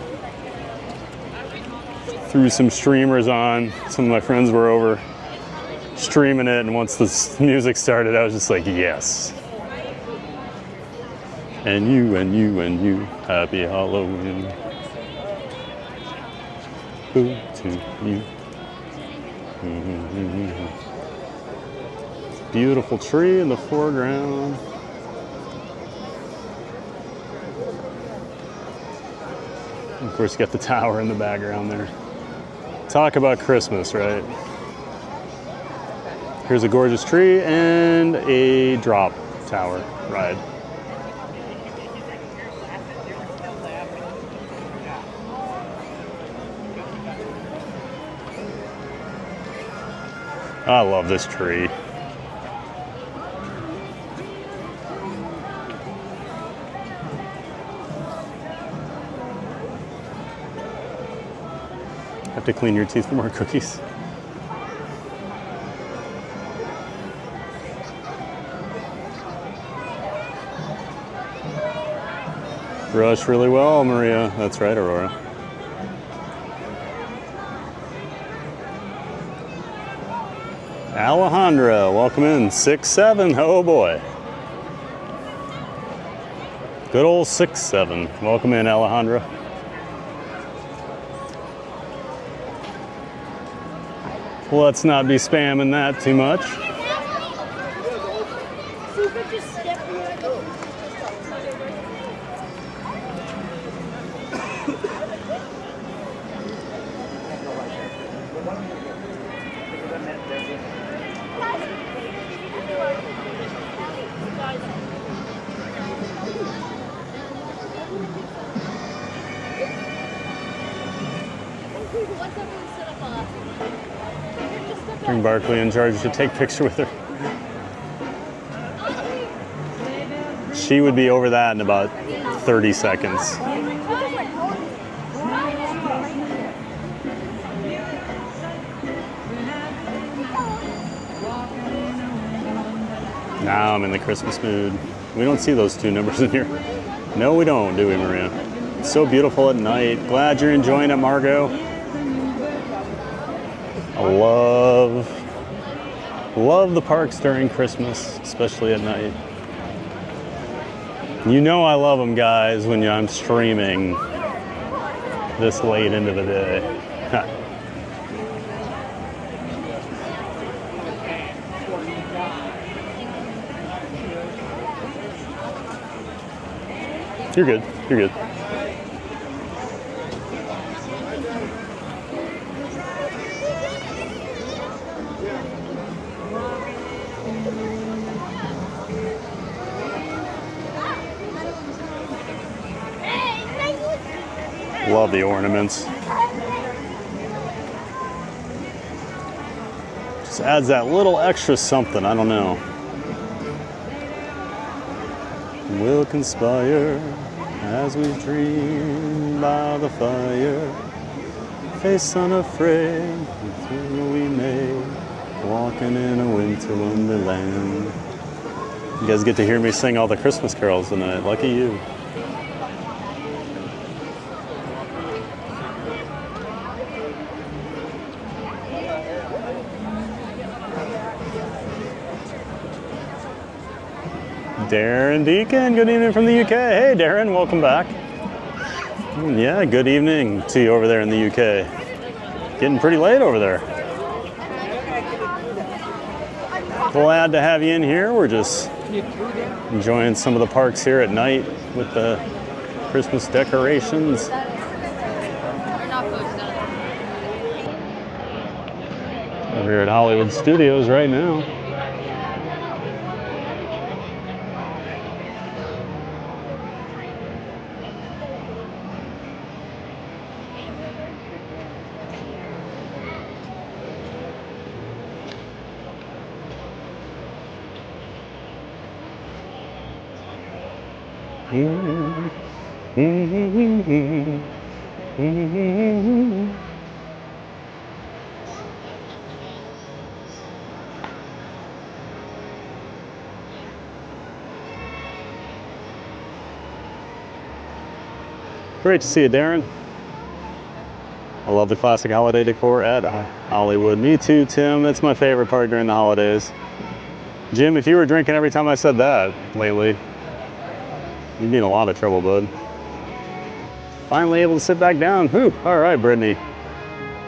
threw some streamers on. Some of my friends were over streaming it, and once the music started, I was just like, yes. And you, and you, and you, happy Halloween. Boo to you. Beautiful tree in the foreground. Of course, you got the tower in the background there. Talk about Christmas, right? Here's a gorgeous tree and a drop tower ride. I love this tree. Have to clean your teeth for more cookies. Rush really well, Maria. That's right, Aurora. Alejandra, welcome in. 6'7", oh boy. Good old 6'7". Welcome in, Alejandra. Let's not be spamming that too much. Bring Barkley in charge to take a picture with her. She would be over that in about 30 seconds. Now I'm in the Christmas mood. We don't see those two numbers in here. No, we don't, do we, Maria? It's so beautiful at night. Glad you're enjoying it, Margot. I love the parks during Christmas, especially at night. You know I love them, guys, when I'm streaming this late into the day. You're good. You're good. Love the ornaments. Just adds that little extra something, I don't know. We'll conspire as we dream by the fire, face unafraid, until we may, walking in a winter wonderland. You guys get to hear me sing all the Christmas carols tonight. Lucky you. Darren Deacon, good evening from the UK. Hey Darren, welcome back. Yeah, good evening to you over there in the UK. Getting pretty late over there. Glad to have you in here. We're just enjoying some of the parks here at night with the Christmas decorations. We're here at Hollywood Studios right now. Great to see you, Darren. I love the classic holiday decor at Hollywood. Me too, Tim. That's my favorite part during the holidays. Jim, if you were drinking every time I said that lately, you'd be in a lot of trouble, bud. Finally able to sit back down. Whew. All right, Brittany.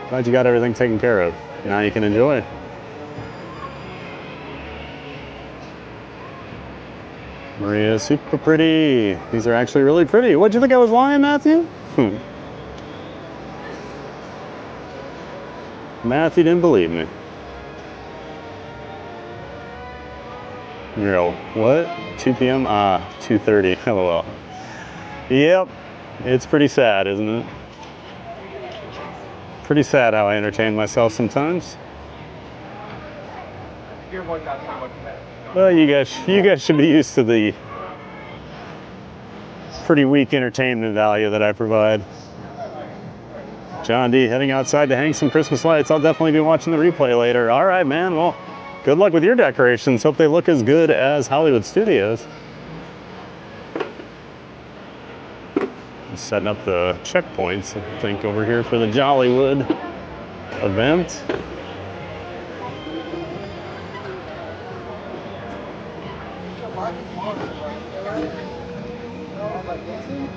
Glad you got everything taken care of. Now you can enjoy. Maria, super pretty. These are actually really pretty. What'd you think I was lying, Matthew? Matthew didn't believe me. You're what? 2 p.m.? 2:30. LOL. Yep. It's pretty sad, isn't it? Pretty sad how I entertain myself sometimes. Well, you guys should be used to the pretty weak entertainment value that I provide. John D heading outside to hang some Christmas lights. I'll definitely be watching the replay later. All right, man. Well, good luck with your decorations. Hope they look as good as Hollywood Studios. Setting up the checkpoints, I think, over here for the Jollywood event.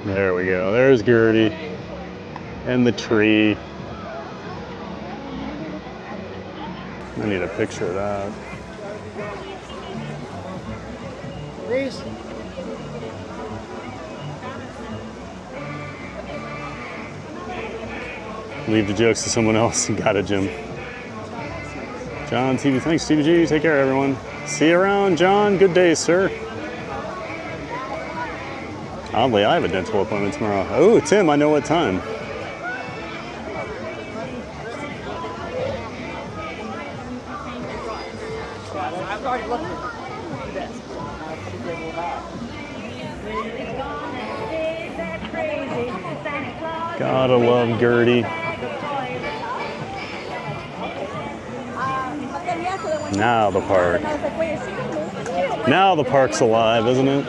There we go. There's Gertie and the tree. I need a picture of that. Reese. Leave the jokes to someone else. Got it, Jim. John TV, thanks, TVG. Take care, everyone. See you around, John. Good day, sir. Oddly, I have a dental appointment tomorrow. Oh, Tim, I know what time. Gotta love Gertie. Now the park. Now the park's alive, isn't it?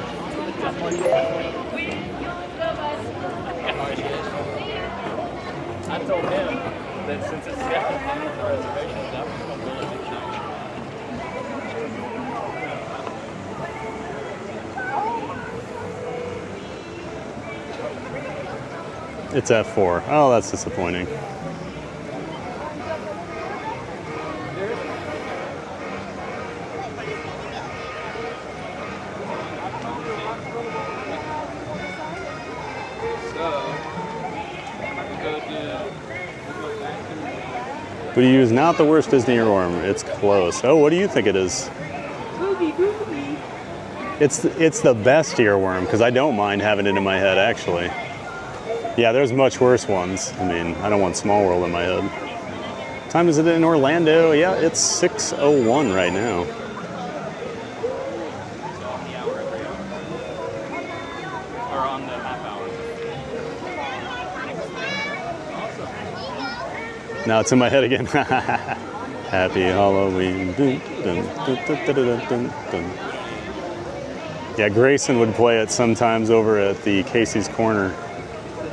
I told him that since it's scheduled for reservations, I'm just going to build it. It's F4. Oh, that's disappointing. Booty U is not the worst Disney earworm. It's close. Oh, what do you think it is? It's the best earworm, because I don't mind having it in my head, actually. Yeah, there's much worse ones. I mean, I don't want Small World in my head. What time is it in Orlando? Yeah, it's 6:01 right now. Or on the half hour. Now it's in my head again. Happy Halloween. Dun, dun, dun, dun, dun, dun, dun, dun. Yeah, Grayson would play it sometimes over at the Casey's Corner.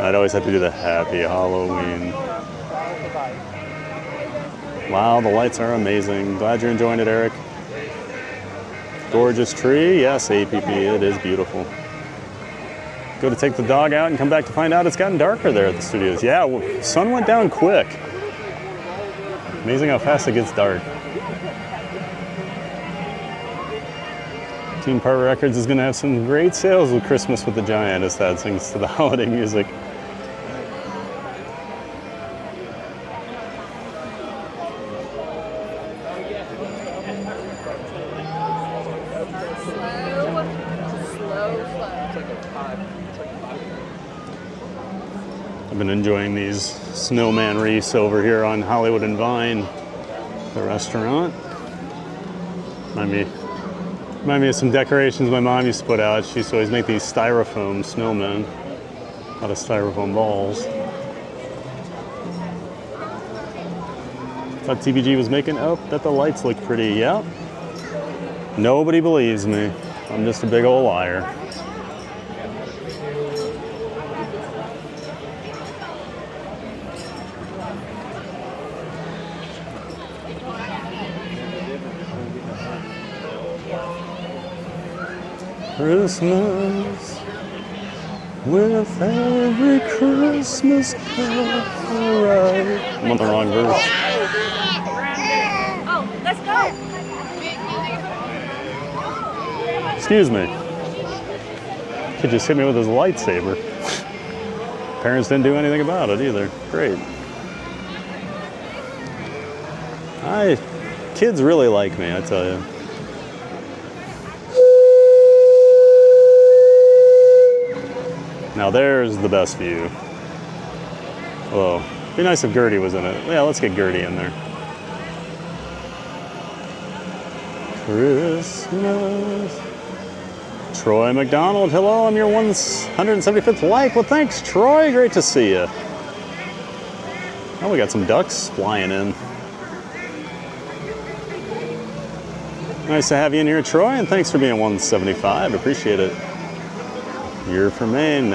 I'd always have to do the Happy Halloween. Wow, the lights are amazing. Glad you're enjoying it, Eric. Gorgeous tree. Yes, APP. It is beautiful. Go to take the dog out and come back to find out it's gotten darker there at the studios. Yeah, well, sun went down quick. Amazing how fast it gets dark. Team Part Records is going to have some great sales with Christmas with the Giant as that sings to the holiday music. I've been enjoying these snowman wreaths over here on Hollywood and Vine, the restaurant. Remind me of some decorations my mom used to put out. She used to always make these styrofoam snowmen out of styrofoam balls. Thought TBG was making up that the lights look pretty. Yep. Nobody believes me. I'm just a big old liar. Christmas, with every Christmas card. I'm on the wrong verse. Oh, let's go. Excuse me. Kid just hit me with his lightsaber. Parents didn't do anything about it either. Great. Kids really like me, I tell you. Now there's the best view. Whoa. Be nice if Gertie was in it. Yeah, let's get Gertie in there. Christmas. Troy McDonald, hello, I'm your 175th like. Well, thanks, Troy. Great to see you. Oh, we got some ducks flying in. Nice to have you in here, Troy, and thanks for being 175. Appreciate it. You're from Maine.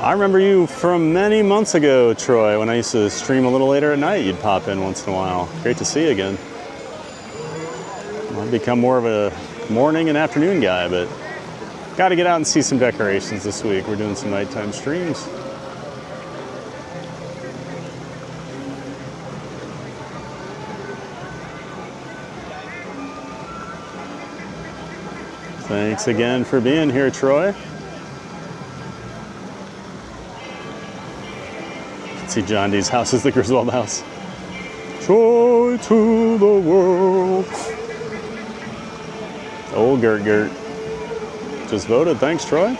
I remember you from many months ago, Troy, when I used to stream a little later at night. You'd pop in once in a while. Great to see you again. I've become more of a morning and afternoon guy, but got to get out and see some decorations this week. We're doing some nighttime streams. Thanks again for being here, Troy. See John D's house is the Griswold house. Joy to the world. Old Gert just voted. Thanks, Troy.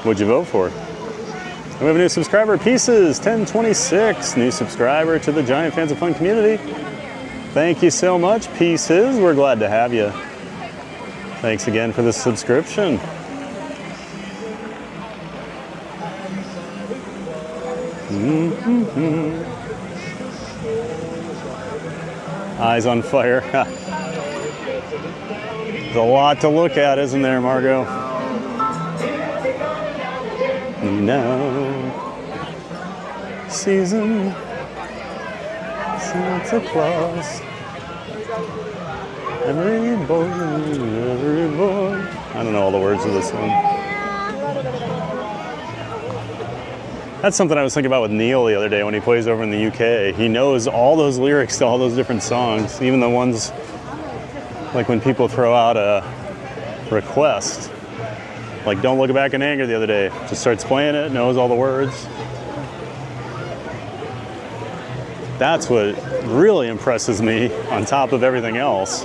What'd you vote for? And we have a new subscriber, Pieces 1026. New subscriber to the Giant Fans of Fun community. Thank you so much, Pieces. We're glad to have you. Thanks again for the subscription. Eyes on fire. There's a lot to look at, isn't there, Margot? No. Season. Santa Claus. Every boy. I don't know all the words of this one. That's something I was thinking about with Neil the other day when he plays over in the UK. He knows all those lyrics to all those different songs, even the ones like when people throw out a request. Like Don't Look Back in Anger the other day. Just starts playing it, knows all the words. That's what really impresses me on top of everything else.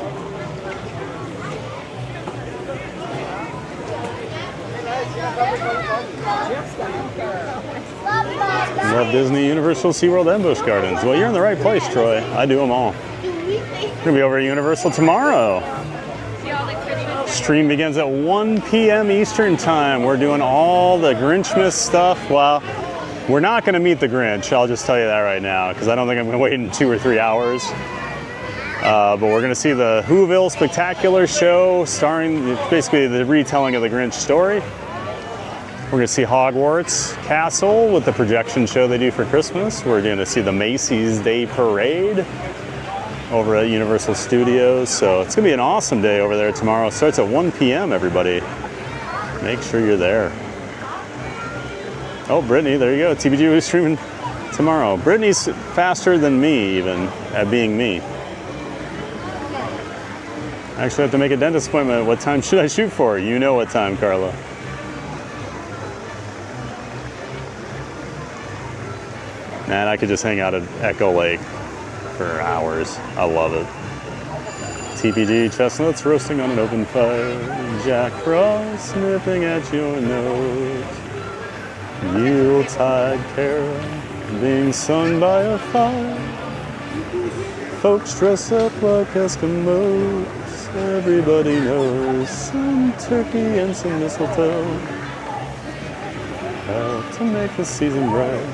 Love Disney, Universal, SeaWorld, and Busch Gardens. Well, you're in the right place, Troy. I do them all. We're gonna be over at Universal tomorrow. Stream begins at 1 p.m. Eastern time. We're doing all the Grinchmas stuff. Well, we're not gonna meet the Grinch. I'll just tell you that right now, because I don't think I'm gonna wait in 2 or 3 hours. But we're gonna see the Whoville Spectacular show starring basically the retelling of the Grinch story. We're going to see Hogwarts Castle with the projection show they do for Christmas. We're going to see the Macy's Day Parade. over at Universal Studios. So it's gonna be an awesome day over there tomorrow. It starts at 1 p.m. everybody. Make sure you're there. Oh, Brittany, there you go. TBG will be streaming tomorrow. Brittany's faster than me even at being me. I actually have to make a dentist appointment. What time should I shoot for? You know what time, Carla. Man, I could just hang out at Echo Lake for hours. I love it. TPG chestnuts roasting on an open fire. Jack Frost sniffing at your nose. Yuletide carol being sung by a fire. Folks dress up like Eskimos. Everybody knows some turkey and some mistletoe help to make the season bright.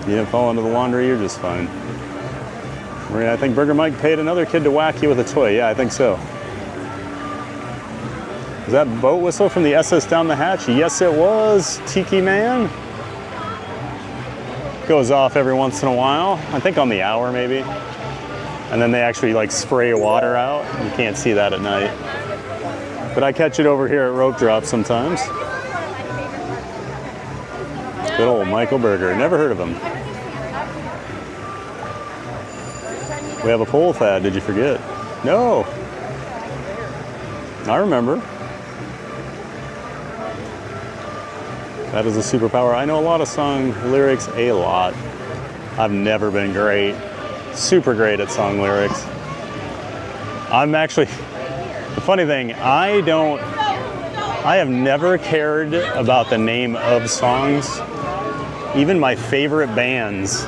You didn't fall into the laundry, you're just fine. Maria, I think Burger Mike paid another kid to whack you with a toy. Yeah, I think so. Was that boat whistle from the SS Down the Hatch? Yes, it was, Tiki Man. Goes off every once in a while. I think on the hour, maybe. And then they actually like spray water out. You can't see that at night. But I catch it over here at Rope Drop sometimes. Good old Michael Berger. Never heard of him. We have a pole fad, did you forget? No. I remember. That is a superpower. I know a lot of song lyrics, a lot. I've never been great. Super great at song lyrics. I'm actually, the funny thing, I have never cared about the name of songs. Even my favorite bands.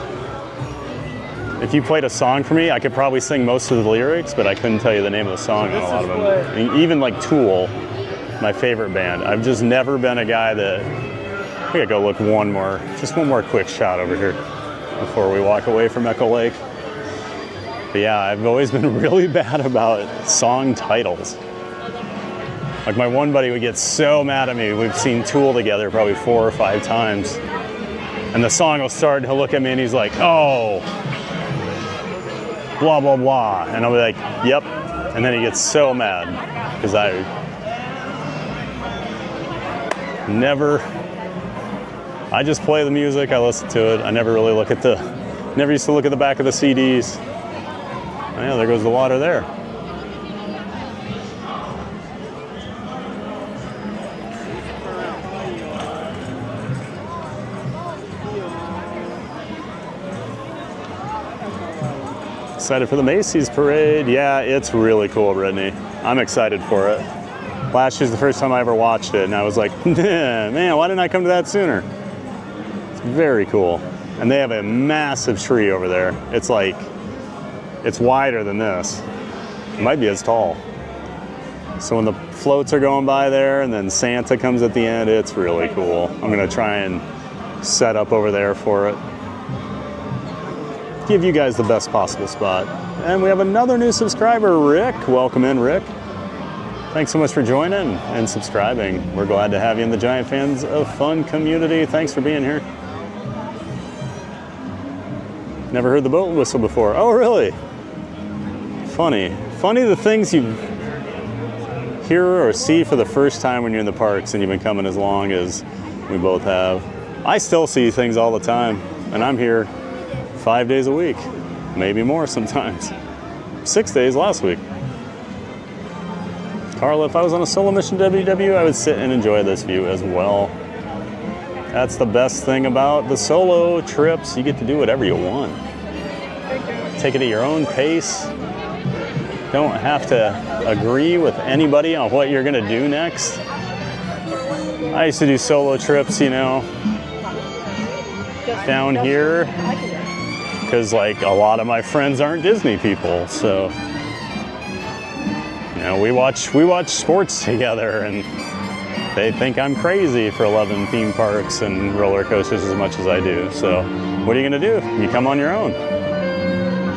If you played a song for me, I could probably sing most of the lyrics, but I couldn't tell you the name of the song on a lot of them. Even like Tool, my favorite band. I've just never been a guy that, I gotta go look one more quick shot over here before we walk away from Echo Lake. But yeah, I've always been really bad about song titles. Like my one buddy would get so mad at me. We've seen Tool together probably 4 or 5 times. And the song will start and he'll look at me and he's like, oh, blah, blah, blah. And I'll be like, yep. And then he gets so mad because I just play the music, I listen to it. I never really never used to look at the back of the CDs. Oh yeah, there goes the water there. Excited for the Macy's parade. Yeah, it's really cool, Brittany. I'm excited for it. Last year's the first time I ever watched it, and I was like, man, why didn't I come to that sooner? It's very cool. And they have a massive tree over there. It's like, it's wider than this. It might be as tall. So when the floats are going by there and then Santa comes at the end, it's really cool. I'm gonna try and set up over there for it. Give you guys the best possible spot. And we have another new subscriber, Rick. Welcome in, Rick. Thanks so much for joining and subscribing. We're glad to have you in the Giant Fans of Fun community. Thanks for being here. Never heard the boat whistle before. Oh, really? Funny. Funny the things you hear or see for the first time when you're in the parks and you've been coming as long as we both have. I still see things all the time, and I'm here 5 days a week, maybe more sometimes. 6 days last week. Carla, if I was on a solo mission WW, I would sit and enjoy this view as well. That's the best thing about the solo trips. You get to do whatever you want. Take it at your own pace. Don't have to agree with anybody on what you're gonna do next. I used to do solo trips, you know, down here, because like a lot of my friends aren't Disney people, so you know, we watch sports together, and they think I'm crazy for 11 theme parks and roller coasters as much as I do. So what are you gonna do? You come on your own.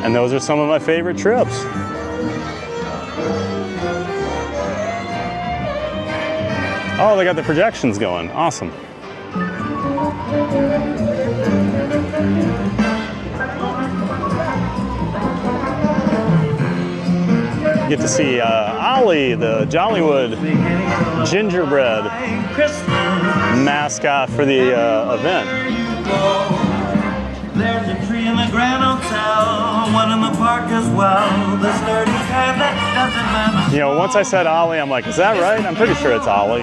And those are some of my favorite trips. Oh, they got the projections going. Awesome. Get to see Ollie, the Jollywood gingerbread mascot for the event. There's a tree in the Grand Hotel, one in the park as well. The sturdy kind that doesn't matter. You know, once I said Ollie, I'm like, is that right? I'm pretty sure it's Ollie.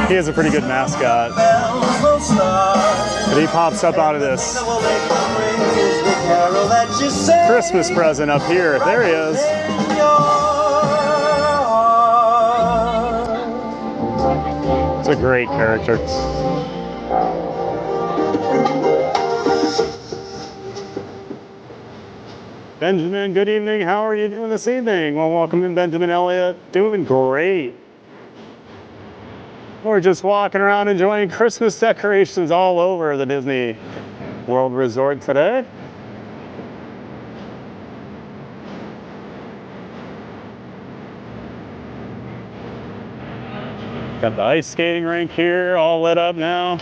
He has a pretty good mascot. But he pops up out of this Christmas present up here. There he is. It's a great character. Benjamin, good evening. How are you doing this evening? Well, welcome in, Benjamin Elliott. Doing great. We're just walking around enjoying Christmas decorations all over the Disney World Resort today. Got the ice skating rink here, all lit up now.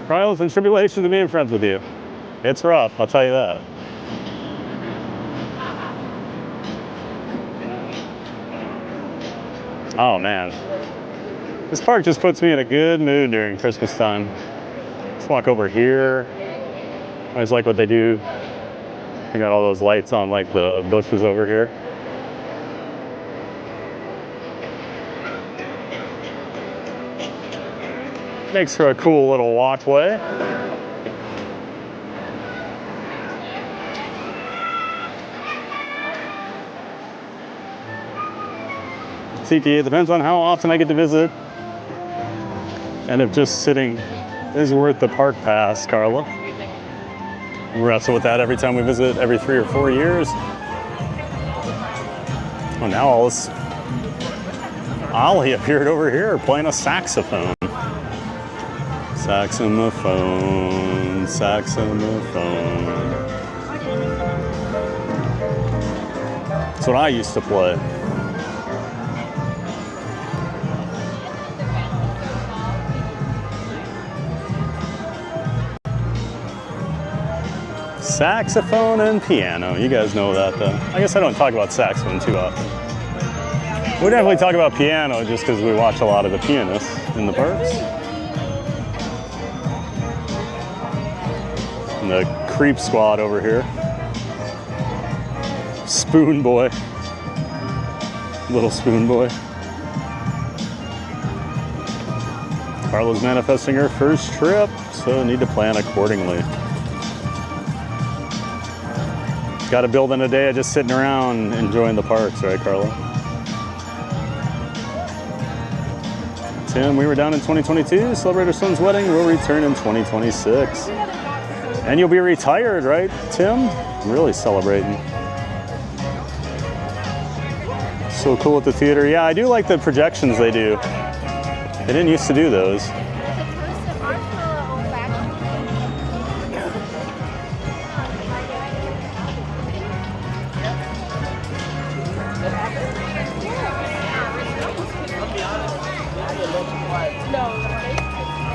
Trials and tribulations of being friends with you. It's rough, I'll tell you that. Oh man. This park just puts me in a good mood during Christmas time. Let's walk over here. I always like what they do. They got all those lights on like the bushes over here. Makes for a cool little walkway. CTA depends on how often I get to visit. And if just sitting is worth the park pass, Carla. We wrestle with that every time we visit, every 3 or 4 years. Oh, now all this Ollie appeared over here playing a saxophone. Saxophone, saxophone. That's what I used to play. Saxophone and piano. You guys know that though. I guess I don't talk about saxophone too often. We definitely talk about piano just because we watch a lot of the pianists in the parks. And the creep squad over here. Spoon boy. Little spoon boy. Carla's manifesting her first trip, so need to plan accordingly. Got to build in a day of just sitting around enjoying the parks, right, Carla? Tim, we were down in 2022, celebrate our son's wedding, we'll return in 2026. And you'll be retired, right, Tim? Really celebrating. So cool at the theater. Yeah, I do like the projections they do. They didn't used to do those.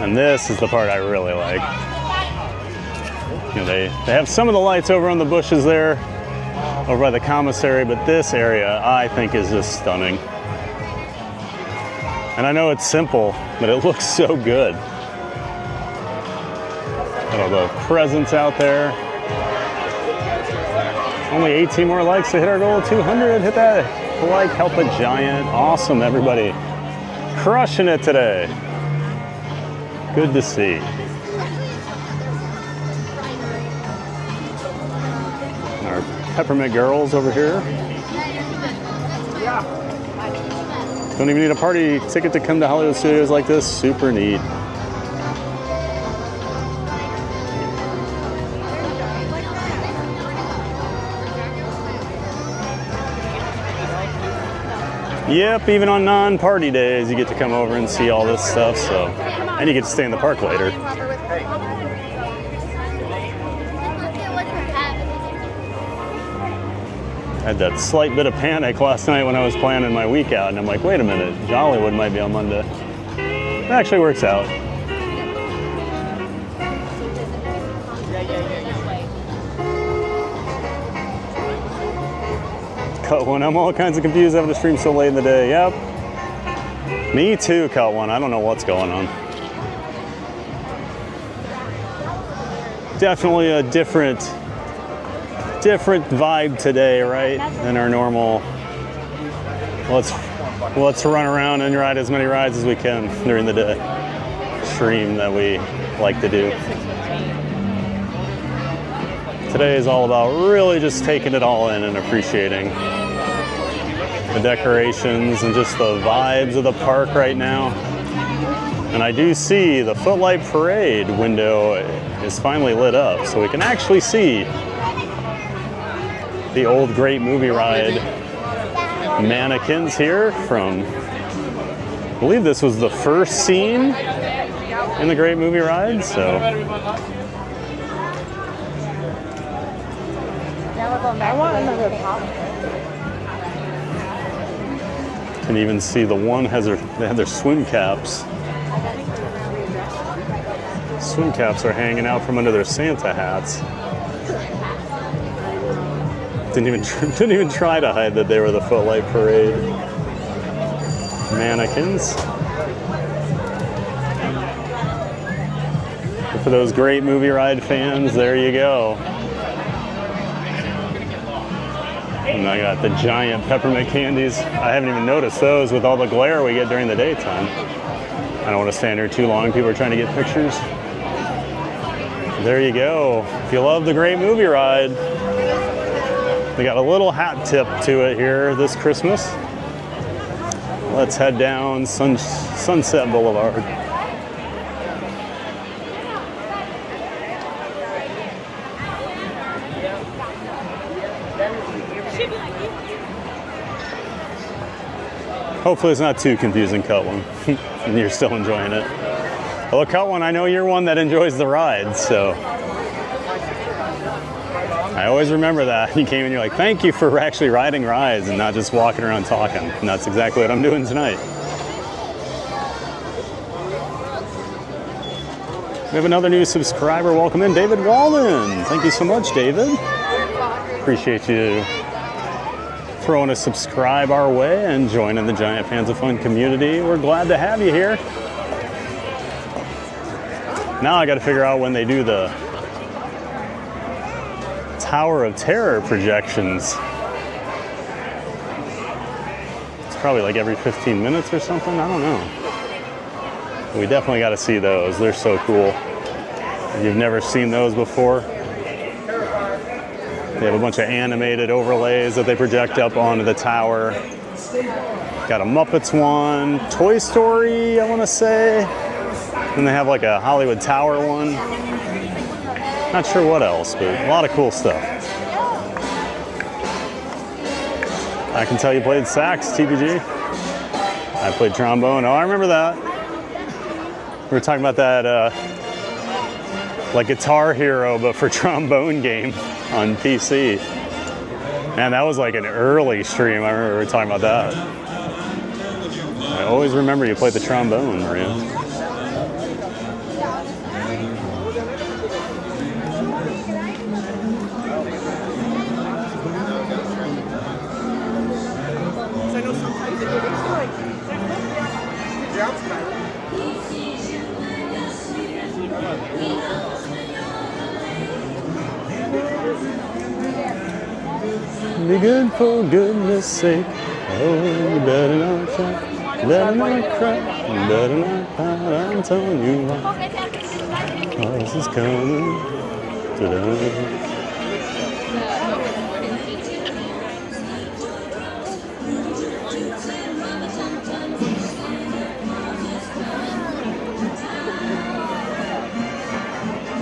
And this is the part I really like. You know, they have some of the lights over on the bushes there, over by the commissary, but this area I think is just stunning. And I know it's simple, but it looks so good. Got all the presents out there. Only 18 more likes to hit our goal of 200. Hit that like, help a giant. Awesome, everybody. Crushing it today. Good to see. Our peppermint girls over here. Don't even need a party ticket to come to Hollywood Studios like this. Super neat. Yep, even on non-party days, you get to come over and see all this stuff, so. And you get to stay in the park later. I had that slight bit of panic last night when I was planning my week out, and I'm like, wait a minute, Jollywood might be on Monday. It actually works out. Cut One. I'm all kinds of confused having to stream so late in the day. Yep. Me too, Cut One. I don't know what's going on. Definitely a different vibe today, right? Than our normal. Let's run around and ride as many rides as we can during the day stream that we like to do. Today is all about really just taking it all in and appreciating the decorations and just the vibes of the park right now. And I do see the Footlight Parade window is finally lit up, so we can actually see the old Great Movie Ride mannequins here from, I believe this was the first scene in the Great Movie Ride, so. I want another pop. Can even see the one they have their swim caps. Swim caps are hanging out from under their Santa hats. Didn't even try to hide that they were the Footlight Parade mannequins. For those Great Movie Ride fans, there you go. And I got the giant peppermint candies. I haven't even noticed those with all the glare we get during the daytime. I don't want to stand here too long. People are trying to get pictures. There you go. If you love the Great Movie Ride, they got a little hat tip to it here this Christmas. Let's head down Sunset Boulevard. Hopefully it's not too confusing, Cut One, and you're still enjoying it. Well, Cut One, I know you're one that enjoys the rides, so I always remember that. You came and you're like, thank you for actually riding rides and not just walking around talking. And that's exactly what I'm doing tonight. We have another new subscriber. Welcome in, David Walden. Thank you so much, David. Appreciate you throwing a subscribe our way and joining the Giant Fans of Fun community. We're glad to have you here. Now I got to figure out when they do the Tower of Terror projections. It's probably like every 15 minutes or something. I don't know. We definitely got to see those. They're so cool. If you've never seen those before, they have a bunch of animated overlays that they project up onto the tower. Got a Muppets one, Toy Story, I want to say. And they have like a Hollywood Tower one. Not sure what else, but a lot of cool stuff. I can tell you played sax, TBG. I played trombone. Oh, I remember that. We were talking about that like Guitar Hero, but for trombone game on PC. Man, that was like an early stream. I remember we were talking about that. I always remember you played the trombone, Maria. Be good for goodness sake. Oh, you better not cry, better not cry, better not pout. I'm telling you why. This is coming. Ta-da.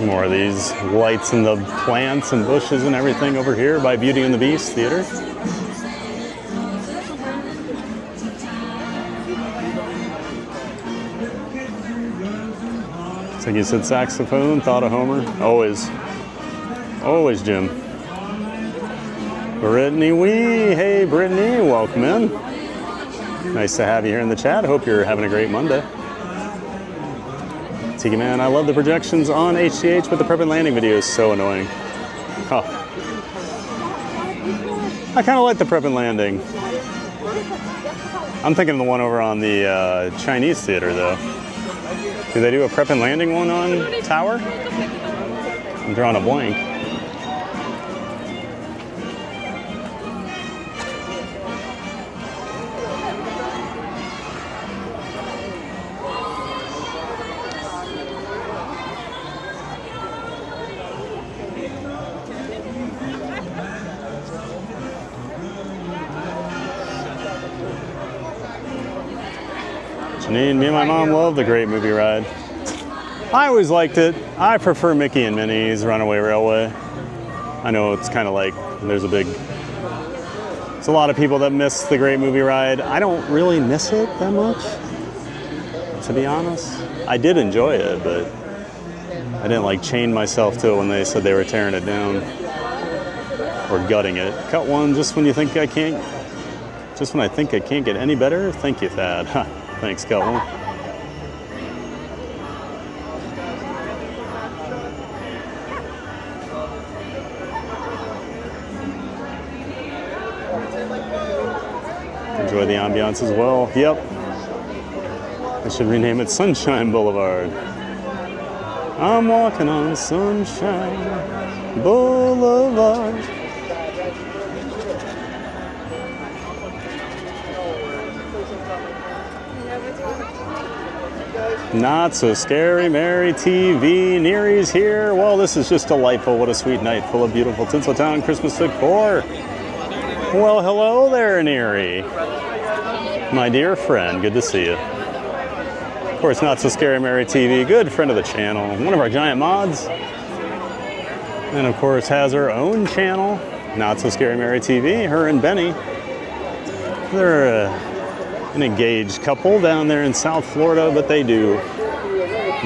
More of these lights and the plants and bushes and everything over here by Beauty and the Beast Theater. So you said saxophone, thought of Homer. Always. Always, Jim. Brittany Wee. Hey, Brittany. Welcome in. Nice to have you here in the chat. Hope you're having a great Monday. Tiki Man, I love the projections on HTH, but the prep and landing video is so annoying. Huh. I kind of like the Prep and Landing. I'm thinking the one over on the Chinese theater, though. Do they do a Prep and Landing one on Tower? I'm drawing a blank. Janine, me and my mom love the Great Movie Ride. I always liked it. I prefer Mickey and Minnie's Runaway Railway. I know it's kind of like there's a lot of people that miss the Great Movie Ride. I don't really miss it that much, to be honest. I did enjoy it, but I didn't like chain myself to it when they said they were tearing it down or gutting it. Cut one just when you think I can't, just when I think I can't get any better. Thank you, Thad. Thanks, Cut one. Enjoy the ambiance as well. Yep. I should rename it Sunshine Boulevard. I'm walking on Sunshine Boulevard. Not So Scary Mary TV. Neary's here. Well, this is just delightful. What a sweet night full of beautiful Tinseltown Christmas decor. Well, hello there, Neary. My dear friend, good to see you. Of course, Not So Scary Mary TV, good friend of the channel, one of our giant mods. And of course has her own channel, Not So Scary Mary TV, her and Benny. They're an engaged couple down there in South Florida, but they do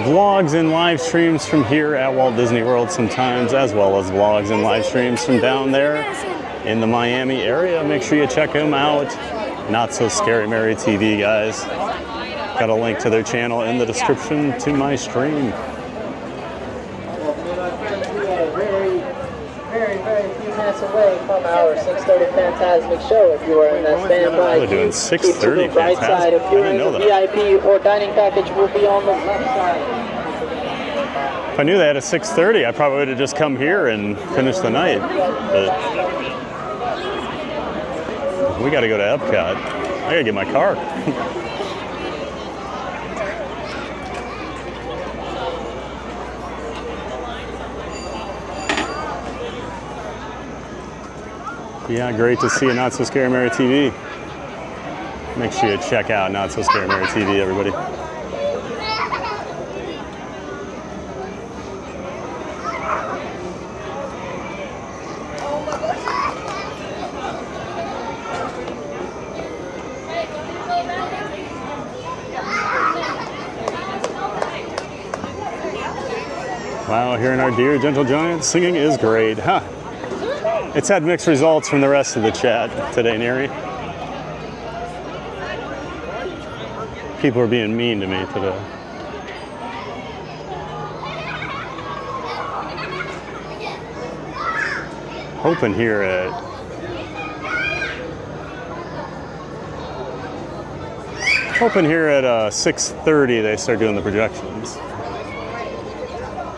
vlogs and live streams from here at Walt Disney World sometimes, as well as vlogs and live streams from down there in the Miami area. Make sure you check them out. Not So Scary Mary TV, guys. Got a link to their channel in the description to my stream. Very few minutes away from our 6:30 Fantasmic show. If you are in that standby, they're doing 6:30 right side. If you're in the VIP or dining package, will be on the left side. If I knew they had a 6:30, I probably would have just come here and finished the night. But we got to go to EPCOT. I got to get my car. Yeah, great to see you, Not So Scary Mary TV. Make sure you check out Not So Scary Mary TV, everybody. Wow, hearing our dear gentle giant singing is great, huh? It's had mixed results from the rest of the chat today, Neary. People are being mean to me today. Hoping here at Hoping here at 6:30 they start doing the projections.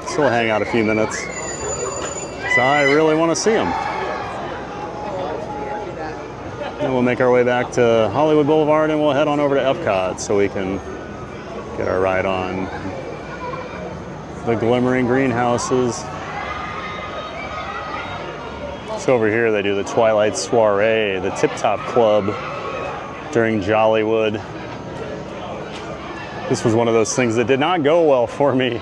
So we'll hang out a few minutes. So I really want to see them. Then we'll make our way back to Hollywood Boulevard and we'll head on over to EPCOT so we can get our ride on the Glimmering Greenhouses. So over here they do the Twilight Soiree, the Tip Top Club during Jollywood. This was one of those things that did not go well for me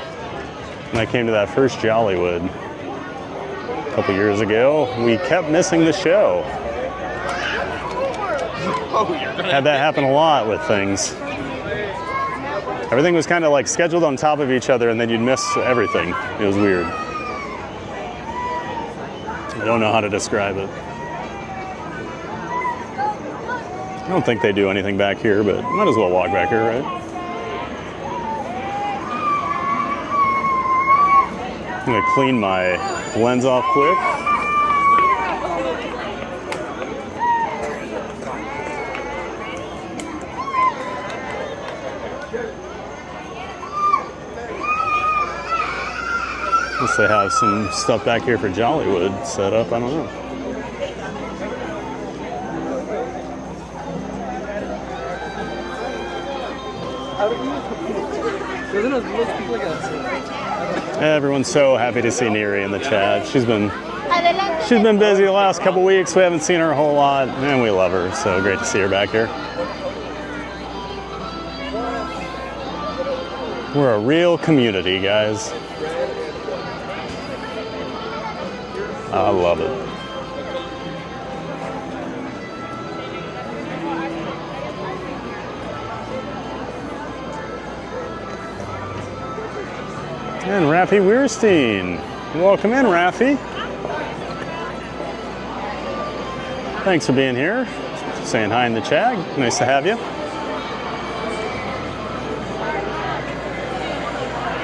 when I came to that first Jollywood a couple years ago. We kept missing the show. Had that happen a lot with things. Everything was kind of like scheduled on top of each other and then you'd miss everything. It was weird. I don't know how to describe it. I don't think they do anything back here, but might as well walk back here, right? I'm gonna clean my lens off quick. Unless they have some stuff back here for Jollywood set up, I don't know. Everyone's so happy to see Neri in the chat. She's been busy the last couple weeks. We haven't seen her a whole lot, and we love her. So great to see her back here. We're a real community, guys. I love it. And Rafi Weirstein. Welcome in, Rafi. Thanks for being here. Saying hi in the chat. Nice to have you.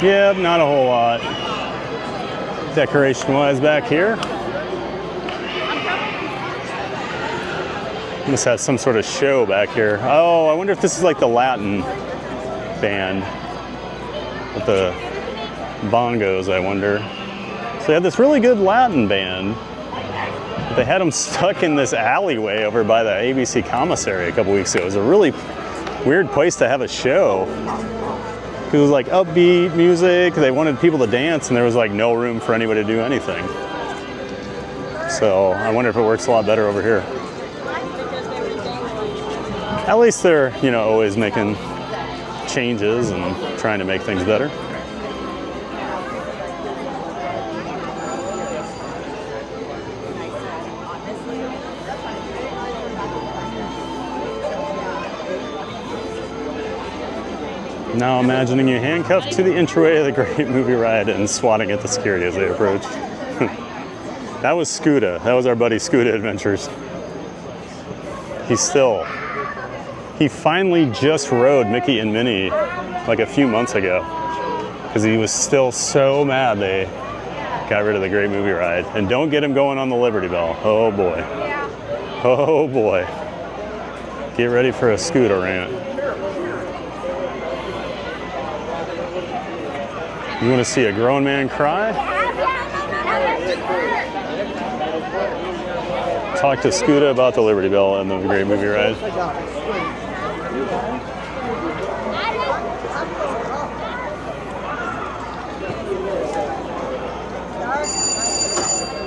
Yep, not a whole lot. Decoration-wise back here. Must have some sort of show back here. Oh, I wonder if this is like the Latin band with the bongos, I wonder. So they had this really good Latin band. They had them stuck in this alleyway over by the ABC commissary a couple weeks ago. It was a really weird place to have a show. It was like upbeat music. They wanted people to dance, and there was like no room for anybody to do anything. So I wonder if it works a lot better over here. At least they're, you know, always making changes and trying to make things better. Now imagining you handcuffed to the entryway of the great movie ride and swatting at the security as they approach. That was Scooter. That was our buddy Scooter Adventures. He finally just rode Mickey and Minnie like a few months ago because he was still so mad they got rid of the great movie ride. And don't get him going on the Liberty Bell. Oh boy. Oh boy. Get ready for a Scooter rant. You want to see a grown man cry? Talk to Scooter about the Liberty Bell and the great movie ride.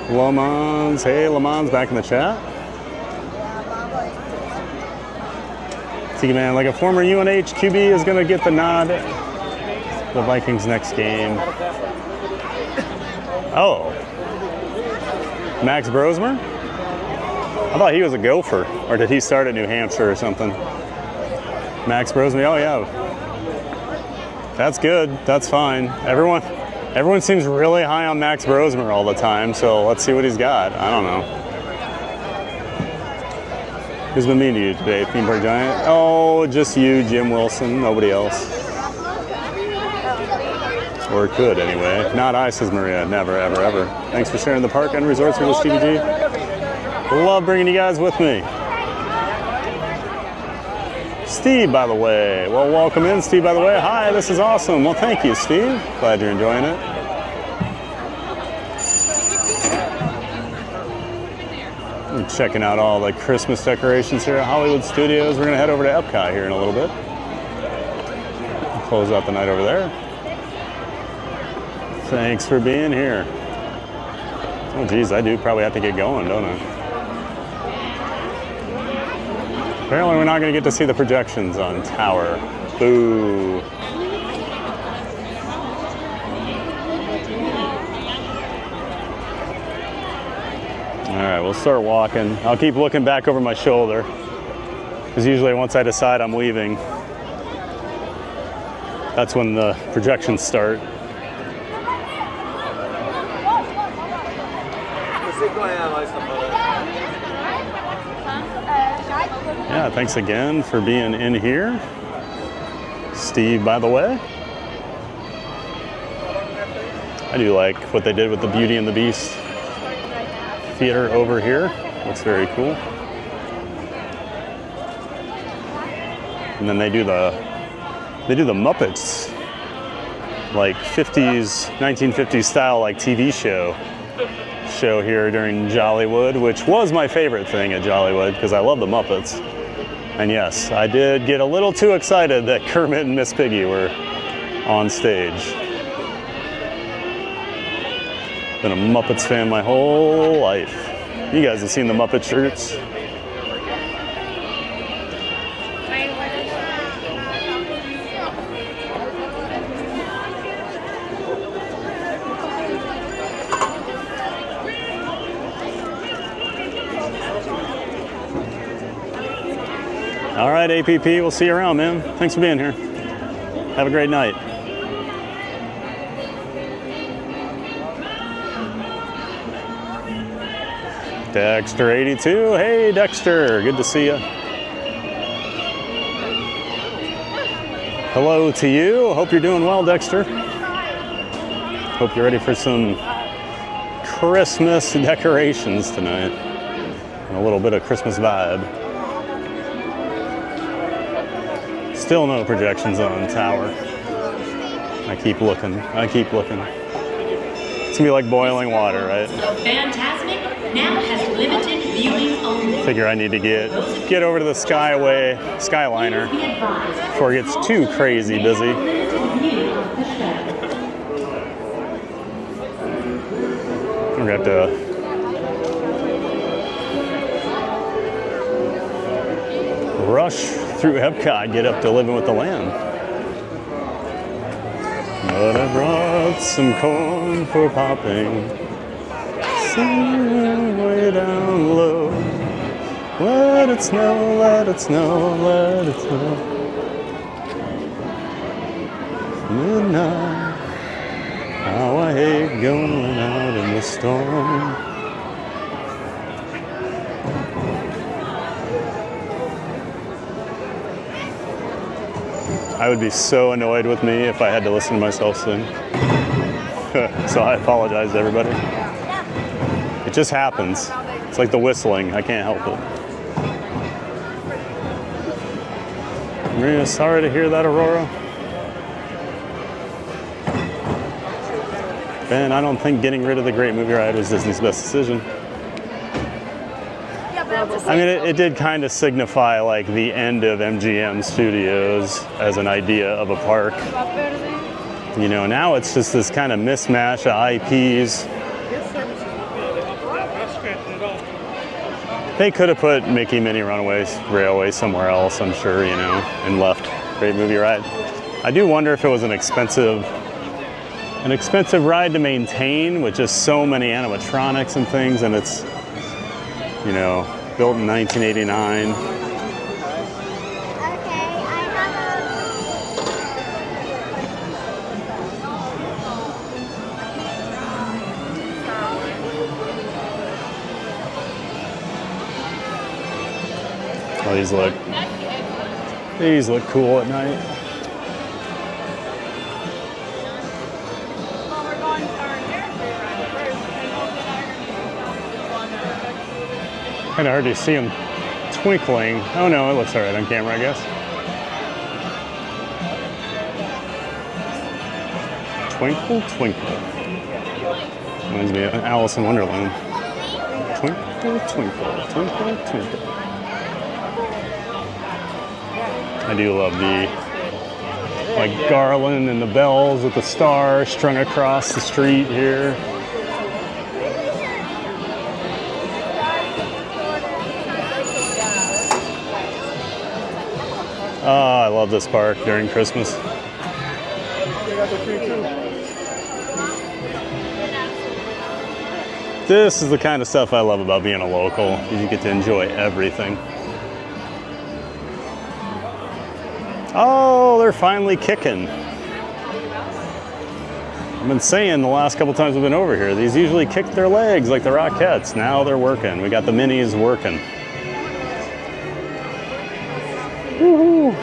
Lamons, hey Lamons, back in the chat. See, man, like a former UNH QB is going to get the nod. The Vikings' next game. Oh, Max Brosmer? I thought he was a Gopher, or did he start at New Hampshire or something? Max Brosmer, oh yeah. That's good, that's fine. Everyone seems really high on Max Brosmer all the time, so let's see what he's got. I don't know. Who's been mean to you today, Theme Park Giant? Oh, just you, Jim Wilson, nobody else. Or it could, anyway. Not I, says Maria. Never, ever, ever. Thanks for sharing the park and resorts with us, TVG. Love bringing you guys with me. Steve, by the way. Well, welcome in, Steve, by the way. Hi, this is awesome. Well, thank you, Steve. Glad you're enjoying it. We're checking out all the Christmas decorations here at Hollywood Studios. We're going to head over to EPCOT here in a little bit. Close out the night over there. Thanks for being here. Oh geez, I do probably have to get going, don't I? Apparently we're not going to get to see the projections on Tower. Boo. All right, we'll start walking. I'll keep looking back over my shoulder, because usually once I decide I'm leaving, that's when the projections start. Yeah, thanks again for being in here. Steve, by the way. I do like what they did with the Beauty and the Beast theater over here. Looks very cool. And then they do the Muppets like 50s, 1950s style like TV show here during Jollywood, which was my favorite thing at Jollywood because I love the Muppets. And yes, I did get a little too excited that Kermit and Miss Piggy were on stage. Been a Muppets fan my whole life. You guys have seen the Muppet shirts? All right, APP, we'll see you around, man. Thanks for being here. Have a great night. Dexter 82. Hey, Dexter. Good to see you. Hello to you. Hope you're doing well, Dexter. Hope you're ready for some Christmas decorations tonight. And a little bit of Christmas vibe. Still no projections on Tower. I keep looking. It's gonna be like boiling water, right? Fantasmic now has limited viewing only. Figure I need to get over to the Skyliner before it gets too crazy busy. We're gonna have to rush through EPCOT, get up to Living with the Lamb. But I brought some corn for popping. Sing way down low. Let it snow, let it snow, let it snow. Midnight. How I hate going out in the storm. I would be so annoyed with me if I had to listen to myself sing. So I apologize to everybody. It just happens. It's like the whistling. I can't help it. I'm really sorry to hear that, Aurora. Ben, I don't think getting rid of the Great Movie Ride was Disney's best decision. I mean, it did kind of signify like the end of MGM Studios as an idea of a park. You know, now it's just this kind of mismatch of IPs. They could have put Mickey Minnie Runaways Railway somewhere else, I'm sure, you know, and left Great Movie Ride. I do wonder if it was an expensive ride to maintain with just so many animatronics and things, and it's, you know, built in 1989. Oh, these look cool at night. Kind of hard to see them twinkling. Oh no, it looks all right on camera, I guess. Twinkle, twinkle. Reminds me of Alice in Wonderland. Twinkle, twinkle, twinkle, twinkle. I do love the like garland and the bells with the star strung across the street here. Oh, I love this park during Christmas. This is the kind of stuff I love about being a local. You get to enjoy everything. Oh, they're finally kicking. I've been saying the last couple times we've been over here, these usually kick their legs like the Rockettes. Now they're working. We got the minis working. Woohoo!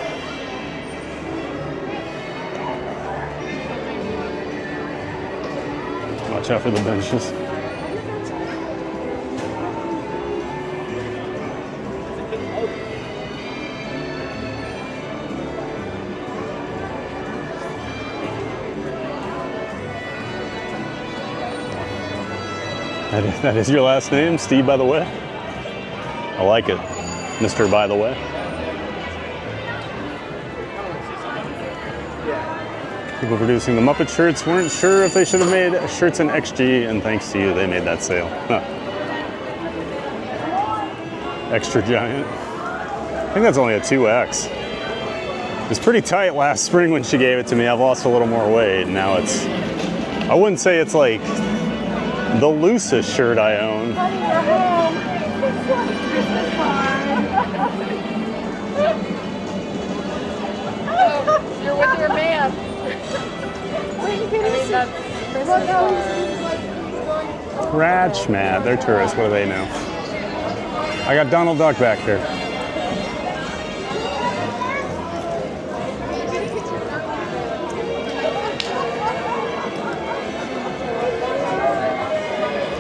Watch out for the benches. That is your last name, Steve, by the way? I like it, Mr. By the way. People producing the Muppet shirts weren't sure if they should have made shirts in XG, and thanks to you, they made that sale. Huh. Extra giant. I think that's only a 2X. It was pretty tight last spring when she gave it to me. I've lost a little more weight, and now it's, I wouldn't say it's like the loosest shirt I own. Honey, you're home. Christmas card. You're with your man. Ratch Matt, they're tourists, what do they know? I got Donald Duck back there.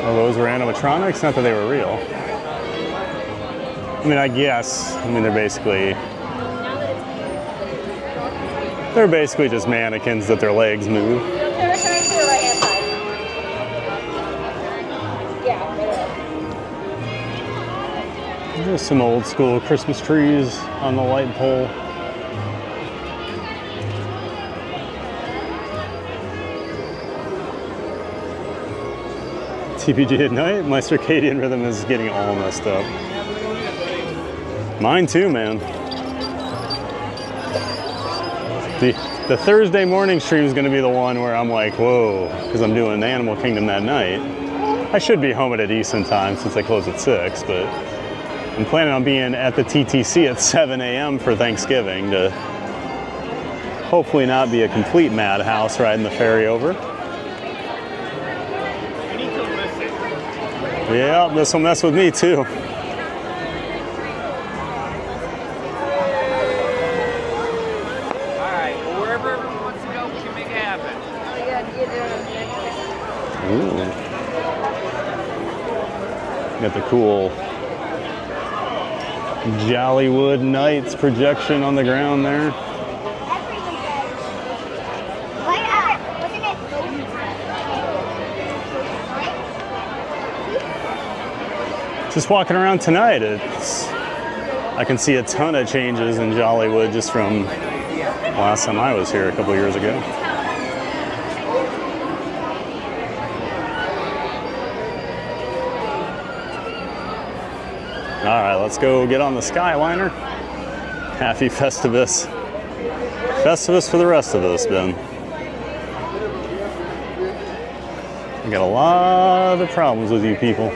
Oh, those were animatronics? Not that they were real. I mean, I guess. I mean, they're basically just mannequins that their legs move. There's some old school Christmas trees on the light pole. TPG at night, my circadian rhythm is getting all messed up. Mine too, man. The Thursday morning stream is going to be the one where I'm like, whoa, because I'm doing Animal Kingdom that night. I should be home at a decent time since they close at 6, but I'm planning on being at the TTC at 7 a.m. for Thanksgiving to hopefully not be a complete madhouse riding the ferry over. Yeah, this will mess with me too. Got the cool Jollywood Nights projection on the ground there. Just walking around tonight, I can see a ton of changes in Jollywood just from last time I was here a couple of years ago. All right, let's go get on the Skyliner. Happy Festivus. Festivus for the rest of us, Ben. We got a lot of problems with you people.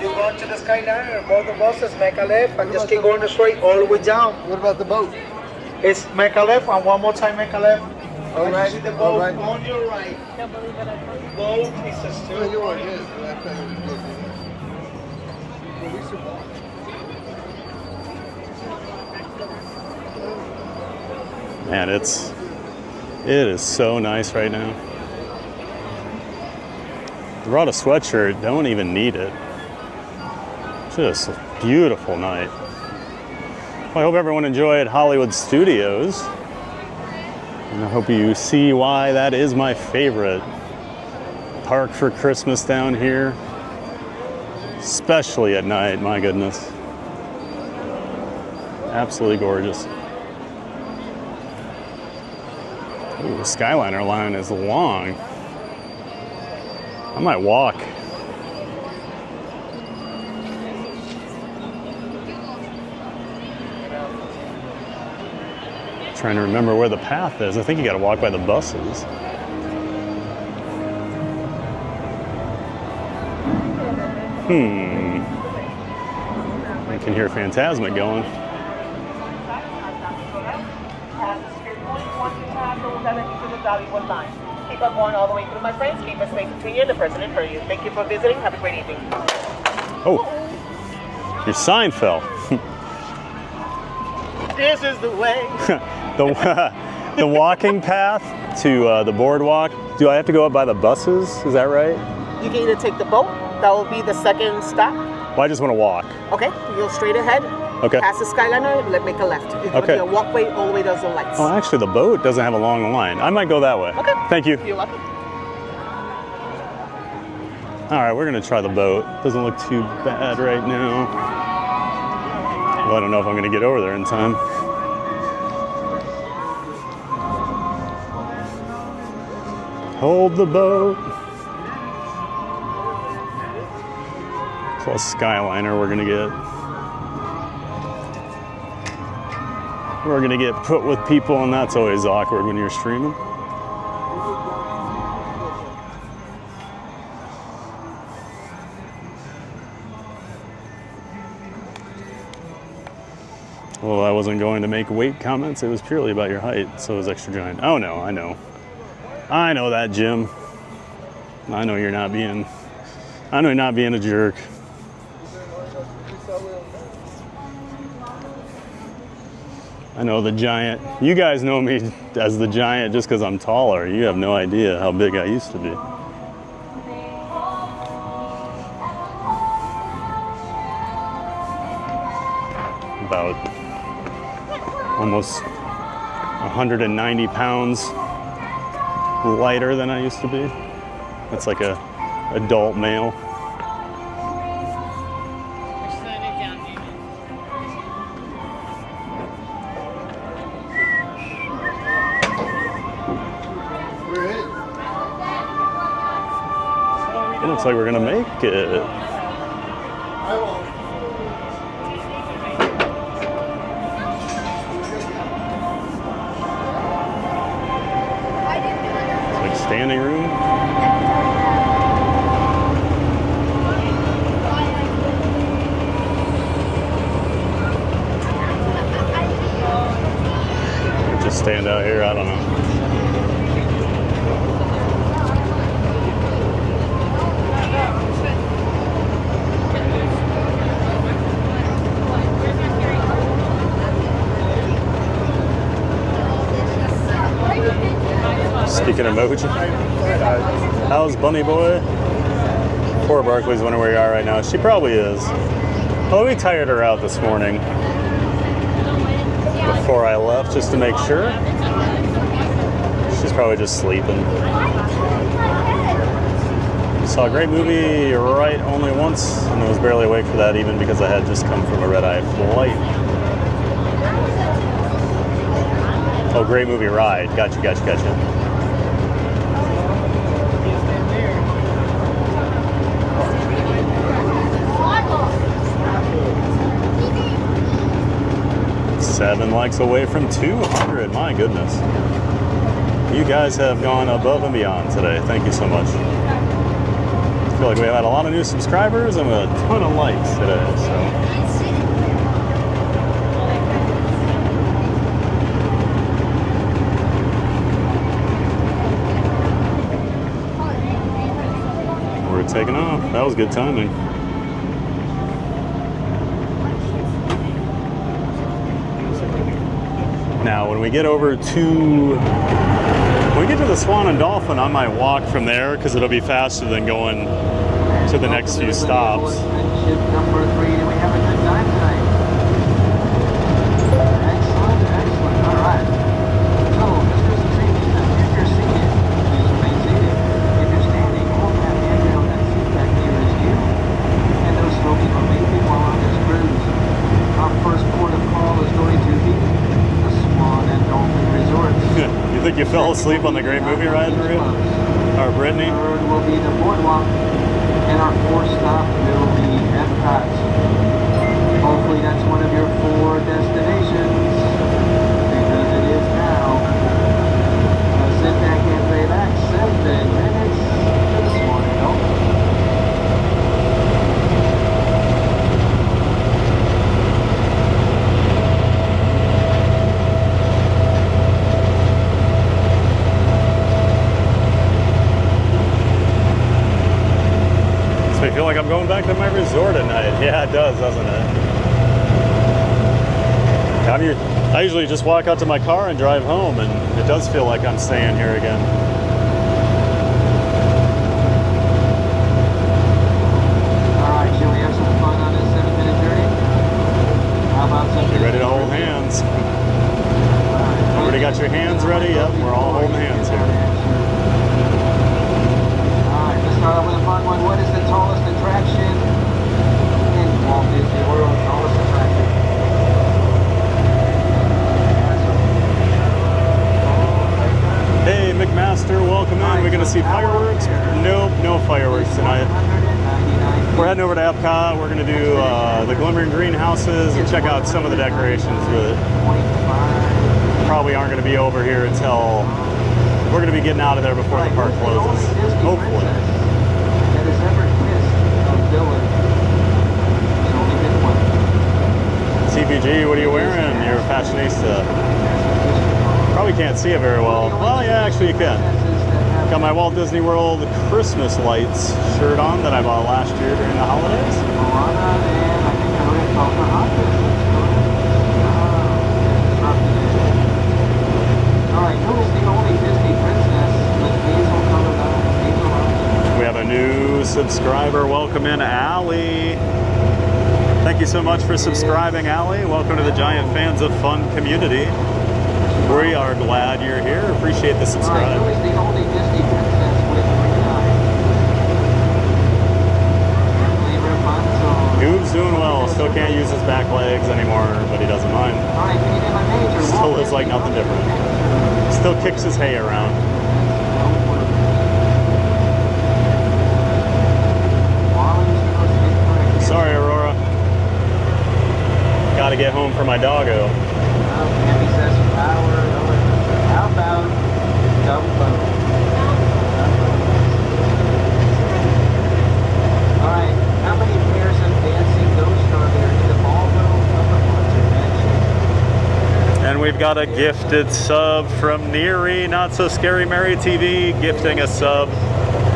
You go to the Skyliner, both the buses, make a left, and just keep going straight all the way down. What about the boat? It's make a left, and one more time make a left. All right, the boat all right. On your right. Boat is a still Man, it is so nice right now. Brought a sweatshirt, don't even need it. Just a beautiful night. Well, I hope everyone enjoyed Hollywood Studios. And I hope you see why that is my favorite park for Christmas down here. Especially at night, my goodness. Absolutely gorgeous. Ooh, the Skyliner line is long. I might walk. Trying to remember where the path is. I think you got to walk by the buses. I can hear Phantasmic going. Jollywood line. Keep on going all the way through, my friends. Keep a space between you and the person in front of you. Thank you for visiting. Have a great evening. Oh, your sign fell. This is the way. The walking path to the boardwalk. Do I have to go up by the buses? Is that right? You can either take the boat. That will be the second stop. Well, I just want to walk. Okay, you go straight ahead. Okay. Past the Skyliner, make a left. It's going to Okay. be a walkway all the way down the lights. Oh, actually, the boat doesn't have a long line. I might go that way. Okay. Thank you. You're welcome. All right, we're gonna try the boat. Doesn't look too bad right now. Well, I don't know if I'm gonna get over there in time. Hold the boat. Plus Skyliner we're gonna get. We're gonna get put with people, and that's always awkward when you're streaming. Well, I wasn't going to make weight comments. It was purely about your height, so it was extra giant. Oh no, I know. I know that, Jim. I know you're not being a jerk. I know the giant. You guys know me as the giant just because I'm taller. You have no idea how big I used to be. About almost 190 pounds lighter than I used to be. That's like a adult male. It looks like we're gonna make it. Standing room. Just stand out here, I don't know. Speaking of emoji, how's Bunny Boy? Poor Barkley's wondering where you are right now. She probably is. Well, we tired her out this morning before I left just to make sure. She's probably just sleeping. Saw a great movie right only once, and I was barely awake for that even because I had just come from a red-eye flight. Oh, great movie ride. Gotcha. Seven likes away from 200. My goodness. You guys have gone above and beyond today. Thank you so much. I feel like we had a lot of new subscribers and a ton of likes today. So. We're taking off. That was good timing. Now, when we get over to the Swan and Dolphin, I might walk from there because it'll be faster than going to the next few stops. Ship number 3, do we have a good time tonight? Excellent. All right. So, Mr. Streaming, if you're seated, please remain seated. If you're standing, hold that handrail that seat back nearest you. And no smoking or vaping while on this cruise. Our first port of call is going to be the Swan and Dolphin Resort. You think you fell asleep on the great movie ride, Maria? Or Brittany? Third will be the Boardwalk, and our fourth stop will be EPCOT. Hopefully that's one of your 4 destinations, because it is now. Sit back and relax, 7 minutes to the Swan and Dolphin. I feel like I'm going back to my resort at night. Yeah, it does, doesn't it? I usually just walk out to my car and drive home, and it does feel like I'm staying here again. All right, shall we have some fun on this 7-minute journey? How about ready. Yep, we're all holding hands here. Alright, let's start off with a fun one. What is the tallest attraction in Walt Disney World? Tallest attraction. Hey, McMaster, welcome in. We're going to see fireworks? Nope, no fireworks tonight. We're heading over to EPCOT. We're going to do the Glimmering Greenhouses and check out some of the decorations, but probably aren't going to be over here until we're going to be getting out of there before the park closes. Hopefully. That has ever kissed a villain. There's only been one. CPG, what are you wearing? You're a fashionista. Probably can't see it very well. Well, yeah, actually you can. Got my Walt Disney World Christmas lights shirt on that I bought last year during the holidays. Alright, who is the only Disney princess with hazel colored eyes? We have a new subscriber. Welcome in, Allie. Thank you so much for subscribing, Allie. Welcome to the Giant Fans of Fun community. We are glad you're here. Appreciate the subscribe. Who is the only Disney princess with green eyes? Goob's doing well. Still can't use his back legs anymore, but he doesn't mind. Alright, can you name a major? Still lives like nothing different. Still kicks his hay around. Sorry, Aurora. Gotta get home for my doggo. Tammy says power. How about Dumbo? Alright, how many pairs of dancing ghosts are there in the ballroom of the Haunted Mansion? And we've got a gifted sub from Neary, Not So Scary Mary TV, gifting a sub.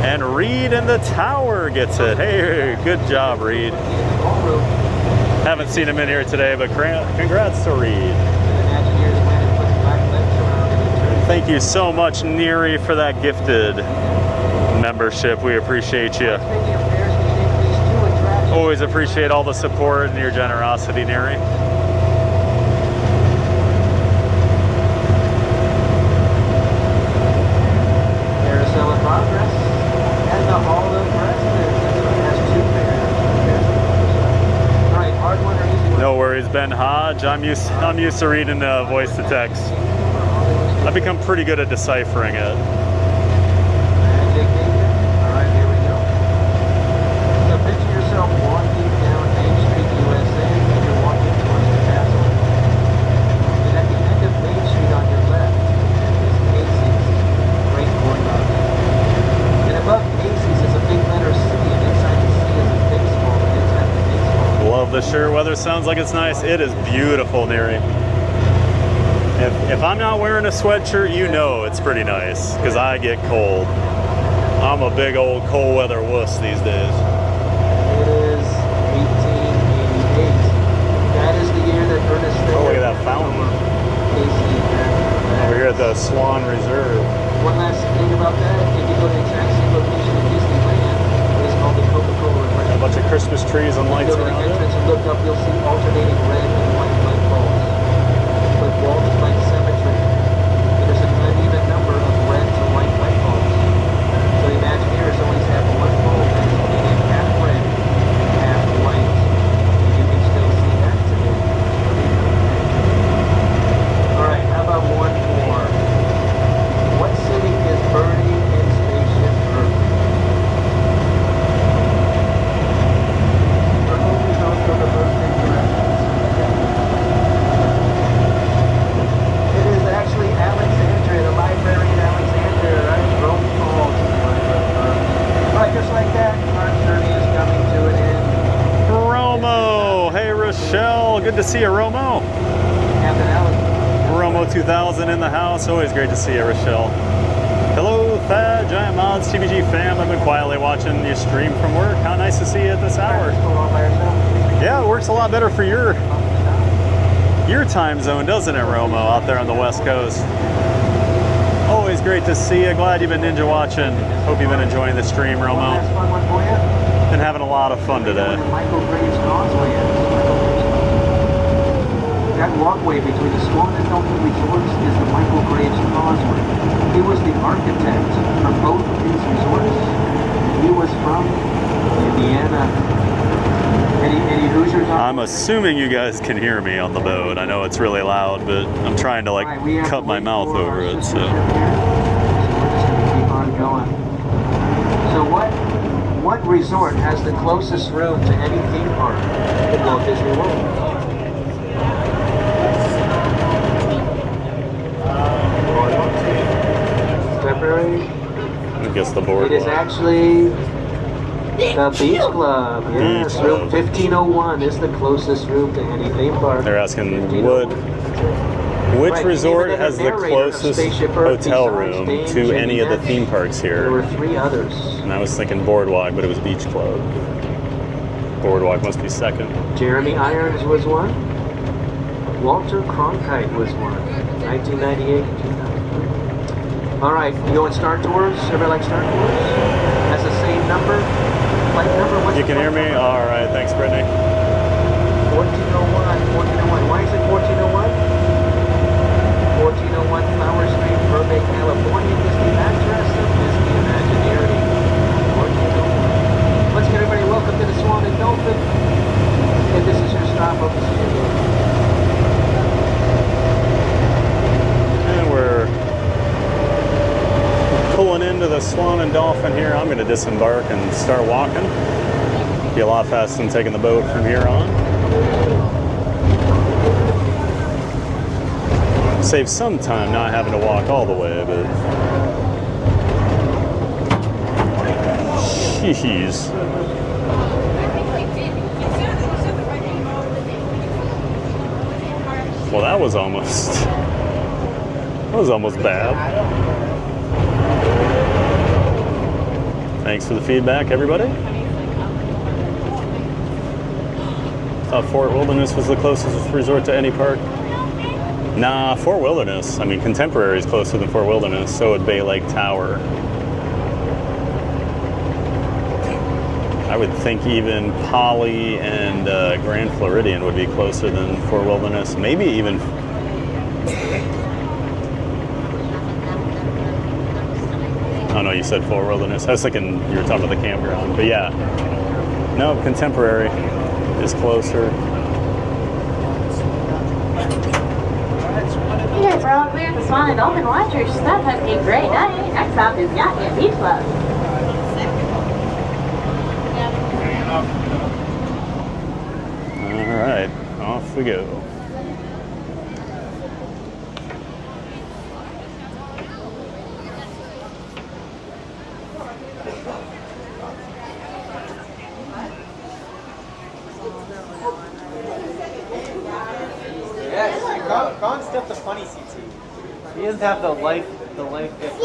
And Reed in the tower gets it. Hey, good job, Reed. Haven't seen him in here today, but congrats to Reed. Thank you so much, Neary, for that gifted membership. We appreciate you. Always appreciate all the support and your generosity, Neary. Carousel in progress. And the Hall of Presidents. Has two pairs. Alright, hard one or easy one? No worries, Ben Hodge. I'm used to reading voice to text. I've become pretty good at deciphering it. Magic Kingdom. Alright, here we go. So picture yourself walking down Main Street, USA, and you're walking towards the castle. And at the end of Main Street on your left is Macy's Great Courtyard. And above Macy's is a big letter C, and inside the C is a baseball, and inside the baseball. Love the shirt. Weather sounds like it's nice. It is beautiful, Neary. If I'm not wearing a sweatshirt, you know it's pretty nice, because I get cold. I'm a big old cold weather wuss these days. It is 1888. That is the year that Ernest Thayer... Oh, look at that fountain. Over here at the Swan Reserve. One last thing about that, if you go to the exact same location in Disneyland, it's called the Coca-Cola Refreshment. A bunch of Christmas trees and lights around it. If you go to the entrance and look up, you'll see alternating red and white light bulbs. But Walt is like symmetry. There's an uneven number of red to white light bulbs. So the Imagineers always have one bulb that's only half red and half white. And you can still see that today. Alright, how about one more? What city is Birdie in Spaceship Earth? For whom is also the most interesting. It is actually Alexandria, the library in Alexandria, right? Rome Falls is the library. Alright, just like that, our journey is coming to an end. Romo! Hey, Rochelle. Good to see you, Romo. Captain Alex. Romo 2000 in the house. Always great to see you, Rochelle. Hello, Thad, Giant Mods, TBG fam. I've been quietly watching you stream from work. How nice to see you at this hour. Yeah, it works a lot better for your time zone, doesn't it, Romo, out there on the West Coast? Always great to see you. Glad you've been ninja watching. Hope you've been enjoying the stream, Romo. Been having a lot of fun today. That walkway between the Swan and Dolphin resorts is the Michael Graves Causeway. He was the architect for both of these resorts. He was from Indiana. Any Hoosiers on? I'm assuming you guys can hear me on the boat. I know it's really loud, but I'm trying to like cut my mouth over it, so. So we're just going to keep on going. So what resort has the closest room to any theme park in Walt Disney World? February? I guess the Boardwalk. It is actually the Beach Club. Yes, room 1501 is the closest room to any theme park. They're asking which resort has the closest hotel room to any of the theme parks here? There were 3 others. And I was thinking Boardwalk, but it was Beach Club. Boardwalk must be second. Jeremy Irons was one. Walter Cronkite was one. 1998 to 2000. All right, you going Star Tours? Everybody like Star Tours? That's the same number? Flight number? What's You can hear me? All right, thanks, Brittany. 1401. Why is it 1401? 1401 Flower Street, Burbank, California is the address of Disney Imagineering. 1401. Once again, everybody, welcome to the Swan and Dolphin. If this is your stop, hope to see you again. And we're pulling into the Swan and Dolphin here. I'm going to disembark and start walking. Be a lot faster than taking the boat from here on. Save some time not having to walk all the way, but jeez. Well, that was almost bad. Thanks for the feedback, everybody. Thought Fort Wilderness was the closest resort to any park. Nah, Fort Wilderness. I mean, Contemporary is closer than Fort Wilderness, so would Bay Lake Tower. I would think even Poly and Grand Floridian would be closer than Fort Wilderness. Maybe even... Oh no, you said Fort Wilderness. I was thinking you were talking about the campground, but yeah. No, Contemporary is closer. You guys are all clear at the Swan and Dolphin Watchers. Stop, have a great night. Next stop is Yacht and Beach Club. All right, off we go. Yes, Gon's got the funny seats. He doesn't have the life gift.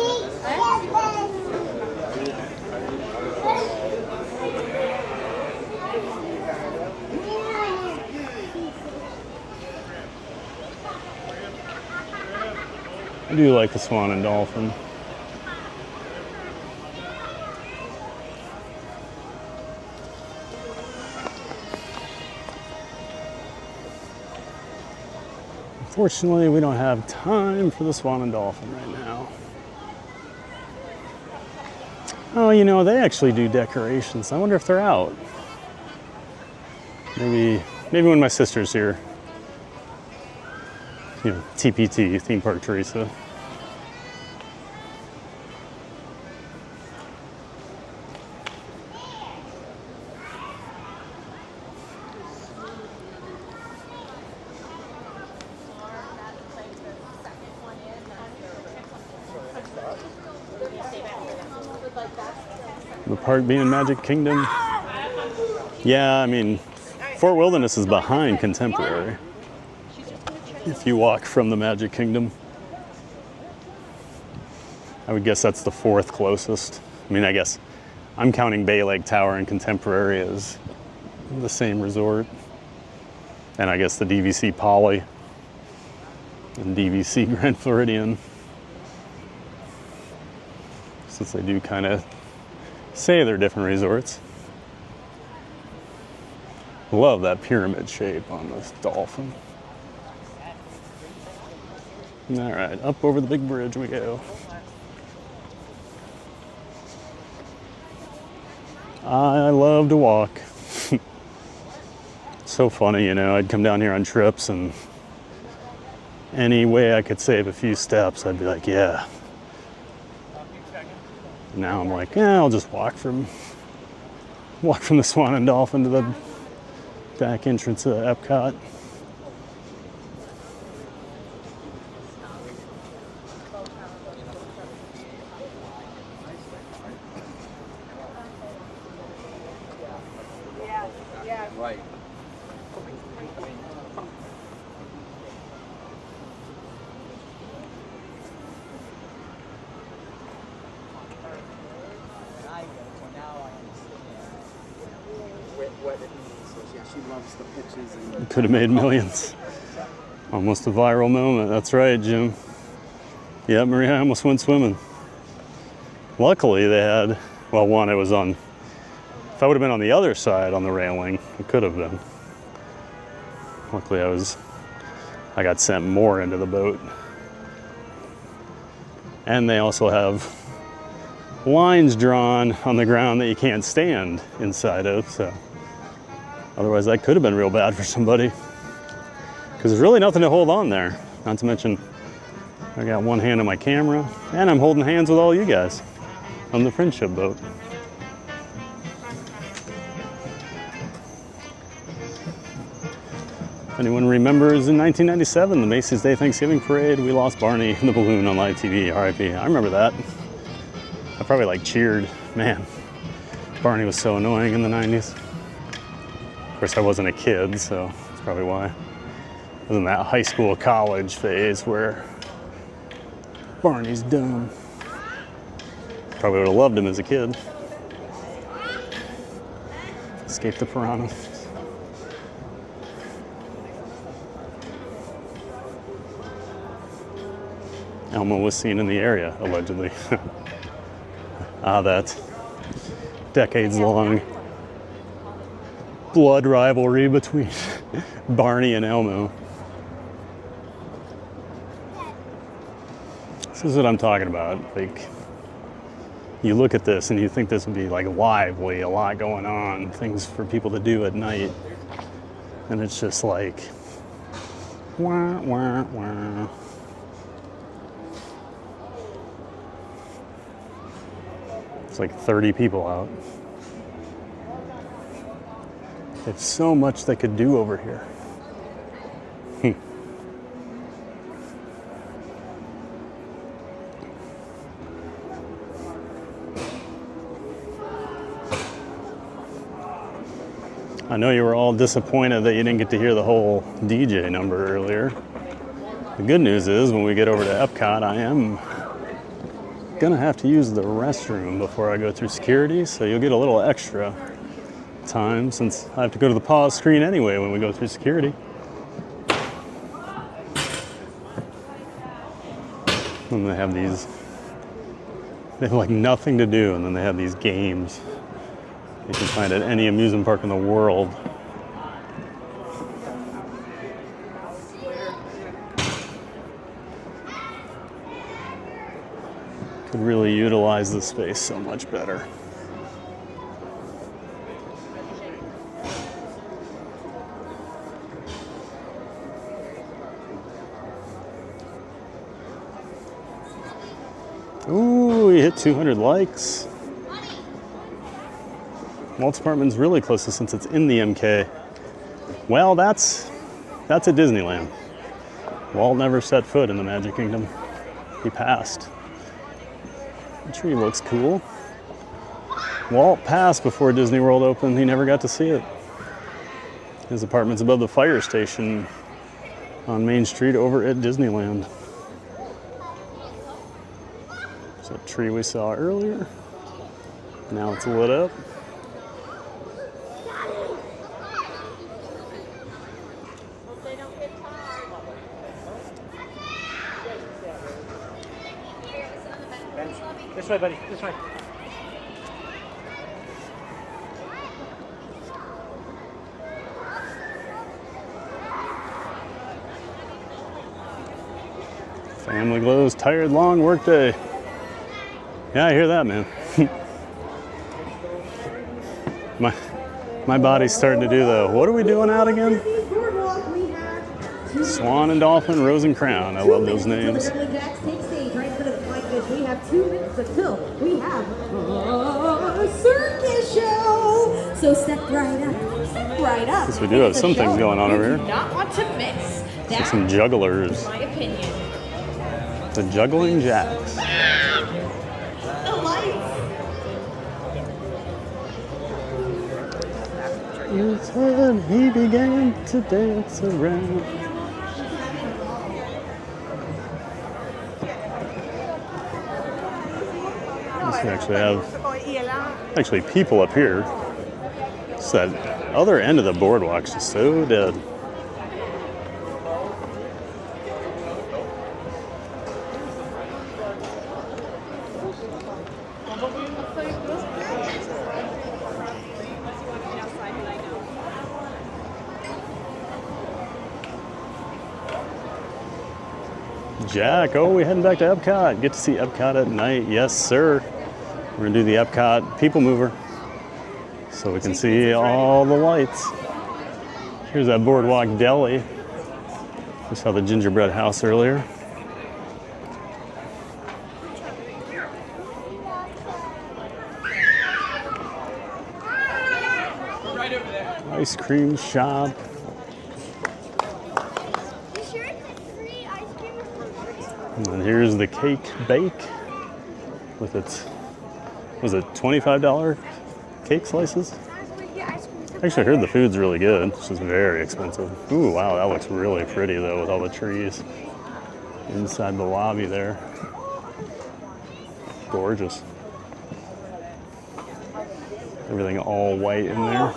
I do like the Swan and Dolphin. Unfortunately, we don't have time for the Swan and Dolphin right now. Oh, you know, they actually do decorations. I wonder if they're out. Maybe when my sister's here. You know, TPT, Theme Park Teresa. The park being Magic Kingdom. Yeah, I mean, Fort Wilderness is behind Contemporary. If you walk from the Magic Kingdom, I would guess that's the fourth closest. I mean, I guess I'm counting Bay Lake Tower and Contemporary as the same resort. And I guess the DVC Poly and DVC Grand Floridian, since they do kind of say they're different resorts. Love that pyramid shape on this Dolphin. All right, up over the big bridge we go. I love to walk. So funny, you know, I'd come down here on trips and any way I could save a few steps, I'd be like, yeah. Now I'm like, yeah, I'll just walk from the Swan and Dolphin to the back entrance of EPCOT. Right. What it means. So yeah, she loves the pitches and Could have made millions. Almost a viral moment. That's right, Jim. Yeah, Maria almost went swimming. Luckily they had, well, one, it was on, if I would have been on the other side on the railing, it could have been. Luckily I got sent more into the boat. And they also have lines drawn on the ground that you can't stand inside of, so otherwise that could have been real bad for somebody. Because there's really nothing to hold on there. Not to mention, I got one hand on my camera, and I'm holding hands with all you guys on the friendship boat. If anyone remembers in 1997, the Macy's Day Thanksgiving Parade, we lost Barney in the balloon on live TV, RIP. I remember that. I probably like cheered. Man, Barney was so annoying in the 90s. Of course, I wasn't a kid, so that's probably why. I was in that high school, college phase where Barney's dumb. Probably would have loved him as a kid. Escape the piranha. Elmo was seen in the area, allegedly. That decades-long blood rivalry between Barney and Elmo. This is what I'm talking about. Like, you look at this and you think this would be like lively, a lot going on, things for people to do at night. And it's just like, wah, wah, wah. It's like 30 people out. There's so much they could do over here. I know you were all disappointed that you didn't get to hear the whole DJ number earlier. The good news is when we get over to EPCOT, I am gonna have to use the restroom before I go through security, so you'll get a little extra time since I have to go to the pause screen anyway when we go through security. And they have like nothing to do, and then they have these games you can find at any amusement park in the world. Could really utilize the space so much better. Ooh, we hit 200 likes. Walt's apartment's really close since it's in the MK. Well, that's at Disneyland. Walt never set foot in the Magic Kingdom. He passed. The tree looks cool. Walt passed before Disney World opened. He never got to see it. His apartment's above the fire station on Main Street over at Disneyland. It's that tree we saw earlier. Now it's lit up. This way, buddy. This way. Family glows, tired, long work day. Yeah, I hear that, man. my body's starting to do the, what are we doing out again? Swan and Dolphin, Rose and Crown. I love those names. We have 2 minutes until we have a circus show. So step right up, step right up. Yes, we do have some things going on over here. You do not want to miss. That, some jugglers. in my opinion. The juggling jacks. The lights. His head, he began to dance around. We actually have people up here. It's that other end of the boardwalk's just so dead. Jack, oh, we're heading back to EPCOT. Get to see EPCOT at night. Yes, sir. We're gonna do the EPCOT People Mover so we can see all the lights. Here's that Boardwalk Deli. We saw the gingerbread house earlier. Right over there. Ice cream shop. And then here's the Cake Bake with its, was it $25 cake slices? Actually, I heard the food's really good. It's just very expensive. Ooh, wow, that looks really pretty though with all the trees inside the lobby there. Gorgeous. Everything all white in there.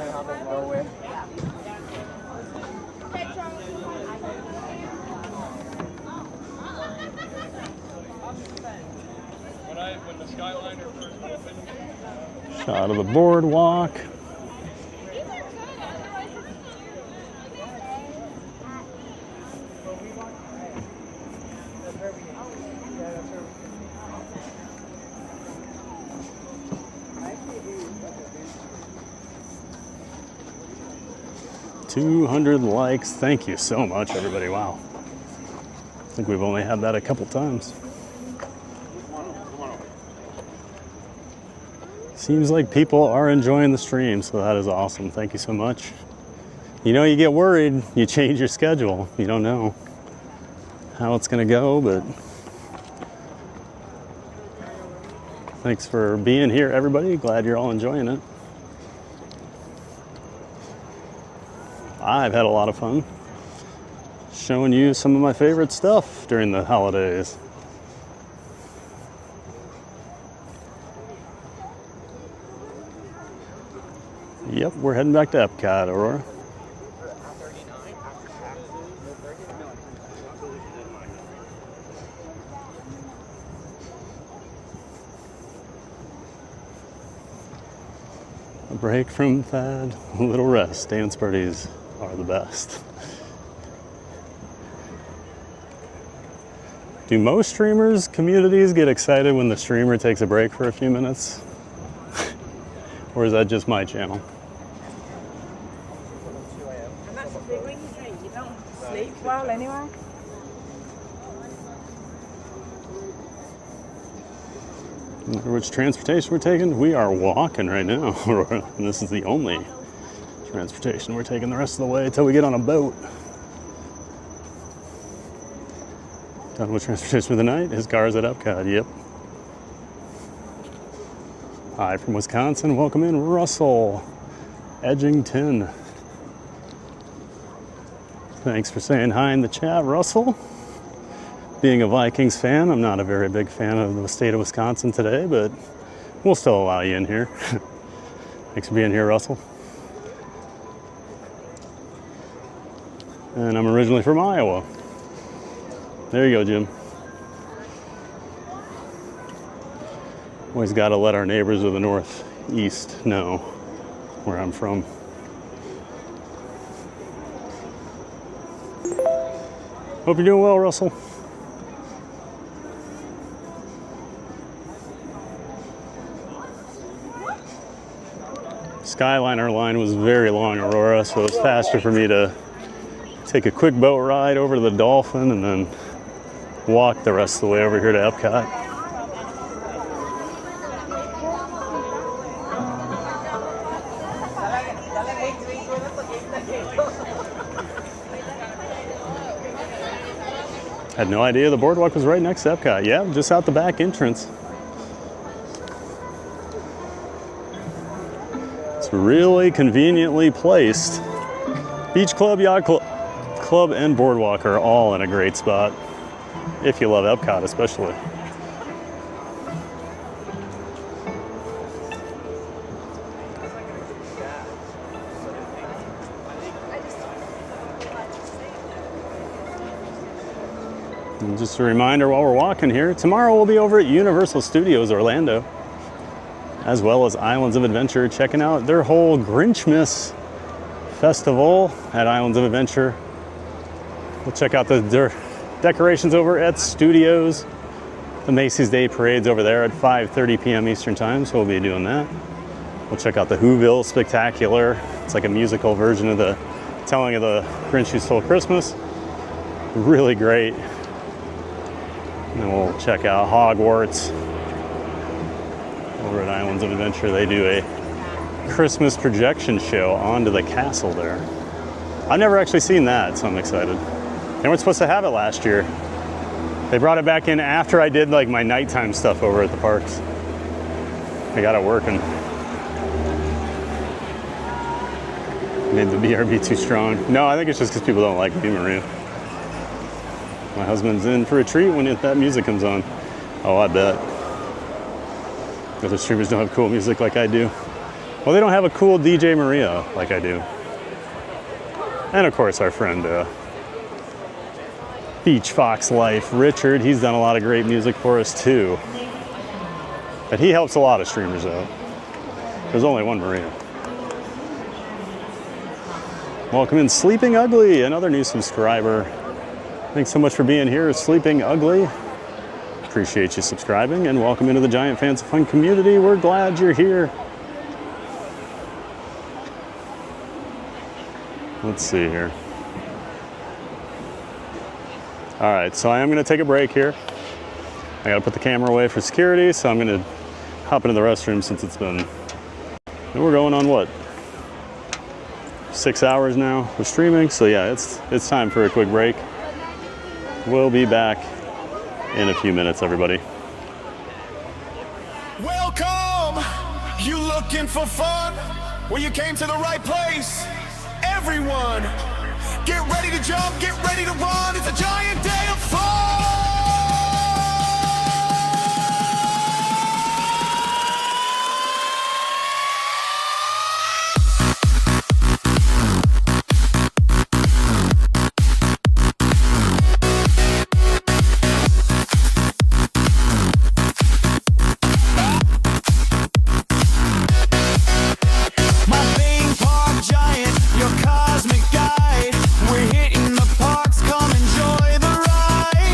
Shot of the boardwalk. $200 likes. Thank you so much, everybody. Wow. I think we've only had that a couple times. Seems like people are enjoying the stream, so that is awesome. Thank you so much. You know, you get worried, you change your schedule. You don't know how it's gonna go, but thanks for being here, everybody. Glad you're all enjoying it. I've had a lot of fun showing you some of my favorite stuff during the holidays. Yep, we're heading back to EPCOT, Aurora. A break from Thad, a little rest. Dance parties are the best. Do most streamers, communities get excited when the streamer takes a break for a few minutes? Or is that just my channel? And that's the big thing, you don't sleep well anyway. Which transportation we're taking? We are walking right now, and this is the only transportation we're taking the rest of the way until we get on a boat. Done with transportation for the night. His car's at EPCOT, yep. Hi from Wisconsin, welcome in Russell Edgington. Thanks for saying hi in the chat, Russell. Being a Vikings fan, I'm not a very big fan of the state of Wisconsin today, but we'll still allow you in here. Thanks for being here, Russell. And I'm originally from Iowa. There you go, Jim. Always got to let our neighbors of the Northeast know where I'm from. Hope you're doing well, Russell. Skyliner line was very long, Aurora, so it's faster for me to take a quick boat ride over to the Dolphin and then walk the rest of the way over here to EPCOT. Had no idea the boardwalk was right next to EPCOT. Yeah, just out the back entrance. It's really conveniently placed. Beach Club, Yacht Club, and Boardwalk are all in a great spot, if you love EPCOT especially. And just a reminder while we're walking here, tomorrow we'll be over at Universal Studios Orlando, as well as Islands of Adventure, checking out their whole Grinchmas festival at Islands of Adventure. We'll check out the decorations over at Studios. The Macy's Day Parade's over there at 5:30 p.m. Eastern Time, so we'll be doing that. We'll check out the Whoville Spectacular. It's like a musical version of the telling of the Grinch Who Stole Christmas. Really great. And then we'll check out Hogwarts over at Islands of Adventure. They do a Christmas projection show onto the castle there. I've never actually seen that, so I'm excited. They weren't supposed to have it last year. They brought it back in after I did like my nighttime stuff over at the parks. I got it working. Made the BRB too strong. No, I think it's just because people don't like me, Maria. My husband's in for a treat when that music comes on. Oh, I bet. Other streamers don't have cool music like I do. Well, they don't have a cool DJ Maria like I do. And of course, our friend Beach Fox Life, Richard, he's done a lot of great music for us too. But he helps a lot of streamers out. There's only one Maria. Welcome in Sleeping Ugly, another new subscriber. Thanks so much for being here, Sleeping Ugly. Appreciate you subscribing, and welcome into the Giant Fans of Fun community. We're glad you're here. Let's see here. All right, so I am gonna take a break here. I gotta put the camera away for security, so I'm gonna hop into the restroom since it's been, we're going on what? 6 hours now of streaming, so yeah, it's time for a quick break. We'll be back in a few minutes, everybody. Welcome! You looking for fun? Well, you came to the right place. Everyone, get ready to jump, get ready to run. It's a giant day of fun! Your cosmic guide, we're hitting the parks, come enjoy the ride.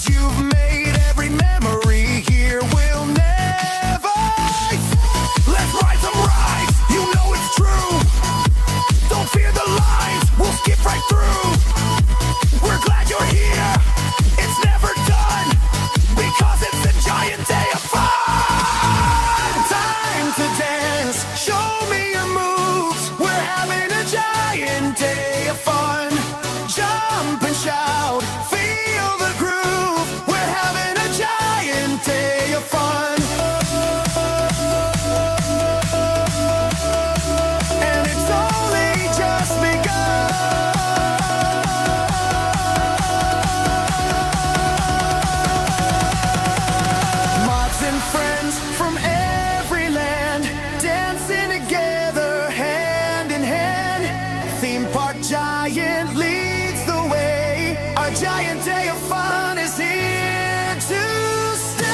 you've made, every memory here will never. Let's ride some rides, you know it's true. Don't fear the lines, we'll skip right through. We're glad you're here, it's never done, because it's a giant day of fun. Time to dance, show me your moves. We're having a giant day of fun. Jump and shout, feel the groove. We're having a giant day of fun. And it's only just begun. Mods and friends from every land, dancing together hand in hand. Theme park giant leads the way. Our giant day of fun is here to stay.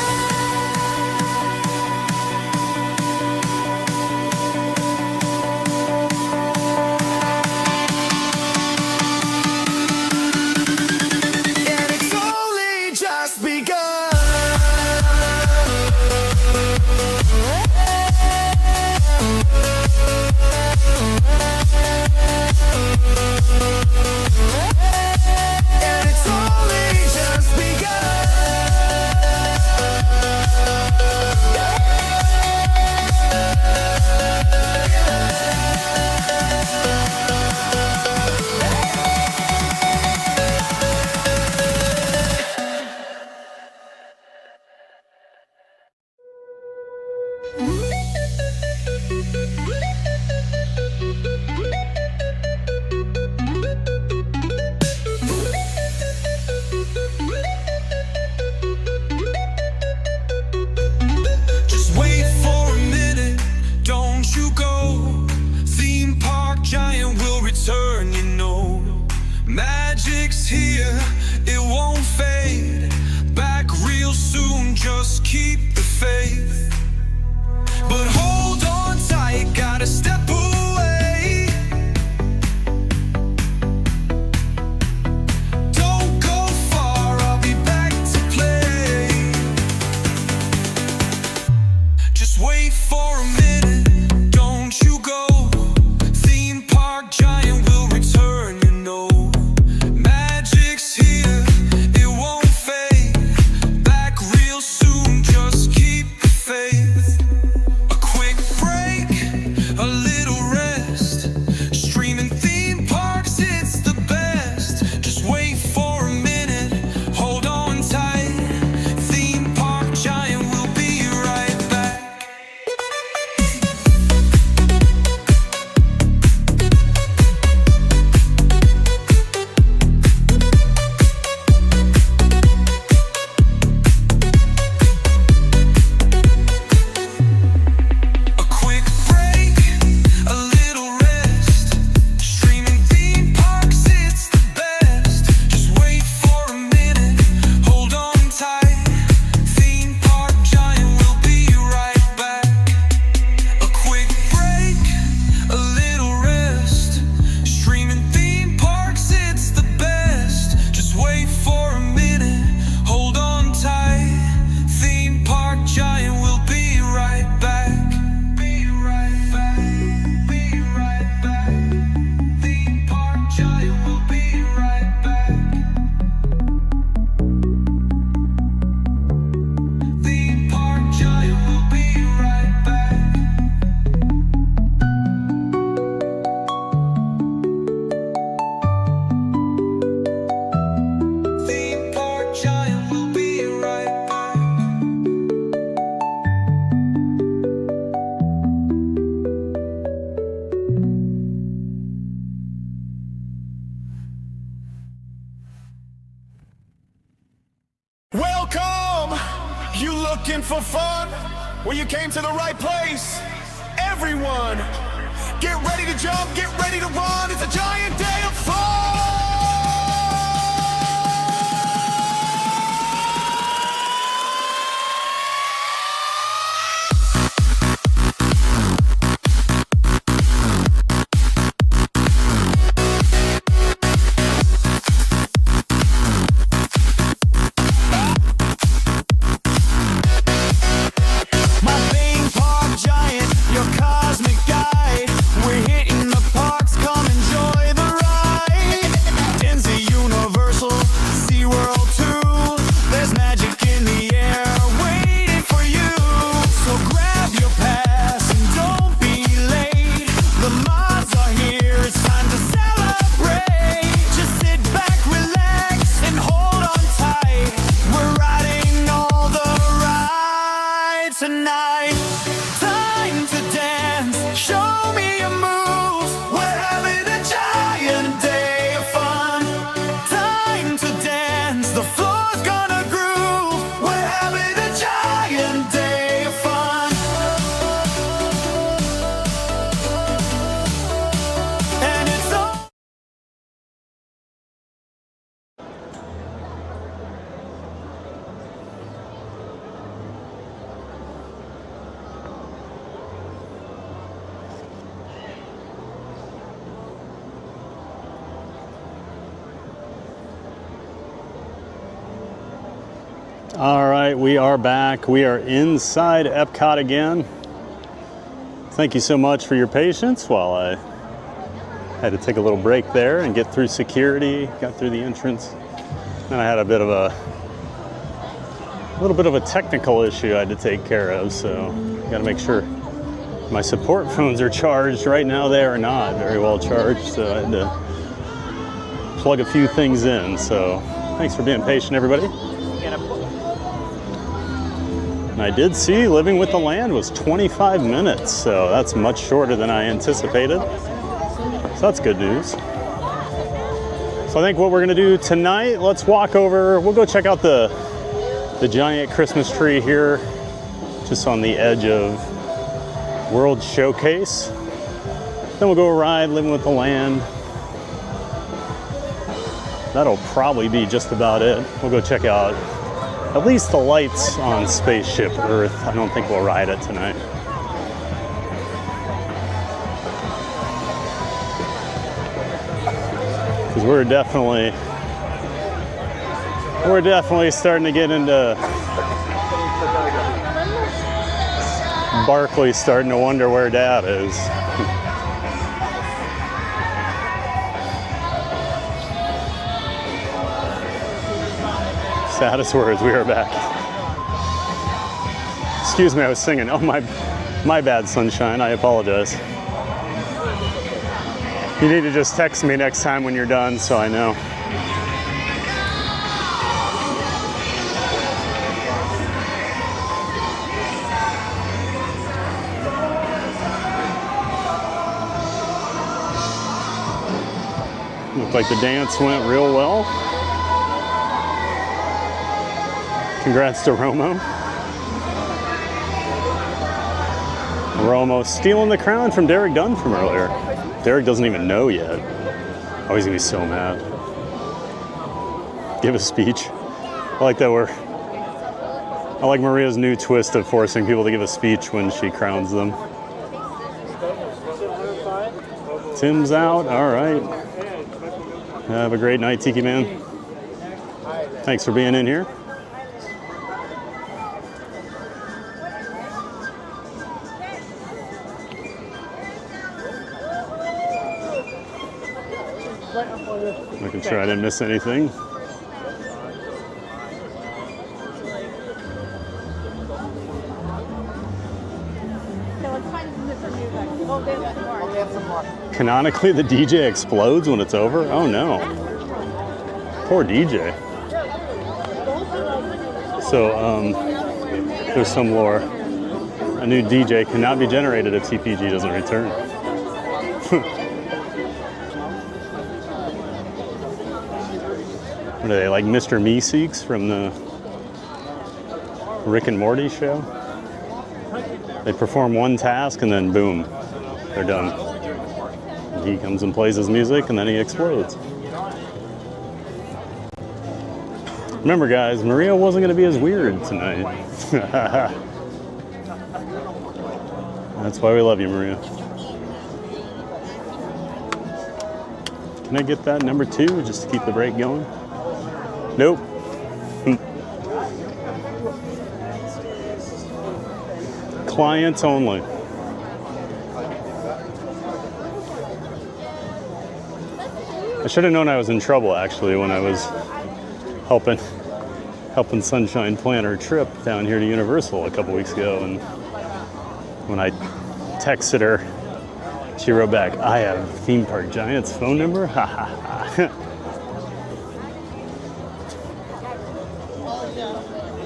And it's only just begun. And it's only just begun. Just wait for a minute, don't you go. Theme park giant will return, you know. Magic's here, it won't fade. Back real soon, just keep the faith. But hold on tight, gotta step away. Don't go far, I'll be back to play. Just wait for a minute, don't you go. Theme park giant will return, you know. Magic's here, it won't fade. Back real soon, just keep the faith. A quick break, a little rest. Streaming theme parks, it's the best. Just wait for a minute, hold on tight. Theme park giant will be right back. A quick break, a little rest. Streaming theme parks, it's the best. Just wait for a minute, hold on tight. Theme park giant will be right back. A quick break, a little rest. Streaming theme parks, it's the best. Just wait for a minute, hold on tight. Theme park giant will be right back. Be right back. Be right back. Theme park giant will be right back. Theme park giant will be right back. Theme park giant will be right back. Welcome! You looking for fun? Well, you came to the right place. Everyone, get ready to jump, get ready to run. It's a giant day of fun! All right, we are back. We are inside EPCOT again. Thank you so much for your patience while I had to take a little break there and get through security, got through the entrance. Then I had a little bit of a technical issue I had to take care of, so got to make sure my support phones are charged. Right now they are not very well charged, so I had to plug a few things in. So thanks for being patient, everybody. And I did see Living with the Land was 25 minutes, so that's much shorter than I anticipated. So that's good news. So I think what we're gonna do tonight, let's walk over, we'll go check out the giant Christmas tree here, just on the edge of World Showcase. Then we'll go ride Living with the Land. That'll probably be just about it. We'll go check out at least the lights on Spaceship Earth. I don't think we'll ride it tonight. Because we're definitely starting to get into Barkley, starting to wonder where Dad is. Saddest words, we are back. Excuse me, I was singing. Oh, my bad, Sunshine, I apologize. You need to just text me next time when you're done so I know. Looked like the dance went real well. Congrats to Romo. Romo stealing the crown from Derek Dunn from earlier. Derek doesn't even know yet. Oh, he's gonna be so mad. Give a speech. I like that I like Maria's new twist of forcing people to give a speech when she crowns them. Tim's out, all right. Have a great night, Tiki Man. Thanks for being in here. Making sure I didn't miss anything. Canonically, the DJ explodes when it's over? Oh no. Poor DJ. So, there's some lore. A new DJ cannot be generated if TPG doesn't return. What are they, like Mr. Meeseeks from the Rick and Morty show? They perform one task and then boom, they're done. He comes and plays his music and then he explodes. Remember guys, Maria wasn't gonna be as weird tonight. That's why we love you, Maria. Can I get that number 2 just to keep the break going? Nope. Clients only. I should have known I was in trouble actually when I was helping Sunshine plan her trip down here to Universal a couple weeks ago, and when I texted her, she wrote back, "I have Theme Park Giant's phone number." Ha ha ha.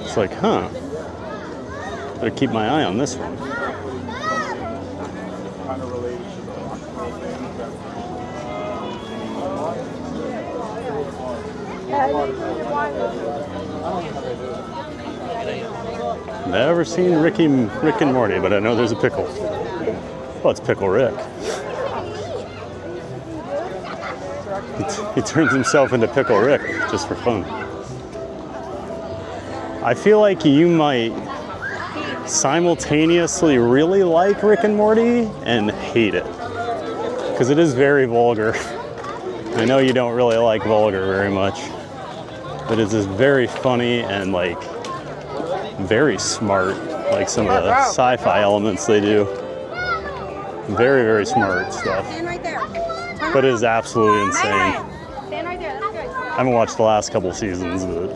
It's like, huh? Better keep my eye on this one. Never seen Rick and Morty, but I know there's a pickle. Well, it's Pickle Rick. He turns himself into Pickle Rick just for fun. I feel like you might simultaneously really like Rick and Morty and hate it, because it is very vulgar. I know you don't really like vulgar very much, but it's just very funny and like very smart, like some of the sci-fi elements they do. Very, very smart stuff. Stand right there. But it is absolutely insane. Stand right there. That's good. I haven't watched the last couple seasons, but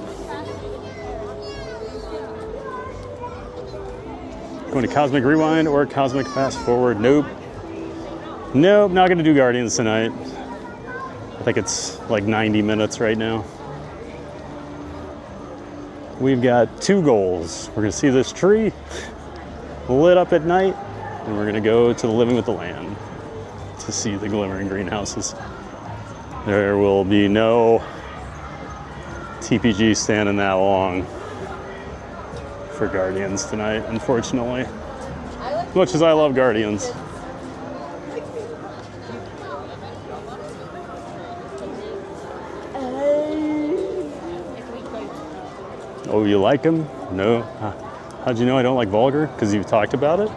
going to Cosmic Rewind or Cosmic Fast Forward? Nope. Nope, not gonna do Guardians tonight. I think it's like 90 minutes right now. We've got 2 goals. We're gonna see this tree lit up at night, and we're gonna go to the Living with the Land to see the Glimmering Greenhouses. There will be no TPG standing that long for Guardians tonight, unfortunately. As much as I love Guardians. Oh, you like him? No. How'd you know I don't like vulgar? Because you've talked about it?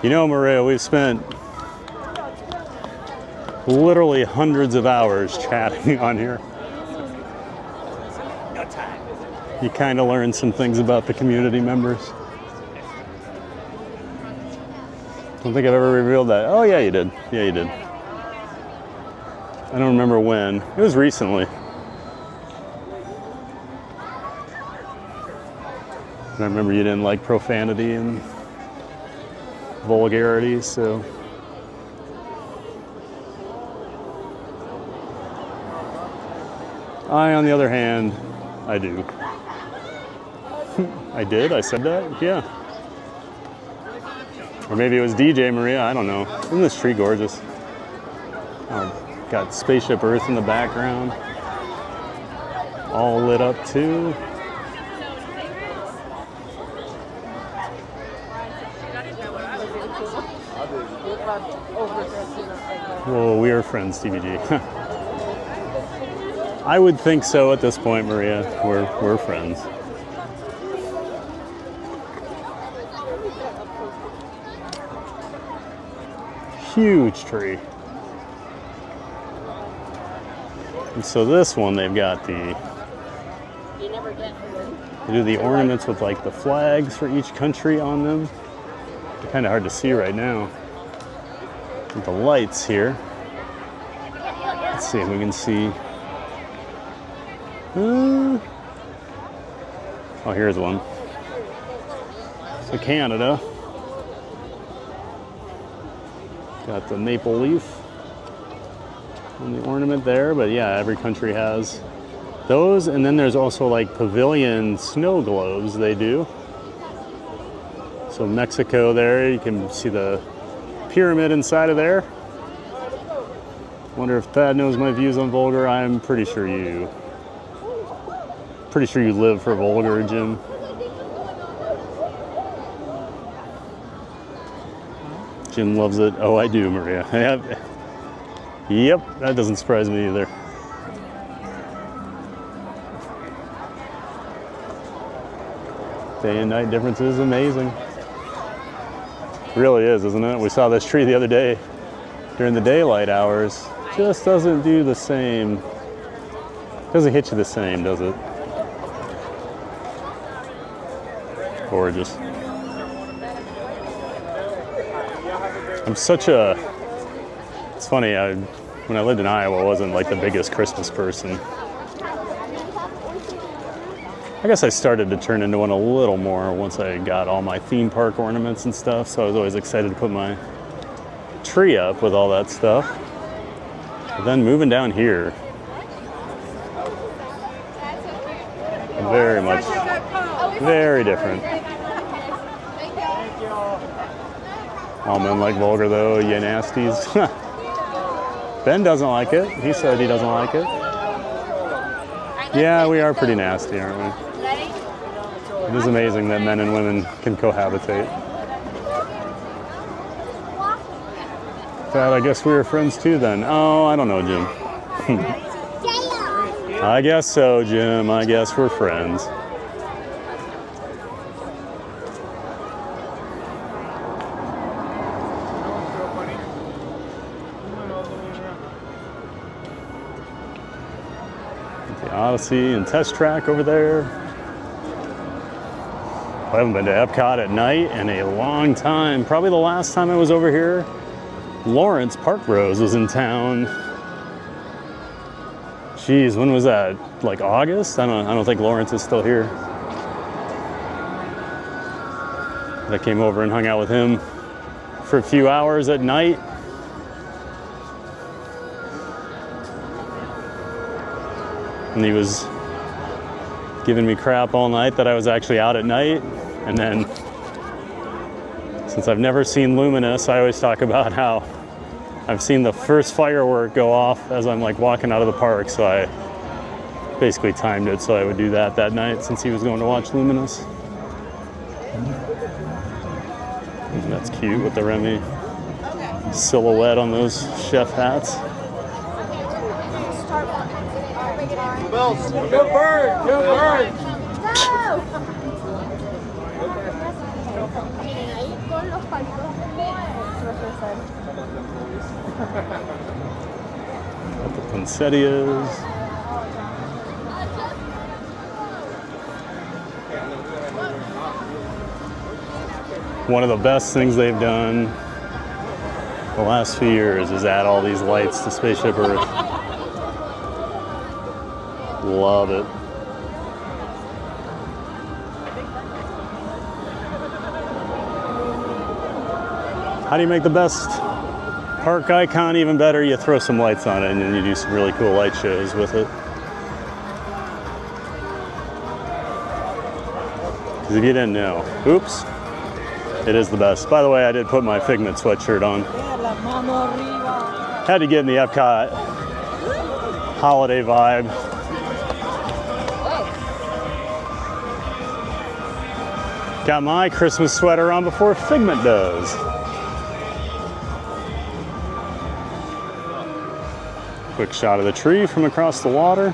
You know, Maria, we've spent literally hundreds of hours chatting on here. You kind of learn some things about the community members. Don't think I've ever revealed that. Oh, yeah, you did. Yeah, you did. I don't remember when. It was recently. And I remember you didn't like profanity and vulgarity, so. I, on the other hand, I do. I did? I said that? Yeah. Or maybe it was DJ Maria, I don't know. Isn't this tree gorgeous? Oh, got Spaceship Earth in the background. All lit up too. Well, we are friends, TBG. I would think so at this point, Maria. We're friends. Huge tree. And so this one, they've got they do the ornaments with like the flags for each country on them. They're kind of hard to see right now. With the lights here. Let's see if we can see. Oh, here's one. So Canada. Got the maple leaf on the ornament there, but yeah, every country has those. And then there's also like pavilion snow globes they do. So Mexico there, you can see the pyramid inside of there. Wonder if Thad knows my views on vulgar. I'm pretty sure you live for vulgar, Jim. Jim loves it. Oh, I do, Maria. Yep, that doesn't surprise me either. Day and night difference is amazing. Really is, isn't it? We saw this tree the other day during the daylight hours. Just doesn't do the same. Doesn't hit you the same, does it? Gorgeous. I'm such a. It's funny. When I lived in Iowa, I wasn't like the biggest Christmas person. I guess I started to turn into one a little more once I got all my theme park ornaments and stuff. So I was always excited to put my tree up with all that stuff. But then moving down here, very much, very different. All men like vulgar though, you nasties. Ben doesn't like it. He said he doesn't like it. Yeah, we are pretty nasty, aren't we? It is amazing that men and women can cohabitate. Dad, I guess we were friends too then. Oh, I don't know, Jim. I guess so, Jim. I guess we're friends. The Odyssey and Test Track over there. I haven't been to EPCOT at night in a long time. Probably the last time I was over here, Lawrence Parkrose was in town. Jeez, when was that? Like August? I don't think Lawrence is still here. I came over and hung out with him for a few hours at night. And he was giving me crap all night that I was actually out at night. And then, since I've never seen Luminous, I always talk about how I've seen the first firework go off as I'm like walking out of the park. So I basically timed it so I would do that night since he was going to watch Luminous. And that's cute with the Remy silhouette on those chef hats. Good bird! Good bird! Got the poinsettias. One of the best things they've done the last few years is add all these lights to Spaceship Earth. Love it. How do you make the best park icon even better? You throw some lights on it and then you do some really cool light shows with it. Because if you didn't know, oops, it is the best. By the way, I did put my Figment sweatshirt on. Had to get in the EPCOT holiday vibe. Got my Christmas sweater on before Figment does. Quick shot of the tree from across the water.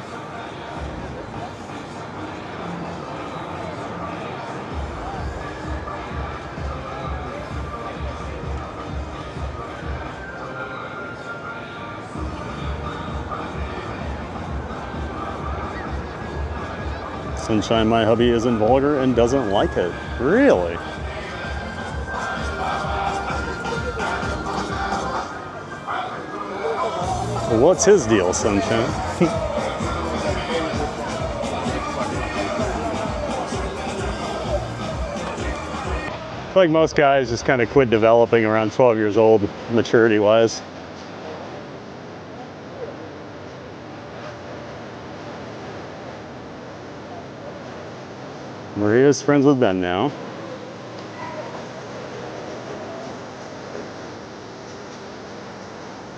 Sunshine, my hubby, isn't vulgar and doesn't like it. Really? Well, what's his deal, Sunshine? I feel like most guys just kind of quit developing around 12 years old, maturity-wise. Maria's friends with Ben now.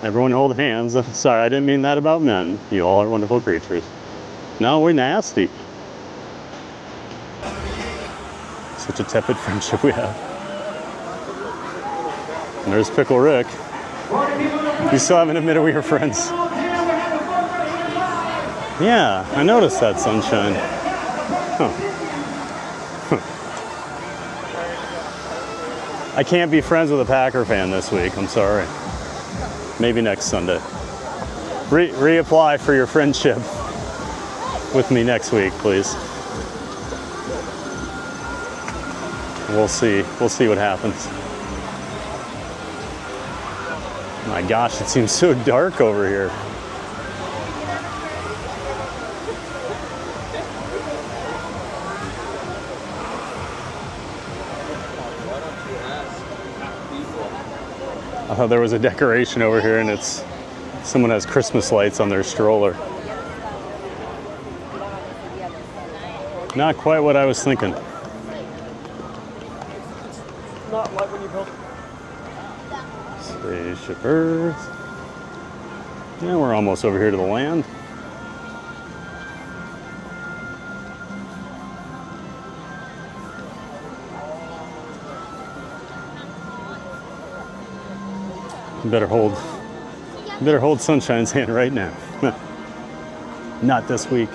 Everyone hold hands. Sorry, I didn't mean that about men. You all are wonderful creatures. No, we're nasty. Such a tepid friendship we have. And there's Pickle Rick. You still haven't admitted we were friends. Yeah, I noticed that, Sunshine. Huh. I can't be friends with a Packer fan this week, I'm sorry. Maybe next Sunday. Reapply for your friendship with me next week, please. We'll see what happens. My gosh, it seems so dark over here. I thought there was a decoration over here and it's someone has Christmas lights on their stroller. Not quite what I was thinking. Not like when you build Spaceship Earth. Yeah, we're almost over here to the land. You better hold Sunshine's hand right now. Not this week.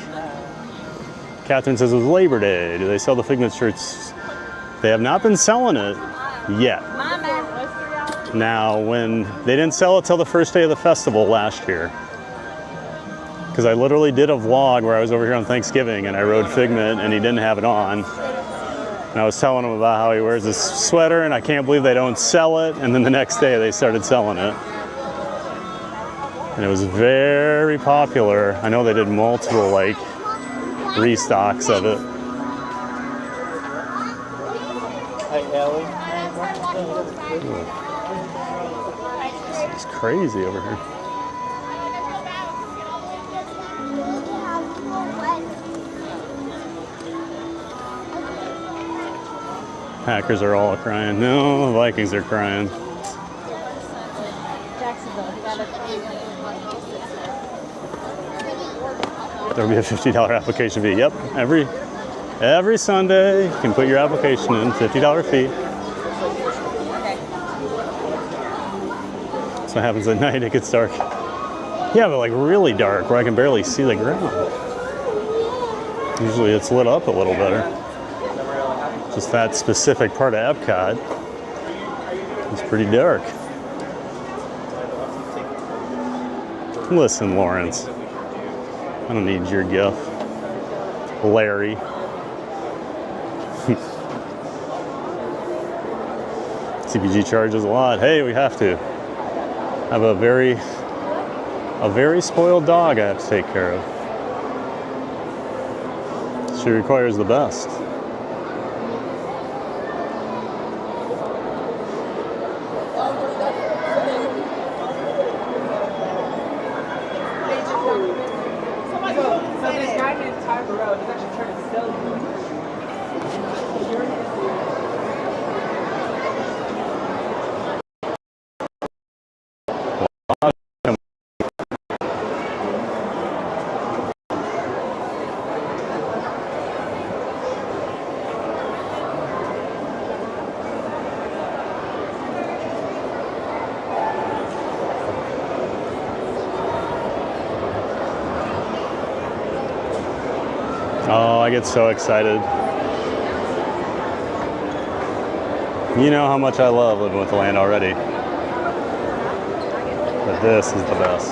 Catherine says it was Labor Day. Do they sell the Figment shirts? They have not been selling it yet. Now, when they didn't sell it till the first day of the festival last year, because I literally did a vlog where I was over here on Thanksgiving and I rode Figment and he didn't have it on. And I was telling him about how he wears this sweater and I can't believe they don't sell it. And then the next day they started selling it. And it was very popular. I know they did multiple like restocks of it. It's crazy over here. Packers are all crying. No, the Vikings are crying. There'll be a $50 application fee. Yep, every Sunday you can put your application in, $50 fee. So what happens at night, it gets dark. Yeah, but like really dark where I can barely see the ground. Usually it's lit up a little better. Just that specific part of EPCOT is pretty dark. Listen, Lawrence, I don't need your gift. Larry. CPG charges a lot. Hey, we have to. I have a very spoiled dog I have to take care of. She requires the best. Oh, I get so excited. You know how much I love living with the land already. But this is the best.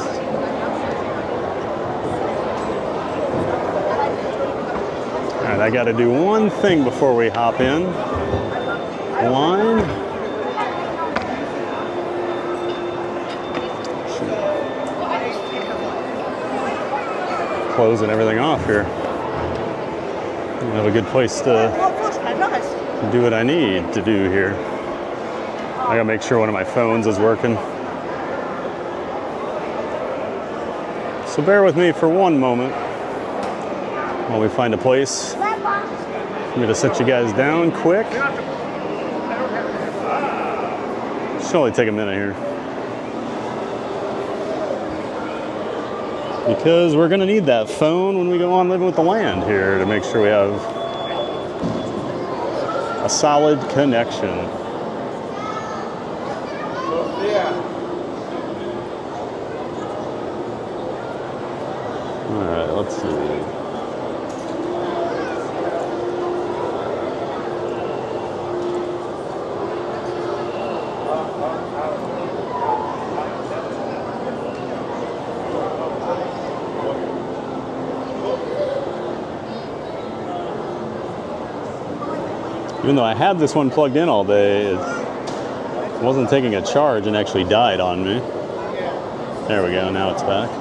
All right, I got to do one thing before we hop in. Line. Closing everything off here. I have a good place to do what I need to do here. I gotta make sure one of my phones is working. So bear with me for one moment while we find a place for me to set you guys down quick. Should only take a minute here. Because we're gonna need that phone when we go on living with the land here to make sure we have a solid connection. All right, let's see. Even though I had this one plugged in all day, it wasn't taking a charge and actually died on me. There we go, now it's back.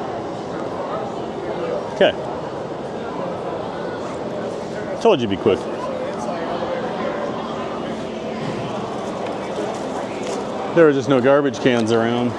Okay. Told you to be quick. There were just no garbage cans around.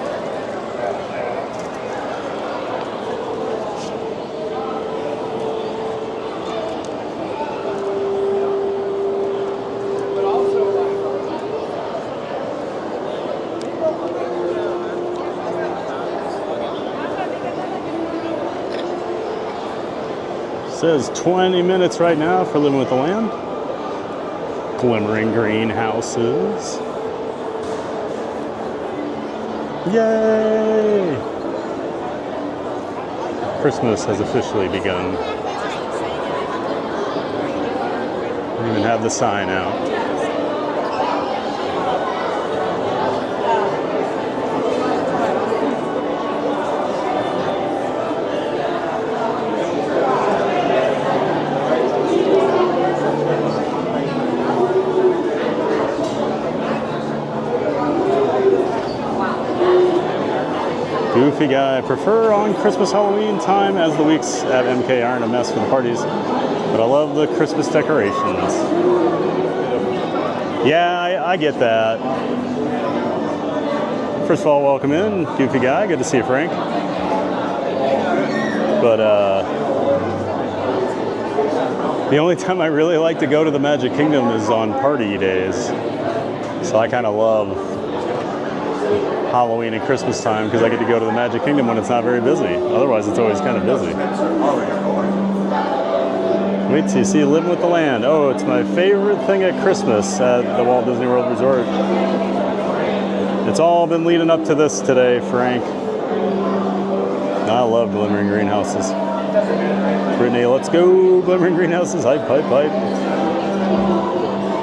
Says 20 minutes right now for living with the land. Glimmering Greenhouses. Yay! Christmas has officially begun. We even have the sign out. Goofy guy. I prefer on Christmas Halloween time as the weeks at MK aren't a mess for the parties, but I love the Christmas decorations. Yeah, I get that. First of all, welcome in, Goofy guy. Good to see you, Frank. But the only time I really like to go to the Magic Kingdom is on party days. So I kind of love Halloween and Christmas time because I get to go to the Magic Kingdom when it's not very busy. Otherwise, it's always kind of busy. Wait till you see Living with the Land. Oh, it's my favorite thing at Christmas at the Walt Disney World Resort. It's all been leading up to this today, Frank. I love Glimmering Greenhouses. Brittany, let's go, Glimmering Greenhouses. Hype, hype, hype.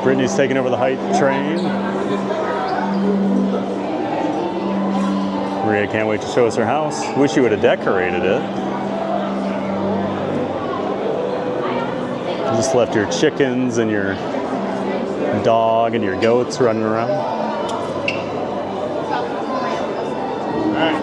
Brittany's taking over the hype train. Maria can't wait to show us her house. Wish you would have decorated it. You just left your chickens and your dog and your goats running around. All right.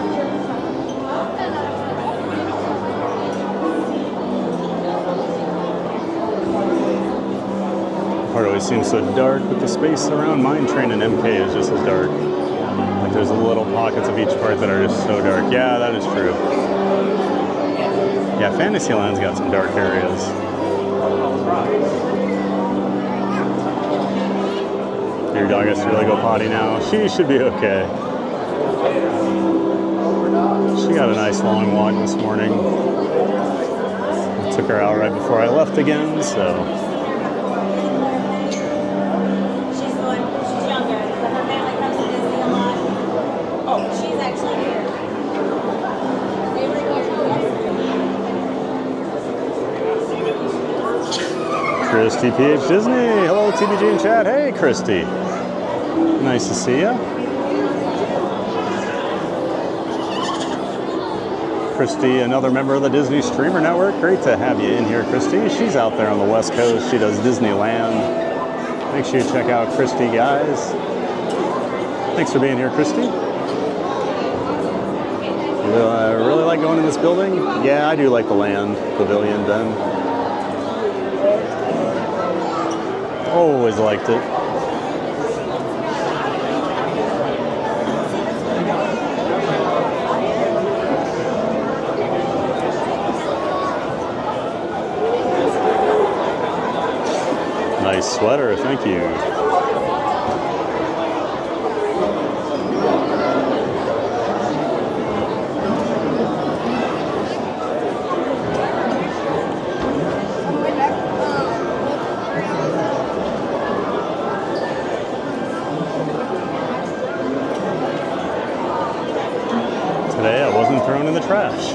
Part always seems so dark, but the space around Mine Train and MK is just as dark. Like there's little pockets of each part that are just so dark. Yeah, that is true. Yeah, Fantasyland's got some dark areas. Your dog has to really go potty now. She should be okay. She got a nice long walk this morning. I took her out right before I left again, so. She's younger, but her family comes to Disney a lot. Oh, she's actually here. Christy PH Disney. Hello, TBG in chat. Hey, Christy. Nice to see you. Christy, another member of the Disney Streamer Network. Great to have you in here, Christy. She's out there on the West Coast. She does Disneyland. Make sure you check out Christy, guys. Thanks for being here, Christy. I really like going in this building. Yeah, I do like the land pavilion, Ben. Always liked it. Nice sweater, thank you. Today I wasn't thrown in the trash.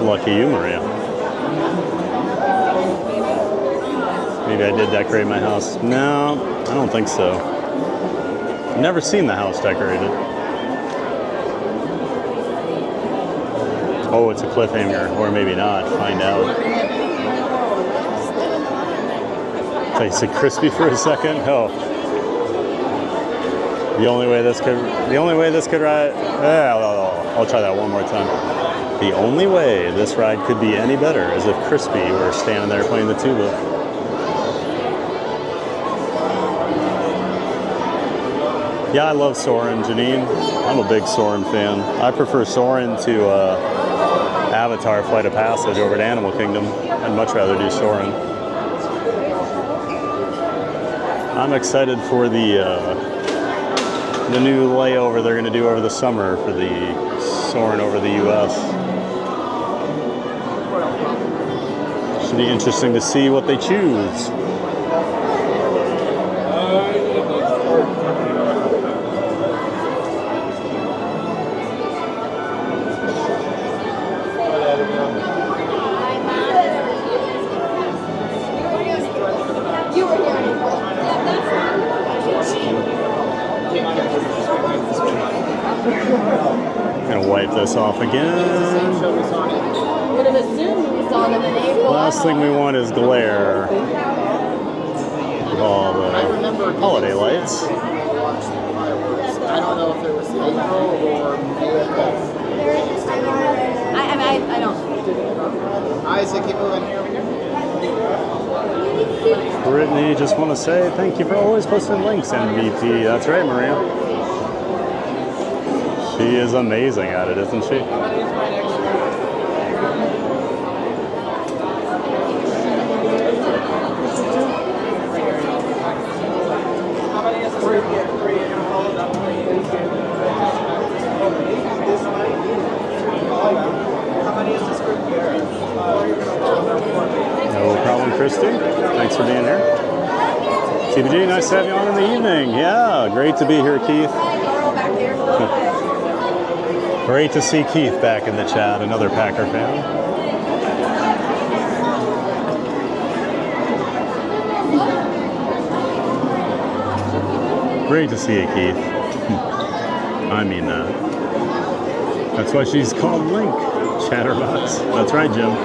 Lucky you, Maria. Maybe I did decorate my house. No, I don't think so. I've never seen the house decorated. Oh, it's a cliffhanger, or maybe not. Find out. I said crispy for a second. Oh, the only way this could ride. I'll try that one more time. The only way this ride could be any better is if Crispy were standing there playing the tuba. Yeah, I love Soarin', Janine. I'm a big Soarin' fan. I prefer Soarin' to Avatar Flight of Passage over to Animal Kingdom. I'd much rather do Soarin'. I'm excited for the new layover they're going to do over the summer for the Soarin' over the U.S. Should be interesting to see what they choose. Gonna wipe this off again. Last thing we want is glare. All the holiday lights. I don't know if it was April or May at best. I don't. Isaac, keep moving. Brittany, just want to say thank you for always posting links, MVP. That's right, Maria. She is amazing at it, isn't she? No problem, Christy. Thanks for being here. TBG, nice to have you on in the evening. Yeah, great to be here, Keith. Great to see Keith back in the chat, another Packer fan. Great to see you, Keith. I mean that. That's why she's called Link, Chatterbox. That's right, Jim.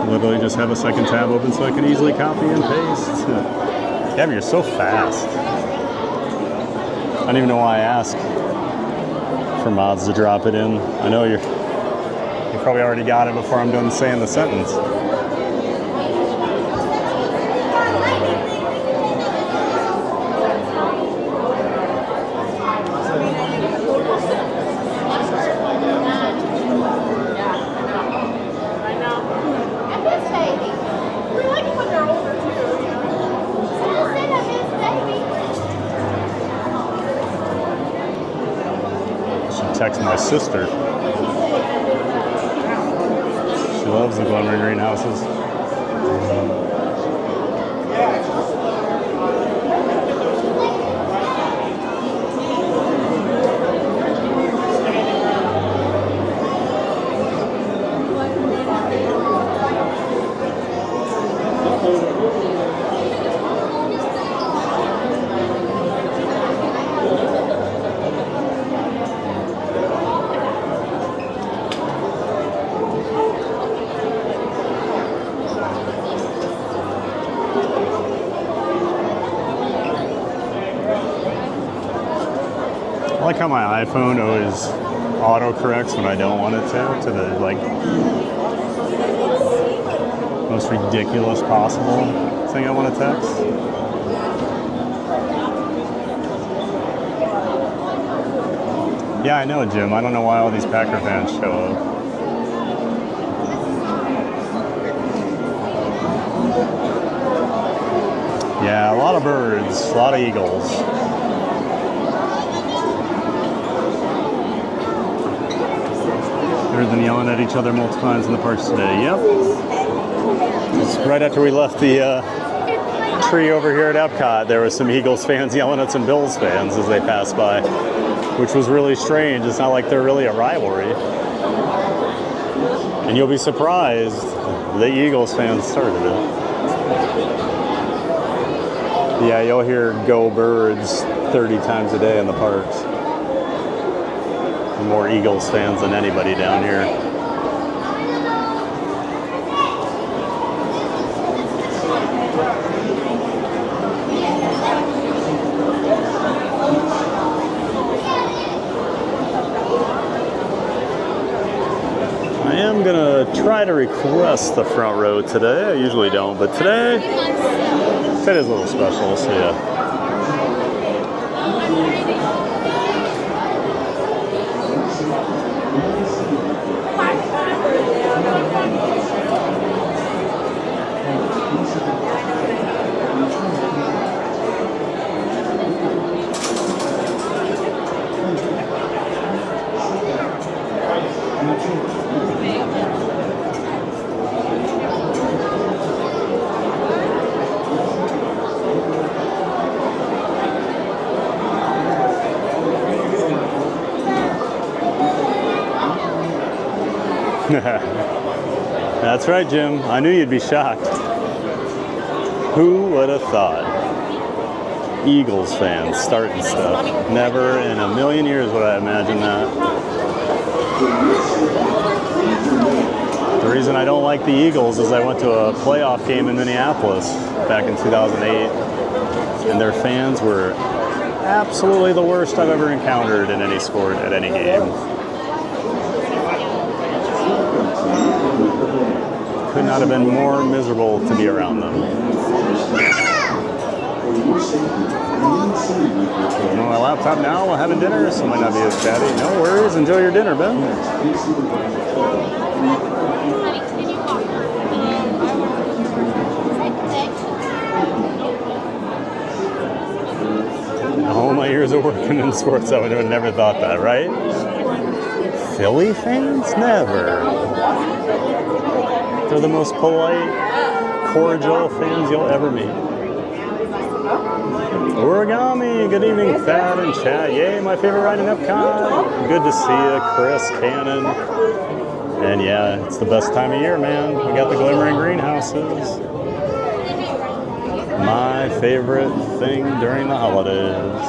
Literally just have a second tab open so I can easily copy and paste. Yeah, but you're so fast. I don't even know why I ask for mods to drop it in. I know you probably already got it before I'm done saying the sentence. Text my sister. She loves the Glimmering Greenhouses. I like how my iPhone always auto-corrects when I don't want it to the like most ridiculous possible thing I want to text. Yeah, I know, Jim. I don't know why all these Packer fans show up. Yeah, a lot of birds, a lot of eagles. They've been yelling at each other multiple times in the parks today. Yep. Just right after we left the tree over here at EPCOT, there was some Eagles fans yelling at some Bills fans as they passed by, which was really strange. It's not like they're really a rivalry. And you'll be surprised the Eagles fans started it. Yeah, you'll hear "Go Birds" 30 times a day in the parks. More Eagles fans than anybody down here. I am gonna try to request the front row today. I usually don't, but today's a little special, so yeah. That's right, Jim. I knew you'd be shocked. Who would have thought? Eagles fans starting stuff. Never in a million years would I imagine that. The reason I don't like the Eagles is I went to a playoff game in Minneapolis back in 2008, and their fans were absolutely the worst I've ever encountered in any sport at any game. Could not have been more miserable to be around them. I'm on my laptop now while having dinner, so it might not be as chatty. No worries, enjoy your dinner, Ben. All my years of working in sports, I would have never thought that, right? Philly fans? Never. They're the most polite, cordial fans you'll ever meet. Origami, good evening, Thad and chat. Yay, my favorite ride in EPCOT. Good to see you, Chris, Cannon. And yeah, it's the best time of year, man. We got the Glimmering Greenhouses. My favorite thing during the holidays.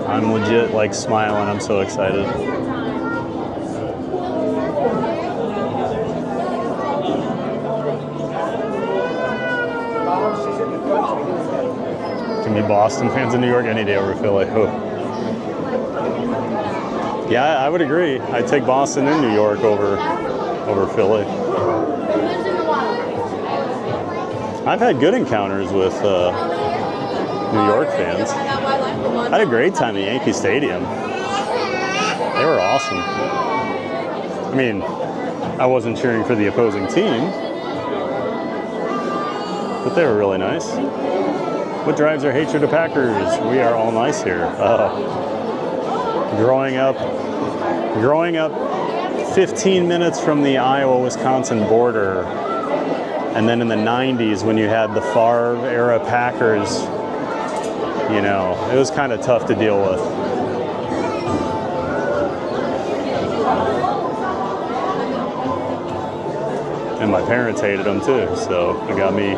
I'm legit like smiling, I'm so excited. Can be Boston fans in New York any day over Philly. Oh. Yeah, I would agree. I'd take Boston and New York over Philly. I've had good encounters with New York fans. I had a great time at Yankee Stadium. They were awesome. I mean, I wasn't cheering for the opposing team, but they were really nice. What drives our hatred of Packers? We are all nice here. Growing up 15 minutes from the Iowa-Wisconsin border, and then in the 90s when you had the Favre-era Packers, you know, it was kind of tough to deal with. And my parents hated them too, so it got me,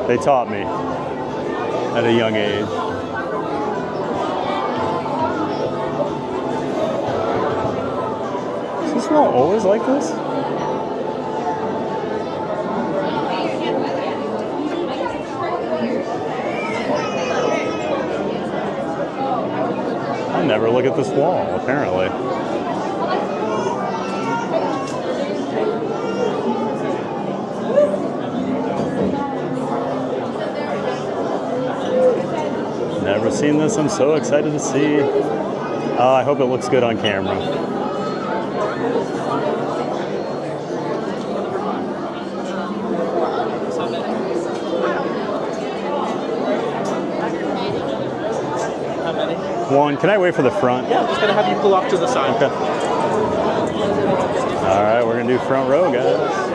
they taught me at a young age. Is this wall always like this? I never look at this wall, apparently. Never seen this. I'm so excited to see. I hope it looks good on camera. One, can I wait for the front? Yeah, I'm just going to have you pull off to the side. Okay. All right, we're going to do front row, guys.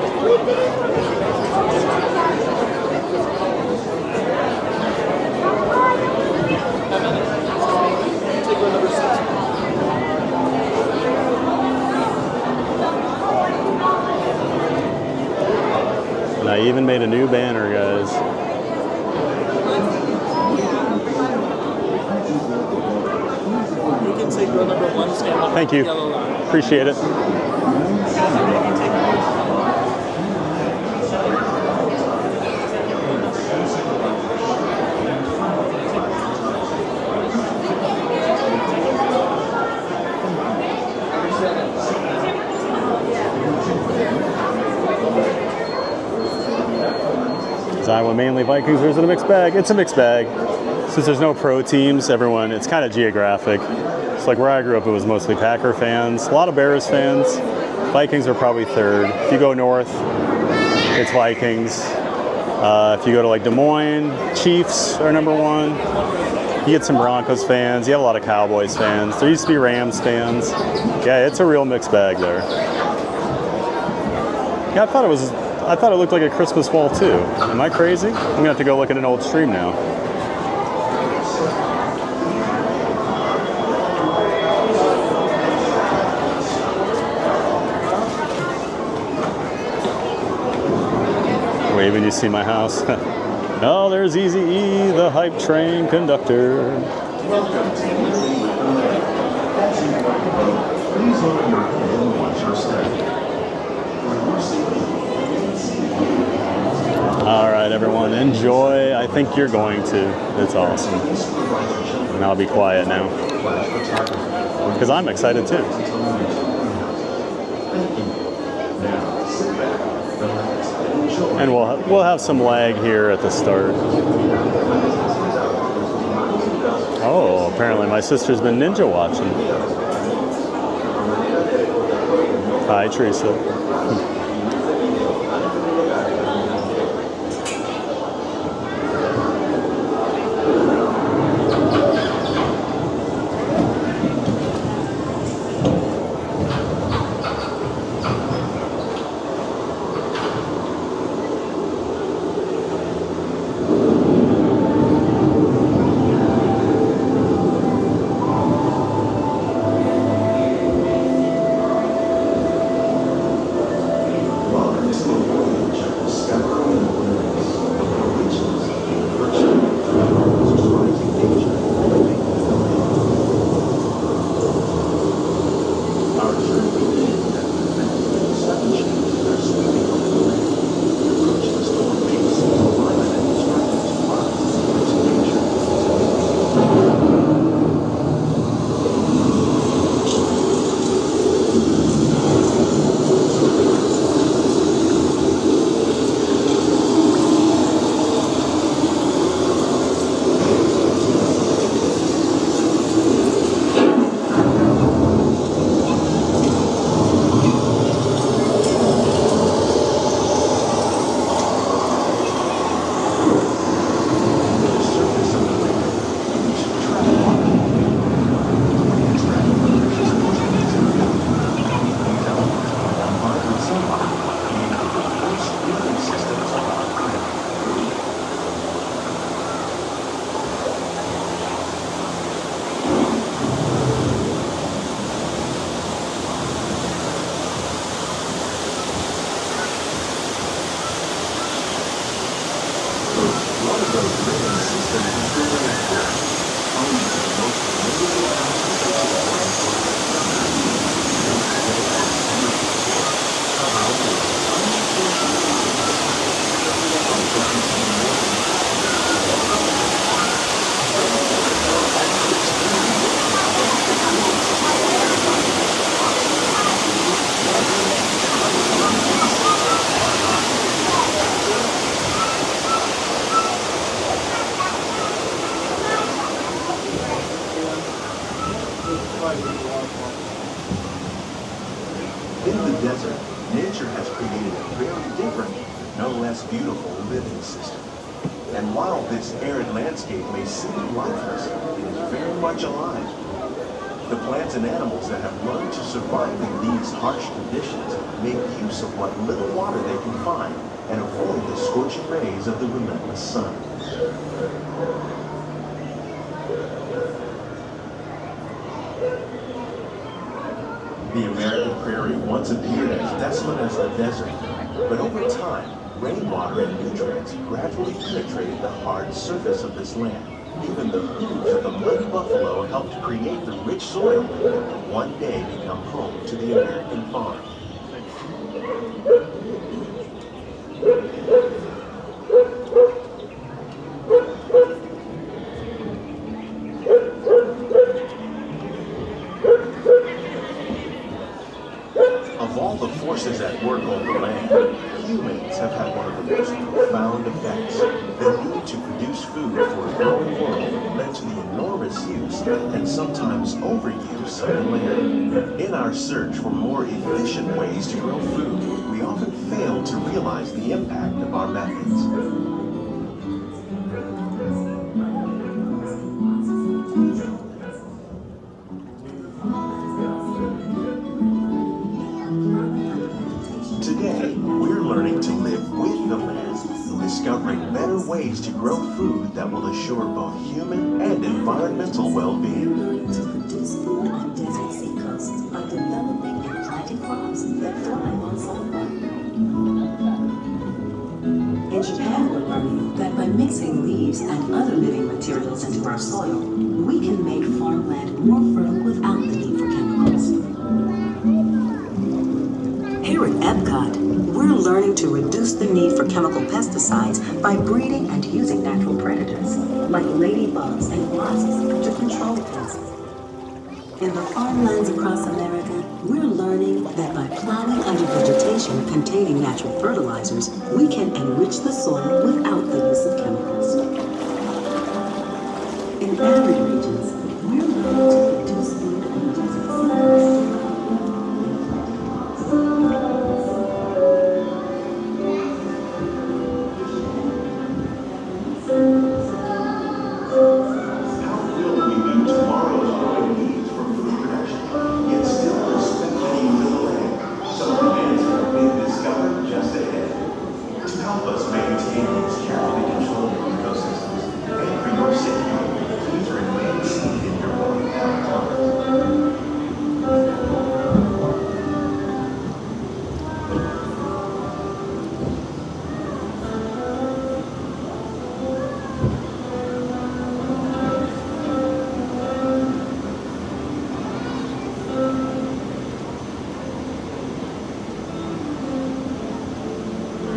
And I even made a new banner, guys. Take row number 1, stand up. Thank you. Appreciate it. Is Iowa mainly Vikings or is it a mixed bag? It's a mixed bag. Since there's no pro teams, everyone, it's kind of geographic. Like where I grew up, it was mostly Packer fans, a lot of Bears fans. Vikings are probably third. If you go north, it's Vikings. If you go to like Des Moines, Chiefs are number one. You get some Broncos fans. You have a lot of Cowboys fans. There used to be Rams fans. Yeah, it's a real mixed bag there. Yeah, I thought it looked like a Christmas wall too. Am I crazy? I'm gonna have to go look at an old stream now. Wave when you see my house. Oh, there's Easy E, the hype train conductor. All right, everyone, enjoy. I I think you're going to. It's awesome. And I'll be quiet now. Because I'm excited too. And we'll have some lag here at the start. Oh, apparently my sister's been ninja watching. Hi, Teresa. In the desert, nature has created a very different, no less beautiful living system. And while this arid landscape may seem lifeless, it is very much alive. The plants and animals that have learned to survive in these harsh conditions make use of what little water they can find and avoid the scorching rays of the relentless sun. The American prairie once appeared as desolate as the desert, but over time, rainwater and nutrients gradually penetrated the hard surface of this land. Even the hooves of the mighty buffalo helped create the rich soil that would one day become home to the American farm. Of all the forces at work on the land, humans have had one of the most profound effects. The need to produce food for a growing world led to the enormous use and sometimes overuse of the land. In our search for more efficient ways to grow food, we often fail to realize the impact of our methods. Today, we're learning to live with the land, discovering better ways to grow food that will assure both human and environmental well-being. Learning to produce food on desert seacoasts by developing and planting crops that thrive on sunlight. In Japan, we're learning that by mixing leaves and other living materials into our soil, we can make farmland more fertile without the need for chemicals. Here at EPCOT, we're learning to reduce the need for chemical pesticides by breeding and using natural predators, like ladybugs and wasps, to control pests. In the farmlands across America, we're learning that by plowing under vegetation containing natural fertilizers, we can enrich the soil without the use of chemicals. In arid regions, we're learning to produce food and using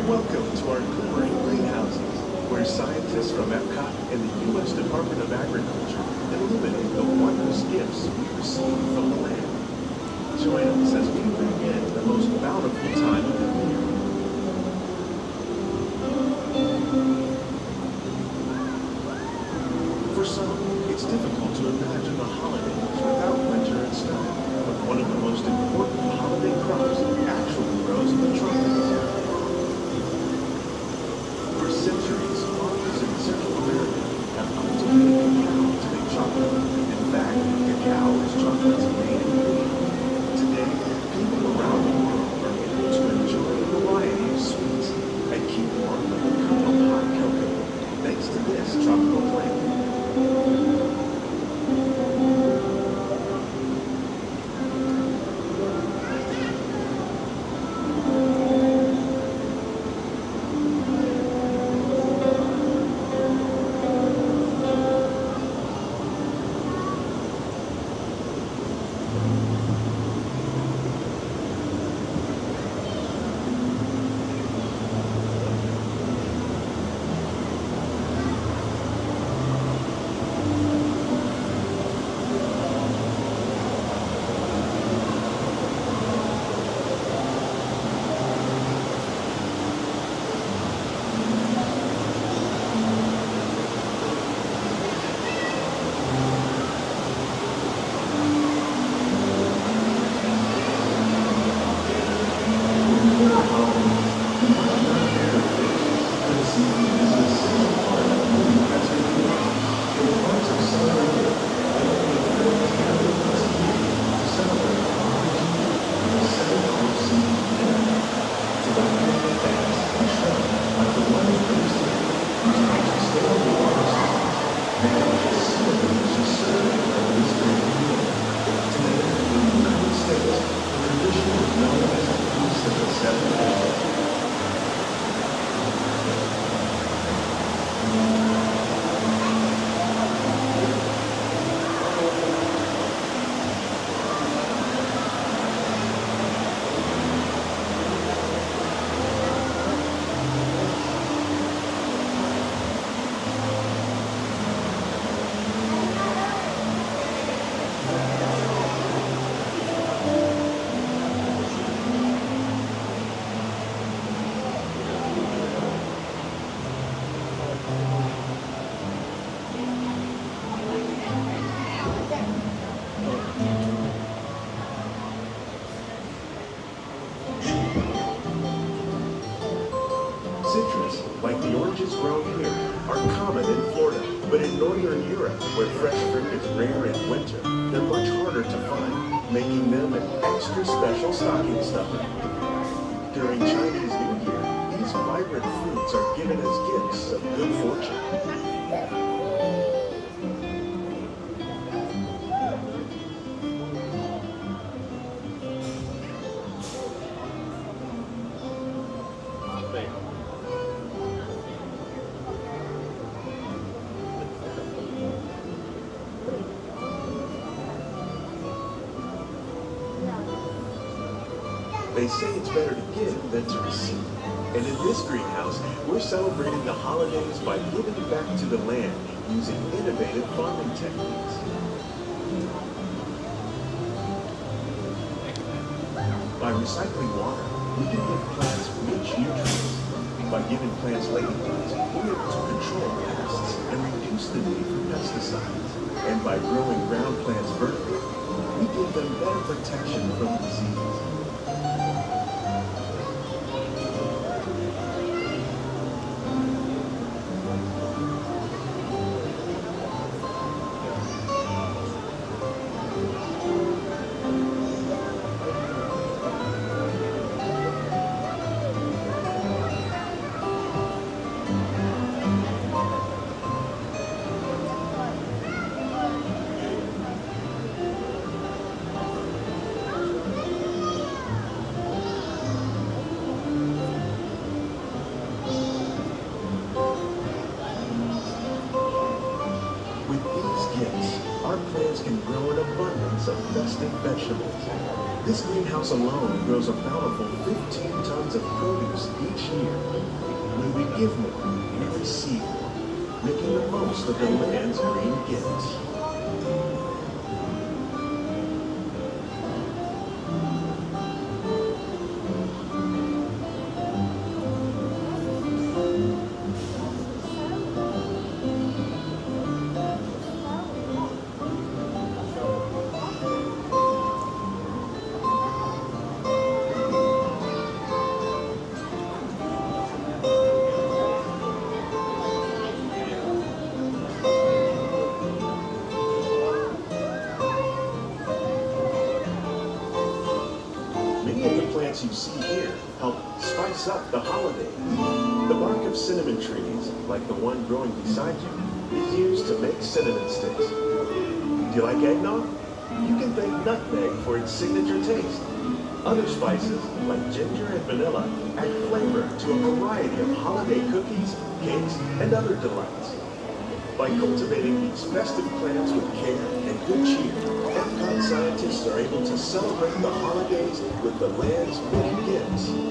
Welcome to our Glimmering Greenhouses, where scientists from EPCOT and the U.S. Department of Agriculture illuminate the wondrous gifts we receive from the land. Join us as we bring in the most bountiful time of the year. For some, it's difficult to imagine the holidays without winter and snow, but one of the most important holiday crops actually grows in the tropics. For centuries, farmers in Central America have cultivated cacao to make chocolate. In fact, cacao is chocolate's main ingredient. Today, people around the world are able to enjoy a variety of sweets and keep warm with a cup of hot cocoa, thanks to this tropical plant. Citrus, like the oranges grown here, are common in Florida, but in northern Europe, where fresh fruit is rare in winter, they're much harder to find, making them an extra special stocking stuffer. During Chinese New Year, these vibrant fruits are given as gifts of good fortune. They say it's better to give than to receive. And in this greenhouse, we're celebrating the holidays by giving back to the land using innovative farming techniques. By recycling water, we can give plants rich nutrients. By giving plants ladybugs, we're able to control pests and reduce the need for pesticides. And by growing ground plants vertically, we give them better protection from disease. Festive vegetables. This greenhouse alone grows a bountiful 15 tons of produce each year. When we give more, we receive more, making the most of the land's green gifts. You see here help spice up the holidays. The bark of cinnamon trees, like the one growing beside you, is used to make cinnamon sticks. Do you like eggnog? You can thank nutmeg for its signature taste. Other spices, like ginger and vanilla, add flavor to a variety of holiday cookies, cakes, and other delights. By cultivating these festive plants with care and good cheer, EPCOT scientists are able to celebrate the holidays with the land's many gifts.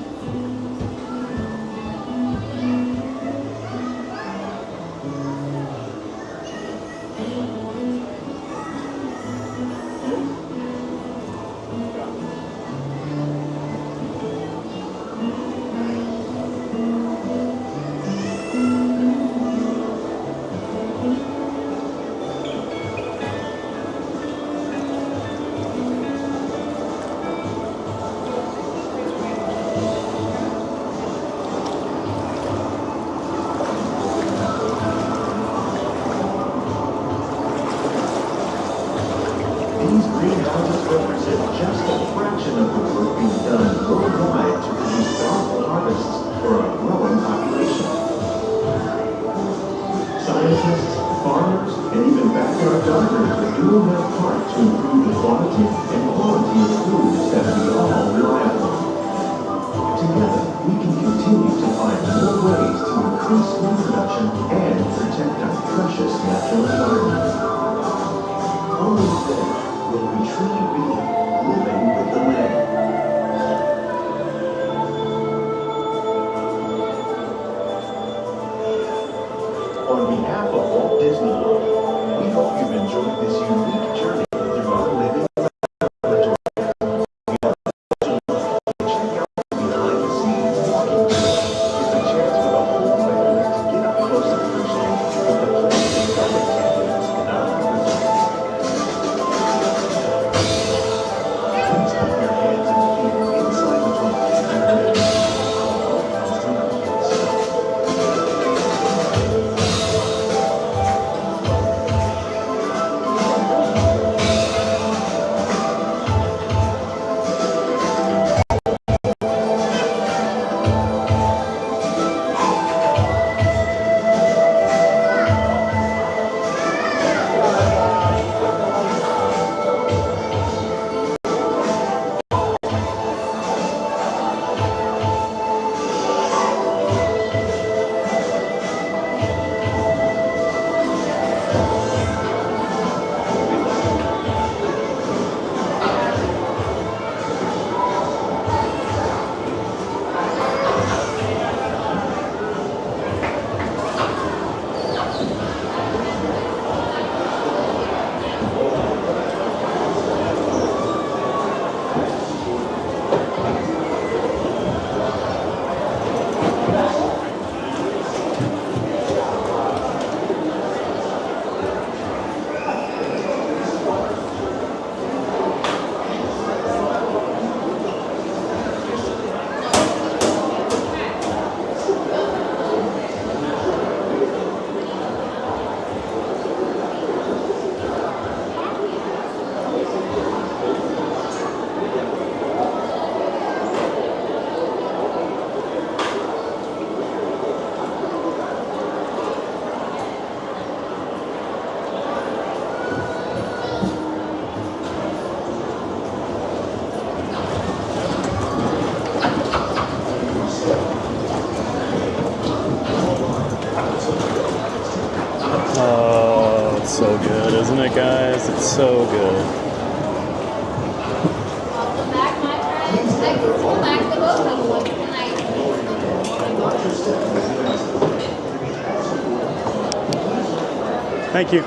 isn't it, guys? It's so good. Welcome back, my friends. Thank you for back the boat couple tonight. Thank you.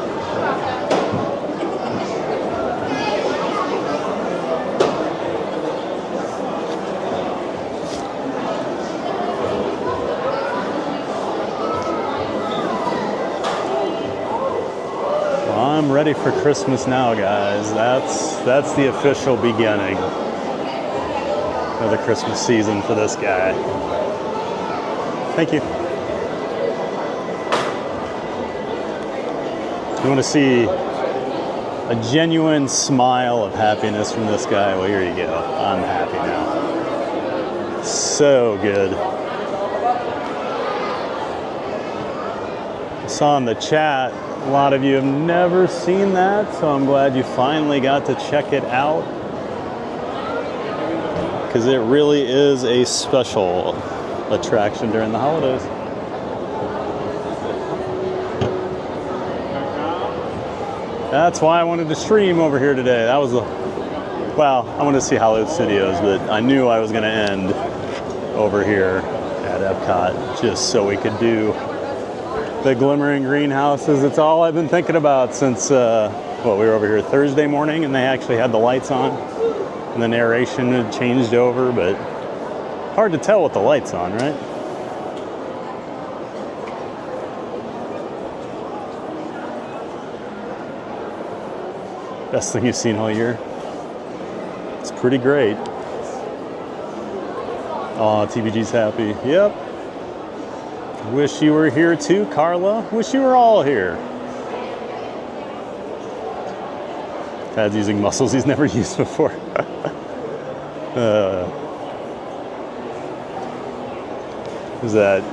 I'm ready for Christmas now, guys. That's the official beginning of the Christmas season for this guy. Thank you. You want to see a genuine smile of happiness from this guy? Well, here you go. I'm happy now. So good. I saw in the chat, a lot of you have never seen that, so I'm glad you finally got to check it out. Because it really is a special attraction during the holidays. That's why I wanted to stream over here today. That was well, I wanted to see Hollywood Studios, but I knew I was going to end over here at EPCOT just so we could do the Glimmering Greenhouses. It's all I've been thinking about since, well, we were over here Thursday morning and they actually had the lights on and the narration had changed over, but hard to tell with the lights on, right? Best thing you've seen all year. It's pretty great. Oh, TBG's happy. Yep. Wish you were here too, Carla. Wish you were all here. Tad's using muscles he's never used before. Is that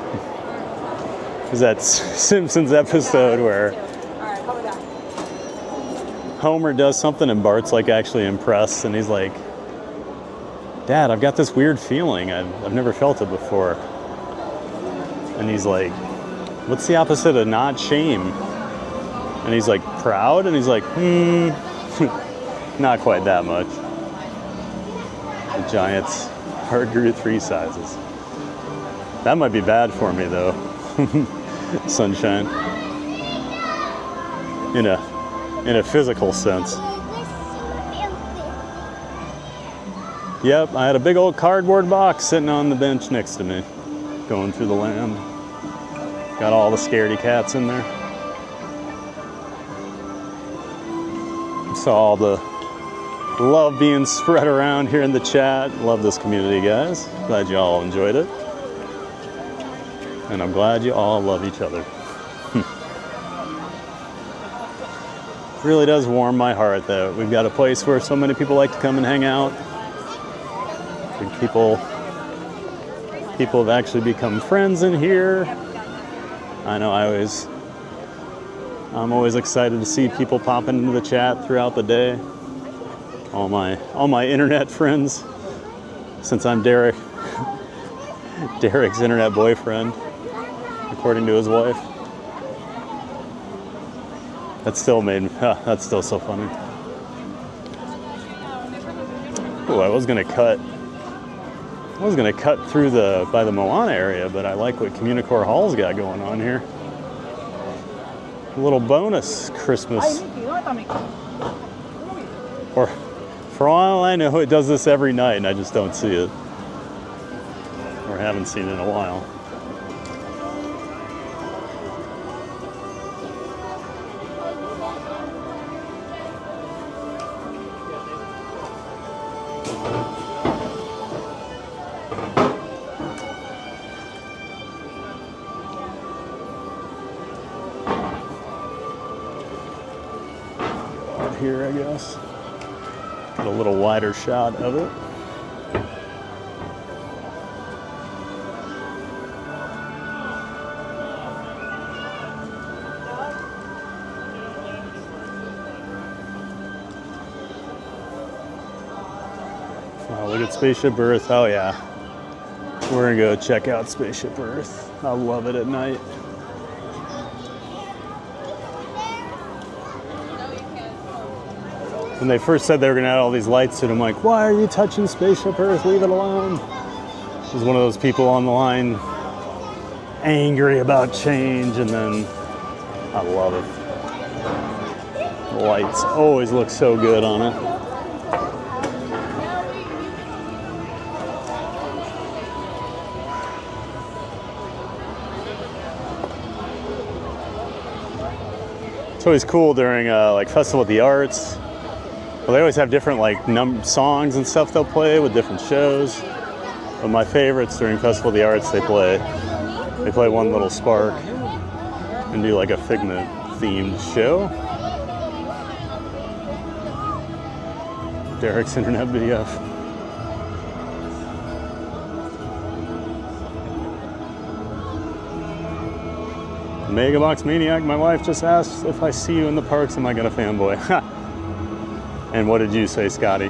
Simpsons episode where Homer does something and Bart's like actually impressed and he's like, Dad, I've got this weird feeling. I've never felt it before. And he's like, what's the opposite of not shame? And he's like, proud? And he's like, not quite that much. The Giants heart grew 3 sizes. That might be bad for me though. Sunshine. In a physical sense. Yep, I had a big old cardboard box sitting on the bench next to me, going through the land. Got all the scaredy cats in there. Saw all the love being spread around here in the chat. Love this community, guys. Glad you all enjoyed it. And I'm glad you all love each other. Really does warm my heart that we've got a place where so many people like to come and hang out. And people have actually become friends in here. I know I'm always excited to see people popping into the chat throughout the day. All my internet friends, since I'm Derek's internet boyfriend, according to his wife. That's still that's still so funny. Oh, I was gonna cut through by the Moana area, but I like what Communicore Hall's got going on here. A little bonus Christmas. Or for all I know, it does this every night and I just don't see it. Or haven't seen it in a while. Here, I guess. Get a little wider shot of it. Oh, look at Spaceship Earth. Oh yeah. We're gonna go check out Spaceship Earth. I love it at night. When they first said they were gonna add all these lights to it, I'm like, why are you touching Spaceship Earth? Leave it alone. I was one of those people on the line angry about change, and then I love it. The lights always look so good on it. It's always cool during like Festival of the Arts. Well, they always have different like songs and stuff they'll play with different shows. But my favorites during Festival of the Arts, they play One Little Spark and do like a Figment themed show. Derek's Internet BF. Megabox Maniac, my wife just asked if I see you in the parks, am I gonna fanboy? And what did you say, Scotty?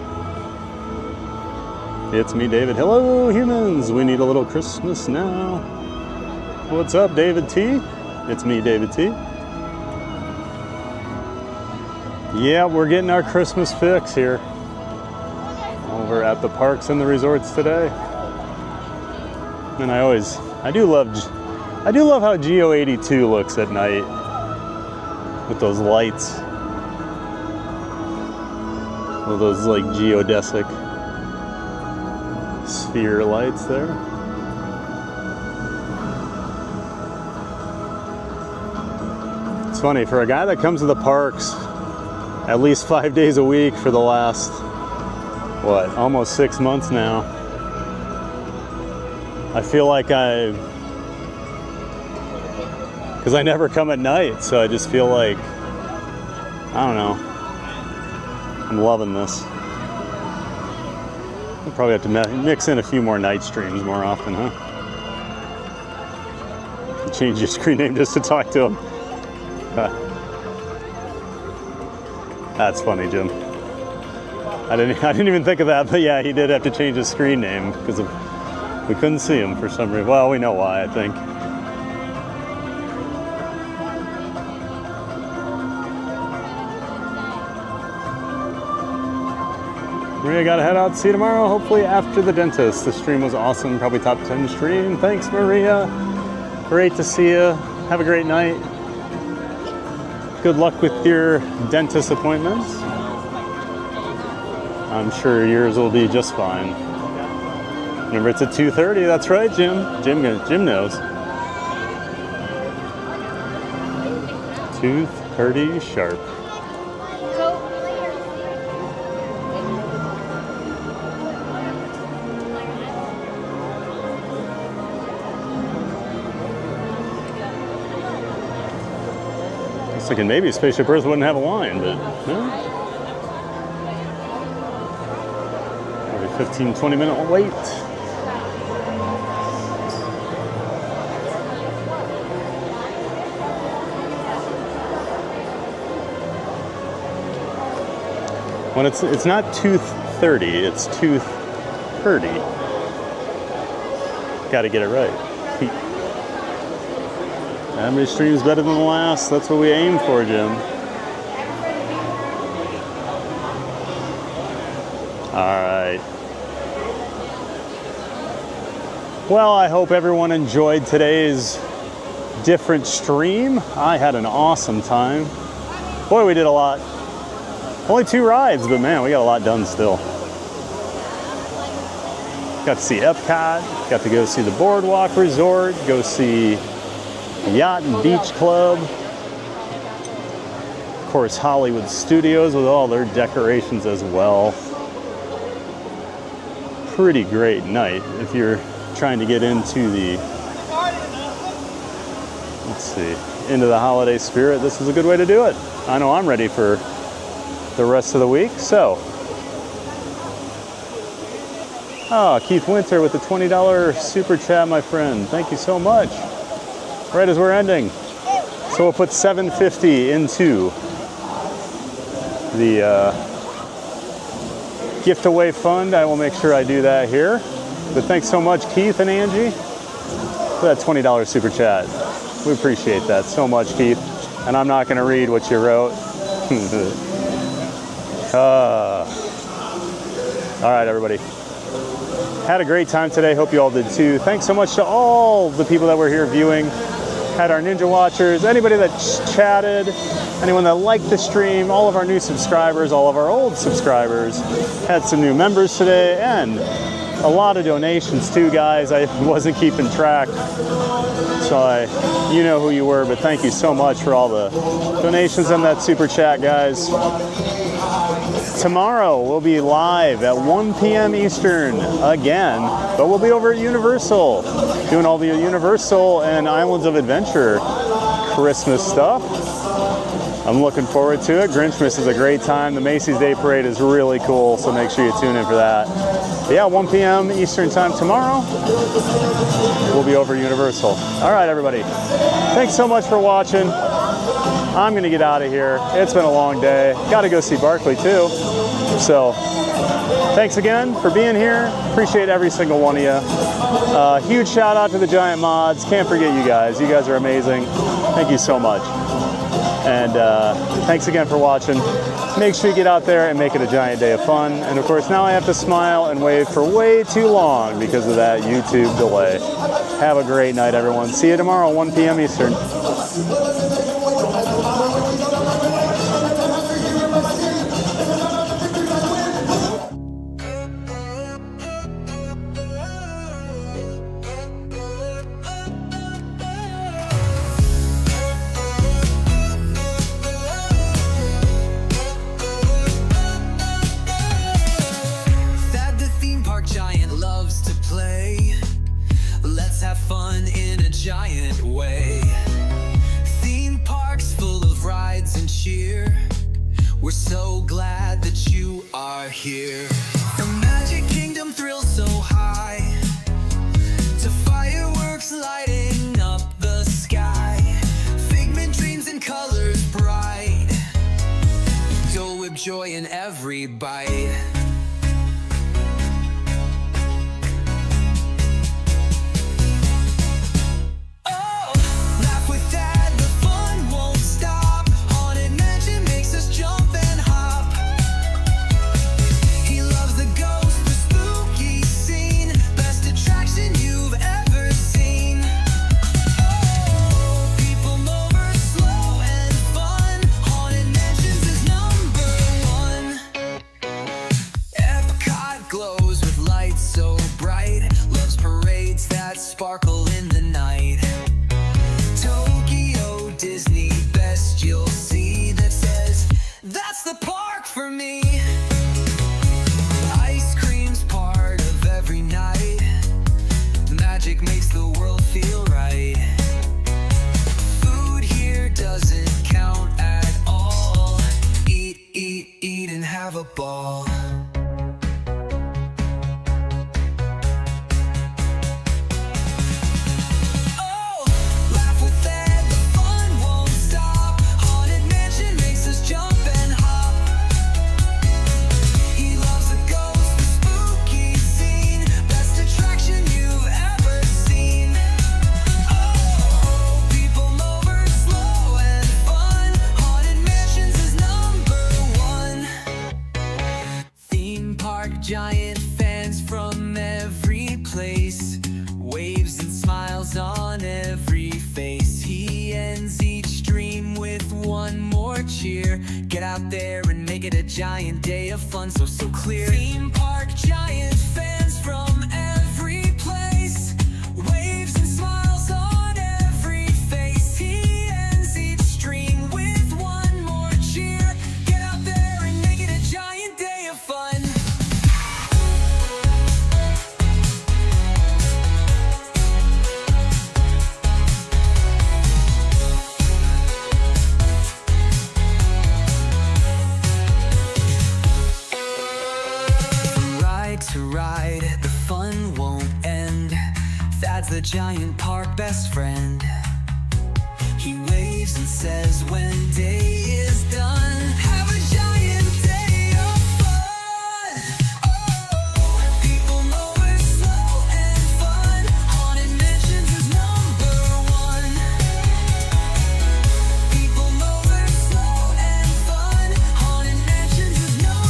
It's me, David. Hello, humans. We need a little Christmas now. What's up, David T? It's me, David T. Yeah, we're getting our Christmas fix here. Over at the parks and the resorts today. And I do love how Geo 82 looks at night with those lights. With those like geodesic sphere lights there. It's funny, for a guy that comes to the parks at least 5 days a week for the last, what, almost 6 months now, I feel like because I never come at night, so I just feel like, I don't know, I'm loving this. I'll probably have to mix in a few more night streams more often, huh? Change your screen name just to talk to him. That's funny, Jim. I didn't even think of that, but yeah, he did have to change his screen name because we couldn't see him for some reason. Well, we know why, I think. Maria, gotta head out to see you tomorrow, hopefully after the dentist. The stream was awesome, probably top 10 stream. Thanks, Maria. Great to see you. Have a great night. Good luck with your dentist appointments. I'm sure yours will be just fine. Remember, it's at 2:30. That's right, Jim. Jim knows. 2:30 sharp. I was thinking maybe Spaceship Earth wouldn't have a line, but no. Probably 15-20 minute wait. When it's not 2:30, it's 2:30. Got to get it right. How many streams better than the last? That's what we aim for, Jim. All right. Well, I hope everyone enjoyed today's different stream. I had an awesome time. Boy, we did a lot. Only 2 rides, but man, we got a lot done still. Got to see EPCOT, got to go see the Boardwalk Resort, go see Yacht and Beach Club. Of course, Hollywood Studios with all their decorations as well. Pretty great night if you're trying to get into the, let's see, into the holiday spirit. This is a good way to do it. I know I'm ready for the rest of the week, so. Oh, Keith Winter with the $20 super chat, my friend. Thank you so much. Right as we're ending. So we'll put $7.50 into the gift away fund. I will make sure I do that here. But thanks so much, Keith and Angie, for that $20 super chat. We appreciate that so much, Keith. And I'm not going to read what you wrote. All right, everybody. Had a great time today. Hope you all did too. Thanks so much to all the people that were here viewing. Had our Ninja Watchers, anybody that chatted, anyone that liked the stream, all of our new subscribers, all of our old subscribers. Had some new members today and a lot of donations too, guys. I wasn't keeping track, so you know who you were, but thank you so much for all the donations and that super chat, guys. Tomorrow we'll be live at 1 p.m. Eastern again, but we'll be over at Universal doing all the Universal and Islands of Adventure Christmas stuff. I'm looking forward to it. Grinchmas is a great time. The Macy's Day Parade is really cool, so make sure you tune in for that. But yeah, 1 p.m. Eastern time tomorrow, we'll be over at Universal. All right, everybody. Thanks so much for watching. I'm going to get out of here. It's been a long day. Got to go see Barkley too. So thanks again for being here. Appreciate every single one of you. Huge shout out to the Giant Mods. Can't forget you guys. You guys are amazing. Thank you so much. And thanks again for watching. Make sure you get out there and make it a giant day of fun. And of course, now I have to smile and wave for way too long because of that YouTube delay. Have a great night, everyone. See you tomorrow, 1 p.m. Eastern. We're so glad that you are here. The Magic Kingdom thrills so high, to fireworks lighting up the sky, figment dreams and colors bright, Dole Whip joy in every bite. Sparkle in the night. Tokyo Disney, best you'll see that says that's the park for me. Ice cream's part of every night. Magic makes the world feel right. Food here doesn't count at all. Eat, eat, eat and have a ball. Giant fans from every place, waves and smiles on every face. He ends each dream with one more cheer. Get out there and make it a giant day of fun, so clear. Theme park giant fans from every place, waves and smiles on every face. He ends each dream with one more cheer. Get out there and make it a giant day of fun. To ride, the fun won't end. Thad's the giant park best friend. He waves and says when day is done, have a giant day of fun. Oh, people know we're slow and fun. Haunted Mansions is #1. People know we're slow and fun. Haunted Mansions is #1.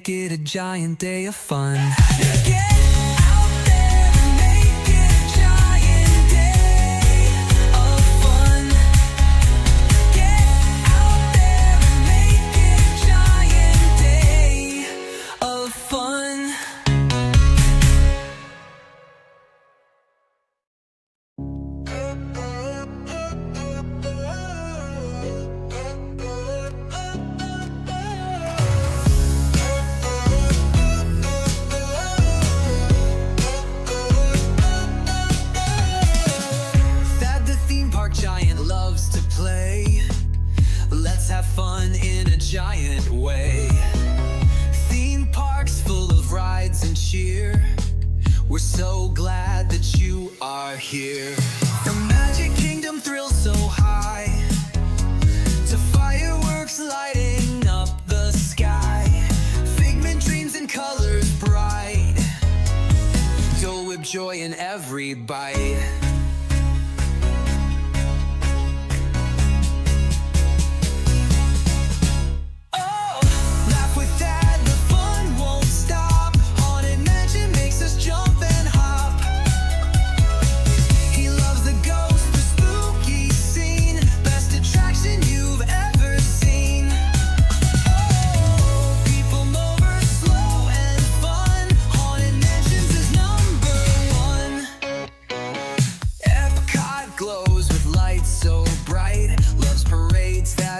make it a giant day of fun. Get out there and make it a giant day of fun. Get out there and make it a giant day of fun. Let's have fun in a giant way. Theme parks full of rides and cheer. We're so glad that you are here. From Magic Kingdom thrills so high to fireworks lighting up the sky. Figment dreams and colors bright. Dole Whip joy in every bite.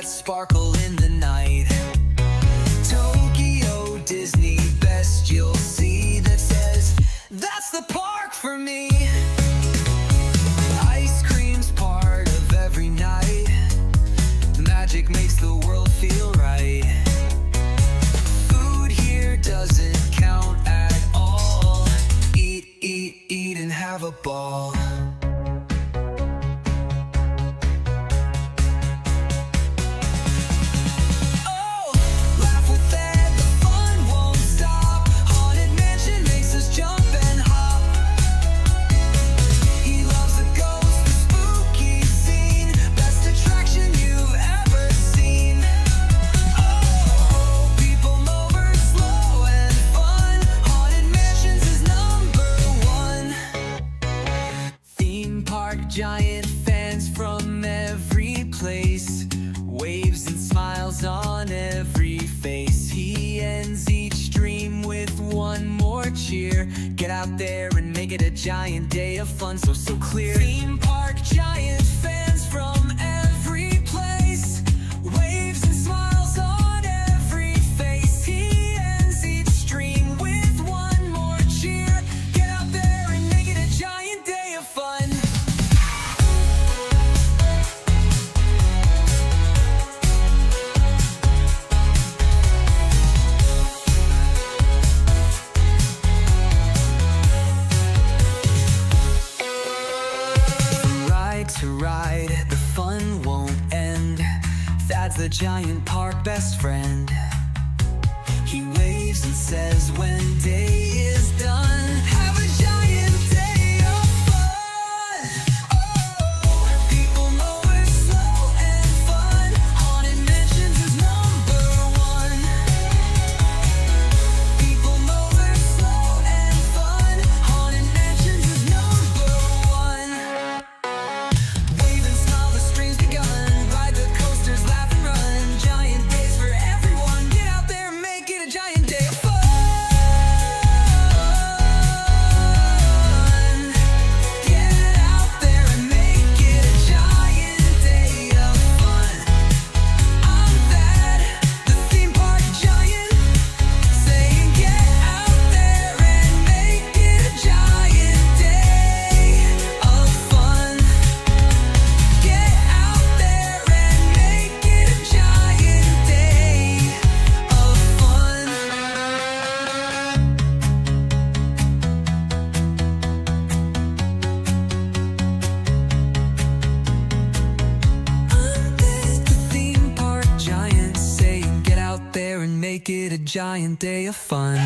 Sparkle in the night. Tokyo Disney, best you'll see that says that's the park for me. Ice cream's part of every night. Magic makes the world feel right. Food here doesn't count at all. Eat, eat, eat and have a ball. Giant fans from every place, waves and smiles on every face. He ends each dream with one more cheer. Get out there and make it a giant day of fun, so clear. Theme park giant fans from every place, waves and smiles on every face. He ends each dream with one more cheer. Get out there and make it a giant day of fun. To ride, the fun won't end. Thad's the giant park best friend. He waves and says when day is done, have a giant day of fun. Oh, people know we're slow and fun. Haunted Mansions is #1. People know we're slow and fun. Haunted Mansions is #1. Make it a giant day of fun.